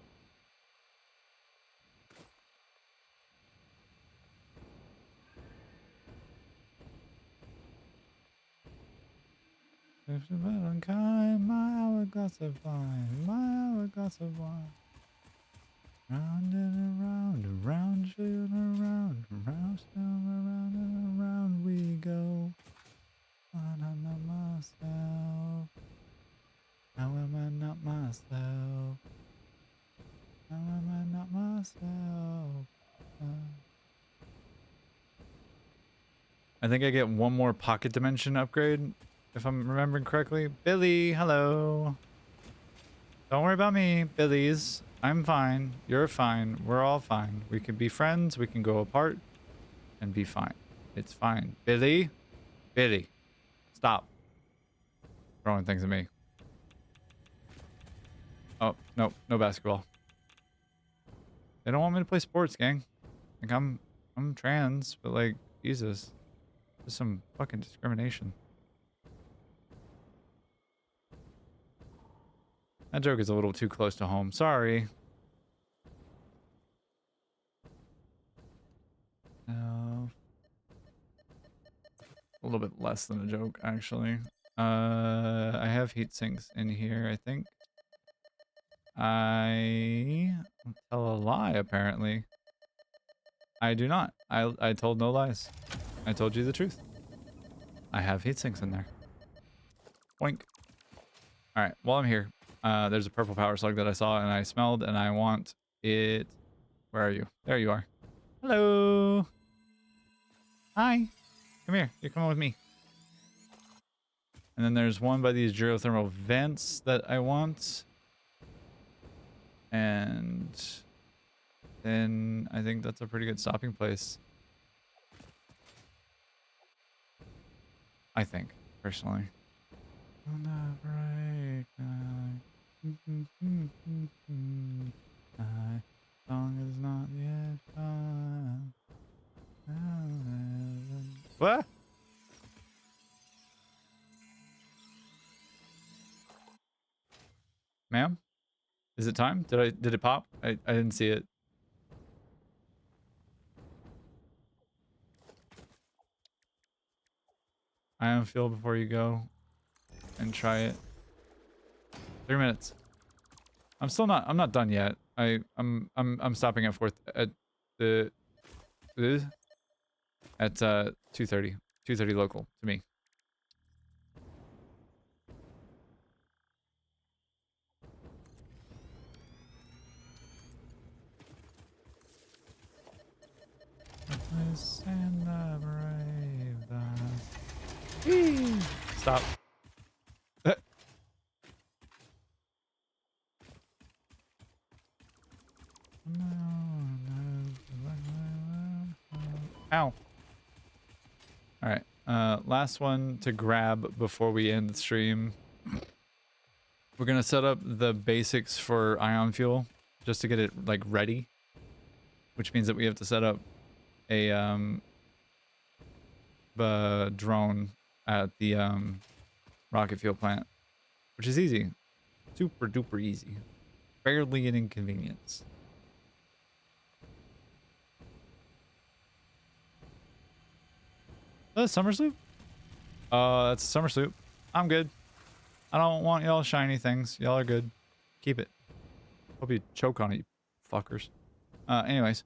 If the unkind, my hourglass of wine, my hourglass of wine. Round and around, shooting around, around and around we go. I'm not myself. How am I not myself? How am I not myself? I think I get one more pocket dimension upgrade, if I'm remembering correctly. Billy, hello. Don't worry about me, Billy's. I'm fine. You're fine. We're all fine. We can be friends. We can go apart and be fine. It's fine. Billy? Billy. Stop. throwing things at me. Oh, no, no basketball. They don't want me to play sports, gang. Like, I'm trans, but like, Jesus. There's some fucking discrimination. That joke is a little too close to home. Sorry. No. A little bit less than a joke, actually. I have heat sinks in here, I think. I tell a lie, apparently. I do not. I told no lies. I told you the truth. I have heat sinks in there. Boink. Alright, while I'm here, there's a purple power slug that I saw and I smelled and I want it. Where are you? There you are. Hello. Hi. Come here. You're coming with me. And then there's one by these geothermal vents that I want. And then I think that's a pretty good stopping place. I think, personally. On the break my song is not yet done. What? Ma'am? Is it time? Did it pop? I didn't see it. Ion fuel before you go and try it. 3 minutes. I'm not done yet. I'm stopping at the at 2:30. 2:30 local to me. And the brave Stop. Ow. Alright. Last one to grab before we end the stream. We're gonna set up the basics for ion fuel just to get it like ready. Which means that we have to set up a drone at the rocket fuel plant. Which is easy. Super duper easy. Barely an inconvenience. Oh, summer sloop? That's a summer sloop. I'm good. I don't want y'all shiny things. Y'all are good. Keep it. Hope you choke on it, you fuckers. Anyways.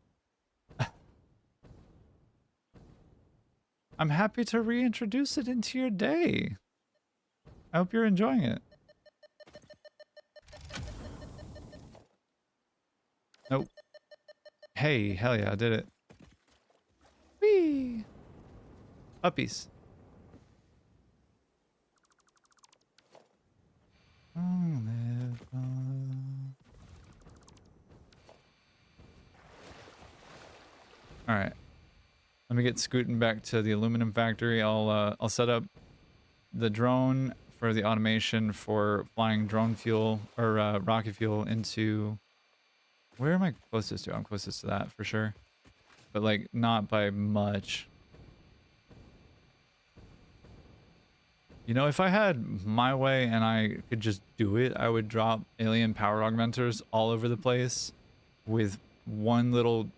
I'm happy to reintroduce it into your day. I hope you're enjoying it. Nope. Hey, hell yeah, I did it. Whee! Puppies. Alright. Let me get scooting back to the aluminum factory. I'll set up the drone for the automation for flying drone fuel or rocket fuel into... Where am I closest to? I'm closest to that for sure. But like not by much. You know, if I had my way and I could just do it, I would drop alien power augmenters all over the place with one little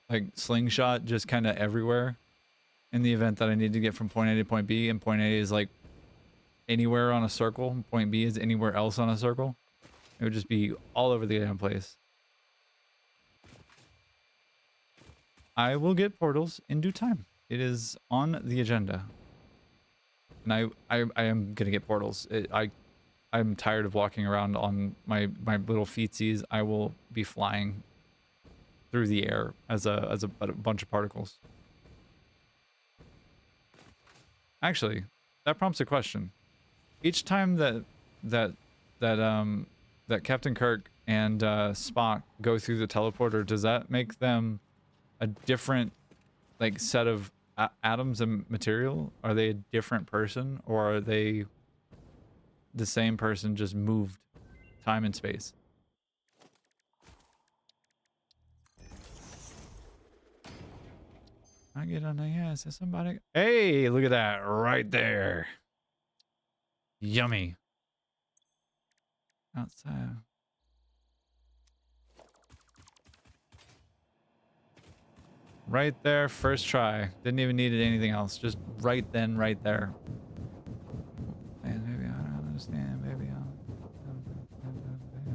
like slingshot just kind of everywhere in the event that I need to get from point A to point B, and point A is like anywhere on a circle, and point B is anywhere else on a circle. It would just be all over the damn place. I will get portals in due time. It is on the agenda. And I am gonna get portals. I'm tired of walking around on my little feetsies. I will be flying through the air as a bunch of particles. Actually, that prompts a question. Each time that Captain Kirk and Spock go through the teleporter, does that make them a different like set of atoms and material? Are they a different person, or are they the same person just moved time and space. I get on the ass. Is somebody? Hey, look at that right there. Yummy. Outside. Right there, first try. Didn't even need anything else. Just right then, right there. And maybe I don't understand. Maybe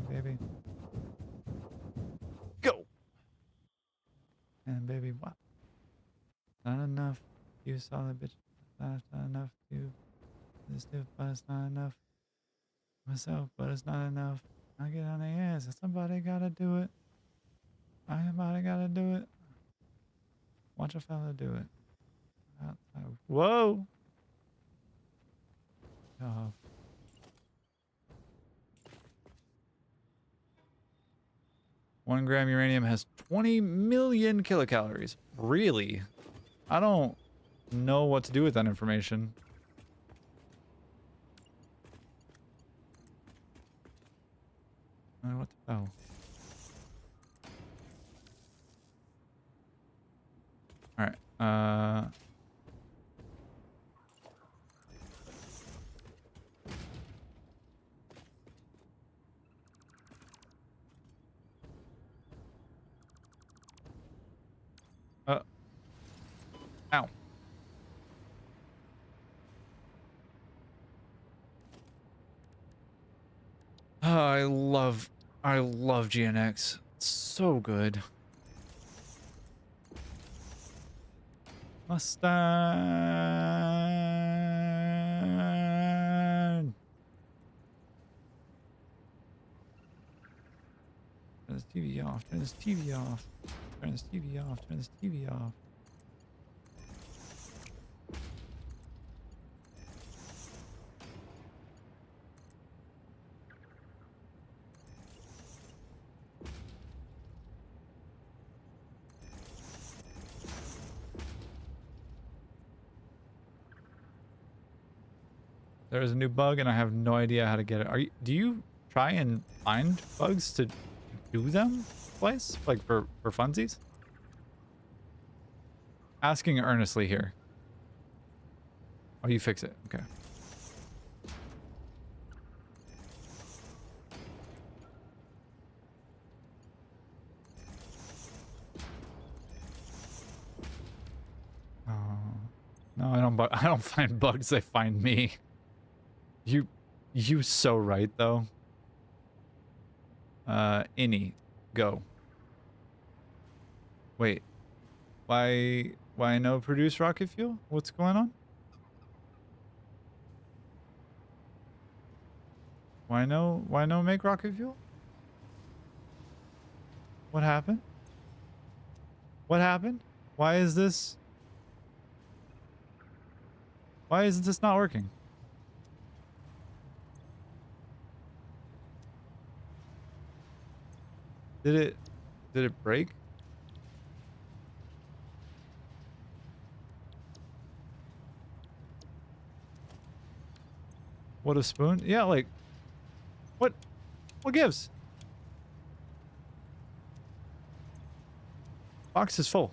baby. Go. And baby, what? Not enough. You saw the bitch. Not enough. You. This dude, but it's not enough. Myself, but it's not enough. I get on the ass. Somebody gotta do it. Somebody gotta do it. Watch a fella do it. Whoa! Oh. 1 gram uranium has 20 million kilocalories. Really? I don't know what to do with that information. What the hell? Alright, ow. Oh, I love GNX. It's so good. Mustard. Turn this TV off. Turn this TV off. Turn this TV off. Turn this TV off. There is a new bug and I have no idea how to get it. Do you try and find bugs to do them twice? Like for funsies? Asking earnestly here. Oh, you fix it. Okay. Oh. No, I don't find bugs, they find me. You so right though. Any go. Wait. Why no produce rocket fuel? What's going on? Why no make rocket fuel? What happened? What happened? Why is this not working? Did it break? What a spoon? Yeah, like what gives? Box is full.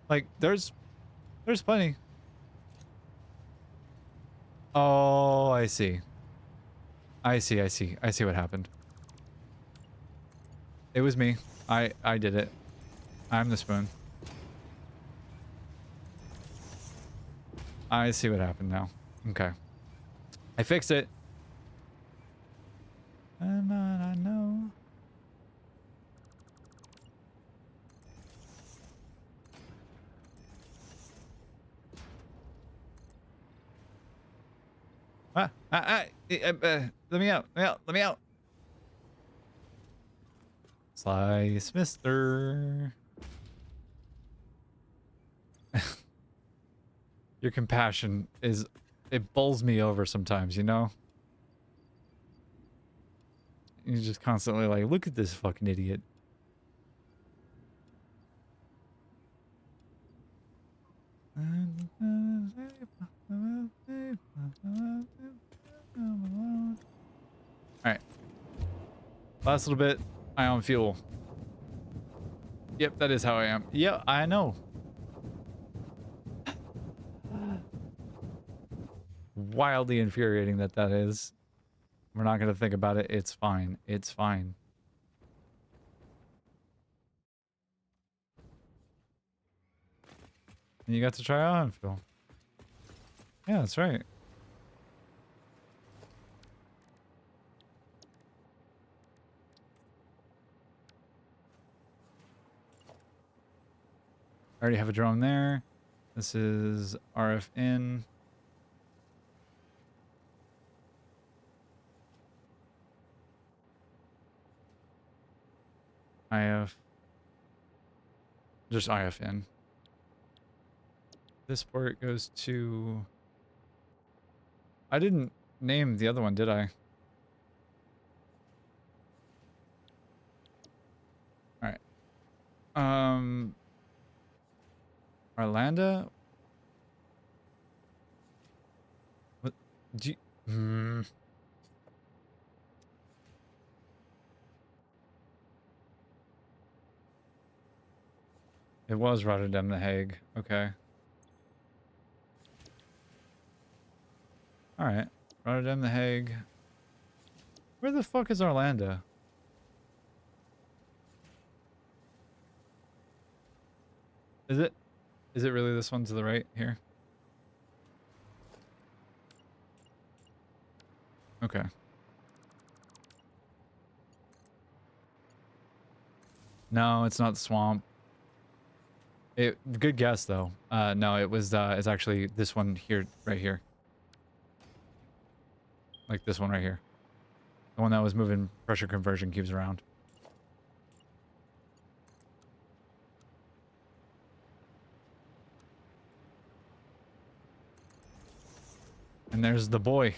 Like there's plenty. Oh, I see. I see what happened. It was me. I did it. I'm the spoon. I see what happened now. Okay. I fixed it. And I know. Let me out. Let me out. Slice, mister. Your compassion it bowls me over sometimes, you know? You're just constantly like, look at this fucking idiot. Alright. Last little bit. Ion fuel. Yep, that is how I am. Yeah, I know. Wildly infuriating that that is. We're not going to think about it. It's fine. It's fine. And you got to try ion fuel. Yeah, that's right. I already have a drone there. This is RF in. IF. Just IF in. This port goes to... I didn't name the other one, did I? Alright. Orlando? What? Do you... It was Rotterdam The Hague. Okay. Alright. Rotterdam The Hague. Where the fuck is Orlando? Is it? Is it really this one to the right here? Okay. No, it's not the swamp. Good guess though. No, it was it's actually this one here, right here. Like this one right here. The one that was moving pressure conversion cubes around. And there's the boy.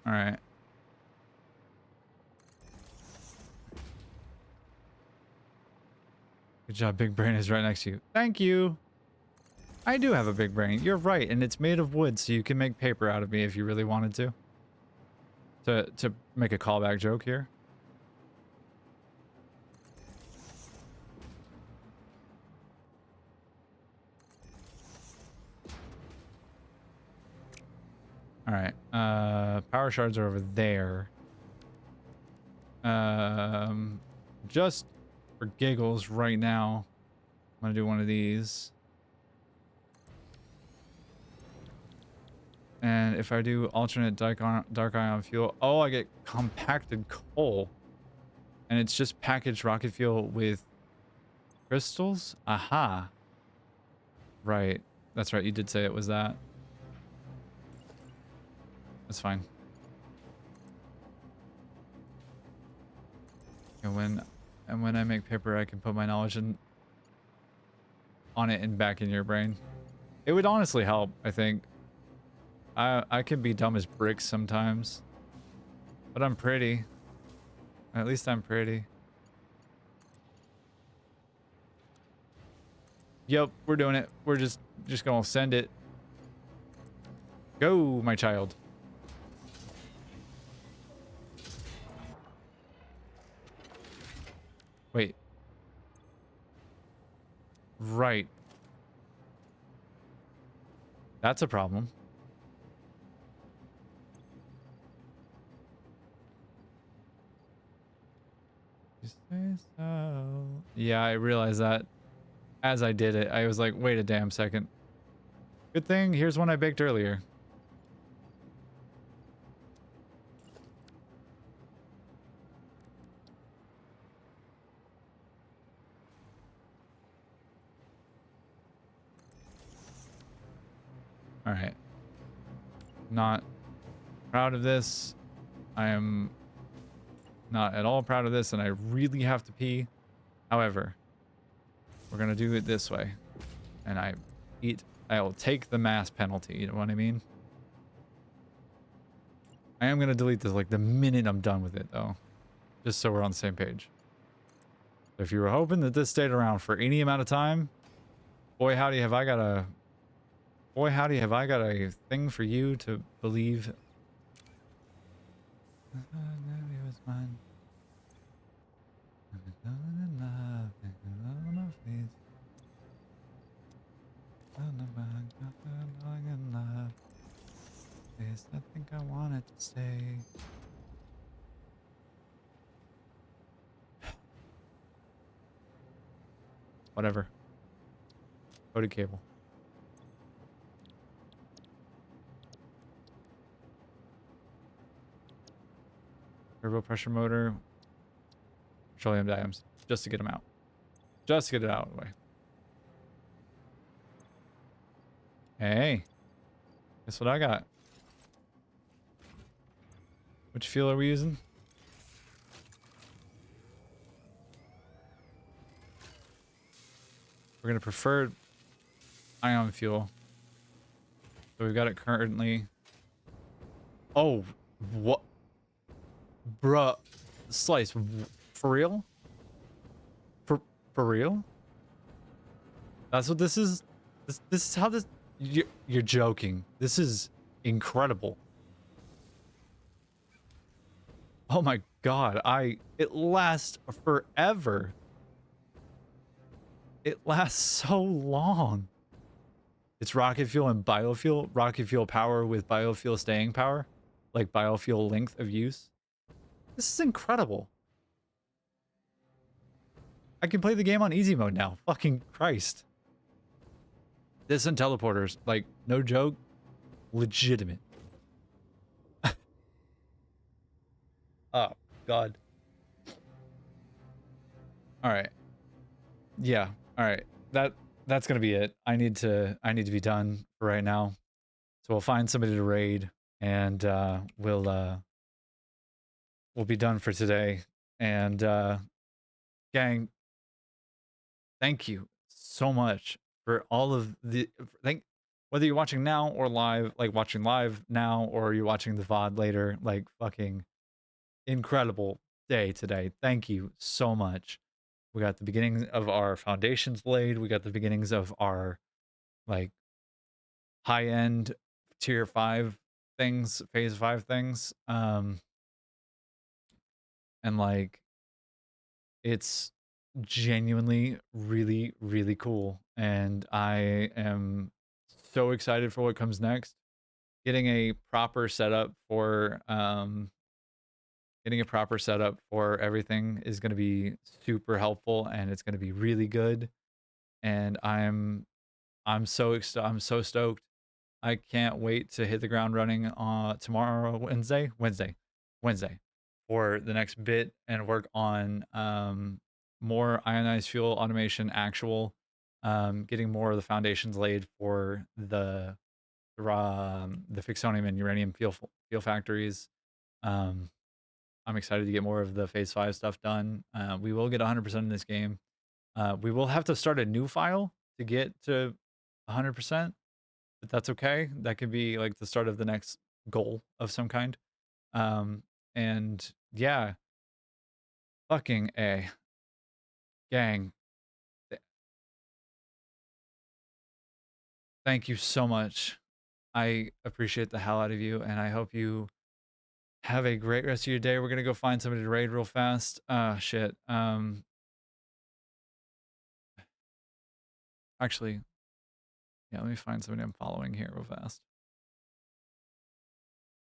All right. Good job, big brain is right next to you. Thank you. I do have a big brain. You're right, and it's made of wood, so you can make paper out of me if you really wanted to. To make a callback joke here. All right. Power shards are over there. Just for giggles right now, I'm gonna do one of these. And if I do alternate dark ion fuel, oh, I get compacted coal. And it's just packaged rocket fuel with crystals? Aha. Right. That's right. You did say it was that. That's fine. And when I make paper, I can put my knowledge on it and back in your brain. It would honestly help, I think. I can be dumb as bricks sometimes. But I'm pretty. At least I'm pretty. Yep, we're doing it. We're just gonna send it. Go, my child. Wait. Right. That's a problem. You say so. Yeah, I realized that as I did it. I was like, wait a damn second. Good thing, here's one I baked earlier. All right. Not proud of this. I am not at all proud of this, and I really have to pee. However, we're gonna do it this way. And I will take the mass penalty, you know what I mean? I am gonna delete this like the minute I'm done with it though. Just so we're on the same page. If you were hoping that this stayed around for any amount of time, boy howdy have I got a thing for you to believe. It was mine. I think I want it to stay. Whatever. Go to cable. Turbo pressure motor. Petroleum diams. Just to get them out. Just to get it out of the way. Hey. Guess what I got? Which fuel are we using? We're going to prefer ion fuel. So we've got it currently. Oh, what? Bruh. Slice. For real? For real? That's what this is? This is how this... You're joking. This is incredible. Oh my god. It lasts forever. It lasts so long. It's rocket fuel and biofuel. Rocket fuel power with biofuel staying power. Like biofuel length of use. This is incredible. I can play the game on easy mode now. Fucking Christ. This and teleporters. Like, no joke. Legitimate. Oh, God. Alright. Yeah. Alright. That's gonna be it. I need to be done for right now. So we'll find somebody to raid and we'll be done for today. And gang, thank you so much for all of the whether you're watching now or live, like watching live now, or you're watching the VOD later, like fucking incredible day today. Thank you so much. We got the beginnings of our foundations laid. We got the beginnings of our like high-end tier 5 things, phase 5 things. And like it's genuinely really, really cool. And I am so excited for what comes next. Getting a proper setup for everything is going to be super helpful, and it's going to be really good. And I'm so stoked. I can't wait to hit the ground running tomorrow, Wednesday for the next bit and work on more ionized fuel automation, getting more of the foundations laid for the Fixonium and uranium fuel factories. I'm excited to get more of the phase 5 stuff done. We will get 100% in this game. We will have to start a new file to get to 100%, but that's okay. That could be like the start of the next goal of some kind. And yeah, fucking A. Gang. Thank you so much. I appreciate the hell out of you, and I hope you have a great rest of your day. We're gonna go find somebody to raid real fast. Shit. Actually, yeah, let me find somebody I'm following here real fast.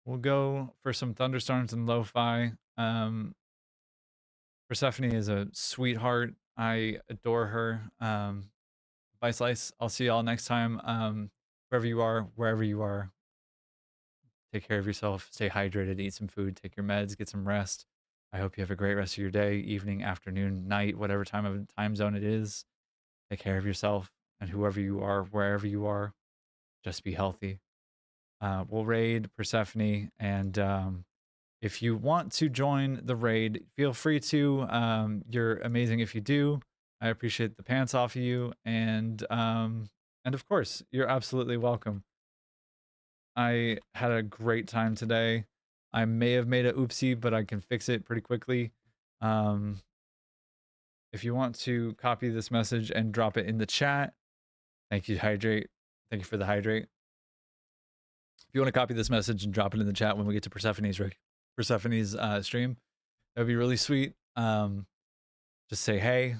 We'll go for some thunderstorms and lo-fi. Persephone is a sweetheart. I adore her. Bye, Slice. I'll see y'all next time. Wherever you are, take care of yourself. Stay hydrated. Eat some food. Take your meds. Get some rest. I hope you have a great rest of your day, evening, afternoon, night, whatever time zone it is. Take care of yourself, and whoever you are, wherever you are, just be healthy. We'll raid Persephone, and if you want to join the raid, feel free to. You're amazing if you do. I appreciate the pants off of you, and of course, you're absolutely welcome. I had a great time today. I may have made a oopsie, but I can fix it pretty quickly. If you want to copy this message and drop it in the chat, thank you, Hydrate. Thank you for the Hydrate. If you want to copy this message and drop it in the chat when we get to Persephone's stream, that would be really sweet. Just say, hey,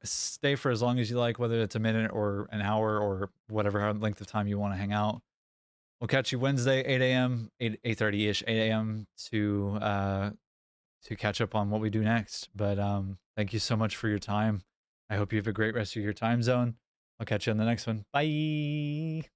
stay for as long as you like, whether it's a minute or an hour or whatever length of time you want to hang out. We'll catch you Wednesday, 8 a.m., 8:30-ish, 8 a.m. to catch up on what we do next. But thank you so much for your time. I hope you have a great rest of your time zone. I'll catch you on the next one. Bye.